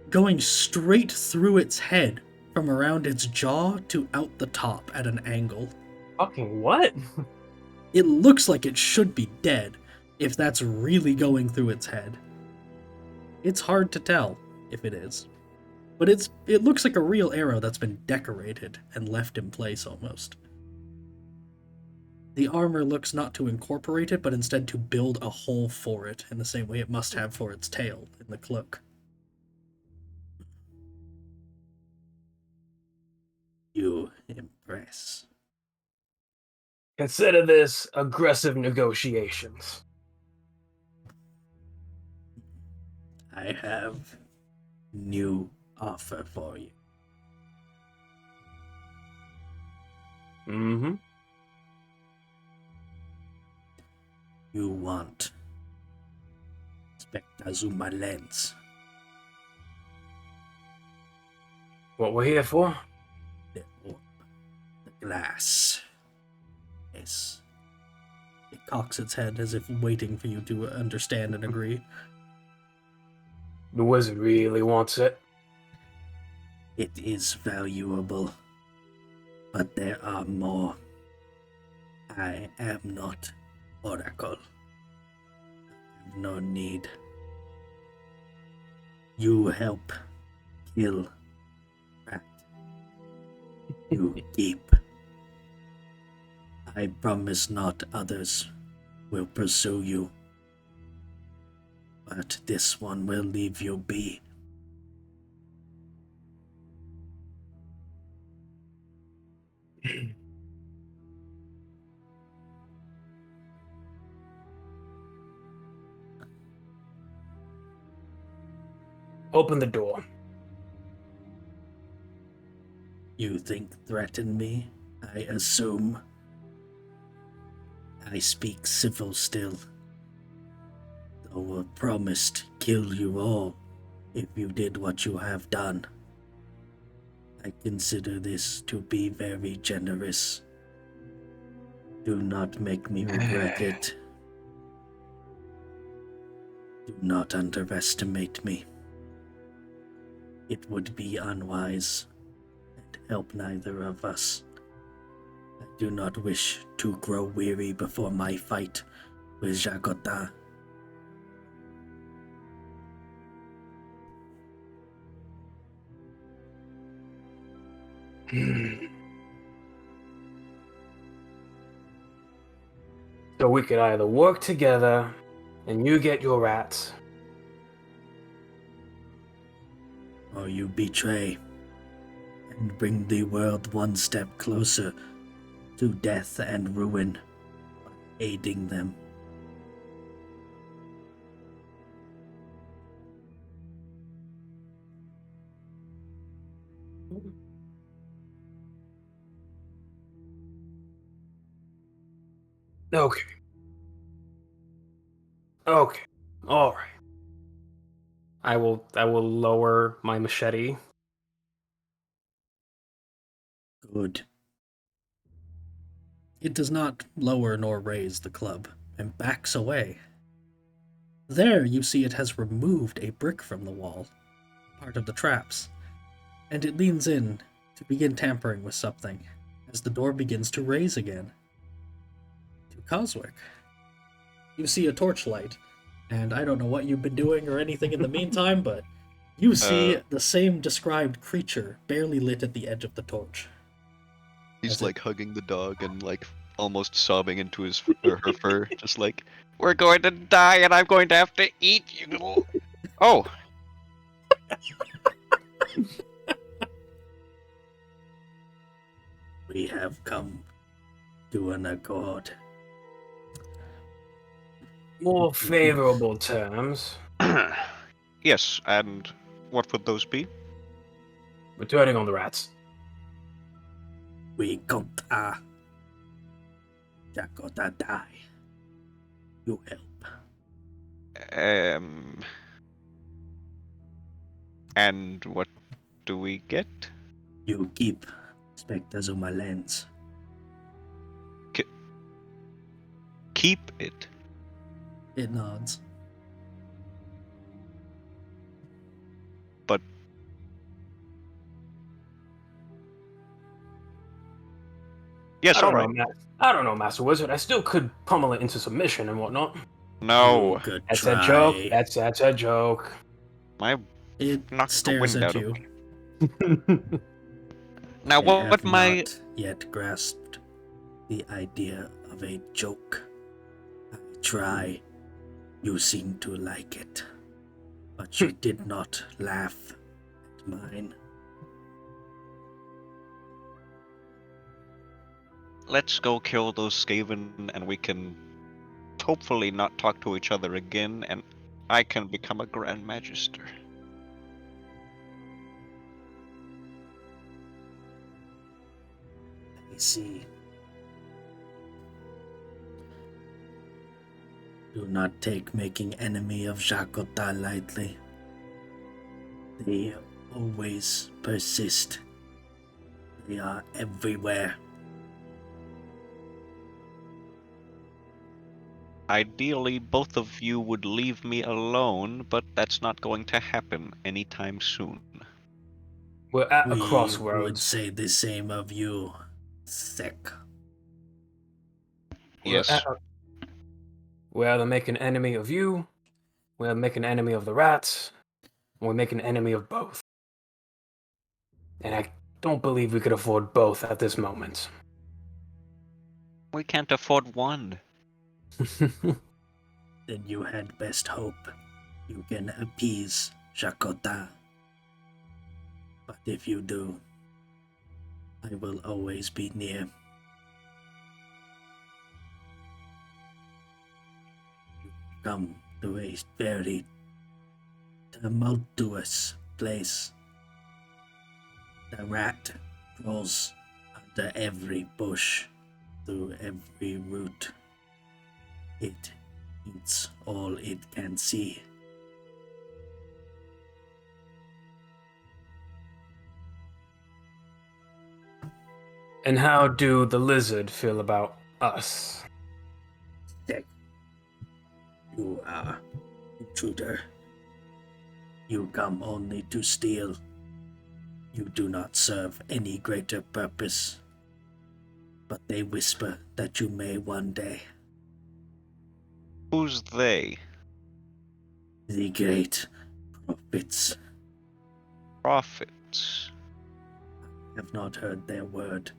going straight through its head from around its jaw to out the top at an angle. Fucking what? It looks like it should be dead if that's really going through its head. It's hard to tell if it is. But it looks like a real arrow that's been decorated and left in place almost. The armor looks not to incorporate it, but instead to build a hole for it, in the same way it must have for its tail in the cloak. You impress. Consider this aggressive negotiations. I have new offer for you. Mm-hmm. You want Spectazuma lens. What we're here for? The orb, the glass. Yes. It cocks its head as if waiting for you to understand and agree. The wizard really wants it. It is valuable, but there are more. I am not Oracle. I have no need. You help kill Rat. You keep. I promise not others will pursue you, but this one will leave you be. Open the door. You think threaten me? I assume. I speak civil still, though I promised kill you all if you did what you have done. I consider this to be very generous. Do not make me regret it. Do not underestimate me. It would be unwise and help neither of us. I do not wish to grow weary before my fight with Jagota. So we could either work together and you get your rats, Or you betray and bring the world one step closer to death and ruin by aiding them. Okay. Okay. All right. I will lower my machete. Good. It does not lower nor raise the club, and backs away. There you see it has removed a brick from the wall, part of the traps, and it leans in to begin tampering with something, as the door begins to raise again. To Coswick. You see a torchlight, and I don't know what you've been doing or anything in the meantime, but you see the same described creature barely lit at the edge of the torch. He's As it- like hugging the dog and like almost sobbing into his or her fur, just like, we're going to die and I'm going to have to eat you. Oh, We have come to an accord. More favorable terms. yes, and what would those be? Returning on the rats. We conta Jagota die. You help. And what do we get? You keep Spectazuma lens. Keep it. It nods. But yes, I don't alright. know, I don't know, Master Wizard. I still could pummel it into submission and whatnot. No, Good That's try. a joke. That's a joke. my It knocked the stares wind at out of you. me. Now I what have my not yet grasped the idea of a joke. I try. You seem to like it, but you did not laugh at mine. let's go kill those Skaven and we can hopefully not talk to each other again and I can become a Grand Magister. I see. Do not take making enemy of Jagota lightly. They always persist. They are everywhere. Ideally, both of you would leave me alone, but that's not going to happen anytime soon. We're at a We would crossroads. say the same of you, Thick. Yes. We're either make an enemy of you, we're make an enemy of the rats, or we make an enemy of both. And I don't believe we could afford both at this moment. We can't afford one. Then you had best hope you can appease Jagota. But if you do, I will always be near. You come to a very tumultuous place. The rat crawls After every bush, through every root, it eats all it can see. And how do the lizard feel about us? Sick. You are intruder. You come only to steal. You do not serve any greater purpose. But they whisper that you may one day. Who's they? The great prophets Prophets. have not heard their word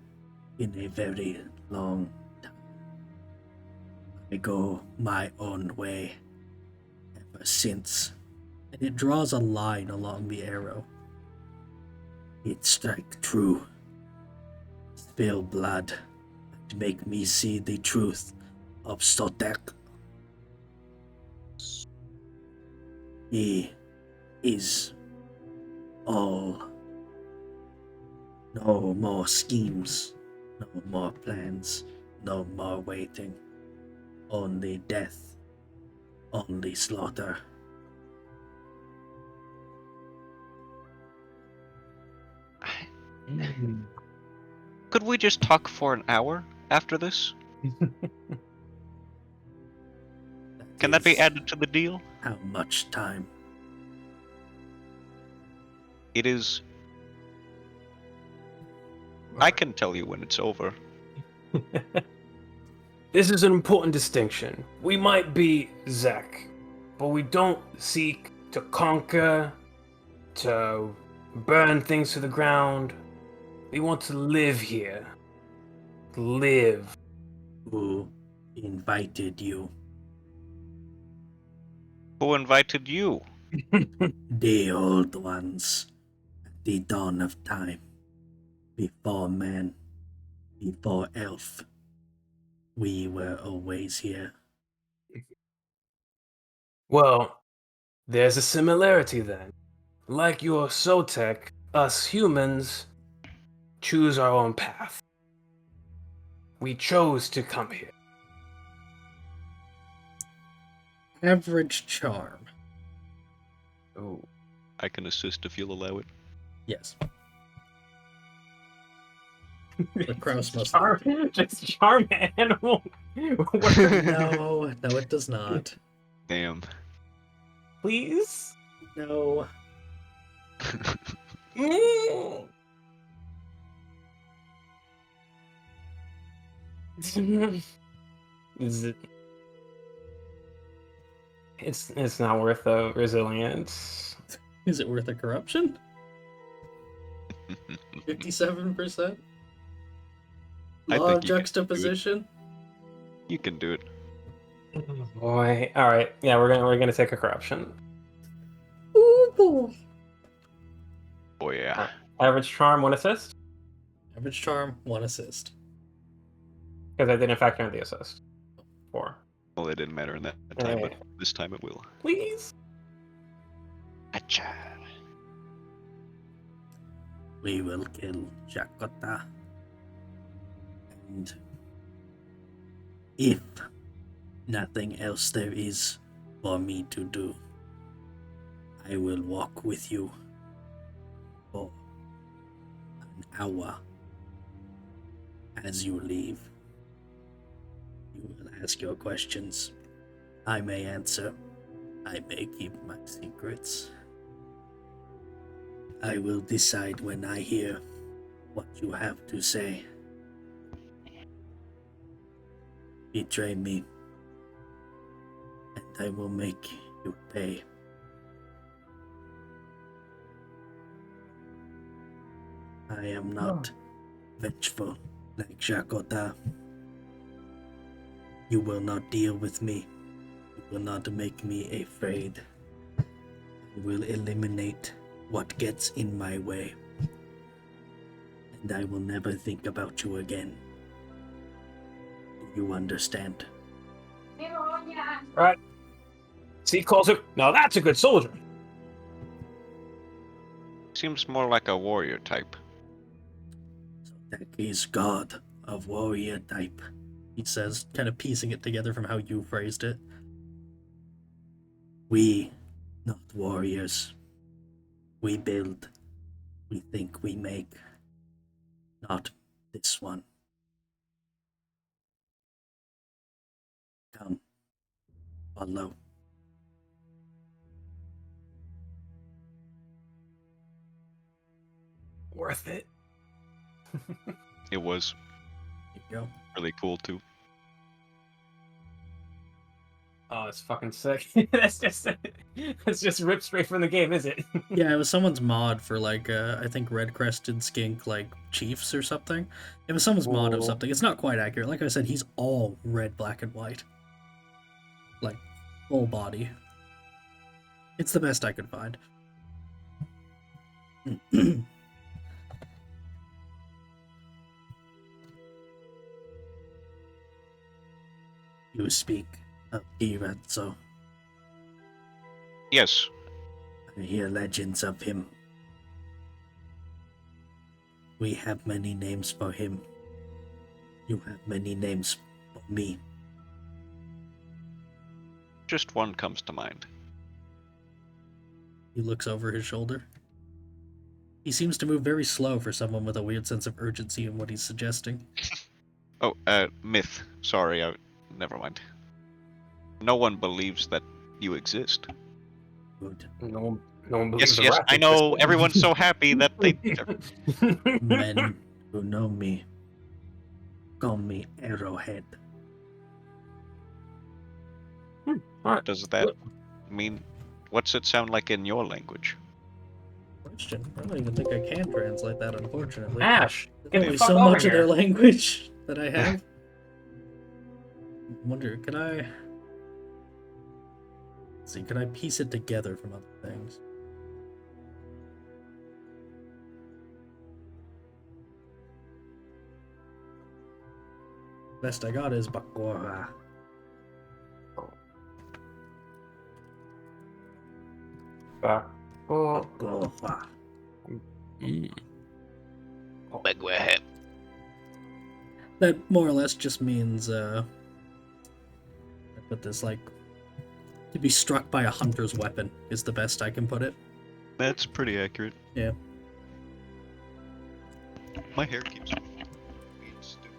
in a very long time. I go my own way ever since. And it draws a line along the arrow. It strike true. Spill blood and make me see the truth of Sotek. He is all. No more schemes, no more plans, no more waiting. Only death, only slaughter. Could we just talk for an hour after this? Can that be is added to the deal? How much time? It is. I can tell you when it's over. This is an important distinction. We might be Zek, but we don't seek to conquer, to burn things to the ground. We want to live here. Live. Who invited you? Who invited you? The old ones, at the dawn of time, before man, before elf. We were always here. Well, there's a similarity then. Like your Sotek, us humans choose our own path. We chose to come here. Average charm. Oh. I can assist if you'll allow it. Yes. The Kraus must. Just charm animal. No, no, it does not. Damn. Please? No. Is it? It's not worth the resilience. Is it worth a corruption? 57%? I Law of think you can do it. juxtaposition? You can do it. Boy, all right, yeah, we're gonna take a corruption. Ooh, boy. Oh yeah. Average charm, 1 assist, Average charm, 1 assist. because I didn't factor in the assist. 4. Well, it didn't matter in that time, but Alright. this time it will. Please. Acha. We will kill Jakota. And if nothing else there is for me to do, I will walk with you for an hour as you leave. You will ask your questions. I may answer. I may keep my secrets. I will decide when I hear what you have to say. Betray me, and I will make you pay. I am not vengeful like Jakota. You will not deal with me. You will not make me afraid. I will eliminate what gets in my way. And I will never think about you again. Do you understand? Right. See, Coswick. Now that's a good soldier. Seems more like a warrior type. That is god of warrior type, He says, kind of piecing it together from how you phrased it. we not warriors. We build, we think, we make. Not this one. Come, follow. Worth it. It was Here you go. really cool too. Oh, it's fucking sick. That's just ripped straight from the game, is it? Yeah, it was someone's mod for like I think red crested skink like chiefs or something. It was someone's mod of Cool. something. It's not quite accurate. Like I said, he's all red, black, and white. Like full body. It's the best I could find. You speak of Iranzo. Yes, I hear legends of him. We have many names for him. You have many names for me. just one comes to mind. He looks over his shoulder. He seems to move very slow for someone with a weird sense of urgency in what he's suggesting. Oh, myth. Sorry, never mind. No one believes that you exist. Good. No one believes Yes, the yes, rat I know. exists. Everyone's so happy that they. Men who know me call me Arrowhead. Alright. Does that mean? What's it sound like in your language? Question. I don't even think I can translate that, unfortunately. Ash, There's get the only fuck so over much of their here. language that I have. I wonder, can I... Let's see, can I piece it together from other things? Best I got is Bakora. Oh, Bakora. That more or less just means, I put this, like, to be struck by a hunter's weapon is the best I can put it. That's pretty accurate. Yeah. My hair keeps being stupid.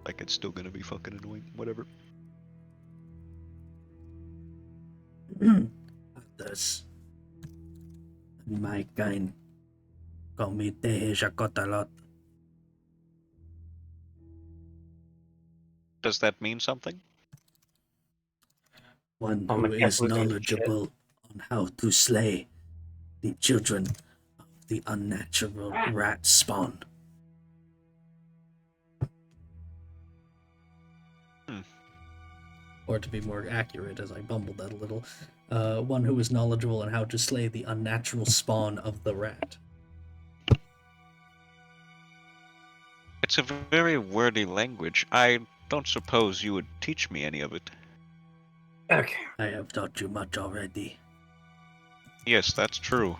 Like it's still gonna be fucking annoying. Whatever. Others. My kind call me Tehejakotalot. Does that mean something? One Oh, who my is cat was eating knowledgeable on how to slay the children of the unnatural rat spawn. Or to be more accurate, as I bumbled that a little, one who is knowledgeable on how to slay the unnatural spawn of the rat. It's a very wordy language. I don't suppose you would teach me any of it. okay. I have taught you much already. Yes, that's true.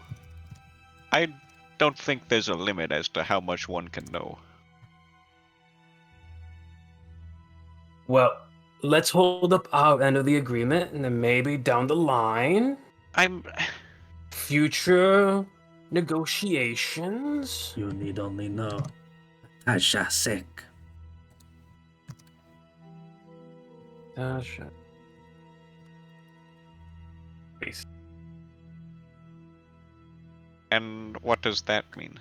I don't think there's a limit as to how much one can know. Well, let's hold up our end of the agreement, and then maybe down the line, I'm. future negotiations. You need only know Tajasek. Shit. Peace. And what does that mean?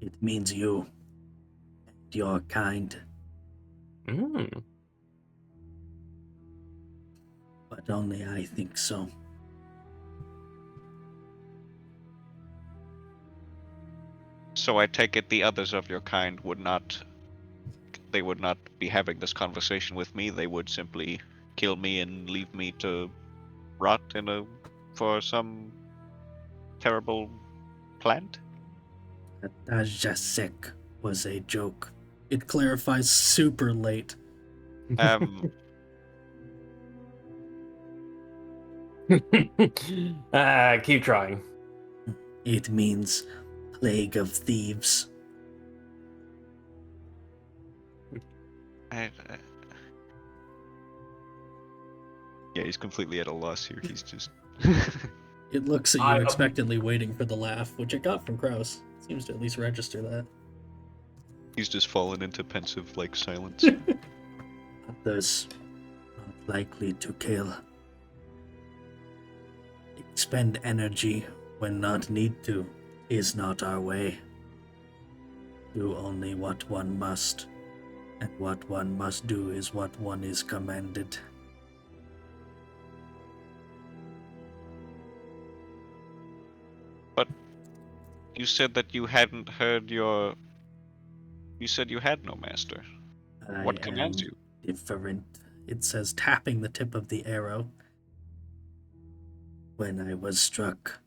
It means you and your kind, Mm. but only I think so. So I take it the others of your kind would not. They would not be having this conversation with me. They would simply kill me and leave me to rot for some terrible plant. Tajasek was a joke. It clarifies super late. Keep trying. It means plague of thieves. I, yeah, he's completely at a loss here. He's just. It looks at you I- expectantly waiting for the laugh, which it got from Kraus. Seems to at least register that. He's just fallen into pensive, like, silance. Others not likely to kill. Expend energy when not need to is not our way. Do only what one must, and what one must do is what one is commanded. But you said that you hadn't heard your. You said you had no master. What commands you? Different. It says tapping the tip of the arrow. When I was struck,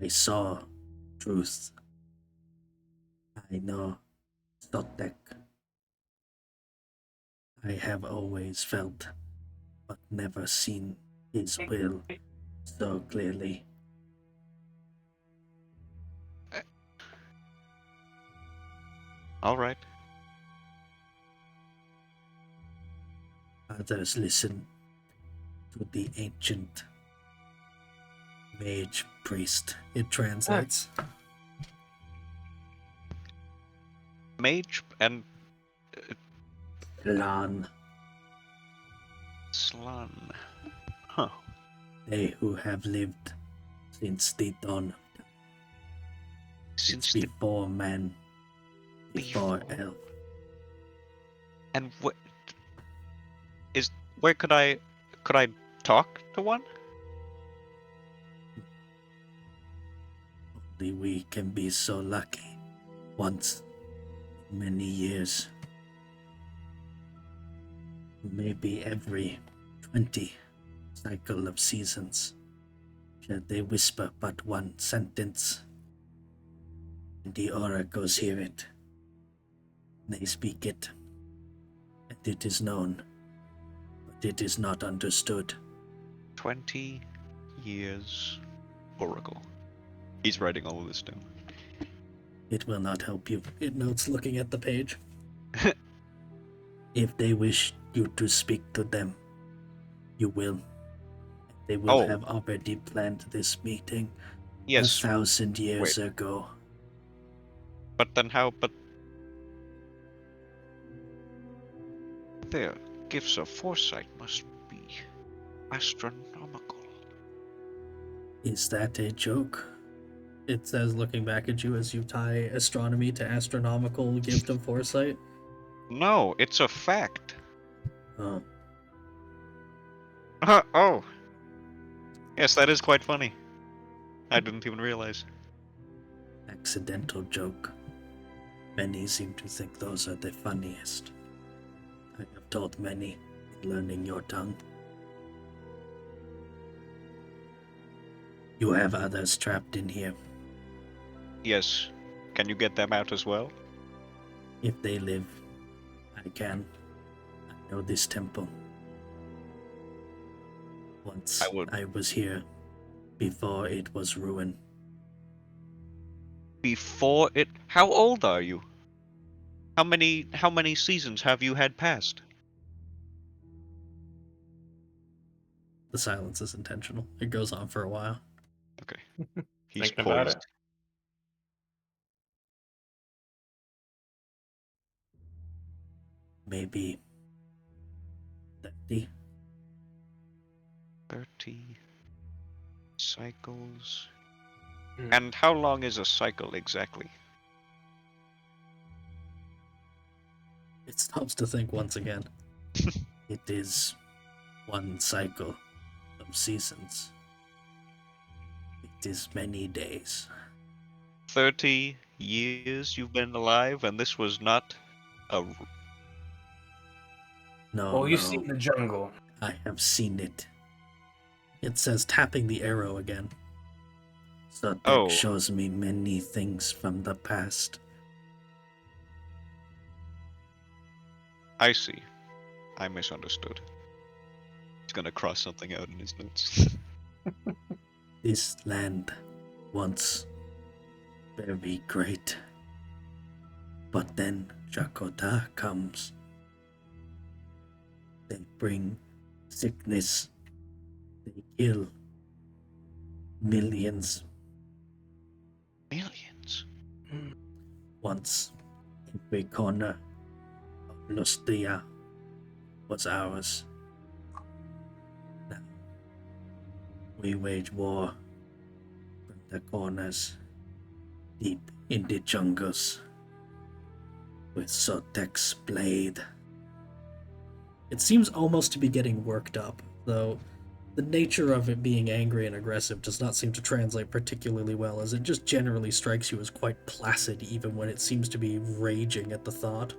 I saw truth. I know Sotek. I have always felt, but never seen his will so clearly. All right. Others listen to the ancient mage priest. It translates. Mage and Lan, Slan. Huh. they who have lived since the dawn. Since It's the. before man, before Before. elf. And what. Is. Where could I. Could I talk to one? Only we can be so lucky. Once, many years. Maybe every 20 cycle of seasons. Shall they whisper but one sentence? And the oracles hear it. They speak it. And it is known. But it is not understood. 20 years. Oracle. He's writing all of this down. It will not help you. It notes looking at the page. If they wish you to speak to them, you will. They will Oh. have already planned this meeting Yes, 1,000 years ago. but then how? But. Their gifts of foresight must be astronomical. Is that a joke? It says, looking back at you as you tie astronomy to astronomical gift of foresight. No, it's a fact. Oh, Oh. Yes, that is quite funny. I didn't even realize. accidental joke. Many seem to think those are the funniest. I have told many in learning your tongue. You have others trapped in here. Yes. Can you get them out as well? If they live, I can. I know this temple. Once I would- I was here, before it was ruined. Before it. How old are you? How many seasons have you had passed? The silence is intentional. It goes on for a while. Okay. He's Thinking about poised. it. Maybe 30. 30 cycles. Hmm. And how long is a cycle exactly? It stops to think once again. It is one cycle of seasons. It is many days. 30 years you've been alive, and this was not a. No, Well, no, you see the jungle. I have seen it. It says tapping the arrow again. So that Oh. shows me many things from the past. I see. I misunderstood. He's gonna cross something out in his notes. This land once very great, but then Jakota comes. They bring sickness. They kill millions. Millions. Once every corner of Lustria was ours. Now we wage war from the corners deep in the jungles with Sotek's blade. It seems almost to be getting worked up, though the nature of it being angry and aggressive does not seem to translate particularly well, as it just generally strikes you as quite placid even when it seems to be raging at the thought.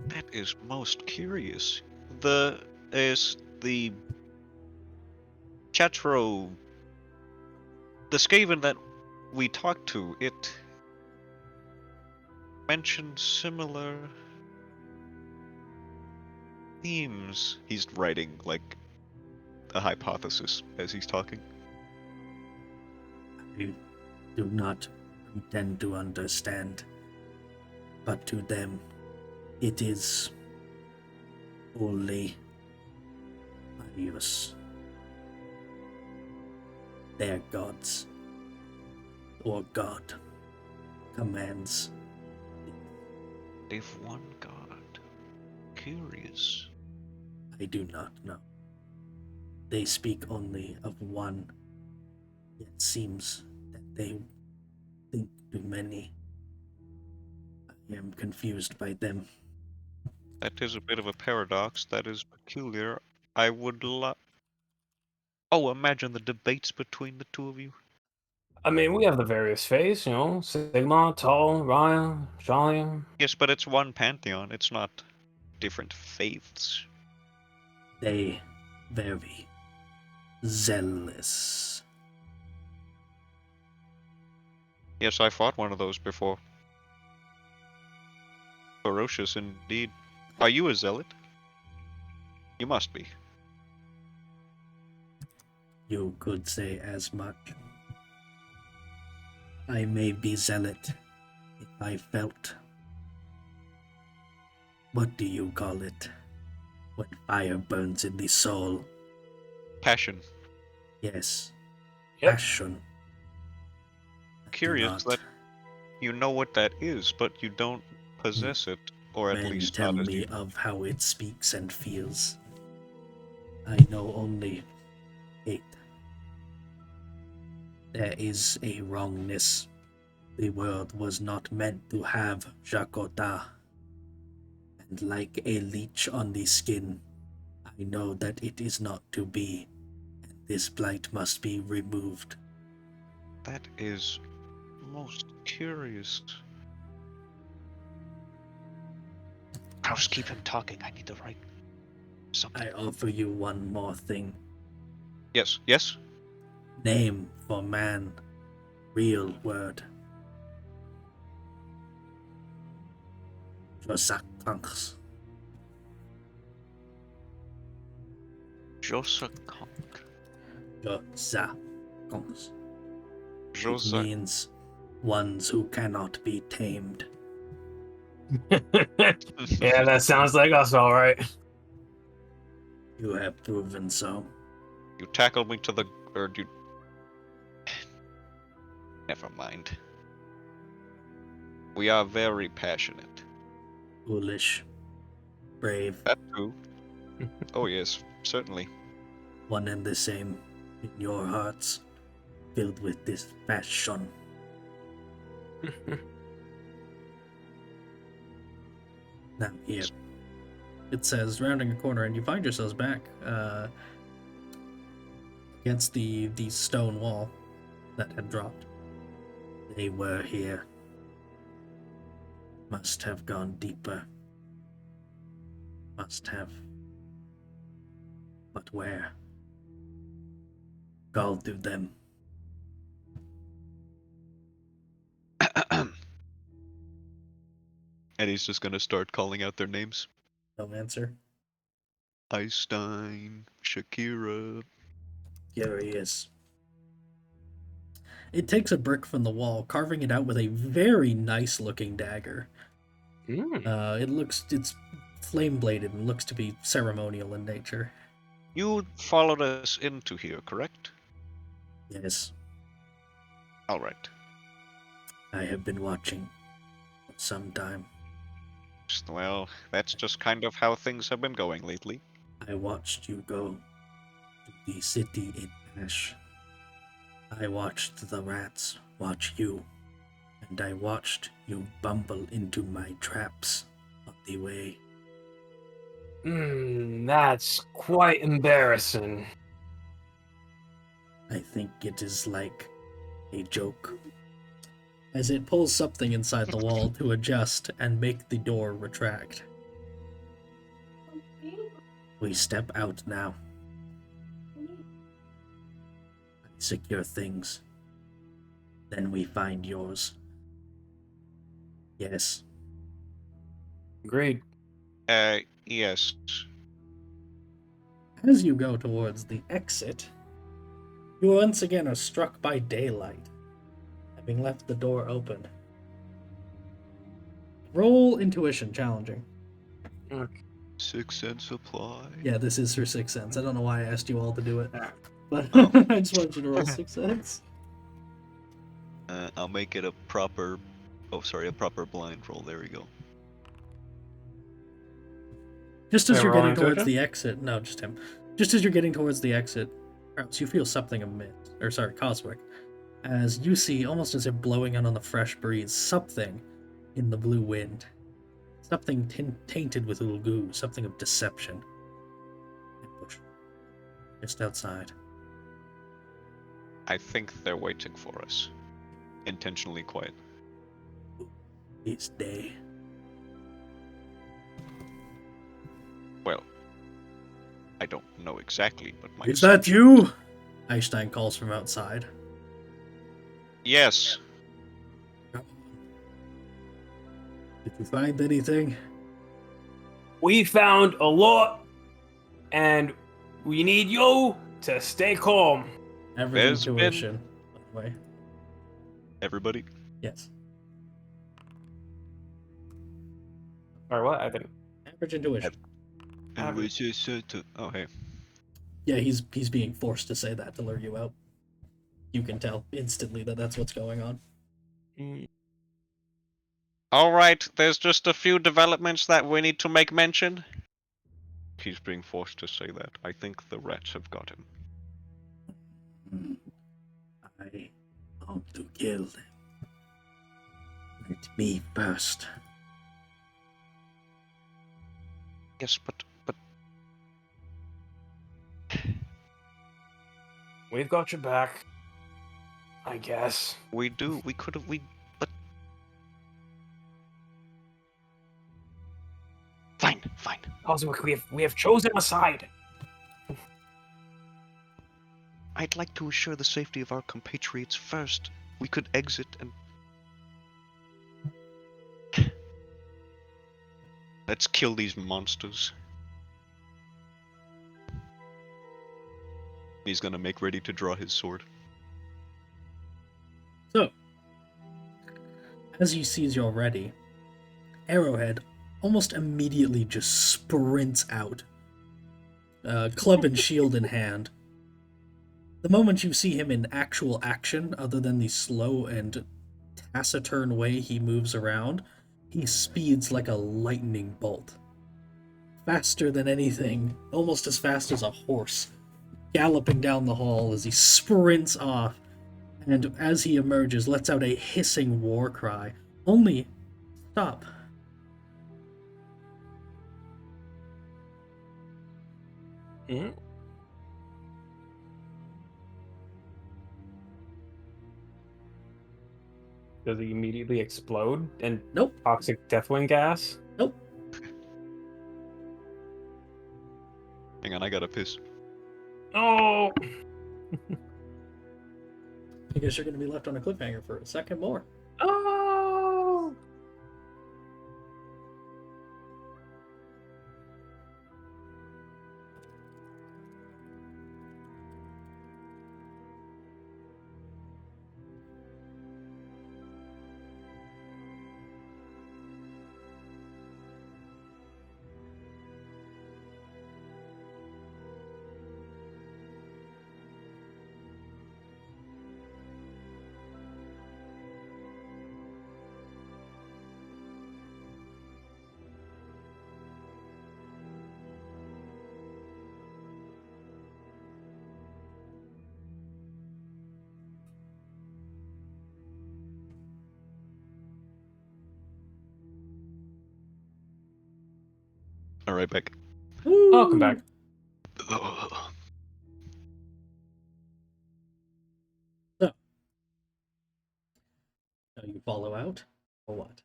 That is most curious. Is the Chatro, the Skaven that we talked to, it mentioned similar themes. He's writing like a hypothesis as he's talking. I do not pretend to understand, but to them it is only Marius. Their gods, or God, commands. They've one god. Curious. I do not know. They speak only of one, yet seems that they think too many. I am confused by them. That is a bit of a paradox. That is peculiar. I would Oh, imagine the debates between the two of you. I mean, we have the various faiths, you know, Sigma, Tal, Raya, Shalim. Yes, but it's one pantheon. It's not different faiths. They very zealous. Yes, I fought one of those before. Ferocious indeed. Are you a zealot? You must be. You could say as much. I may be zealot if I felt. What do you call it? When fire burns in the soul? Passion. Yes. Yep. Passion. I do Curious not. that you know what that is, but you don't possess it, or at Men least tell not as me you. of how it speaks and feels. I know only hate. There is a wrongness. The world was not meant to have Jakota. And like a leech on the skin, I know that it is not to be, and this blight must be removed. That is most curious. Kraus, keep him talking. I need to write something. I offer you one more thing. Yes, yes? Name for man. Real word. Josakanks. Josakonk. Josakanks. It Josak. means ones who cannot be tamed. Yeah, that sounds like us, all right. You have proven so. You tackled me to the... or you... Never mind. We are very passionate. Foolish. Brave. That too. Oh yes, certainly. One and the same in your hearts. Filled with this passion. Now here. It says, rounding a corner, and you find yourselves back against the stone wall that had dropped. They were here. Must have gone deeper. Must have. But where? Call to them. And he's just gonna start calling out their names. No answer. Einstein, Shakira. Here he is. It takes a brick from the wall, carving it out with a very nice-looking dagger. It's flame-bladed and looks to be ceremonial in nature. You followed us into here, correct? Yes, All right. I have been watching for some time. Well, that's just kind of how things have been going lately. I watched you go to the city in ash. I watched the rats watch you, and I watched you bumble into my traps on the way. That's quite embarrassing. I think it is like a joke. As it pulls something inside the wall to adjust and make the door retract. We step out now. Secure things. Then we find yours. Yes. Agreed. Yes. As you go towards the exit, you once again are struck by daylight, having left the door open. Roll intuition, challenging. Sixth sense apply. Yeah, this is for Sixth Sense. I don't know why I asked you all to do it, but Oh. I just wanted you to roll Sixth Sense. I'll make it a proper blind roll. There we go. Just as Yeah, you're roll getting towards intuition? the exit, no, just him. Just as you're getting towards the exit, Kraus, you feel something Coswick, as you see, almost as if blowing in on the fresh breeze, something in the blue wind. Something tainted with little goo, something of deception. Ambush. Just outside. I think they're waiting for us. Intentionally quiet. It's day. Well, I don't know exactly, but my Is that you? Einstein calls from outside. Yes. Did you find anything? We found a lot, and we need you to stay calm. Average There's been- intuition, by the way. Everybody. Yes. Or what? I didn't. Average intuition. And we just said to. Oh hey. Yeah, he's being forced to say that to lure you out. You can tell instantly that that's what's going on. All right, there's just a few developments that we need to make mention. He's being forced to say that. I think the rats have got him. I want to kill them. Let me first. Yes, but We've got your back. I guess. we do. We could have. But fine. Coswick, we have chosen a side. I'd like to assure the safety of our compatriots first. We could exit and. Let's kill these monsters. He's gonna make ready to draw his sword. So, as he sees you're ready, Arrowhead almost immediately just sprints out, club and shield in hand. The moment you see him in actual action, other than the slow and taciturn way he moves around, he speeds like a lightning bolt. Faster than anything, almost as fast as a horse, galloping down the hall as he sprints off, and as he emerges, lets out a hissing war cry. Only, stop. Mm-hmm. Does he immediately explode and Nope. toxic deathwing gas? Nope. Hang on, I gotta piss. Oh! I guess you're going to be left on a cliffhanger for a second more. Oh! Alright, back. Welcome back. So you follow out, or what?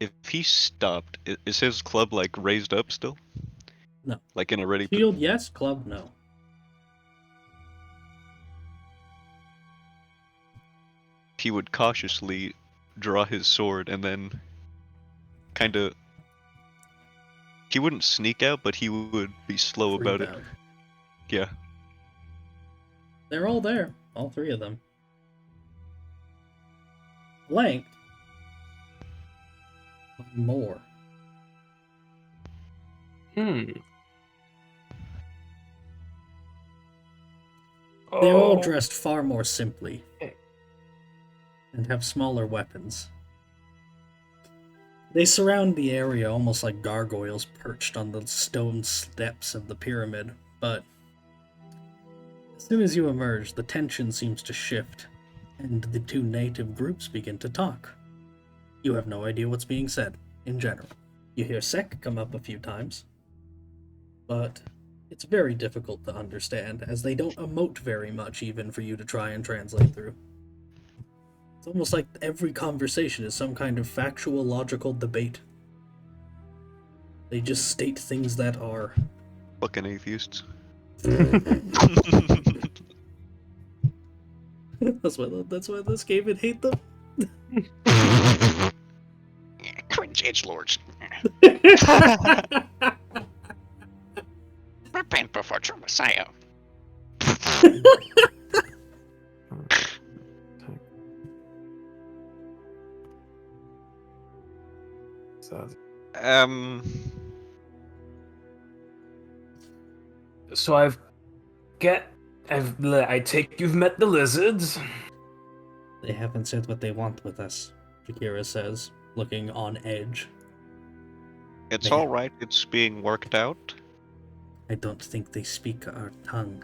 If he stopped, is his club like raised up still? No. Like in a ready Shield, yes. Club, no. he would cautiously draw his sword and then kind of. He wouldn't sneak out, but he would be slow Creep about it. out. Yeah. They're all there, all three of them. Flanked. More. Hmm. They're all Oh. dressed far more simply and have smaller weapons. They surround the area almost like gargoyles perched on the stone steps of the pyramid, but as soon as you emerge, the tension seems to shift, and the two native groups begin to talk. You have no idea what's being said, in general. You hear Sek come up a few times, but it's very difficult to understand, as they don't emote very much even for you to try and translate through. It's almost like every conversation is some kind of factual, logical debate. They just state things that are. Fucking atheists. That's why this game would hate them. Cringe edgelords. Repent before true Messiah. So, so I take you've met the lizards. They haven't said what they want with us, Shakira says, looking on edge. It's Man. alright, it's being worked out. I don't think they speak our tongue.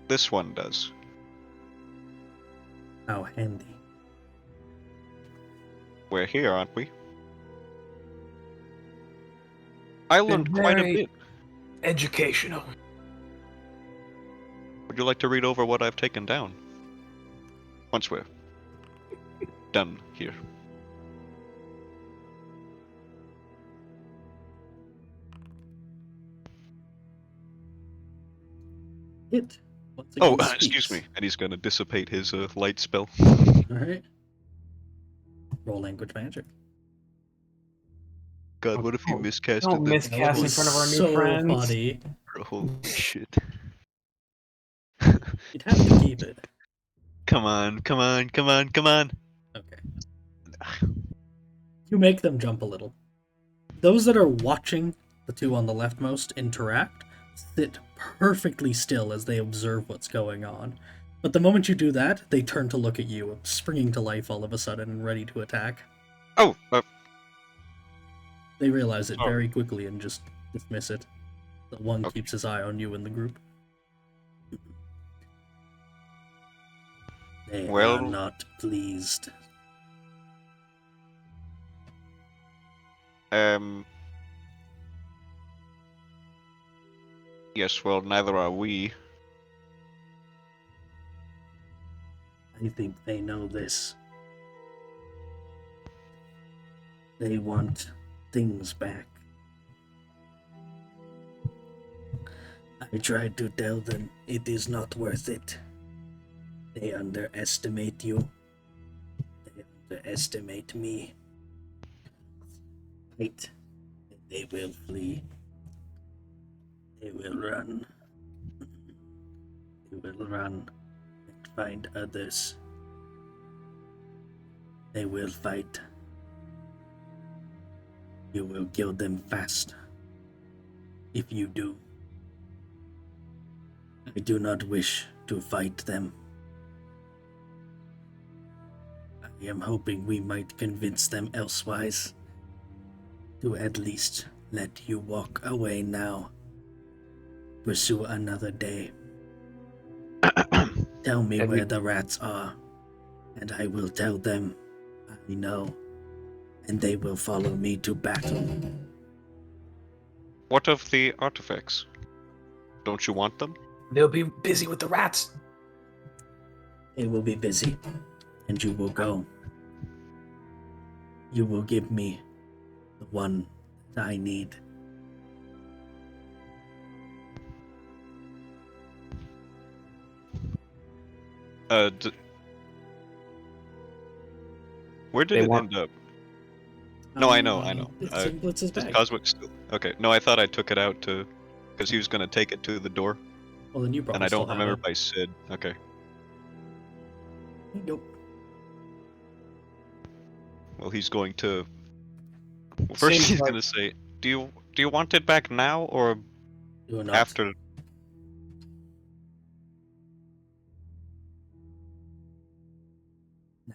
This one does. How handy. We're here, aren't we? I Been learned quite a very bit. educational. Would you like to read over what I've taken down? Once we're done here. It. Once Oh, again excuse speaks. me. And he's gonna dissipate his light spell. Alright. Roll language magic. God, what if you Don't miscasted Don't that? miscast in Be front of our new so friends. funny. Holy shit. You'd have to keep it. Come on, come on, come on, come on. Okay. You make them jump a little. Those that are watching the two on the leftmost interact sit perfectly still as they observe what's going on. But the moment you do that, they turn to look at you, springing to life all of a sudden and ready to attack. Oh, They realize it Sorry. very quickly and just dismiss it. The one Okay. keeps his eye on you in the group. They are Well- not pleased. Yes, well, neither are we. I think they know this. They want things back. I tried to tell them it is not worth it. They underestimate you. They underestimate me. Fight, and they will flee. They will run. They will run and find others. They will fight. You will kill them fast. If you do, I do not wish to fight them. I am hoping we might convince them elsewise to at least let you walk away now. Pursue another day. Tell me Have where you- the rats are, and I will tell them I know, and they will follow me to battle. What of the artifacts? Don't you want them? They'll be busy with the rats. They will be busy, and you will go. You will give me the one that I need. Where did They it want- end up? No, I know. It's in Blitz's Does bag. Coswick still? Okay, no, I thought I took it out to, because he was gonna take it to the door, Well, then you probably and I don't still have remember it. if I said. Okay, Nope. well he's going to. Well, first Seems he's like- gonna say, do you want it back now or Do not. after?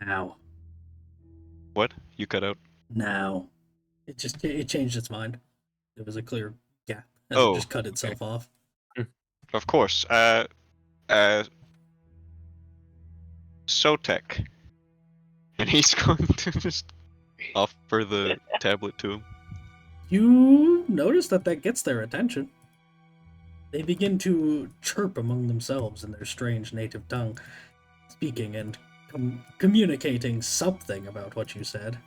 Now. What? You cut out. Now. It changed its mind. There was a clear gap. And Oh, it just cut itself off. Of course. Sotek. And he's going to just offer the tablet to him. You notice that gets their attention. They begin to chirp among themselves in their strange native tongue, speaking and communicating something about what you said.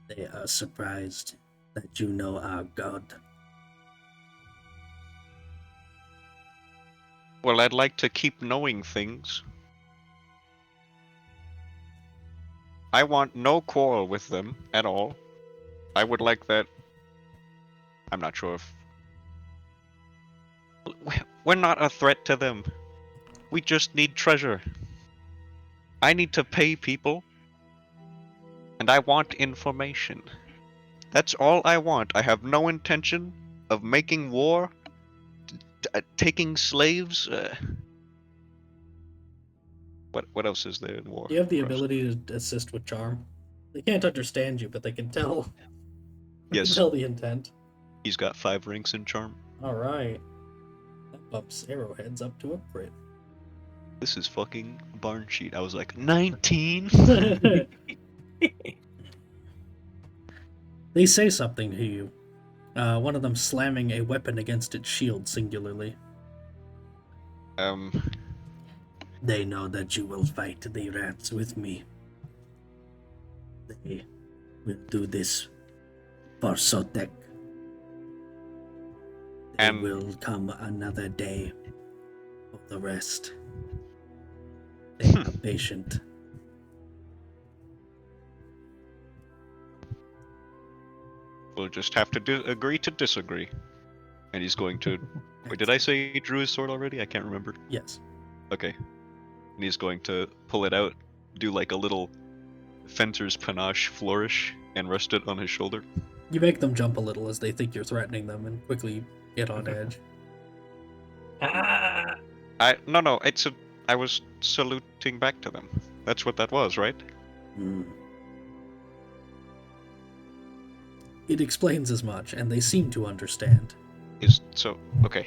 They are surprised that you know our god. Well, I'd like to keep knowing things. I want no quarrel with them at all. I would like that. I'm not sure if. We're not a threat to them. We just need treasure. I need to pay people. And I want information. That's all I want. I have no intention of making war, taking slaves. What else is there in war? You have the Kraus? ability to assist with charm. They can't understand you, but they can tell. They Yes. can tell the intent. He's got 5 ranks in charm. All right. That bumps arrowheads up to a crit. This is fucking barn sheet. I was like 19. They say something to you. One of them slamming a weapon against its shield singularly. They know that you will fight the rats with me. They will do this for Sotek. There And- will come another day for the rest. They are patient. We'll just have to agree to disagree. And he's going to. Wait, did I say he drew his sword already? I can't remember. Yes. Okay. And he's going to pull it out, do like a little fencer's panache flourish, and rest it on his shoulder. You make them jump a little as they think you're threatening them and quickly get on edge. Ah, No, I was saluting back to them. That's what that was, right? Hmm. It explains as much, and they seem to understand. Okay.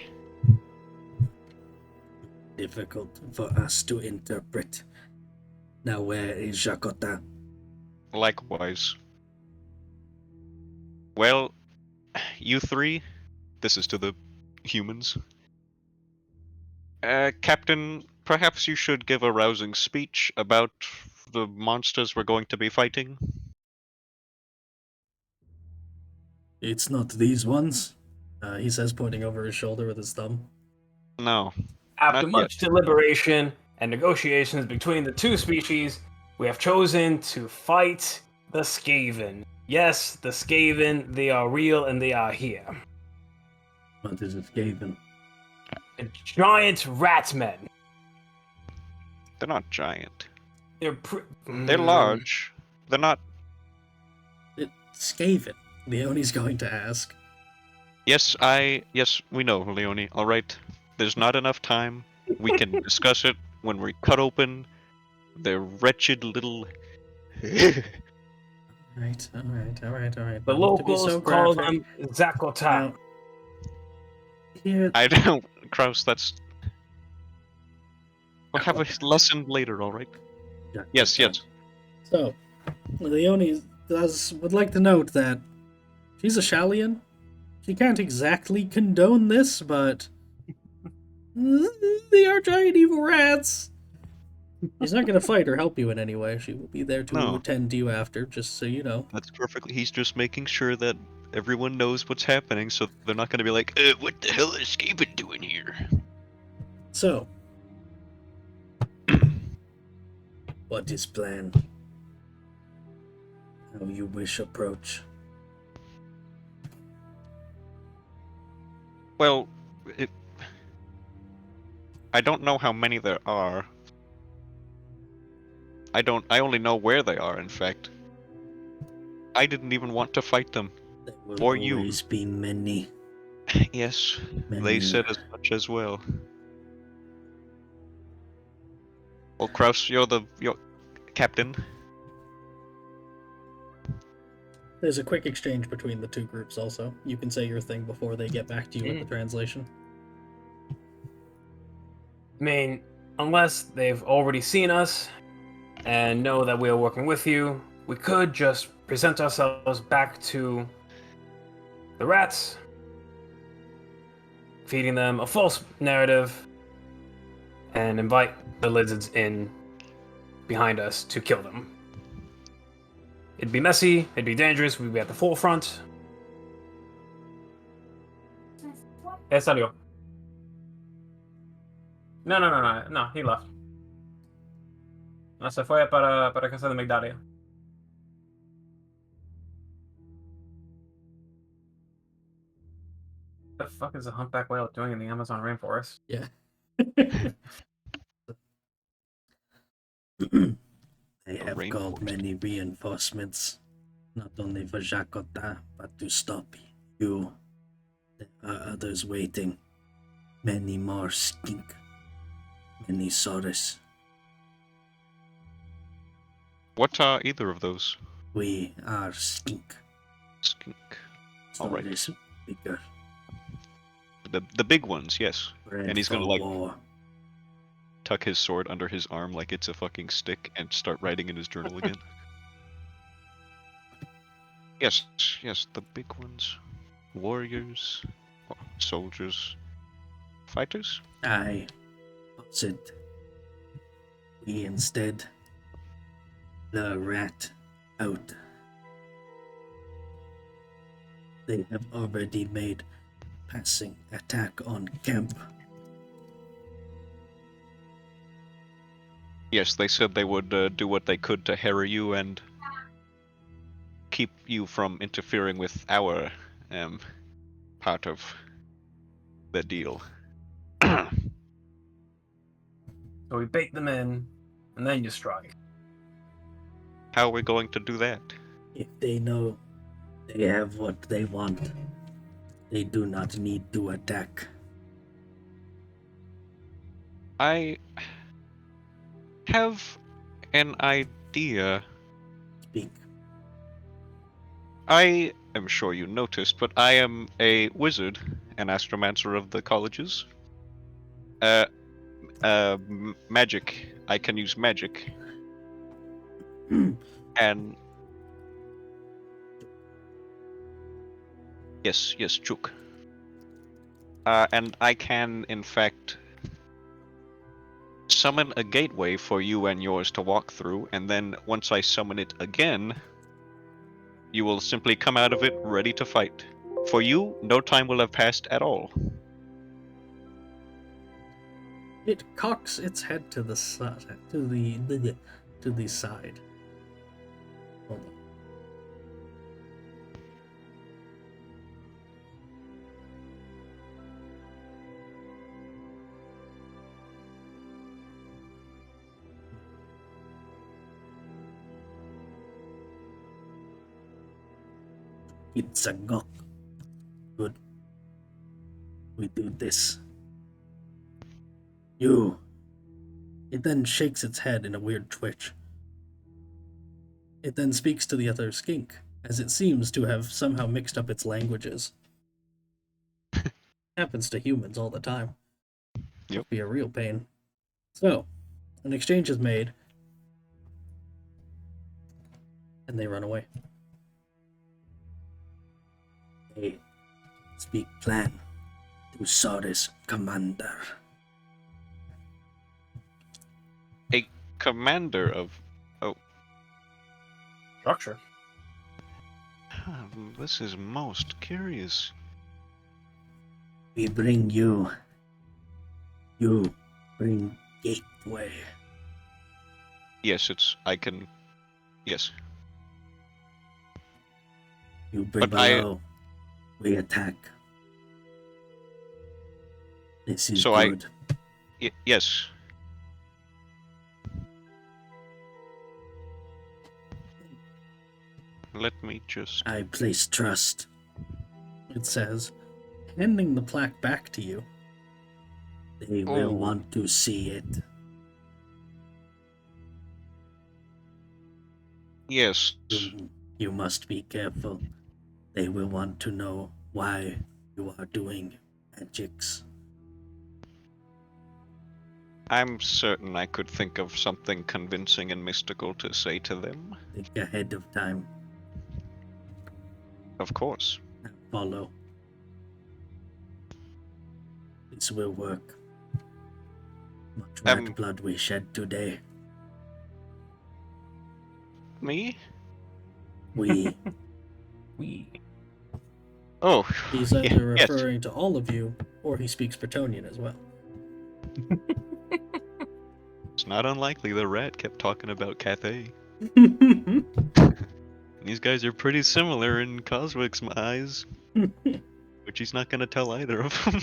Difficult for us to interpret. Now, where is Jakota? Likewise. Well, you three, this is to the humans. Captain, perhaps you should give a rousing speech about the monsters we're going to be fighting. It's not these ones, he says, pointing over his shoulder with his thumb. No. after Not much deliberation and negotiations between the two species, we have chosen to fight the Skaven. Yes, the Skaven, they are real and they are here. What is it, Skaven? The giant rat men. They're not giant. They're They're large. They're not. It's Skaven. Leonie's going to ask. Yes, we know, Leonie. Alright. There's not enough time. We can discuss it when we cut open their wretched little. Alright. The Not to be locals so call graphic. them Zakota. Now, here, I don't. Kraus, that's. We'll have a lesson later, alright? Yes. So, Leonie would like to note that she's a Shalian. She can't exactly condone this, but they are giant evil rats. She's not going to fight or help you in any way. She will be there to No. attend to you after, just so you know. That's perfectly. He's just making sure that everyone knows what's happening, so they're not going to be like, what the hell is Skaven doing here? So, what is plan? How you wish approach? Well, I don't know how many there are. I only know where they are, in fact. I didn't even want to fight them. There will Or you. always be many. Yes, Many. they said as much as well. Well, Kraus, you're captain. There's a quick exchange between the two groups also. You can say your thing before they get back to you with the translation. I mean, unless they've already seen us and know that we are working with you, we could just present ourselves back to the rats, feeding them a false narrative, and invite the lizards in behind us to kill them. It'd be messy, it'd be dangerous, we'd be at the forefront. Salió. No, he left. No, se fue para casa de Migdalia. What the fuck is a humpback whale doing in the Amazon rainforest? Yeah. They have called many reinforcements, not only for Jakota, but to stop you. There are others waiting. Many more skink. Many Saurus. What are either of those? We are skink. Skink. All right. Saurus bigger. The big ones, yes. Bred And he's gonna for like war. tuck his sword under his arm like it's a fucking stick and start writing in his journal again. Yes, the big ones. Warriors, soldiers, fighters? Aye. Opposite. We instead. The rat out. They have already made passing attack on camp. Yes, they said they would do what they could to harry you and keep you from interfering with our part of the deal. So we bait them in, and then you strike. How are we going to do that? If they know they have what they want, they do not need to attack. I have an idea. Speak. I am sure you noticed, but I am a wizard, an astromancer of the colleges. Magic. I can use magic. And yes, Chuk. And I can, in fact, summon a gateway for you and yours to walk through, and then once I summon it again, you will simply come out of it ready to fight. For you, no time will have passed at all. It cocks its head to the side. To the side. Hold on. It's a gok. Good. We do this. You. It then shakes its head in a weird twitch. It then speaks to the other skink, as it seems to have somehow mixed up its languages. Happens to humans all the time. Yep. Be a real pain. So, an exchange is made. And they run away. They speak plan to Sardis commander. A commander of. Oh, Structure. this is most curious. We bring you. You bring gateway. Yes, I can. Yes. You bring But I- below. We attack. This is So good. Yes. Let me just. I place trust. It says, handing the plaque back to you. They will Oh. want to see it. Yes. You must be careful. They will want to know why you are doing magics. I'm certain I could think of something convincing and mystical to say to them. Think ahead of time. Of course. Now follow. This will work. Much red blood we shed today. Me? We We. Oh. He's either yes. referring to all of you, or he speaks Bretonnian as well. It's not unlikely the rat kept talking about Cathay. These guys are pretty similar in Coswick's eyes. Which he's not gonna tell either of them.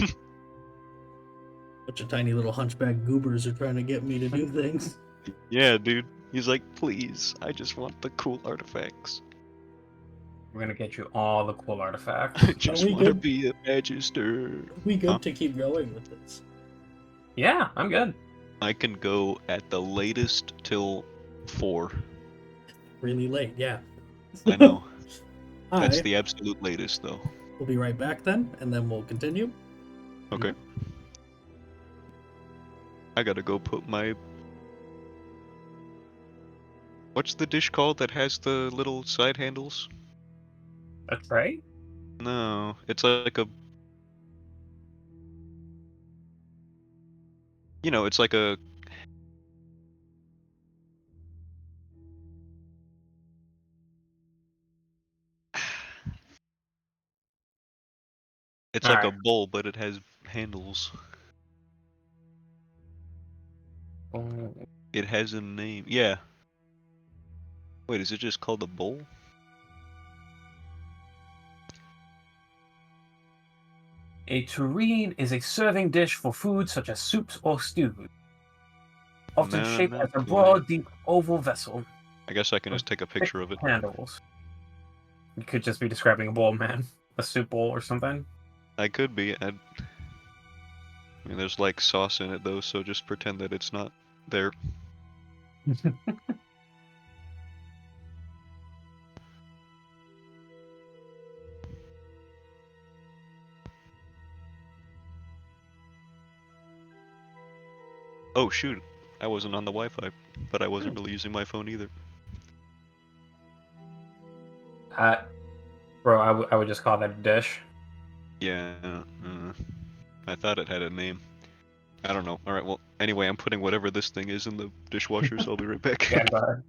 Bunch of tiny little hunchback goobers are trying to get me to do things. Yeah, dude. He's like, please, I just want the cool artifacts. We're gonna get you all the cool artifacts. I just we want to good? be a magister. We good Huh? to keep going with this? Yeah, I'm good. I can go at the latest till 4. Really late, yeah. I know. Hi. That's the absolute latest, though. We'll be right back then, and then we'll continue. Okay. I gotta go put my... What's the dish called that has the little side handles? A tray? No, it's like a... You know, it's like a... It's like a Alright. bowl, but it has handles. It has a name. Yeah. Wait, is it just called a bowl? A tureen is a serving dish for food such as soups or stews. Often No, shaped not as a quite. broad, deep oval vessel. I guess I can just take a picture of it. Handles. You could just be describing a bowl, man. A soup bowl or something. I could be. I mean, there's like sauce in it though, so just pretend that it's not there. Oh shoot, I wasn't on the Wi-Fi, but I wasn't really using my phone either. Bro, I would just call that a dish. Yeah, I thought it had a name. I don't know. Alright, well, anyway, I'm putting whatever this thing is in the dishwasher, so I'll be right back. Yeah, go ahead.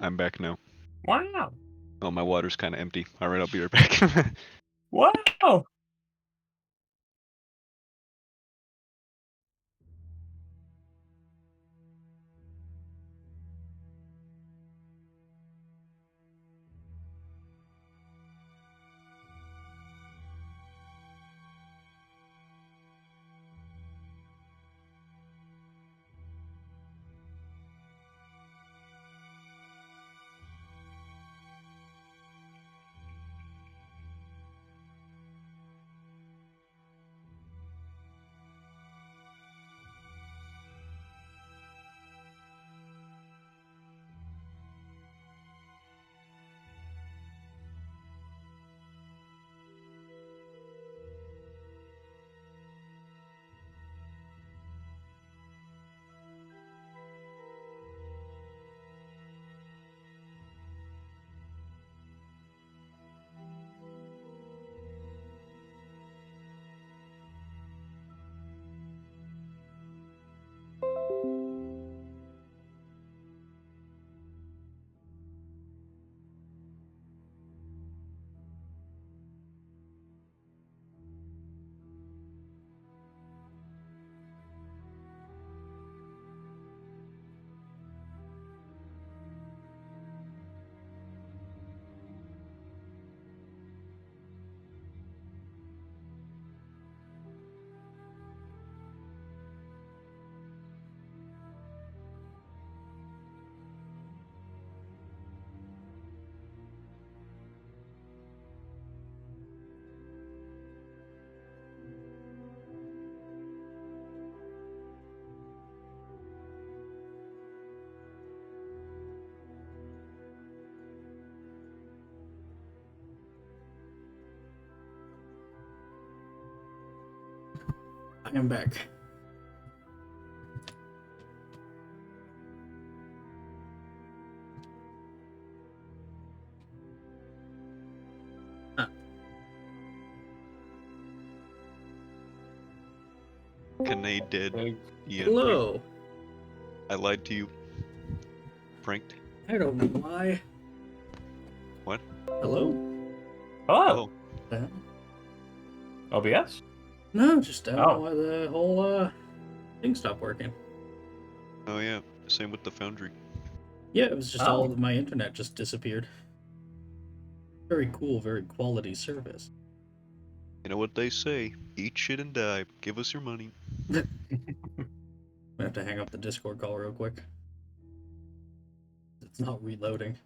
I'm back now. Wow. Oh, my water's kind of empty. All right, I'll be right back. Wow. I am back. Kinnaid dead. Big. Ian. Hello. I lied to you. Pranked. I don't know why. What? Hello? Hello. Uh, OBS? no, just don't know Oh. why the whole thing stopped working. Oh yeah. Same with the Foundry. Yeah, it was just Oh. all of my internet just disappeared. Very cool, very quality service. You know what they say? Eat shit and die. Give us your money. I have to hang up the Discord call real quick. It's not reloading.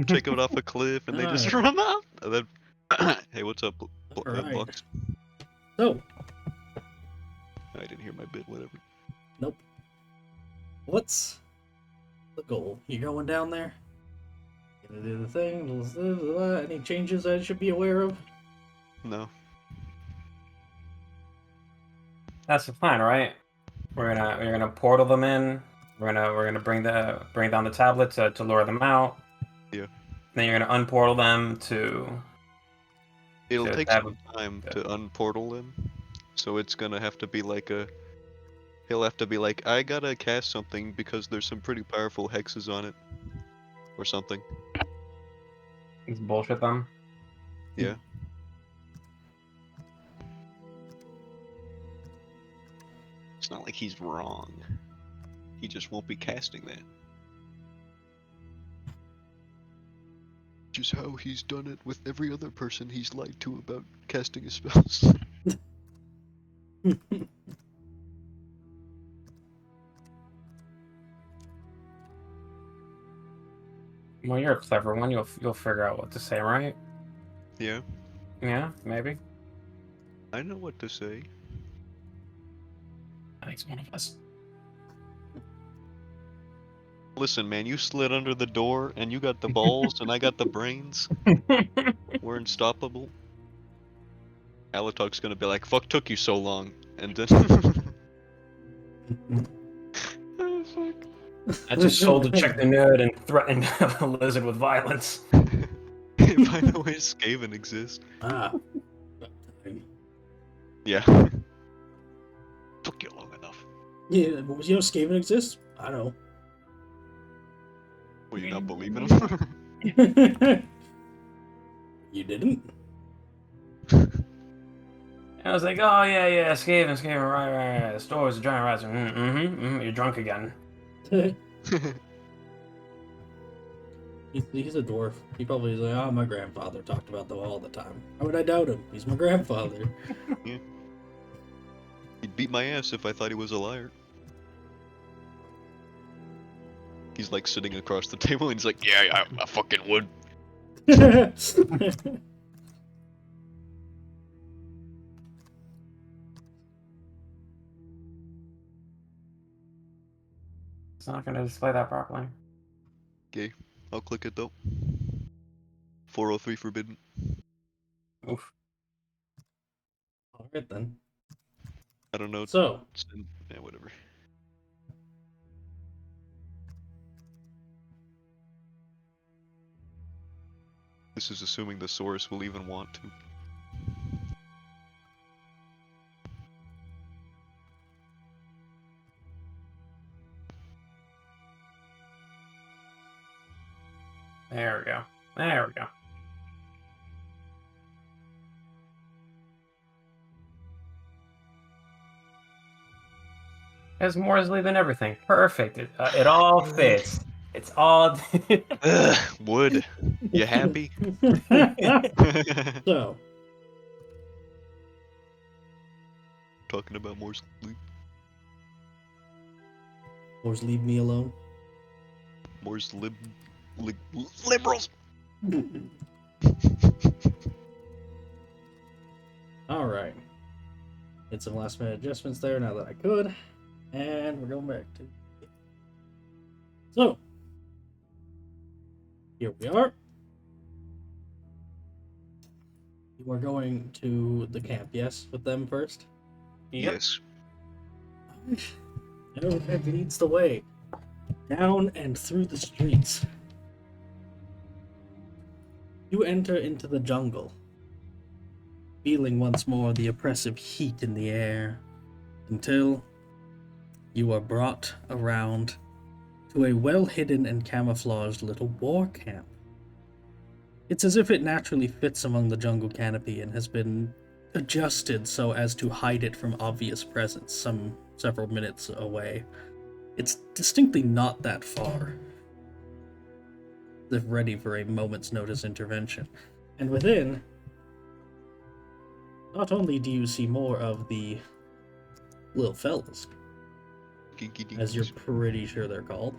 Take it off a cliff and they just Alright. run up. And then, hey, what's up, Alright. Bucks? So, I didn't hear my bit. Whatever. nope. What's the goal? You going down there? Gonna do the thing? Any changes I should be aware of? No. That's the plan, right? We're gonna portal them in. We're gonna bring down the tablets to lure them out. Yeah. Then you're gonna unportal them to. It'll to take have- some time to unportal them, so it's gonna have to be like a. He'll have to be like, I gotta cast something because there's some pretty powerful hexes on it, or something. Just bullshit them. Yeah. It's not like he's wrong. He just won't be casting that. Which is how he's done it with every other person he's lied to about casting his spells. Well, you're a clever one. You'll figure out what to say, right? Yeah, Yeah, maybe. I know what to say. I think it's one of us. Listen, man, you slid under the door and you got the balls and I got the brains. We're unstoppable. Alatok's gonna be like, fuck took you so long. And then... Oh, fuck. I just told to check the nerd and threatened a lizard with violence. By the way, Skaven exists. Ah. Yeah. Took you long enough. Yeah, you know Skaven exists? I know. Will you not believe in him? You didn't? I was like, oh yeah, Skaven, right. The store is a giant rat. You're drunk again. He's a dwarf. He probably is like, oh, my grandfather talked about them all the time. How would I doubt him? He's my grandfather. Yeah. He'd beat my ass if I thought he was a liar. He's like sitting across the table and he's like, yeah, I fucking would. It's not gonna display that properly. Okay, I'll click it though. 403 forbidden. Oof. Alright then. I don't know. So, Yeah, whatever. This is assuming the source will even want to. There we go. There we go. Has more easily than everything. Perfect. It all fits. It's all. Ugh, wood. You happy? so Talking about more sleep. Boys, leave me alone. More's liberals. Alright. Did some last minute adjustments there now that I could. And we're going back to... So. Here we are. You are going to the camp, yes? With them first? Yep. Yes. That leads the way. Down and through the streets. You enter into the jungle, feeling once more the oppressive heat in the air, until you are brought around to a well-hidden and camouflaged little war camp. It's as if it naturally fits among the jungle canopy and has been adjusted so as to hide it from obvious presence several minutes away. It's distinctly not that far, as if ready for a moment's notice intervention. And within, not only do you see more of the little fellas, as you're pretty sure they're called.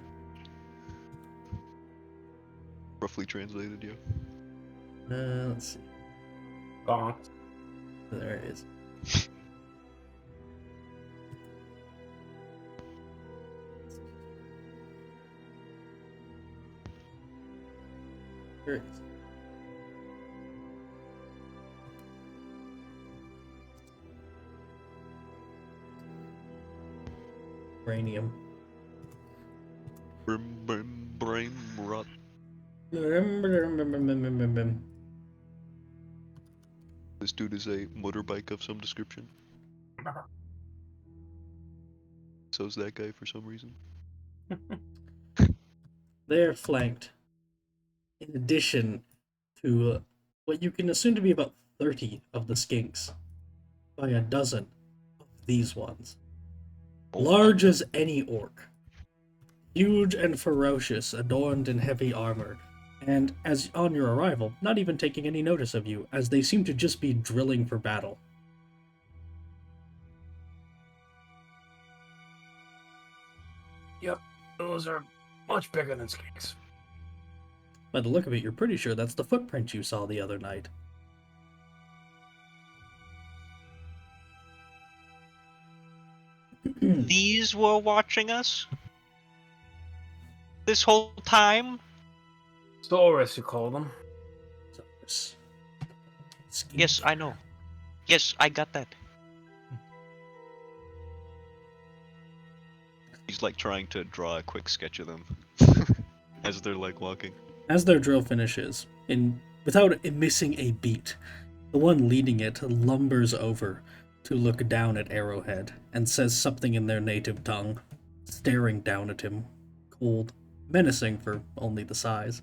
Roughly translated, yeah. Let's see. Bonk. There it is. Here it is. Uranium. Brain rot. This dude is a motorbike of some description. So's that guy for some reason. They're flanked, in addition to what you can assume to be about 30 of the skinks, by a dozen of these ones. Large as any orc. Huge and ferocious, adorned in heavy armor, and as on your arrival, not even taking any notice of you, as they seem to just be drilling for battle. Yep, those are much bigger than skinks. By the look of it, you're pretty sure that's the footprint you saw the other night. These were watching us? This whole time? Saurus, you call them. Yes, I know. Yes, I got that. He's like trying to draw a quick sketch of them as they're like walking. As their drill finishes, without missing a beat, the one leading it lumbers over, to look down at Arrowhead and says something in their native tongue, staring down at him, cold, menacing for only the size.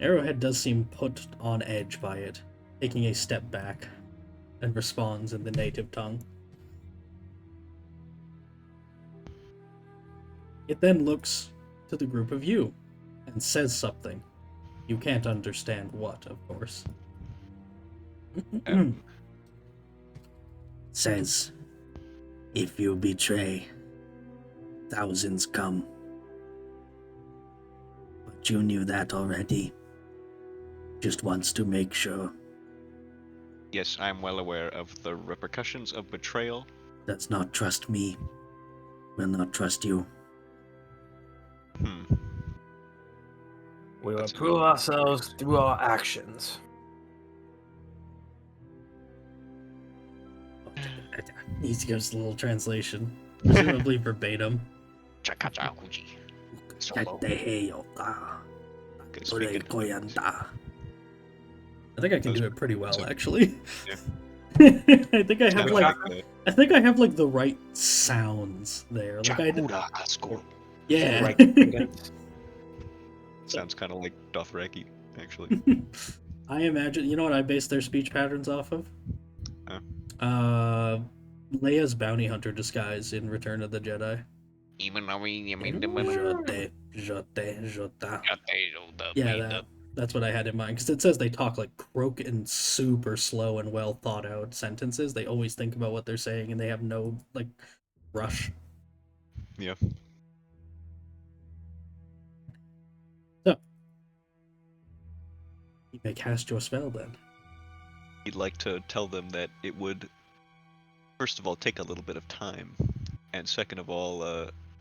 Arrowhead does seem put on edge by it, taking a step back, and responds in the native tongue. It then looks to the group of you and says something. You can't understand what, of course. Says, if you betray, thousands come. But you knew that already. Just wants to make sure. Yes, I'm well aware of the repercussions of betrayal. Does not trust me. Will not trust you. We will That's prove ourselves through our actions. He gives a little translation, presumably verbatim. Solo. Okay, speaking I think I can do it pretty well, so- actually. Yeah. I think I have like the right sounds there. Like yeah. Right. Sounds kind of like Dothraki, actually. I imagine. You know what I base their speech patterns off of? Huh? Leia's bounty hunter disguise in Return of the Jedi. Yeah, that's what I had in mind, because it says they talk like broken, super slow and well thought out sentences. They always think about what they're saying, and they have no like rush. Yeah. So you may cast your spell then. He'd like to tell them that it would, first of all, take a little bit of time, and second of all,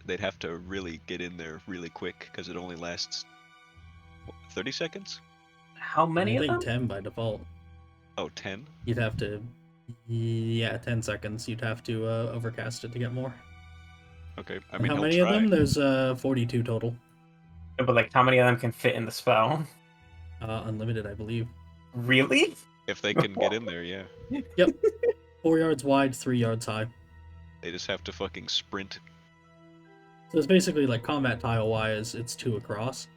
they'd have to really get in there really quick, because it only lasts, 30 seconds? How many I of think them? 10 by default. Oh, 10? You'd have to, 10 seconds. You'd have to overcast it to get more. Okay, I And mean, how he'll many try. of them? There's 42 total. No, but like, how many of them can fit in the spell? Unlimited, I believe. Really? If they can get in there, yeah. Yep. 4 yards wide, 3 yards high. They just have to fucking sprint. So it's basically like combat tile-wise, it's 2 across.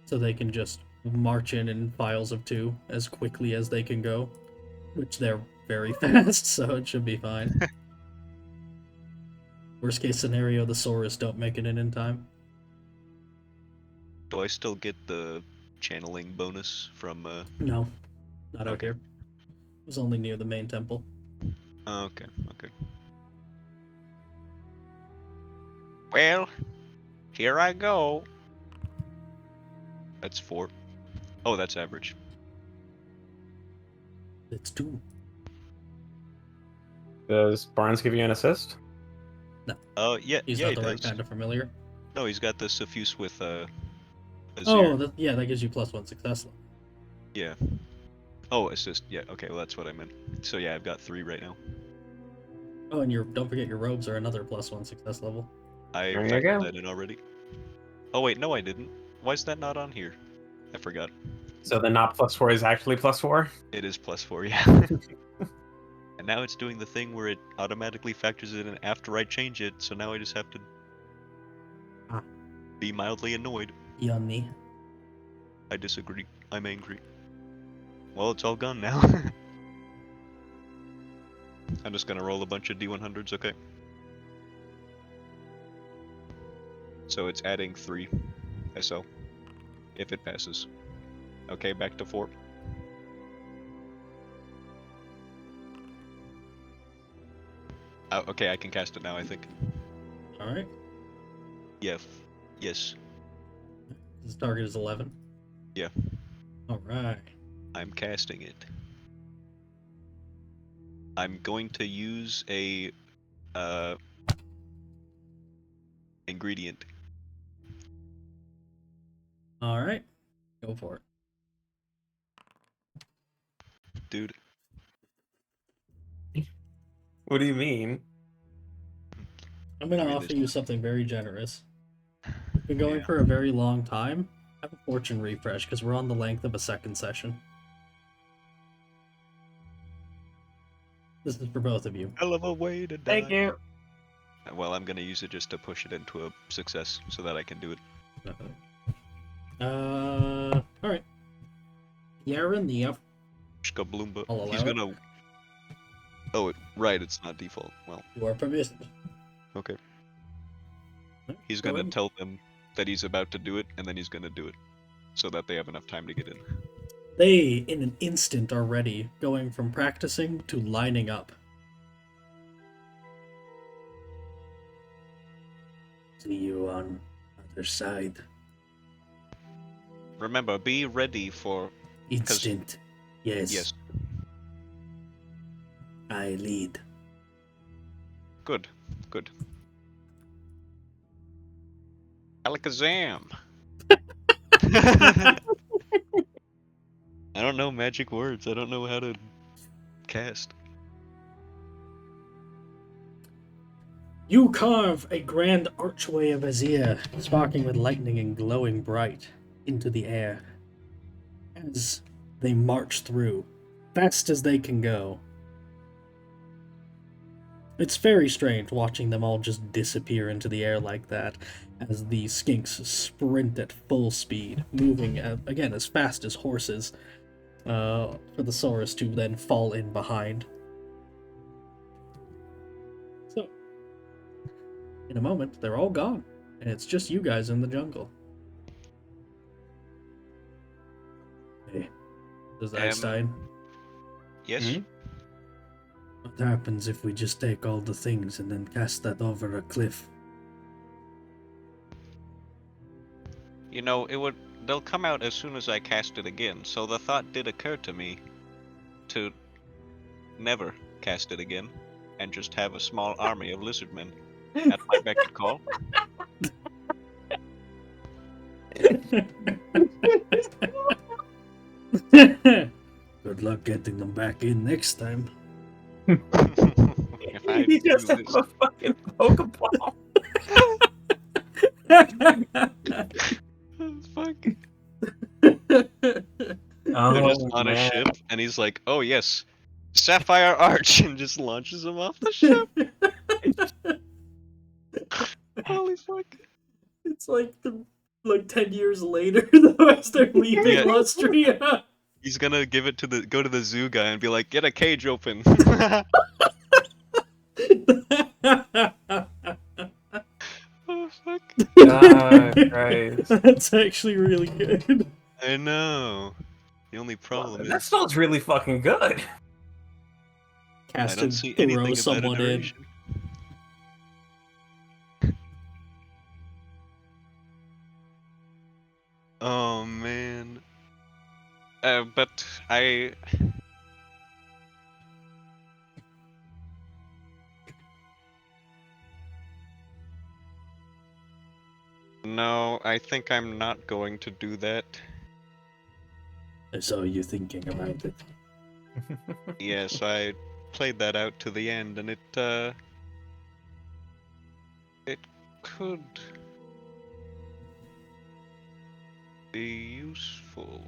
So they can just march in files of 2 as quickly as they can go. Which they're very fast, so it should be fine. Worst case scenario, the Saurus don't make it in time. Do I still get the channeling bonus from, No, not out Okay. here. It was only near the main temple. Oh, okay. Well, here I go. That's 4. Oh, that's average. It's 2. Does Barnes give you an assist? Yeah, He's yeah, not he the right does. kind of familiar. No, he's got the suffuse with, Azir. Oh, that gives you +1 success level. Yeah. Oh, assist. Yeah, okay, well, that's what I meant. So yeah, I've got 3 right now. Oh, and don't forget your robes are another +1 success level. I There you factored go. that in already. Oh wait, no I didn't. Why is that not on here? I forgot. So the not +4 is actually +4? It is +4, yeah. And now it's doing the thing where it automatically factors it in after I change it, so now I just have to be mildly annoyed. Yummy. I disagree. I'm angry. Well, it's all gone now. I'm just gonna roll a bunch of D100s, okay? So it's adding 3 SL, if it passes. Okay, back to 4. Okay, I can cast it now, I think. Alright. Yeah. Yes. His target is 11. Yeah. Alright. I'm casting it. I'm going to use a ingredient. Alright. Go for it. Dude, What do you mean? I'm gonna I mean, offer there's- you something very generous. Been going Yeah. for a very long time. Have a fortune refresh, because we're on the length of a second session. This is for both of you. Hell of a way to die. Thank you. Well, I'm gonna use it just to push it into a success so that I can do it. Alright. Yaren, the Shkablumba. I'll allow He's it. gonna. Oh, right. It's not default. Well, you are permitted. okay. He's Go gonna ahead. tell them that he's about to do it, and then he's gonna do it, so that they have enough time to get in. They, in an instant, are ready, going from practicing to lining up. See you on other side. Remember, be ready for. Instant. Yes. Yes. I lead. Good. Good. Alakazam. I don't know magic words. I don't know how to cast. You carve a grand archway of azure, sparkling with lightning and glowing bright, into the air. As they march through, fast as they can go. It's very strange watching them all just disappear into the air like that, as the skinks sprint at full speed, moving, again, as fast as horses, for the Saurus to then fall in behind. So, in a moment, they're all gone, and it's just you guys in the jungle. Hey, does Einstein? Yes. Hmm? What happens if we just take all the things and then cast that over a cliff? You know, they'll come out as soon as I cast it again, so the thought did occur to me to never cast it again and just have a small army of lizardmen at my beck and call. Good luck getting them back in next time. If I He just do have this- a fucking Pokeball. Fuck. Oh, They're just on a man. ship, and he's like, "Oh yes, Sapphire Arch," and just launches them off the ship. Holy fuck! It's like 10 years later, as they're leaving Yeah. Lustria. He's gonna go to the zoo guy and be like, "Get a cage open." Oh fuck! Christ. That's actually really good. I know. The only problem That is spell's really fucking good. I Cast don't and see throw anything about a someone in. narration. Oh man. But I. No, I think I'm not going to do that. I saw you thinking about it. Yes, I played that out to the end, and it could be useful.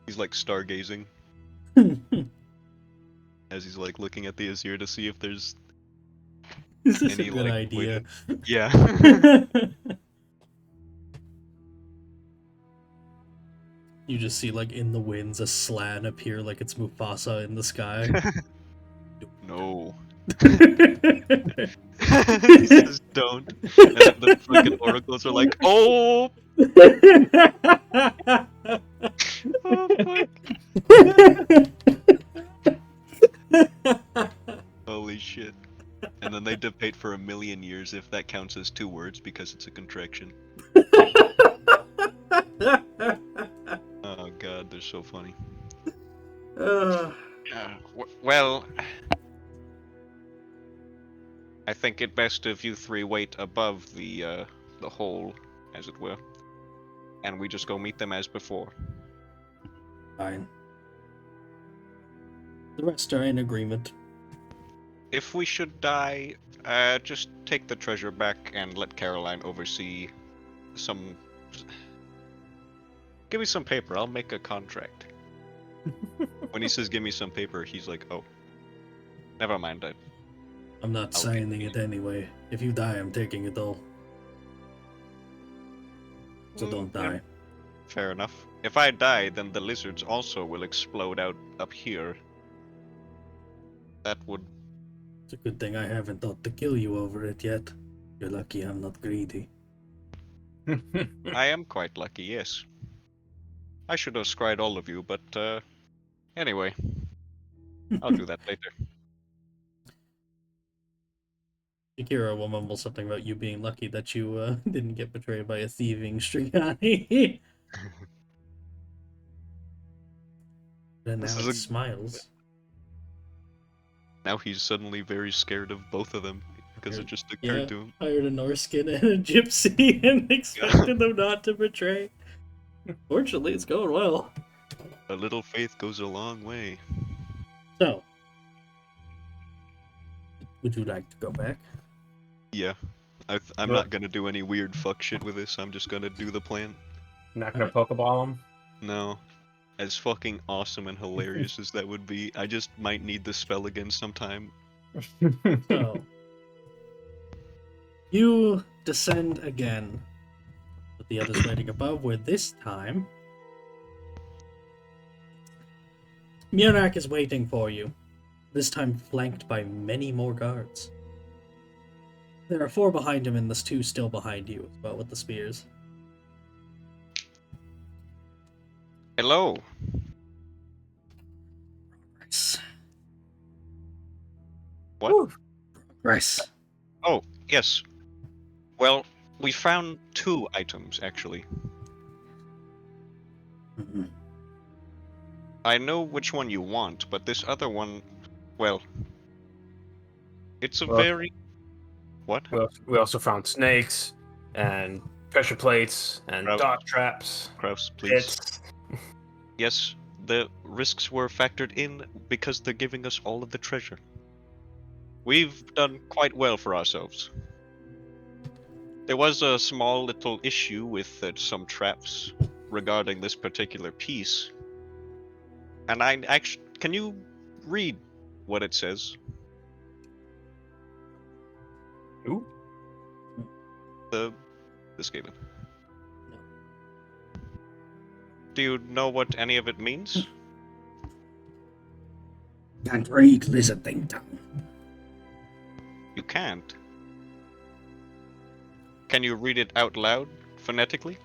He's like stargazing as he's like looking at the Azir to see if there's This is a any good like way idea. to... Yeah. You just see, like, in the winds, a slan appear like it's Mufasa in the sky. No. He says don't. And then the fucking oracles are like, oh! Oh fuck. Holy shit. And then they debate for 1,000,000 years if that counts as 2 words because it's a contraction. Oh god, they're so funny. Well, I think it best if you three wait above the hole, as it were, and we just go meet them as before. Fine. The rest are in agreement. If we should die, just take the treasure back and let Caroline oversee some Give me some paper, I'll make a contract. When he says give me some paper, he's like, oh. Never mind, I'm not I'll signing it anyway. If you die, I'm taking it all. So don't yeah, die. fair enough. If I die, then the lizards also will explode out up here. That would... It's a good thing I haven't thought to kill you over it yet. You're lucky I'm not greedy. I am quite lucky, yes. I should have scryed all of you, but anyway. I'll do that later. Akira will mumble something about you being lucky that you didn't get betrayed by a thieving Strigani. And This now is it a- smiles. Now he's suddenly very scared of both of them because it just occurred Yeah, to him. hired a Norskin and a Gypsy and expected them not to betray. Fortunately, it's going well. A little faith goes a long way. So, would you like to go back? Yeah. I'm not gonna do any weird fuck shit with this, I'm just gonna do the plan. Not gonna Pokeball him. No. As fucking awesome and hilarious as that would be, I just might need the spell again sometime. So, you descend again with the others waiting above, where this time Murak is waiting for you, this time flanked by many more guards. There are 4 behind him and there's 2 still behind you, but with the spears. Hello! Progress. What? Progress. Oh, yes. Well, we found 2 items, actually. Mhm. I know which one you want, but this other one, well... It's a Well, very... What? We also found snakes and pressure plates and Kraus. dog traps. Kraus, please. It's Yes, the risks were factored in because they're giving us all of the treasure. We've done quite well for ourselves. There was a small little issue with some traps regarding this particular piece. And I actually... Can you read what it says? Ooh. The Skaven. Do you know what any of it means? Can't read, lizard thing tongue. You can't. Can you read it out loud, phonetically?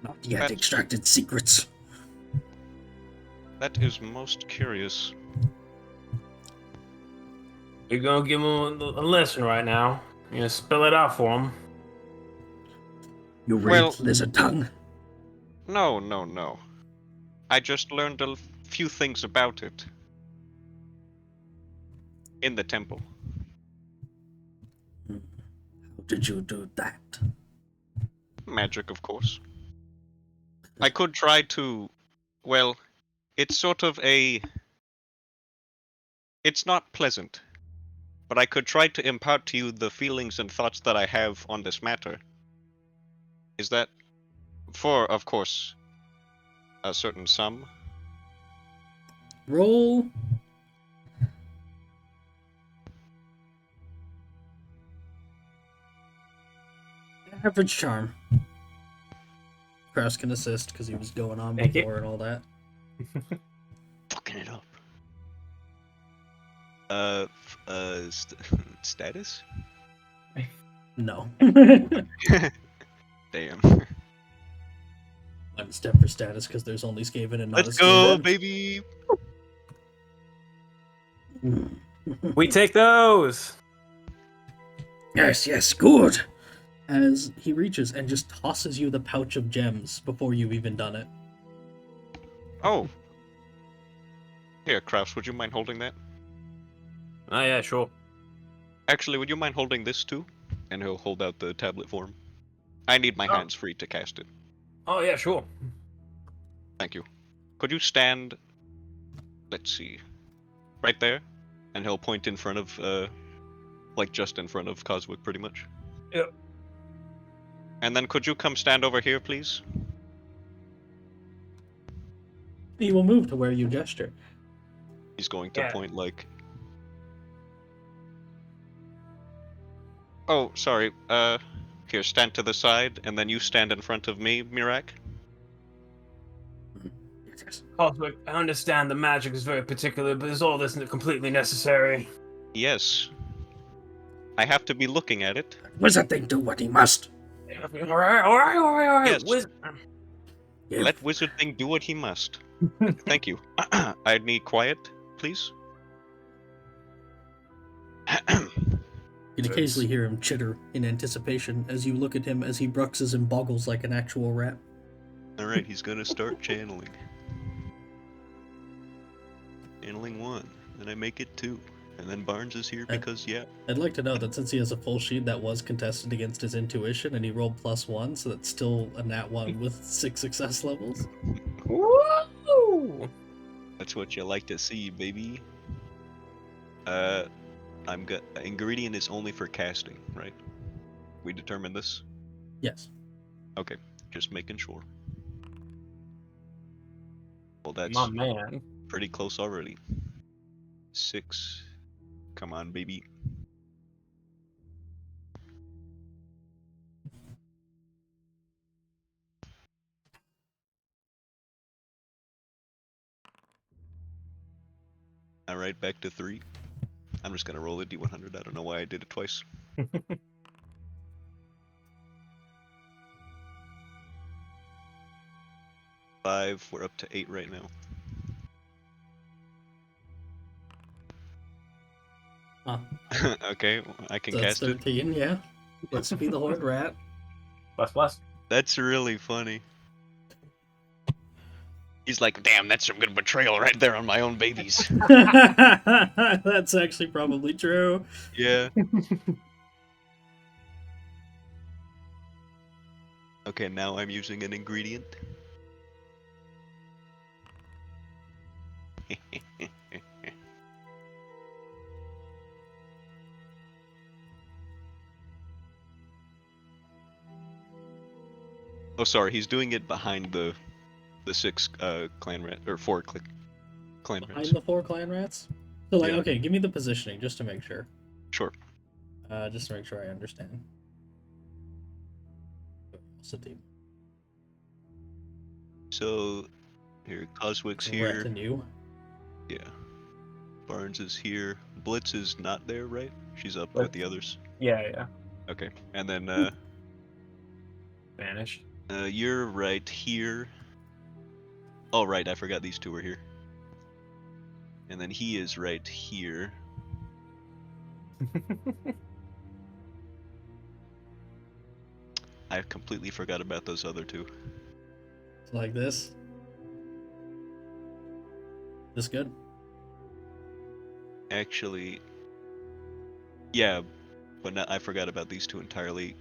Not yet That's- extracted secrets. That is most curious. You're gonna give him a lesson right now. You're gonna spell it out for him. You read, Well- lizard tongue. No, no, no. I just learned a few things about it. In the temple. How did you do that? Magic, of course. I could try to... Well, it's sort of a... It's not pleasant. But I could try to impart to you the feelings and thoughts that I have on this matter. Is that... For, of course, a certain sum. Roll. Average charm. Kraus can assist because he was going on Thank you. before and all that. Fucking it up. Status? No. Damn. I'm step for status because there's only Skaven and not Let's a go, Skaven. baby! We take those. Yes, yes, good. As he reaches and just tosses you the pouch of gems before you've even done it. Oh. Here, Kraus, would you mind holding that? Oh yeah, sure. Actually, would you mind holding this too? And he'll hold out the tablet for him. I need my Oh. hands free to cast it. Oh yeah, sure. Thank you. Could you stand... Let's see. Right there? And he'll point in front of, like just in front of Coswick, pretty much. Yep. And then could you come stand over here, please? He will move to where you gesture. He's going to Yeah. point like... Oh, sorry. Here, stand to the side, and then you stand in front of me, Mirak. Coswick, I understand the magic is very particular, but is all this completely necessary? Yes. I have to be looking at it. Wizard thing do what he must. Alright. Yes. Give. Let Wizard Thing do what he must. Thank you. I need quiet, please. You'd occasionally hear him chitter in anticipation as you look at him as he bruxes and boggles like an actual rat. Alright, he's gonna start channeling. Channeling 1. Then I make it 2. And then Barnes is here because, yeah. I'd like to know that since he has a full sheet, that was contested against his intuition, and he rolled +1, so that's still a nat 1 with 6 success levels. Woo! That's what you like to see, baby. I'm good. Ingredient is only for casting, right? We determined this? Yes. Okay, just making sure. Well, that's My man. pretty close already. 6. Come on, baby. Alright, back to 3. I'm just gonna roll a D100. I don't know why I did it twice. Five. We're up to 8 right now. Huh. Okay, I can So that's cast it. 13, yeah. Let's be the Horde Rat. Plus. That's really funny. He's like, damn, that's some good betrayal right there on my own babies. That's actually probably true. Yeah. Okay, now I'm using an ingredient. Oh, sorry, he's doing it behind the 6 clan rat or 4 clan Behind rats. the 4 clan rats? So, like, Yeah. okay, give me the positioning just to make sure. Sure. Just to make sure I understand. What's the team? So here, Coswick's here. Retinue. Yeah. Barnes is here. Blitz is not there, right? She's up Blitz. with the others. Yeah. Okay. And then Vanished. you're right here. Oh right, I forgot these two were here. And then he is right here. I completely forgot about those other two. Like this. This good? Actually, yeah, but I forgot about these two entirely.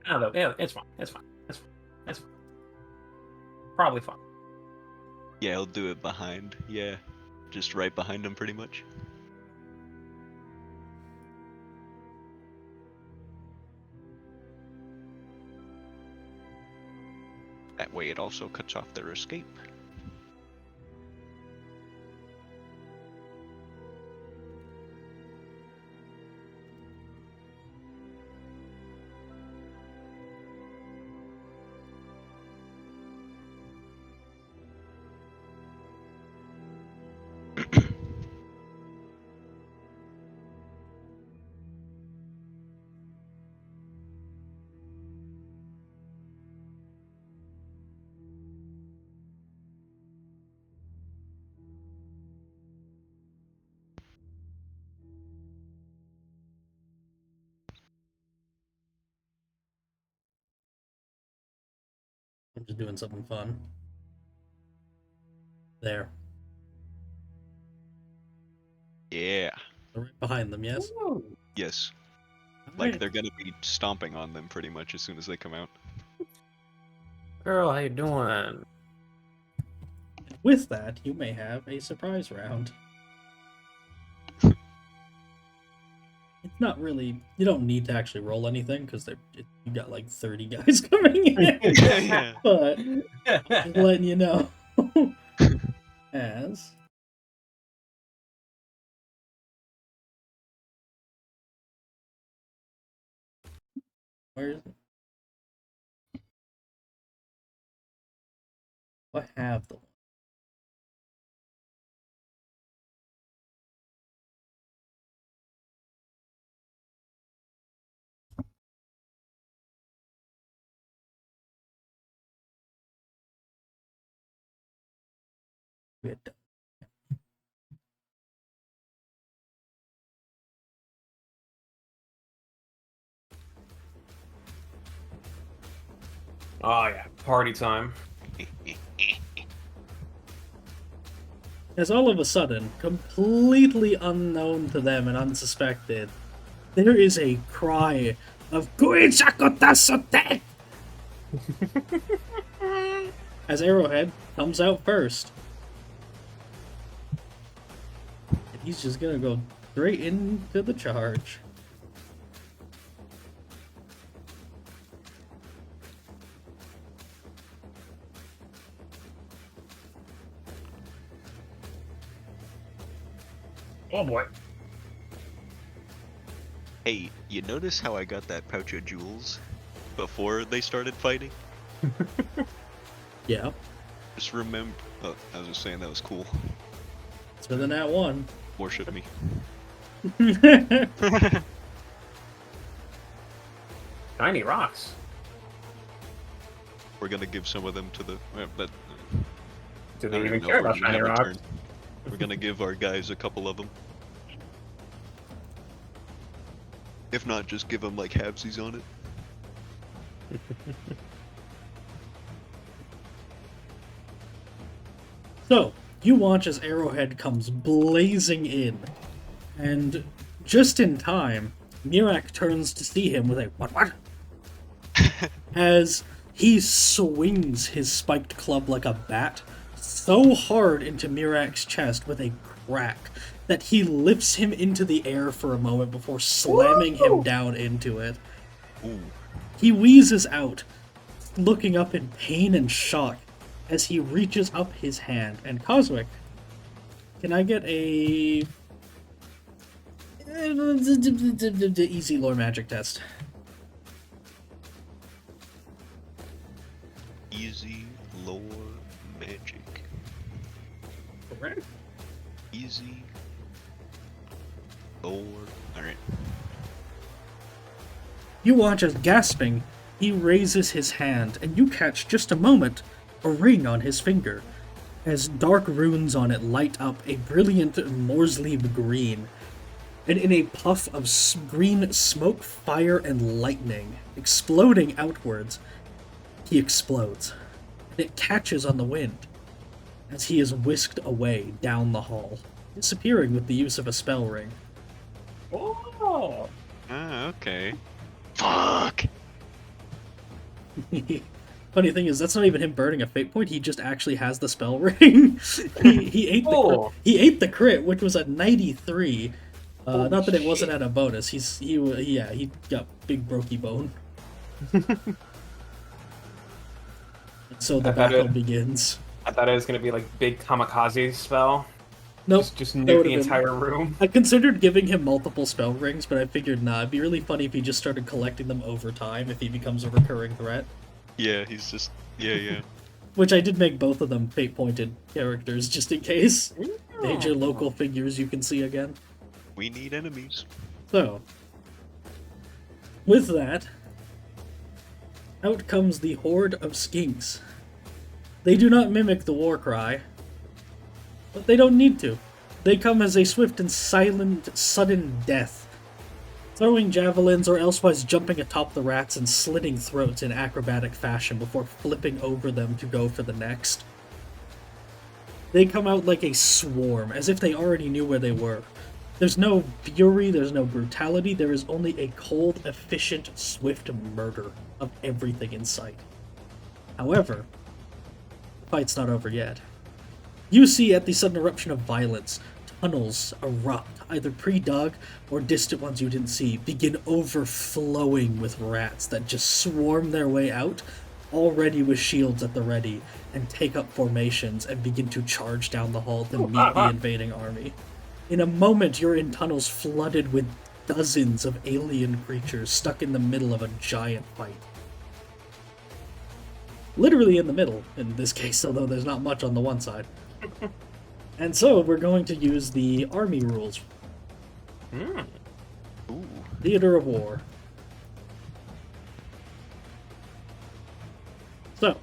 Oh, yeah, it's fine. It's fine. Probably fine. Yeah, he'll do it behind. Yeah, just right behind him, pretty much. That way, it also cuts off their escape. I'm just doing something fun. There. Yeah. They're right behind them, yes? Woo. Yes. Like Alright. they're gonna be stomping on them pretty much as soon as they come out. Girl, how you doing? With that, you may have a surprise round. not really. You don't need to actually roll anything because you got like 30 guys coming in. Yeah. But just letting you know. As where is it? I have the one. We had done. Oh yeah, party time. As all of a sudden, completely unknown to them and unsuspected, there is a cry of Kuichakotasote! As Arrowhead comes out first. And he's just gonna go straight into the charge. Oh boy. Hey, you notice how I got that pouch of jewels before they started fighting? Yeah, Just remember. Oh, I was just saying that was cool. it's better than that one. Worship me. Shiny rocks. We're gonna give some of them to the. But Do I they don't even know care if we're about gonna shiny have a rocks? turn. We're gonna give our guys a couple of them. If not, just give them like halvesies on it. So, you watch as Arrowhead comes blazing in, and just in time, Mirak turns to see him with a what? As he swings his spiked club like a bat so hard into Mirak's chest with a crack that he lifts him into the air for a moment before slamming him down into it. Ooh. He wheezes out, looking up in pain and shock as he reaches up his hand. And Coswick, can I get a easy lore magic test? Easy lore magic. Correct. Easy lore. Alright. You watch as, gasping, he raises his hand, and you catch just a moment a ring on his finger, as dark runes on it light up a brilliant Morsleb green, and in a puff of green smoke, fire, and lightning, exploding outwards, he explodes, and it catches on the wind, as he is whisked away down the hall, disappearing with the use of a spell ring. Oh. Ah, okay. Fuck! Funny thing is, that's not even him burning a fate point. He just actually has the spell ring. he ate the Oh. he ate the crit, which was a 93. Holy Not that it wasn't shit. at a bonus. He got big brokey bone. And so the I thought battle it- begins. I thought it was gonna be like big kamikaze spell. Nope. Just that nuke would've the been- entire room. I considered giving him multiple spell rings, but I figured nah, it'd be really funny if he just started collecting them over time if he becomes a recurring threat. Yeah, he's just. Yeah. Which I did make both of them fate pointed characters just in case. Major local figures you can see again. We need enemies. So, with that, out comes the horde of skinks. They do not mimic the war cry, but they don't need to. They come as a swift and silent, sudden death, throwing javelins or elsewise jumping atop the rats and slitting throats in acrobatic fashion before flipping over them to go for the next. They come out like a swarm, as if they already knew where they were. There's no fury, there's no brutality, there is only a cold, efficient, swift murder of everything in sight. However, the fight's not over yet. You see, at the sudden eruption of violence, tunnels erupt, either pre-dug or distant ones you didn't see, begin overflowing with rats that just swarm their way out, already with shields at the ready, and take up formations and begin to charge down the hall to meet the invading army. In a moment, you're in tunnels flooded with dozens of alien creatures stuck in the middle of a giant fight. Literally in the middle, in this case, although there's not much on the one side. And so, we're going to use the army rules. Ooh. Theater of War. So.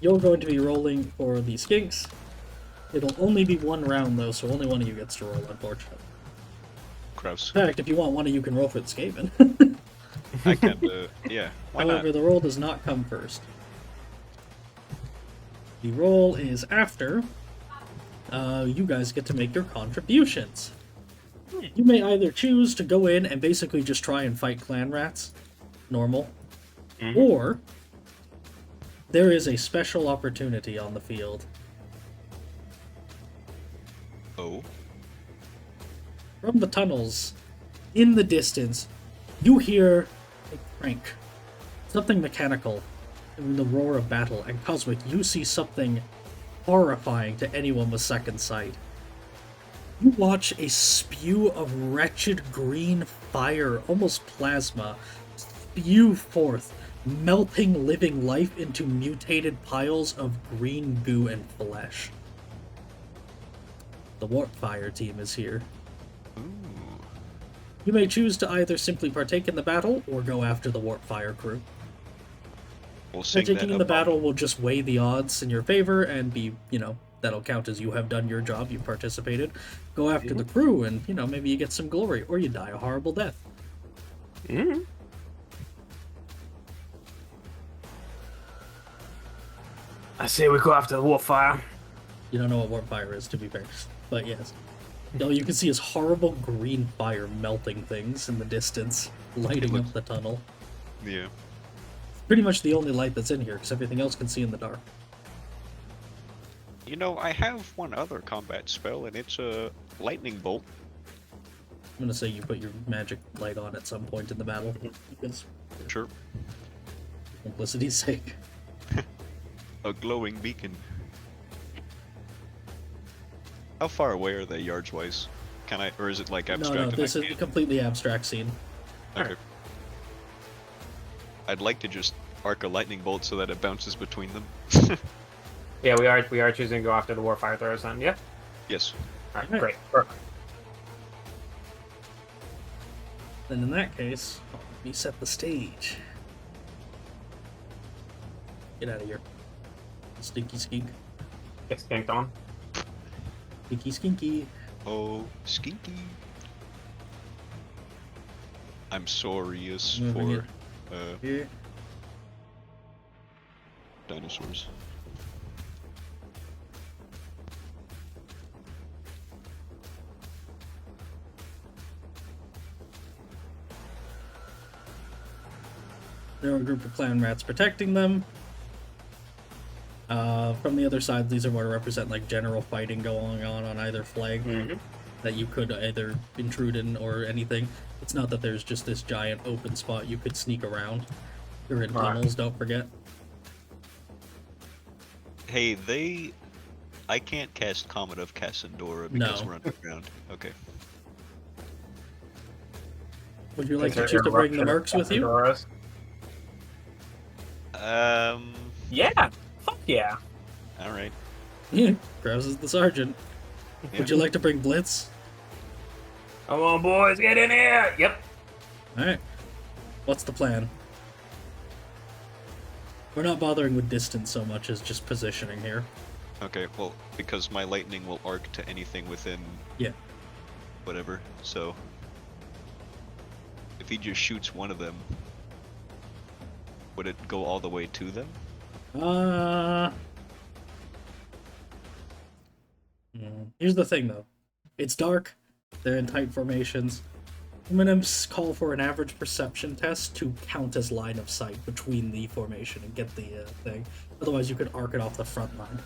You're going to be rolling for the skinks. It'll only be one round, though, so only one of you gets to roll, unfortunately. Kraus. In fact, if you want, one of you can roll for the Skaven. I can, yeah. Why However, not? the roll does not come first. The roll is after. You guys get to make your contributions. You may either choose to go in and basically just try and fight clan rats, normal, or there is a special opportunity on the field. Oh. From the tunnels, in the distance, you hear a crank. Something mechanical in the roar of battle, and Coswick, you see something horrifying to anyone with second sight. You watch a spew of wretched green fire, almost plasma, spew forth, melting living life into mutated piles of green goo and flesh. The Warp Fire team is here. You may choose to either simply partake in the battle or go after the Warp Fire crew. We'll sing that Partaking in the up battle will just weigh the odds in your favor and be, that'll count as you have done your job, you participated. Go after the crew and, maybe you get some glory or you die a horrible death. I say we go after the Warfire. You don't know what Warp Fire is, to be fair. But yes. All you can see is horrible green fire melting things in the distance, lighting up the tunnel. Yeah. Pretty much the only light that's in here, because everything else can see in the dark. You know, I have one other combat spell, and it's a lightning bolt. I'm gonna say you put your magic light on at some point in the battle, because Sure. simplicity's sake. A glowing beacon. How far away are they yards-wise? Can I, or is it like abstract? No, and this I is a can't- completely abstract scene. Okay. I'd like to just arc a lightning bolt so that it bounces between them. Yeah, we are choosing to go after the Warfire throwers then. Yeah. Yes. All right, Okay. great. Perfect. Then in that case, let me set the stage. Get out of here. Stinky skink. Get skinked on. Stinky skinky. Oh, skinky. I'm sorry-ous Moving for Here. dinosaurs. There are a group of clan rats protecting them. From the other side, these are more to represent like general fighting going on either flank that you could either intrude in or anything. It's not that there's just this giant open spot you could sneak around. You're in Right. tunnels, don't forget. Hey, I can't cast Comet of Cassandora because No. we're underground. Okay. Would you like Is to there choose to bring the eruption mercs with you? Pandora's? Yeah. Fuck yeah. Alright. Yeah, Kraus is the sergeant. Yeah. Would you like to bring Blitz? Come on, boys, get in here. Yep. Alright. What's the plan? We're not bothering with distance so much as just positioning here. Okay, well, because my lightning will arc to anything within Yeah. whatever, so if he just shoots one of them, would it go all the way to them? Here's the thing though. It's dark, they're in tight formations. I'm gonna call for an average perception test to count as line of sight between the formation and get the thing. Otherwise, you could arc it off the front line.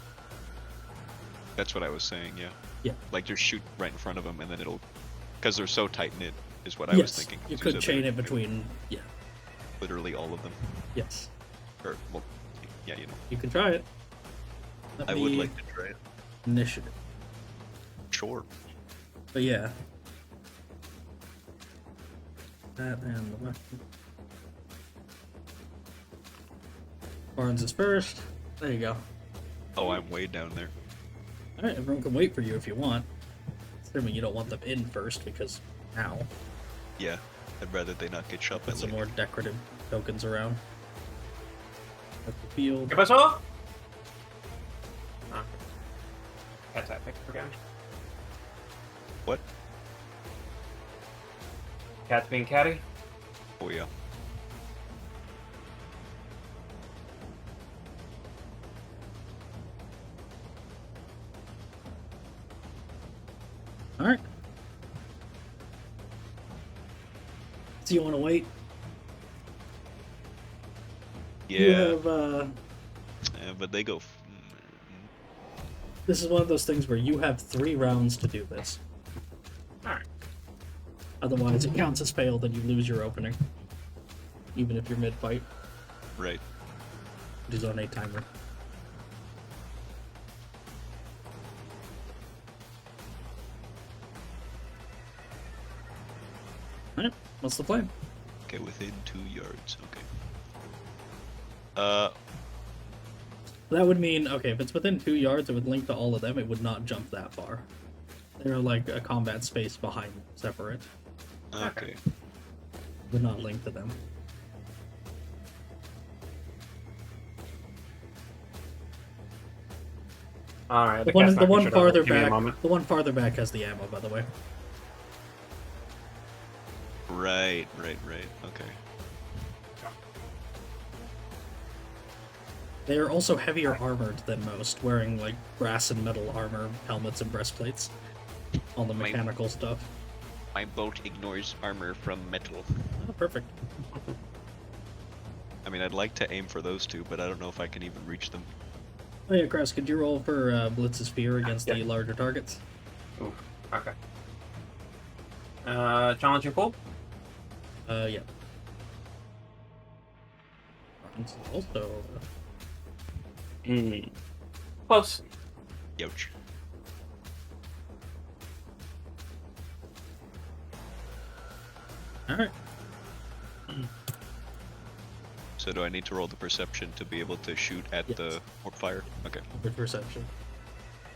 That's what I was saying, yeah. Yeah. Like just shoot right in front of them and then it'll... Because they're so tight-knit, is what I was thinking. You So could they're chain it between... Yeah. Literally all of them. Yes. Or, well, yeah, you know. You can try it. Let I would me like to try it. initiative. Sure. But yeah. That and the weapon. Barnes is first. There you go. Oh, I'm way down there. Alright, everyone can wait for you if you want. Assuming you don't want them in first, because now. Yeah, I'd rather they not get shot by Put some lightning. more decorative tokens around. At the field. ¿Qué pasó? Ah. Cat's epic again. What? Cat's being catty? Oh, yeah. Alright. So you want to wait? Yeah, You have, but they go... this is one of those things where you have 3 rounds to do this. Alright. Otherwise, it counts as failed and you lose your opening. Even if you're mid-fight, Right. which is on a timer. Alright, what's the plan? Okay, within 2 yards. Okay. That would mean, okay, if it's within 2 yards, it would link to all of them, it would not jump that far. They're like a combat space behind them, separate. Okay. It would not link to them. Alright, The one farther back, the one farther back has the ammo, by the way. Right, right, right. Okay. They are also heavier armored than most, wearing like brass and metal armor, helmets and breastplates. All the My- mechanical stuff. My bolt ignores armor from metal. Oh, perfect. I mean, I'd like to aim for those two, but I don't know if I can even reach them. Oh yeah, Kraus, could you roll for Blitz's Fear against the larger targets? Ooh, okay. Challenge and pull? Yeah. Also, Close. Youch. alright. So do I need to roll the perception to be able to shoot at Yes. the fire? Okay. Good perception.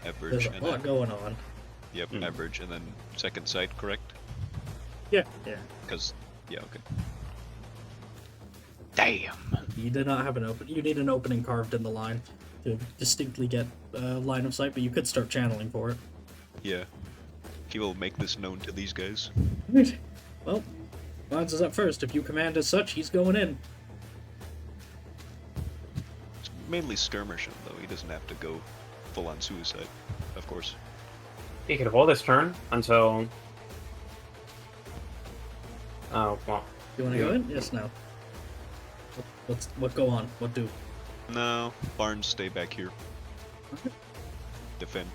Average There's a and lot then, going on. yep, average and then second sight, correct? Yeah. Yeah. Because, yeah, okay. Damn! You did not have an open. You need an opening carved in the line to distinctly get line of sight, but you could start channeling for it. Yeah. He will make this known to these guys. Well, Bonds is up first. If you command as such, he's going in. It's mainly skirmishing, though. He doesn't have to go full on suicide, of course. He could hold his turn until... Oh, well. You want to go in? Yes. No. What go on? What do? No, Barnes, stay back here. Defend.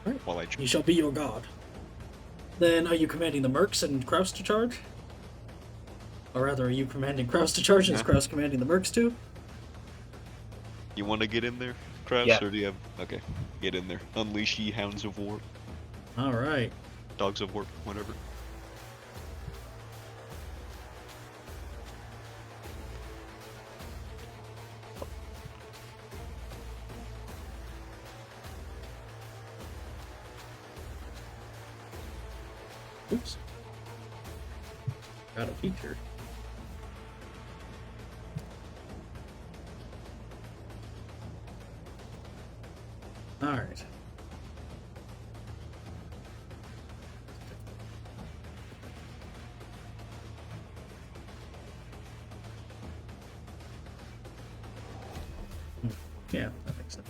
Alright. While I He shall be your god. Then, are you commanding the Mercs and Kraus to charge? Or rather, are you commanding Kraus to charge and is Kraus commanding the Mercs too? You want to get in there, Kraus, Yeah. or do you have... Okay, get in there. Unleash ye hounds of war. Alright. Dogs of war, whatever. Oops. Got a feature. Alright. Yeah, that makes sense.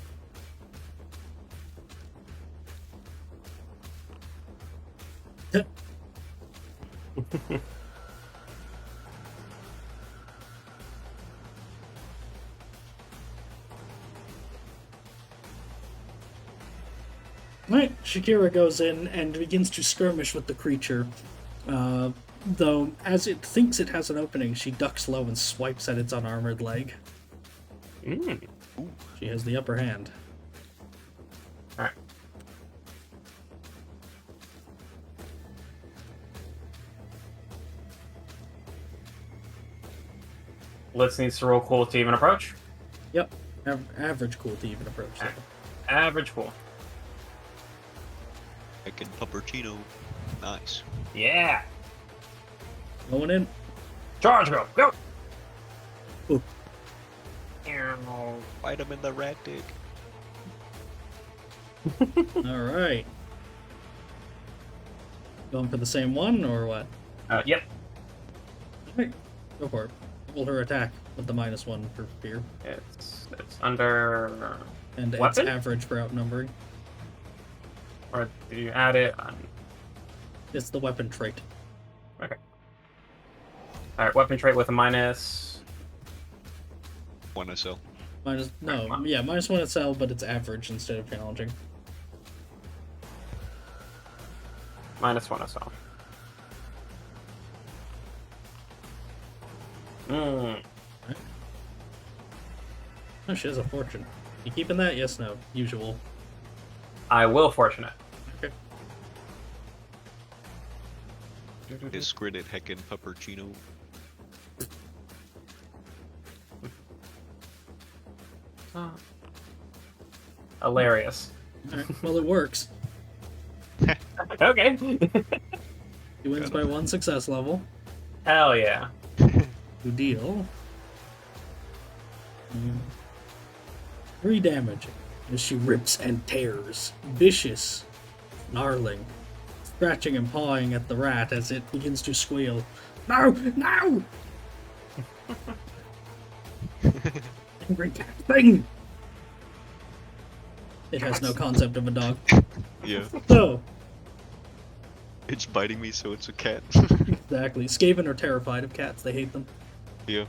Right, Shakira goes in and begins to skirmish with the creature. Though, as it thinks it has an opening, she ducks low and swipes at its unarmored leg. Mm. She has the upper hand. Alright. Blitz needs to roll cool to even approach. Yep, average cool to even approach. Alright. Average cool. Heckin' puppuccino. Nice. Yeah. Going in. Charge, go. Go. Ooh. Bite him in the rat dick. Alright. Going for the same one, or what? Yep. Alright, go for it. Roll her attack with the -1 for fear. It's under. And Weapon? it's average for outnumbering. Or do you add it on? It's the weapon trait. Okay. Alright, weapon trait with a minus. One SL. No, yeah, -1 SL, but it's average instead of challenging. -1 SL. Mm. Oh, she has a fortune. You keeping that? Yes, no. Usual. I will fortunate. Okay. Discredit heckin' puppuccino. Hilarious. Alright, well, it works. Okay. He wins by 1 success level. Hell yeah. You deal 3 damage as she rips and tears, vicious, snarling, scratching and pawing at the rat as it begins to squeal. No! No! Angry cat thing! It has no concept of a dog. Yeah. So, It's biting me, so it's a cat. exactly. Skaven are terrified of cats, they hate them. Yeah.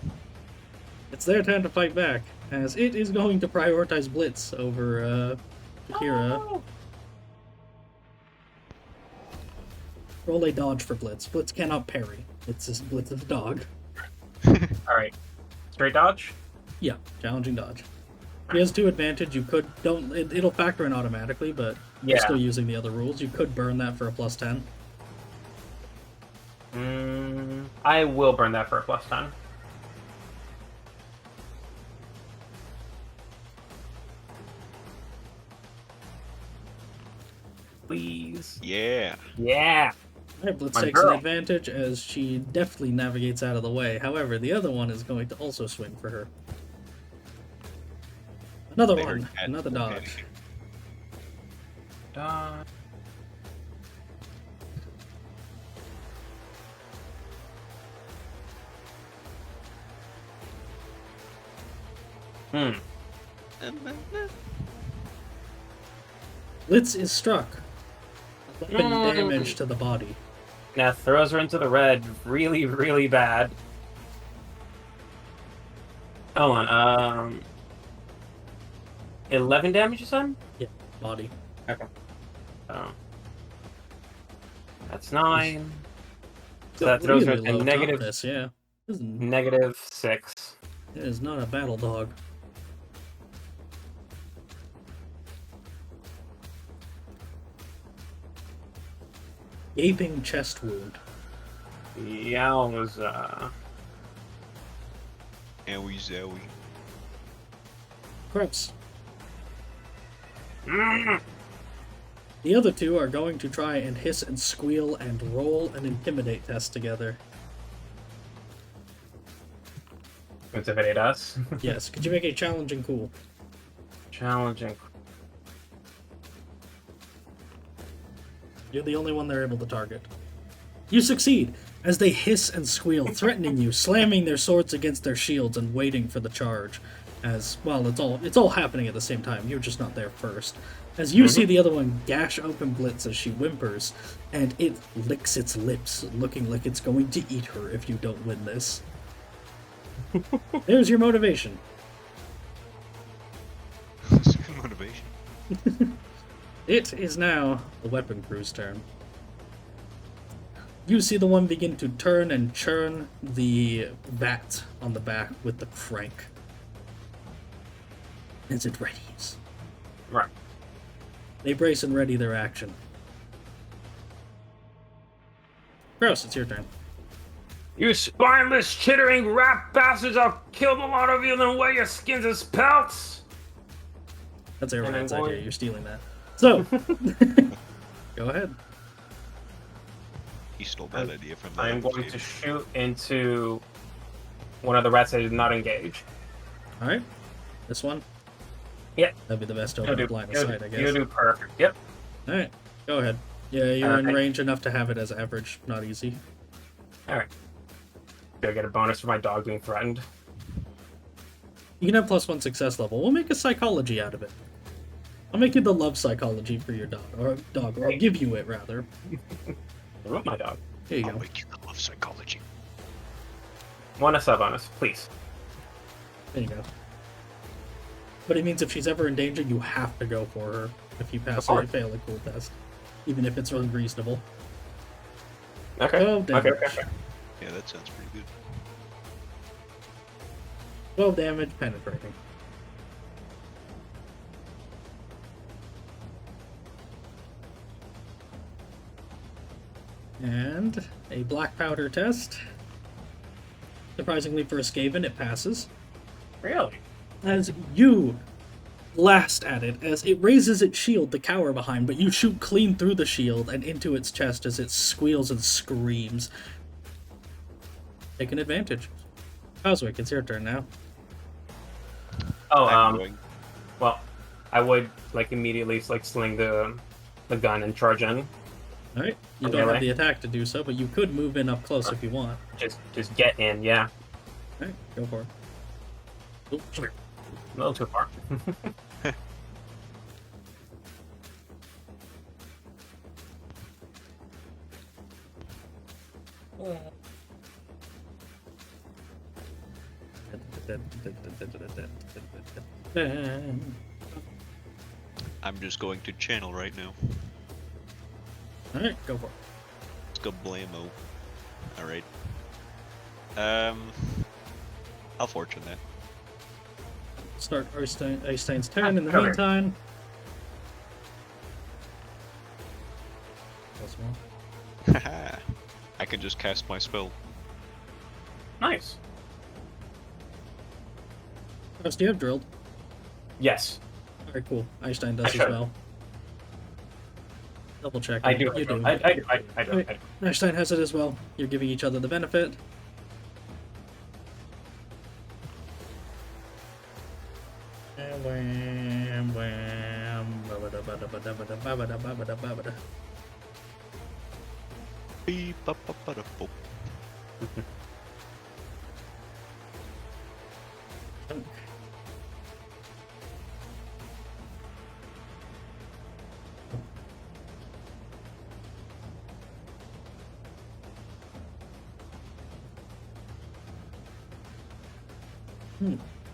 It's their turn to fight back, as it is going to prioritize Blitz over Shakira. Oh. Roll a dodge for Blitz. Blitz cannot parry. It's just Blitz is a dog. Alright. Straight dodge? Yeah, challenging dodge. He has 2 advantage. You could it'll factor in automatically, but you're Yeah. still using the other rules. You could burn that for a +10. I will burn that for a +10. Please. Yeah. Yeah. Alright, Blitz My takes an girl. advantage as she deftly navigates out of the way. However, the other one is going to also swing for her. Another They one. heard cat Another okay. dodge. Dodge. Blitz is struck. 11 No. damage to the body. Now throws her into the red really, really bad. Hold on, 11 damage you said? Yeah, body. Okay. So that's 9. So that Got throws her really to low negative toughness, yeah. -6. It is not a battle dog. Gaping chest wound. Yowza. Owie zowie. Kraus. Mm. The other 2 are going to try and hiss and squeal and roll an intimidate test together. Intimidate us. Yes, could you make a challenging cool? Challenging. You're the only one they're able to target. You succeed, as they hiss and squeal, threatening you, slamming their swords against their shields and waiting for the charge. As well, it's all happening at the same time. You're just not there first. As you see the other one gash open Blitz as she whimpers, and it licks its lips, looking like it's going to eat her if you don't win this. There's your motivation. Motivation. It is now the weapon crew's turn. You see the one begin to turn and churn the vat on the back with the crank. As it readies. Right. They brace and ready their action. Kraus, it's your turn. You spineless, chittering rat bastards! I'll kill the lot of you, then wear your skins as pelts! That's a And rat's I'm idea. going- You're stealing that. So, go ahead. He stole that idea from the I'm other going team. to shoot into one of the rats that did not engage. All right. This one. Yep. That'd be the best You'll open do, blind of you'll, sight, I you'll guess. do perfect. Yep. All right. Go ahead. Yeah, you're in Alright. range enough to have it as average, not easy. Alright. Do I get a bonus for my dog being threatened? You can have +1 success level. We'll make a psychology out of it. I'll make you the love psychology for your or I'll give you it rather. I wrote my dog. Here you I'll go. make you the love psychology. One SL bonus, please. There you go. But it means if she's ever in danger, you have to go for her if you pass or course. fail a cool test, even if it's unreasonable. Okay. 12 damage. Okay. Yeah, that sounds pretty good. 12 damage, penetrating. And a black powder test. Surprisingly for a Skaven, it passes. Really? As you blast at it, as it raises its shield to cower behind, but you shoot clean through the shield and into its chest as it squeals and screams. Take an advantage. Coswick, it's your turn now. Oh, I'm going. well, I would like immediately like sling the gun and charge in. Alright, you Okay, don't have right. the attack to do so, but you could move in up close if you want. Just get in, yeah. Alright, go for it. Oop, A little too far. I'm just going to channel right now. Alright, go for it. Let's go blammo. Alright. I'll fortune that. Start Eystein's turn in the Cover. meantime. Plus one. Haha. I can just cast my spell. Nice. Kraus, do you have drilled? Yes, Alright, cool. Eystein does I as should. well. Double check. I do. You do. I do. I do. Eystein has it as well. You're giving each other the benefit. Wham, wham, ba-ba-da-ba-da-ba-da-ba-da-ba-da-ba-da. Beep, ba, ba, ba, da, boop.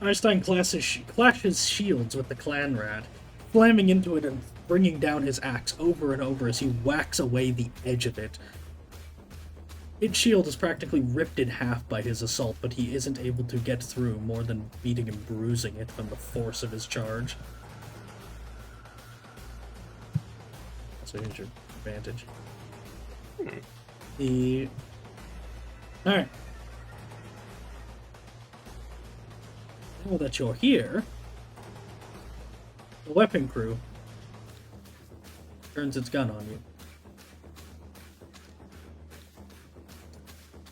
Einstein clashes shields with the clan rat, slamming into it and bringing down his axe over and over as he whacks away the edge of it. Its shield is practically ripped in half by his assault, but he isn't able to get through more than beating and bruising it from the force of his charge. So here's your advantage. Alright. Now that you're here, the weapon crew turns its gun on you.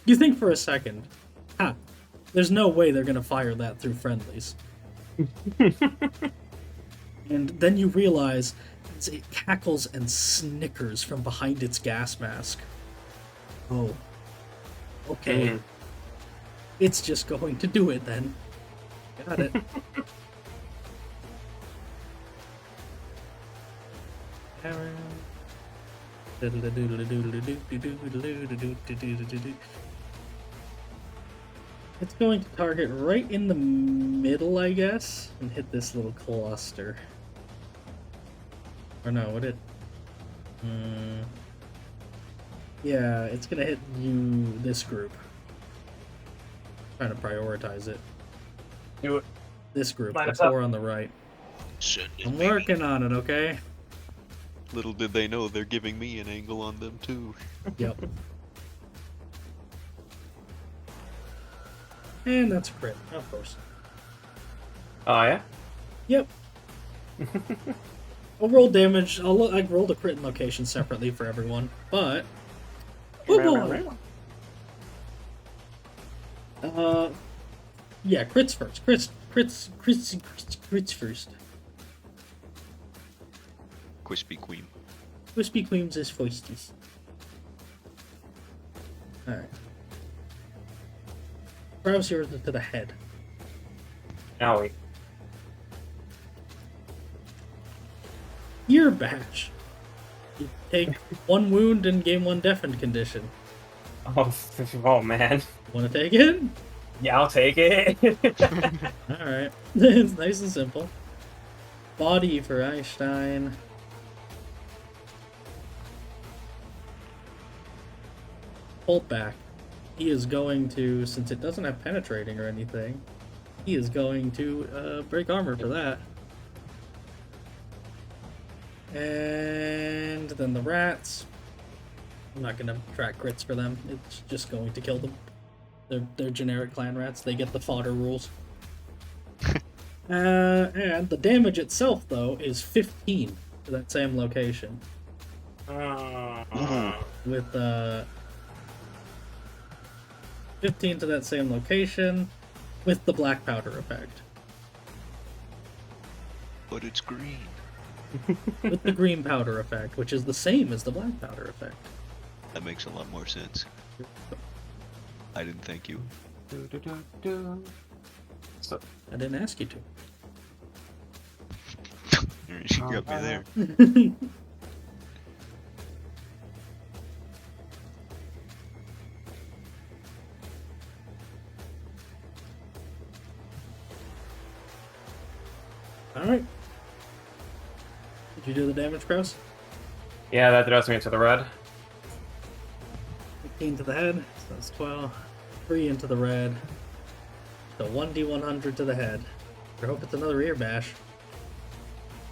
You think for a second, there's no way they're gonna fire that through friendlies. And then you realize as it cackles and snickers from behind its gas mask. Oh. Okay. Mhm. It's just going to do it then. Got it. It's going to target right in the middle, I guess, and hit this little cluster. Or no, would it? Yeah, it's gonna hit you, this group. Trying to prioritize it. Do it. This group, Line the us up. four on the right. Send it, I'm baby. working on it, okay? Little did they know they're giving me an angle on them too. Yep. And that's a crit, of course. Oh yeah. Yep. I'll roll damage. I rolled a crit and location separately for everyone, but oh boy. Yeah, crits first. Crits first. Crispy Queen. Crispy Queens is foisties. Alright. Kraus, yours to the head. Owie. Ear bash. You take 1 wound and gain 1 deafened condition. Oh man. Want to take it? Yeah, I'll take it. Alright. It's nice and simple. Body for Einstein. Hold back. He is going to, since it doesn't have penetrating or anything, he is going to break armor for that. And then the rats. I'm not going to track crits for them. It's just going to kill them. They're generic clan rats. They get the fodder rules. And the damage itself, though, is 15 to that same location. With 15 to that same location with the black powder effect. But it's green. With the green powder effect, which is the same as the black powder effect. That makes a lot more sense. I didn't thank you. So, I didn't ask you to. You got me there. Alright. Did you do the damage, Kraus? yeah, that throws me into the red. 15 to the head, so that's 12. 3 into the red. So 1d100 to the head. I hope it's another ear bash.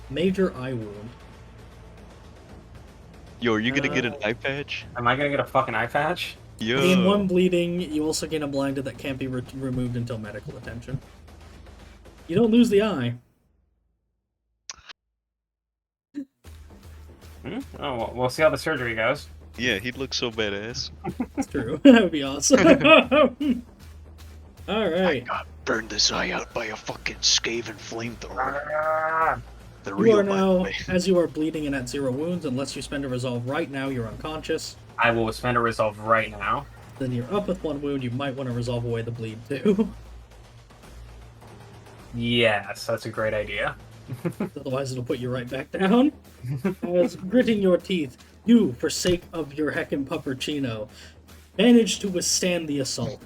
Major eye wound. Yo, are you gonna get an eye patch? Am I gonna get a fucking eye patch? Yo. Gain 1 bleeding, you also gain a blinded that can't be removed until medical attention. You don't lose the eye. Oh, well, we'll see how the surgery goes. Yeah, he'd look so badass. It's true. That would be awesome. Alright. got burned this eye out by a fucking Skaven flamethrower. Ah, The You real are now, way. as you are bleeding and at 0 wounds, unless you spend a resolve right now, you're unconscious. I will spend a resolve right now. Then you're up with 1 wound, you might want to resolve away the bleed too. Yes, that's a great idea. Otherwise it'll put you right back down. As gritting your teeth, you, for sake of your heckin' puppercino, manage to withstand the assault.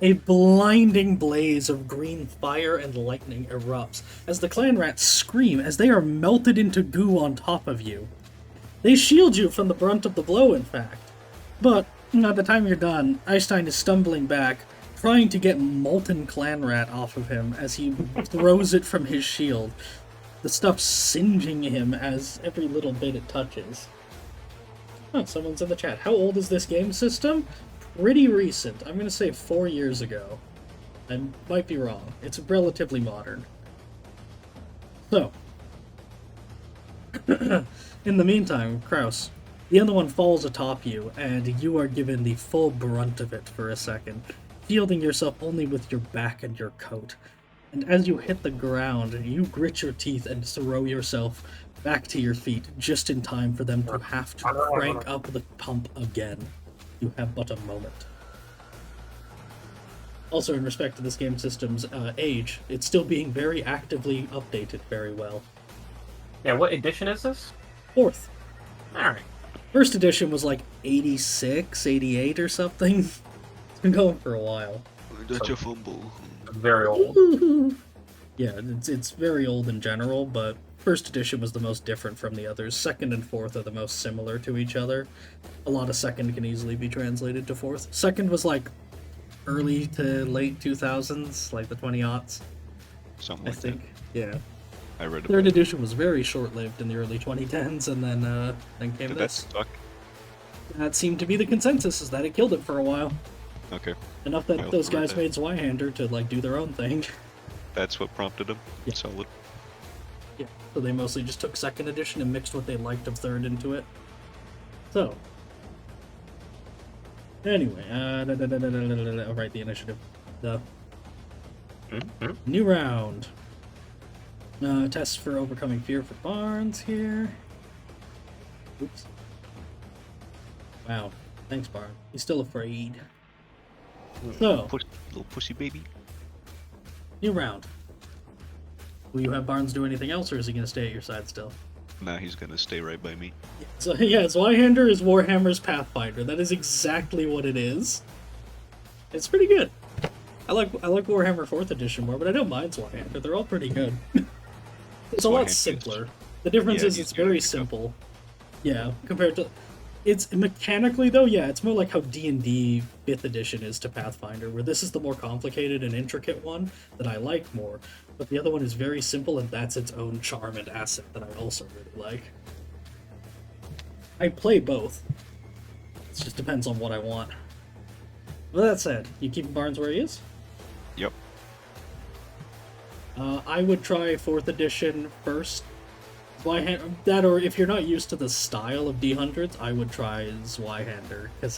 A blinding blaze of green fire and lightning erupts as the clan rats scream as they are melted into goo on top of you. They shield you from the brunt of the blow, in fact. But by the time you're done, Einstein is stumbling back, trying to get molten clan rat off of him as he throws it from his shield. The stuff singeing him as every little bit it touches. Oh, someone's in the chat. How old is this game system? Pretty recent. I'm going to say 4 years ago. I might be wrong. It's relatively modern. So, in the meantime, Kraus, the other one falls atop you, and you are given the full brunt of it for a second, shielding yourself only with your back and your coat. And as you hit the ground, you grit your teeth and throw yourself back to your feet, just in time for them to have to crank up the pump again. You have but a moment. Also, in respect to this game system's age, it's still being very actively updated very well. Yeah, what edition is this? 4th. Alright. First edition was like 86, 88 or something. It's been going for a while. That's a fumble. Very old. Yeah, it's very old in general, but first edition was the most different from the others. Second and fourth are the most similar to each other. A lot of second can easily be translated to fourth. Second was like early to late 2000s, like the 20-aughts, Something I like think. Yeah. that. I read Third about it. edition was very short-lived in the early 2010s, and then came Did that this. suck? That seemed to be the consensus, is that it killed it for a while. Okay. Enough that I those also read guys that. made Zweihander to like do their own thing. That's what prompted him. Yeah. Solid. Yeah, so they mostly just took second edition and mixed what they liked of third into it. So, anyway, I'll write the initiative. The new round. Tests for overcoming fear for Barnes here. Oops. Wow. Thanks, Barnes. He's still afraid. So, Little pussy baby. new round. Will you have Barnes do anything else, or is he going to stay at your side still? Nah, he's gonna stay right by me. So yeah, Zweihander is Warhammer's Pathfinder. That is exactly what it is. It's pretty good. I like Warhammer 4th edition more, but I don't mind Zweihander. They're all pretty good. It's a lot Zweihander is- simpler. The difference Yeah, is he's it's good very at pickup. simple. Yeah, compared to it's mechanically though, yeah, it's more like how D&D 5th edition is to Pathfinder, where this is the more complicated and intricate one that I like more, but the other one is very simple, and that's its own charm and asset that I also really like. I play both. It just depends on what I want. With that said, you keeping Barnes where he is? Yep. I would try 4th edition first. That, or if you're not used to the style of D100s, I would try Zweihander, because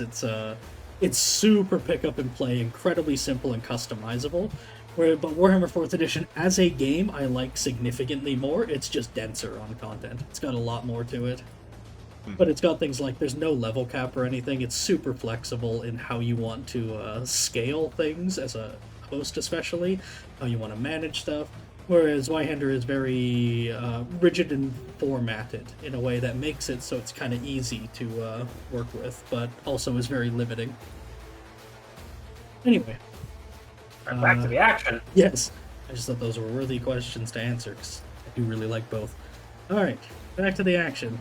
it's super pick up and play, incredibly simple and customizable. But Warhammer 4th edition, as a game, I like significantly more. It's just denser on content. It's got a lot more to it. But it's got things like there's no level cap or anything. It's super flexible in how you want to scale things as a host, especially how you want to manage stuff. Whereas Zweihander is very rigid and formatted in a way that makes it so it's kind of easy to work with, but also is very limiting. Anyway. Right, back to the action. Yes. I just thought those were worthy questions to answer, because I do really like both. Alright, back to the action.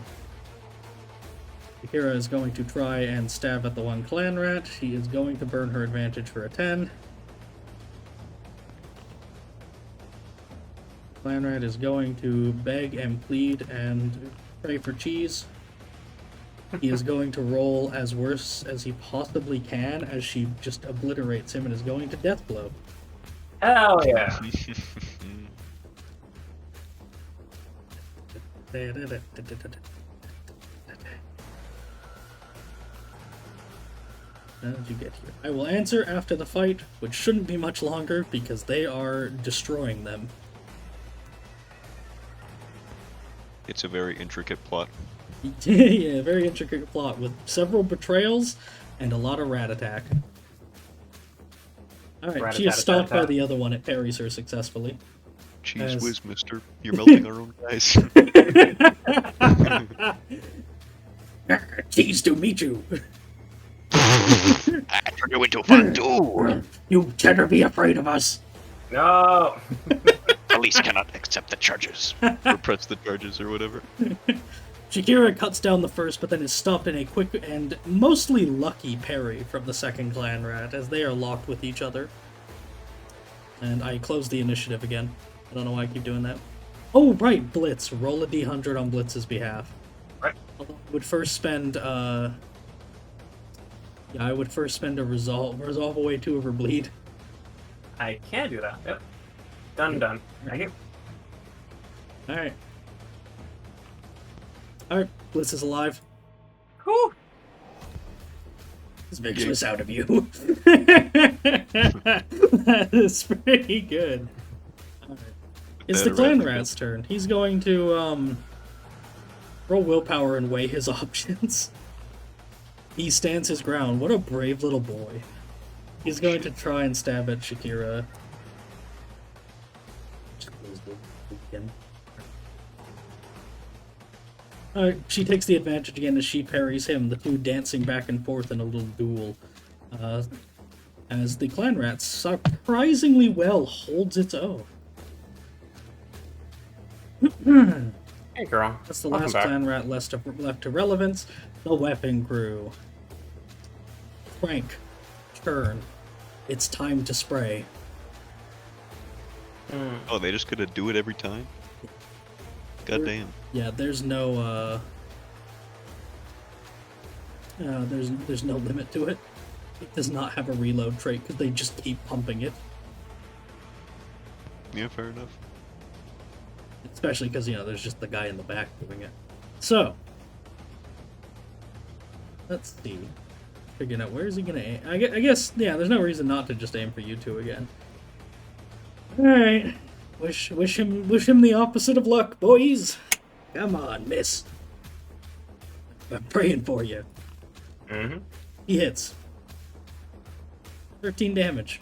Akira is going to try and stab at the one clan rat. He is going to burn her advantage for a 10. Clan rat is going to beg and plead and pray for cheese. He is going to roll as worse as he possibly can as she just obliterates him and is going to death blow. Hell yeah. How did you get here? I will answer after the fight, which shouldn't be much longer because they are destroying them. It's a very intricate plot. Yeah, very intricate plot with several betrayals and a lot of rat attack. Alright, she is stopped by the other one. It parries her successfully. Cheese As- whiz, mister. You're melting our own guys. Cheese to meet you! I turn you into fondue. You better be afraid of us! No. Police cannot accept the charges. Or press the charges or whatever. Shakira cuts down the first, but then is stopped in a quick and mostly lucky parry from the second clan rat, as they are locked with each other. And I close the initiative again. I don't know why I keep doing that. Oh, right, Blitz. Roll a d100 on Blitz's behalf. Right. Although I would first spend, Yeah, I would first spend a resolve away 2 of her bleed. I can do that. Yep. Done. Thank you. Alright. Alright, Blitz is alive. Whew. This makes this out of you. That is pretty good. Alright. It's the clan rat's turn. He's going to, roll willpower and weigh his options. He stands his ground. What a brave little boy. He's going to try and stab at Shakira. She takes the advantage again as she parries him, the two dancing back and forth in a little duel. As the clan rat surprisingly well holds its own. Hey, girl. That's the Welcome last back. clan rat left to relevance. The weapon crew. Crank. Turn. It's time to spray. Oh, they just gonna do it every time? God damn. Yeah, there's no there's no limit to it. It does not have a reload trait because they just keep pumping it. Yeah, fair enough. Especially because, there's just the guy in the back doing it. So, let's see. Figuring out where is he gonna aim. I guess, yeah, there's no reason not to just aim for you two again. Alright. Wish him the opposite of luck, boys. Come on, miss. I'm praying for you. Mm-hmm. He hits. 13 damage.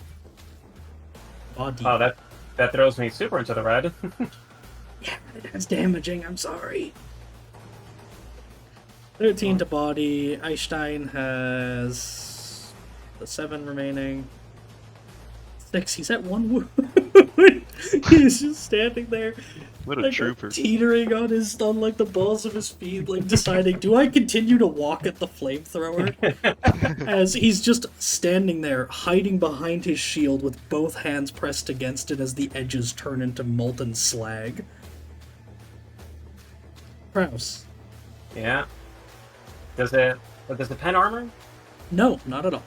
Body. Oh, that throws me super into the red. Yeah, that's damaging, I'm sorry. 13 to body. Einstein has the 7 remaining. 6, he's at 1 wound. He's just standing there. What a like, trooper. teetering on like the balls of his feet, like deciding, do I continue to walk at the flamethrower? As he's just standing there, hiding behind his shield with both hands pressed against it as the edges turn into molten slag. Kraus. Yeah. Does the pen armor? No, not at all.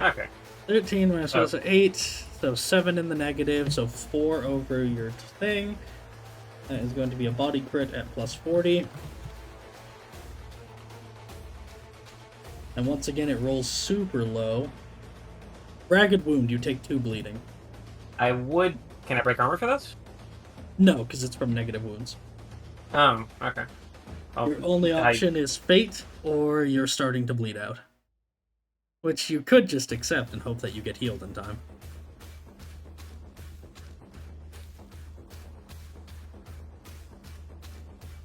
Okay. 13 minus 1 is 8, so 7 in the negative, so 4 over your thing. That is going to be a body crit at plus 40. And once again, it rolls super low. Ragged wound, you take 2 bleeding. Can I break armor for this? No, because it's from negative wounds. Okay. Well, Your only option is fate, or you're starting to bleed out. Which you could just accept and hope that you get healed in time.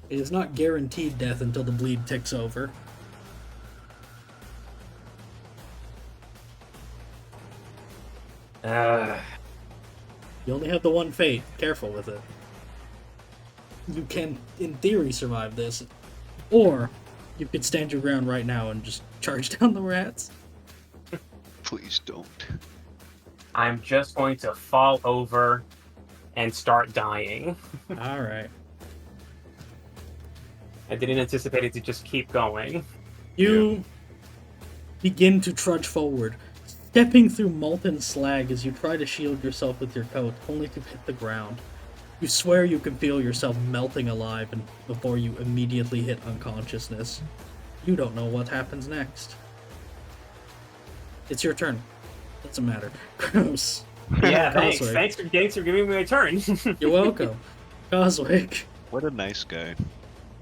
It is not guaranteed death until the bleed ticks over. You only have the one fate. Careful with it. You can, in theory, survive this. Or, you could stand your ground right now and just charge down the rats. Please don't. I'm just going to fall over and start dying. Alright. I didn't anticipate it to just keep going. You begin to trudge forward, stepping through molten slag as you try to shield yourself with your coat, only to hit the ground. You swear you can feel yourself melting alive before you immediately hit unconsciousness. You don't know what happens next. It's your turn. Doesn't matter. Gross. Yeah, thanks. Coswick. Thanks for giving me a turn. You're welcome. Coswick. What a nice guy.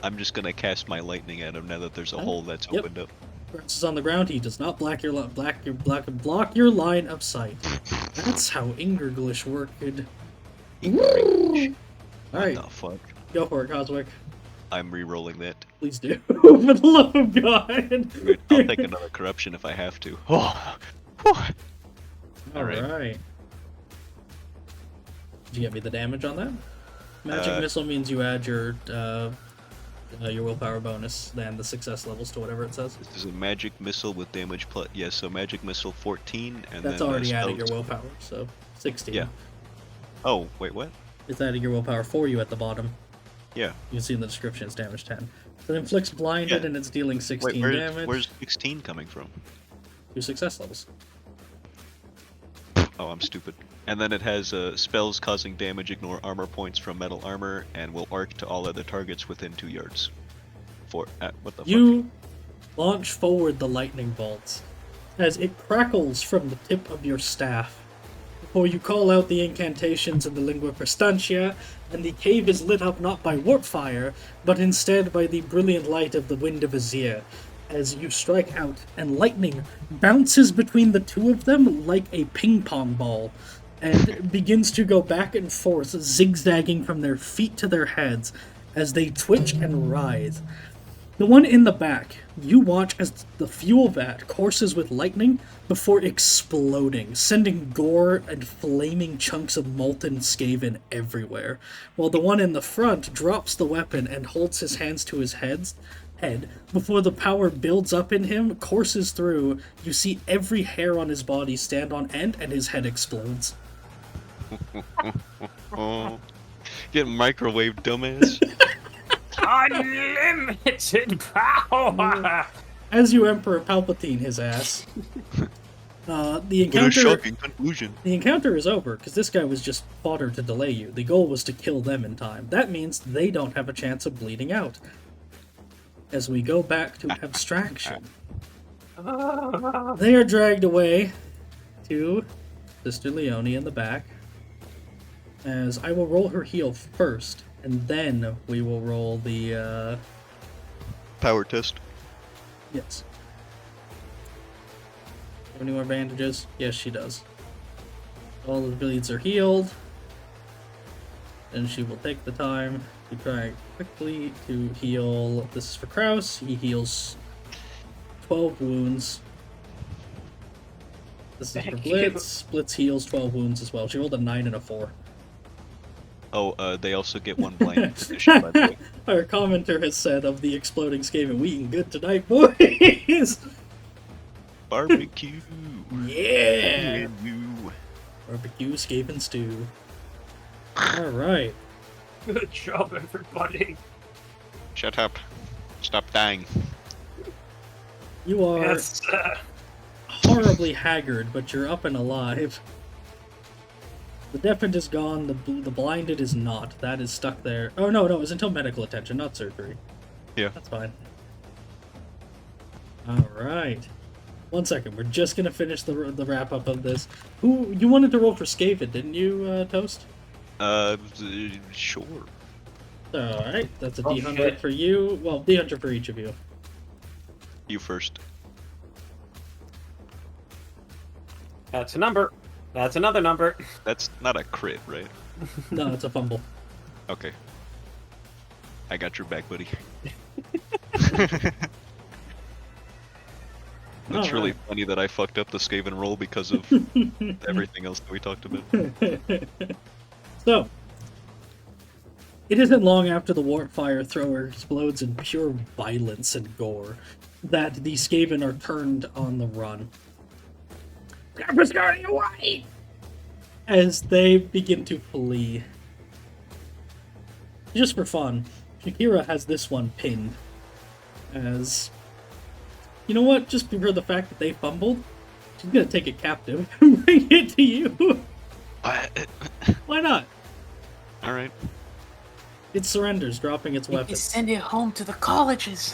I'm just gonna cast my lightning at him now that there's a hole that's Yep. opened up. Kraus is on the ground. He does not block your line of sight. That's how Ingerglish worked. What Alright, the fuck? go for it, Coswick. I'm re-rolling that. Please do. For the love of God. I'll take another corruption if I have to. Oh, whew. Alright. Alright. Did you get me the damage on that? Magic missile means you add your willpower bonus and the success levels to whatever it says. This is a magic missile with damage plus. Yes, so magic missile 14, and That's then already adding spells- your willpower, so 16. Yeah. Oh, wait, what? It's adding your willpower for you at the bottom. Yeah. You can see in the description it's damage 10. So it inflicts blinded Yeah. and it's dealing 16 Wait, damage. where's 16 coming from? Your success levels. Oh, I'm stupid. And then it has spells causing damage ignore armor points from metal armor and will arc to all other targets within 2 yards. What the fuck? You launch forward the lightning bolts as it crackles from the tip of your staff. Before you call out the incantations in the lingua prestantia, and the cave is lit up not by warp fire, but instead by the brilliant light of the wind of Azir, as you strike out, and lightning bounces between the two of them like a ping pong ball, and begins to go back and forth, zigzagging from their feet to their heads as they twitch and writhe. The one in the back, you watch as the fuel vat courses with lightning before exploding, sending gore and flaming chunks of molten Skaven everywhere, while the one in the front drops the weapon and holds his hands to his head before the power builds up in him, courses through. You see every hair on his body stand on end, and his head explodes. Oh, get microwave, dumbass. Unlimited power! As you Emperor Palpatine his ass. The What a encounter shocking conclusion. the encounter is over, because this guy was just fodder to delay you. The goal was to kill them in time. That means they don't have a chance of bleeding out. As we go back to abstraction. They are dragged away to Sister Leone in the back. As I will roll her heal first, and then we will roll the, Power test. yes. Have any more bandages? Yes, she does. All the bleeds are healed. And she will take the time to try quickly to heal. This is for Kraus. He heals 12 wounds. This is for Thank you. Blitz. Blitz heals 12 wounds as well. She rolled a 9 and a 4. Oh, they also get one blind condition, by the way. Our commenter has said of the exploding Skaven, we eating good tonight, boys! Barbecue. Yeah! And you. Barbecue, Skaven stew. Alright. Good job, everybody. Shut up. Stop dying. You are Yes, horribly haggard, but you're up and alive. The deafened is gone, the blinded is not. That is stuck there. Oh, no, it was until medical attention, not surgery. Yeah. That's fine. Alright. 1 second, we're just gonna finish the wrap-up of this. You wanted to roll for Skaven, didn't you, Toast? Sure. Alright, that's a Oh, D100 shit. for you. Well, D100 for each of you. You first. that's a number. That's another number. That's not a crit, right? No, it's a fumble. Okay. I got your back, buddy. It's really funny that I fucked up the Skaven roll because of everything else that we talked about. So, it isn't long after the warp fire thrower explodes in pure violence and gore that the Skaven are turned on the run. Grandpa's going away! As they begin to flee. Just for fun, Shakira has this one pinned. As, you know what, just for the fact that they fumbled, she's gonna take it captive and bring it to you. Why not? Alright. It surrenders, dropping its You weapons. send it home to the colleges.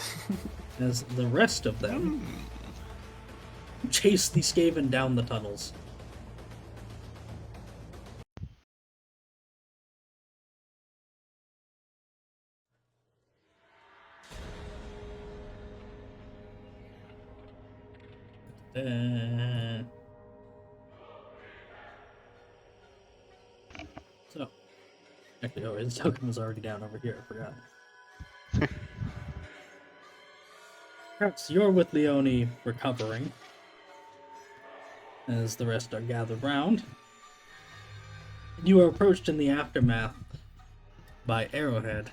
As the rest of them chase the Skaven down the tunnels. So, actually, oh, his token was already down over here. I forgot. Perhaps you're with Leone recovering, as the rest are gathered round. You are approached in the aftermath by Arrowhead.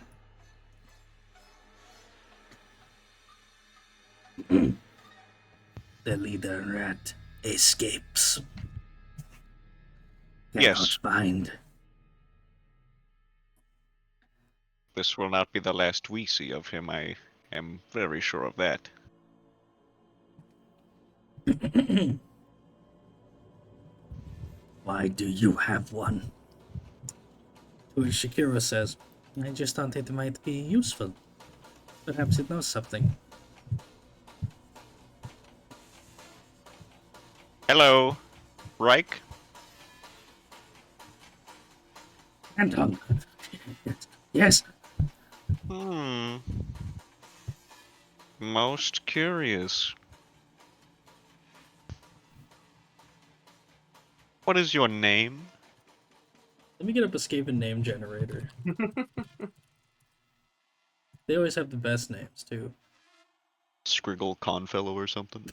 The leader rat escapes. Yes. Find. This will not be the last we see of him, I am very sure of that. Why do you have one? To which Shakira says, I just thought it might be useful. Perhaps it knows something. Hello, Reich? Anton. Yes. Most curious. What is your name? Let me get up escape and name generator. They always have the best names too. Scriggle Confellow or something?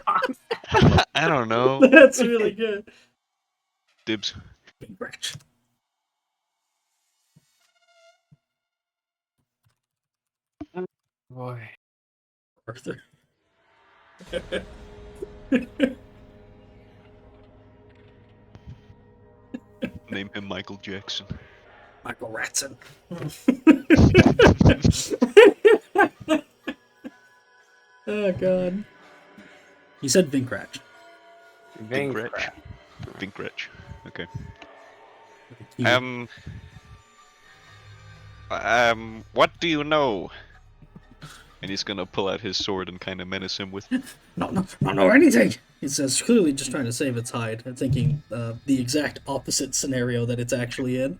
I don't know. That's really good. Dibs. Big wretch. Boy. Arthur. Name him Michael Jackson. Michael Ratson. Oh god. You said Vinkratch. Vinkratch. Vinkratch. Okay. You- What do you know? And he's gonna pull out his sword and kind of menace him with. not know anything. It says clearly just trying to save its hide and thinking the exact opposite scenario that it's actually in.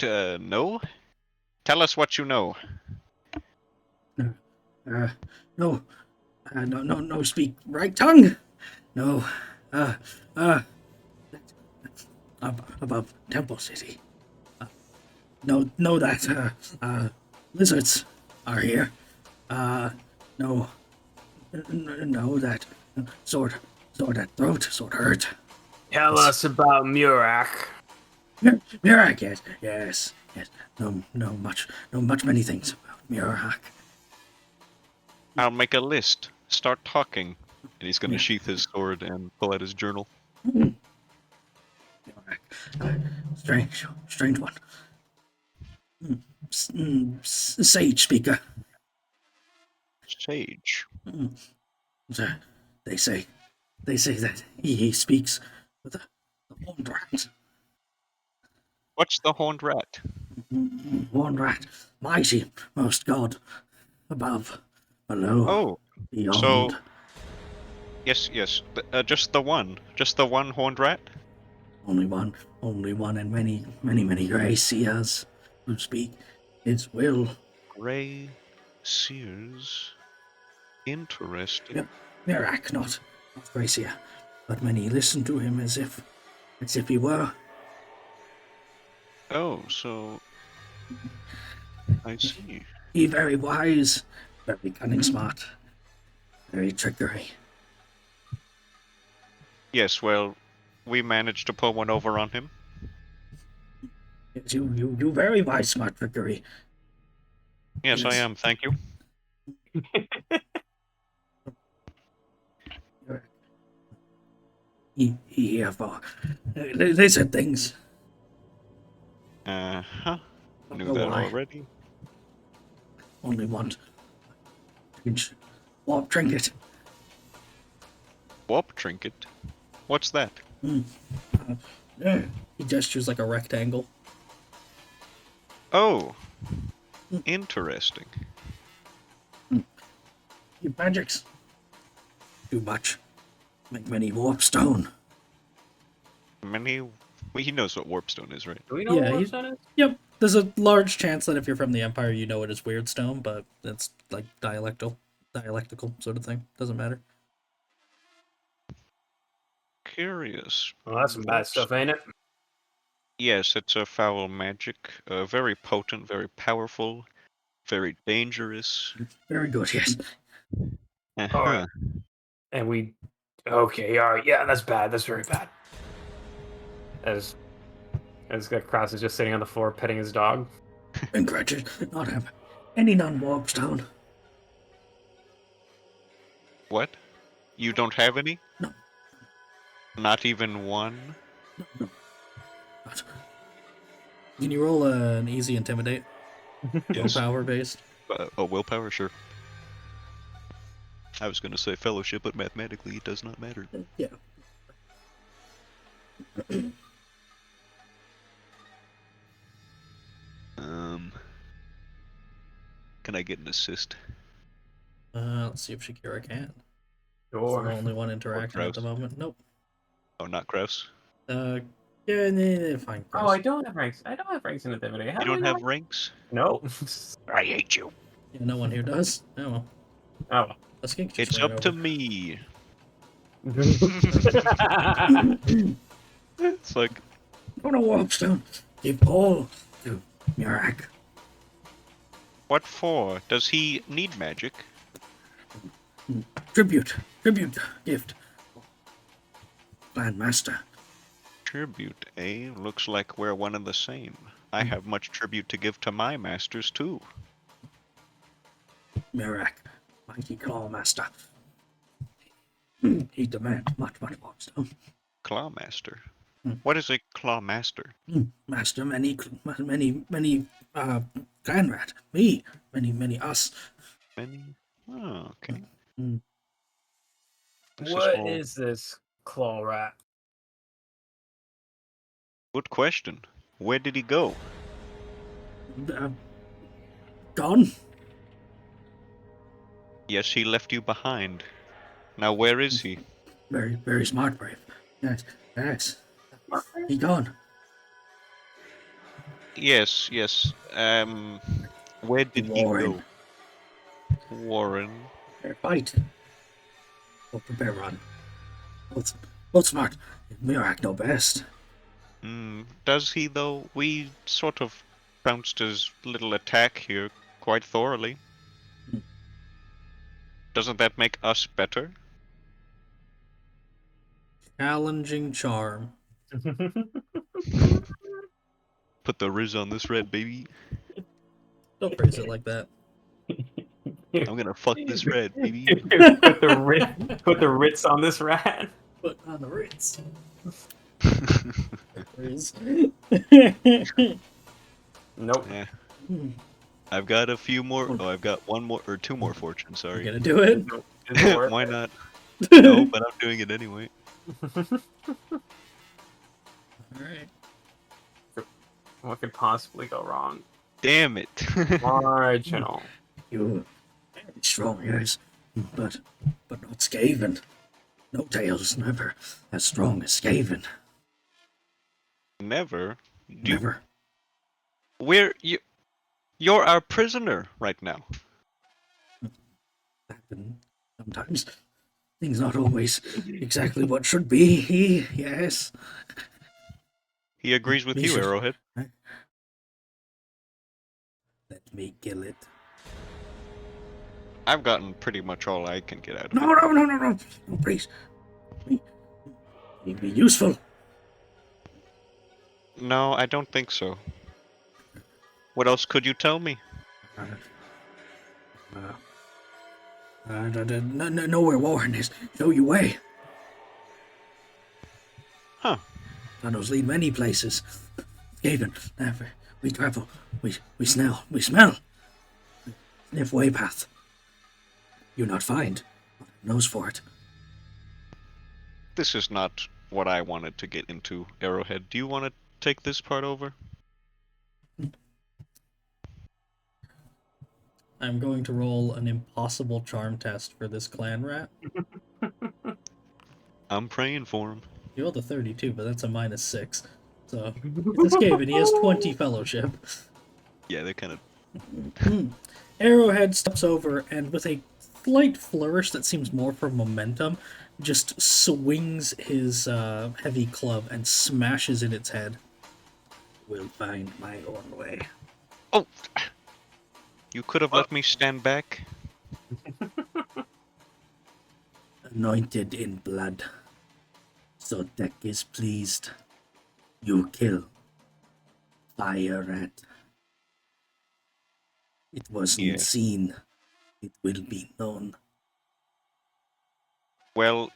No? Tell us what you know. No, speak right tongue. No, above Temple City. Know that lizards are here. Know that sword at throat, sword hurt. Tell us about Murak. Murak, yes. Know many things about Murak. I'll make a list. Start talking. And he's gonna sheath his sword and pull out his journal. Strange one. Sage speaker. Sage. They say that he speaks with the horned rat. What's the horned rat? Horned rat, mighty, most god, above, below, Oh, beyond. so yes. Just the one horned rat. Only one, and many gray seers who speak his will. Gray seers. Interesting. Yep. Mirak, not gray seer, but many listen to him as if he were. Oh, so I see. He very wise, very cunning, smart, very trickery. Yes, well, we managed to pull one over on him. Yes, you very wise, smart trickery. Yes, I am. Thank you. He they said things. Uh-huh. Knew know that why. already. Only one. Warp trinket. Warp trinket? What's that? He gestures like a rectangle. Oh. Interesting. Your magics. Too much. Make many warp stone. He knows what warpstone is, right? Do we know Yeah, what he's- that is? Yep. There's a large chance that if you're from the Empire, you know it as weird stone, but it's like dialectical sort of thing. Doesn't matter. Curious. Well, that's some bad stuff, ain't it? Yes, it's a foul magic. Very potent, very powerful, very dangerous. Very good, yes. Uh-huh. Alright. And we... Okay, alright, yeah, that's bad. That's very bad. As Kraus is just sitting on the floor petting his dog. Encourage not have any non-warp stone. What? You don't have any? No. Not even one? No. Not. Can you roll an easy intimidate? Yes. Willpower based. Willpower, sure. I was gonna say fellowship, but mathematically it does not matter. Yeah. Can I get an assist? Let's see if Shakira can. It's the Sure. only one interacting at the Kraus. moment. Nope. Oh, not Kraus? Yeah, Yeah, fine. Oh, I don't have ranks. I don't have ranks in Divinity. How You do I don't know have ranks? No. I hate you. Yeah, no one here does. Oh well. Oh. A skink just It's ran up to over. me. well. It's like, Go to Warpstone. Give all to Murak. what for? Does he need magic? Tribute gift. Grandmaster. Tribute, eh? Looks like we're one and the same. I have much tribute to give to my masters, too. Murak, mighty clawmaster. He demands much Warpstone. Clawmaster. Hmm. What is a clawmaster? Master, many, clan rat. Me, many us. Many? Oh, okay. Mm. What is this claw rat? Good question. Where did he go? Gone? Yes, he left you behind. Now where is he? Very smart, brave. Yes. He gone. Yes. Where did he Warren. go? Warren. Prepare fight. Or prepare run. Both smart. Murak know best. Does he though? We sort of bounced his little attack here quite thoroughly. Doesn't that make us better? Challenging charm. Put the Riz on this red, baby. Don't phrase it like that. I'm gonna fuck this red, baby. Put the Ritz on this rat. Put on the Ritz. Nope. Yeah. I've got a few more. Oh, I've got one more or two more fortune. You Sorry. gonna do it? Nope. Isn't worth Why it. not? No, but I'm doing it anyway. Alright. What could possibly go wrong? Damn it. Marginal. You're very strong, yes, but not Skaven. No tails, never as strong as Skaven. Never. Never. You're our prisoner right now. Happen sometimes. Things not always exactly what should be. Yes. He agrees with We you, should- Arrowhead. Let me kill it. I've gotten pretty much all I can get out of it. No, please. Be useful. No, I don't think so. What else could you tell me? Know where Warren is. Show you way. Huh. Tunnels lead many places. Skaven, we travel. We smell. Sniff way path. You not find. Nose for it. This is not what I wanted to get into, Arrowhead. Do you want to take this part over? I'm going to roll an impossible charm test for this clan rat. I'm praying for him. You rolled a 32, but that's a -6. So, it's a Skaven. He has 20 fellowship. Yeah, they're kind of... Arrowhead steps over and with a slight flourish that seems more for momentum, just swings his heavy club and smashes in its head. Will find my own way. Oh! You could have let me stand back. Anointed in blood. So Deck is pleased. You kill. Fire rat. It wasn't Yeah. seen. It will be known. Well,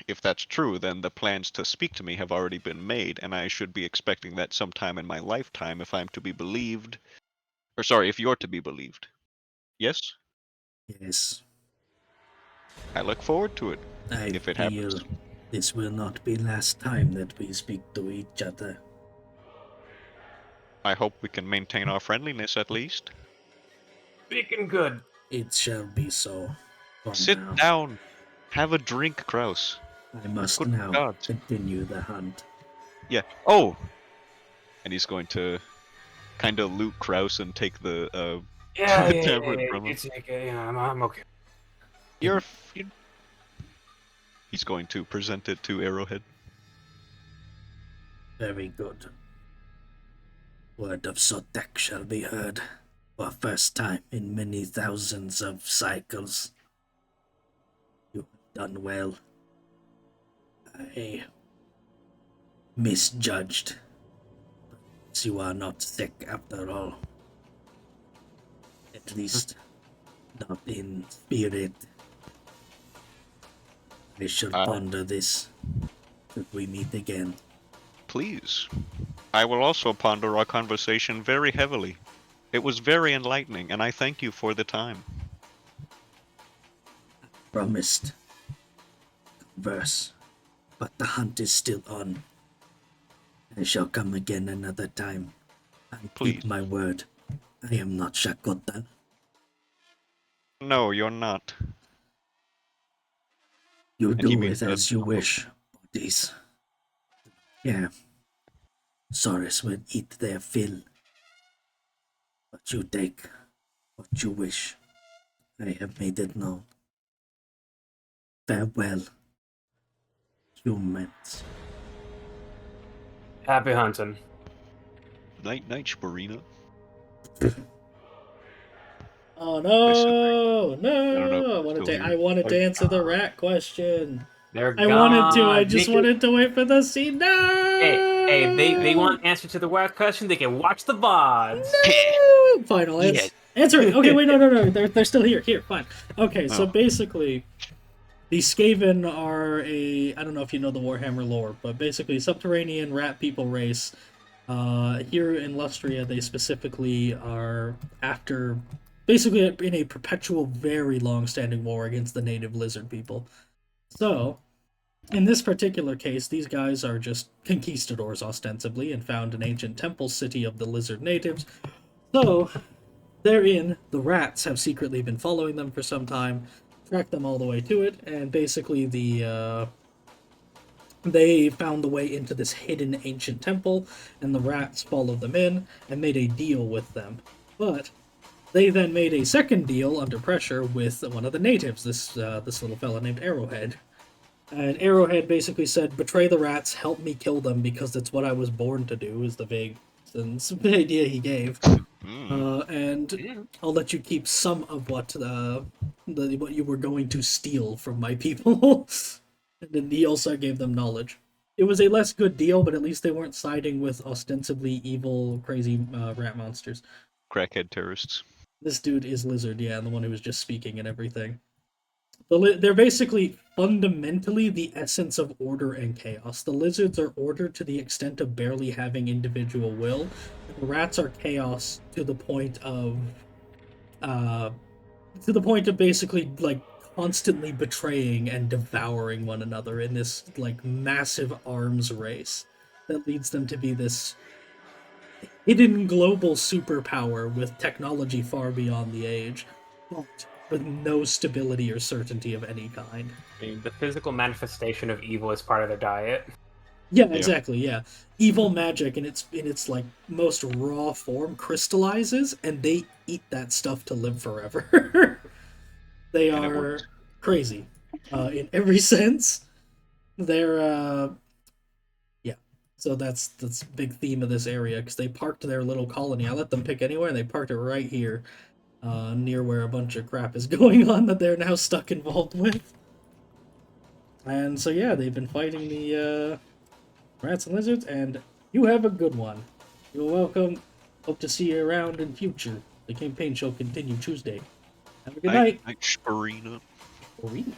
if that's true, then the plans to speak to me have already been made, and I should be expecting that sometime in my lifetime if I'm to be believed. Or sorry, if you're to be believed. Yes? Yes, I look forward to it, I if it feel happens. this will not be last time that we speak to each other. I hope we can maintain our friendliness at least. Speaking good. It shall be so. For Sit now, down. Have a drink, Kraus. I must Good now God. continue the hunt. Yeah. Oh! And he's going to kind of loot Kraus and take the Yeah, yeah, tablet yeah, from him. it's okay. Yeah, I'm okay. You He's going to present it to Arrowhead. Very good. Word of Sotek shall be heard for first time in many thousands of cycles. You have done well. I misjudged. But you are not sick after all. At least not in spirit. I shall ponder this if we meet again. Please. I will also ponder our conversation very heavily. It was very enlightening, and I thank you for the time. Promised. Converse. But the hunt is still on. I shall come again another time. I Please. keep my word. I am not Shakota. No, you're not. You And do you mean with as you wish, bodies. Yeah. Saurus will eat their fill. But you take what you wish. I have made it known. Farewell, humans. Happy hunting. Night, night, Sparina. Oh I don't know if no! I'm still here. I wanted to answer the rat question. They're I gone. wanted to. I just wanted to wait for the scene. No. Hey, they want answer to the right question. They can watch the VODs. No! Final Yeah. answer it. Okay, wait, no. They're still here. Here, fine. Okay, so Oh. basically, the Skaven are I don't know if you know the Warhammer lore, but basically, subterranean rat people race. Here in Lustria, they specifically are after, basically in a perpetual, very long-standing war against the native lizard people. So, in this particular case, these guys are just conquistadors, ostensibly, and found an ancient temple city of the lizard natives. So, therein, the rats have secretly been following them for some time, tracked them all the way to it, and basically they found the way into this hidden ancient temple, and the rats followed them in and made a deal with them. But they then made a second deal under pressure with one of the natives, this little fella named Arrowhead. And Arrowhead basically said, "Betray the rats, help me kill them, because that's what I was born to do," is the vague idea he gave. And I'll let you keep some of what you were going to steal from my people. And then he also gave them knowledge. It was a less good deal, but at least they weren't siding with ostensibly evil, crazy rat monsters. Crackhead terrorists. This dude is Lizard, yeah, the one who was just speaking and everything. They're basically fundamentally the essence of order and chaos. The lizards are order to the extent of barely having individual will, and the rats are chaos to the point of basically like constantly betraying and devouring one another in this like massive arms race that leads them to be this hidden global superpower with technology far beyond the age, but with no stability or certainty of any kind. I mean, the physical manifestation of evil is part of their diet. Yeah, exactly. Yeah, evil magic in its like most raw form crystallizes, and they eat that stuff to live forever. They are crazy in every sense. They're yeah. So that's a big theme of this area, because they parked their little colony. I let them pick anywhere, and they parked it right here, near where a bunch of crap is going on that they're now stuck involved with. And so yeah, they've been fighting the rats and lizards, and you have a good one. You're welcome. Hope to see you around in future. The campaign shall continue Tuesday. Have a good night. Night, Sparina. Orina.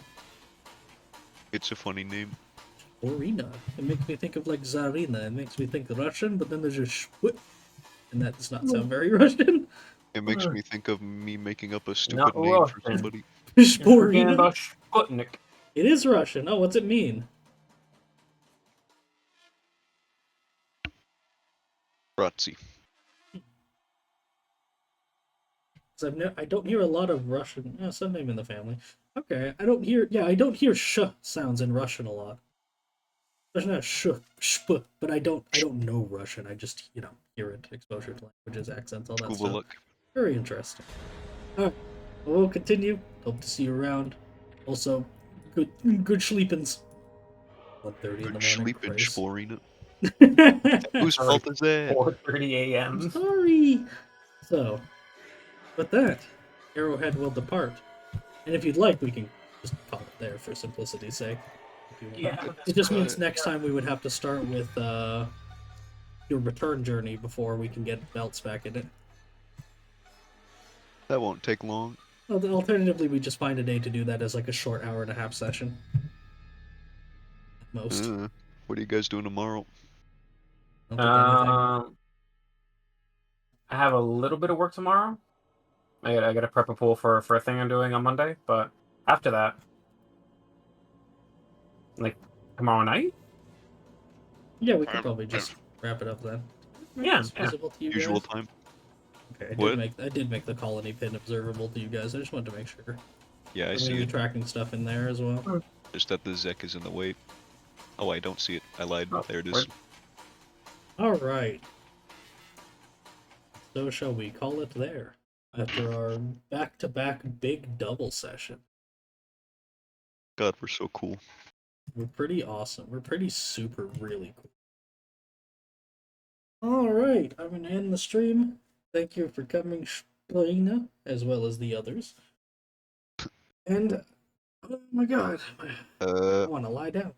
It's a funny name. Orina. It makes me think of like Tsarina. It makes me think Russian, but then there's a shwit, and that does not sound very Russian. It makes me think of me making up a stupid Not name for Russian. somebody. Forgetting Sporina. about Sputnik. It is Russian. Oh, what's it mean? Bratzi. I don't hear a lot of Russian. Some name in the family. Okay, I don't hear sh sounds in Russian a lot. not shp, but I don't know Russian. I just hear it, exposure to languages, accents, all that Scuba stuff. look. Very interesting. All right, we'll continue. Hope to see you around. Also, good sleepins. 1:30 in the Good morning. sleeping, Praise. Sporina. Whose Sorry. fault is that? 4:30 a.m. Sorry. So, with that, Arrowhead will depart. And if you'd like, we can just call it there for simplicity's sake. If you want. Yeah. It just means next time we would have to start with your return journey before we can get belts back in it. That won't take long. Well, alternatively, we just find a day to do that as like a short hour-and-a-half session. At most. What are you guys doing tomorrow? I don't think anything. I have a little bit of work tomorrow. I got to prep a pool for a thing I'm doing on Monday, but after that, like tomorrow night. Yeah, we could probably just wrap it up then. Yeah, It's yeah. visible to you Usual guys? time. Okay, What? I did make the colony pin observable to you guys. I just wanted to make sure. Yeah, I There see may be it. tracking stuff in there as well. Just that the Zek is in the way. Oh, I don't see it. I lied. Oh, There it is. word. Alright. So shall we call it there? After our back-to-back big double session. God, we're so cool. We're pretty awesome. We're pretty super really cool. Alright, I'm gonna end the stream. Thank you for coming, Splina, as well as the others. And, oh my god, I Uh, want to lie down.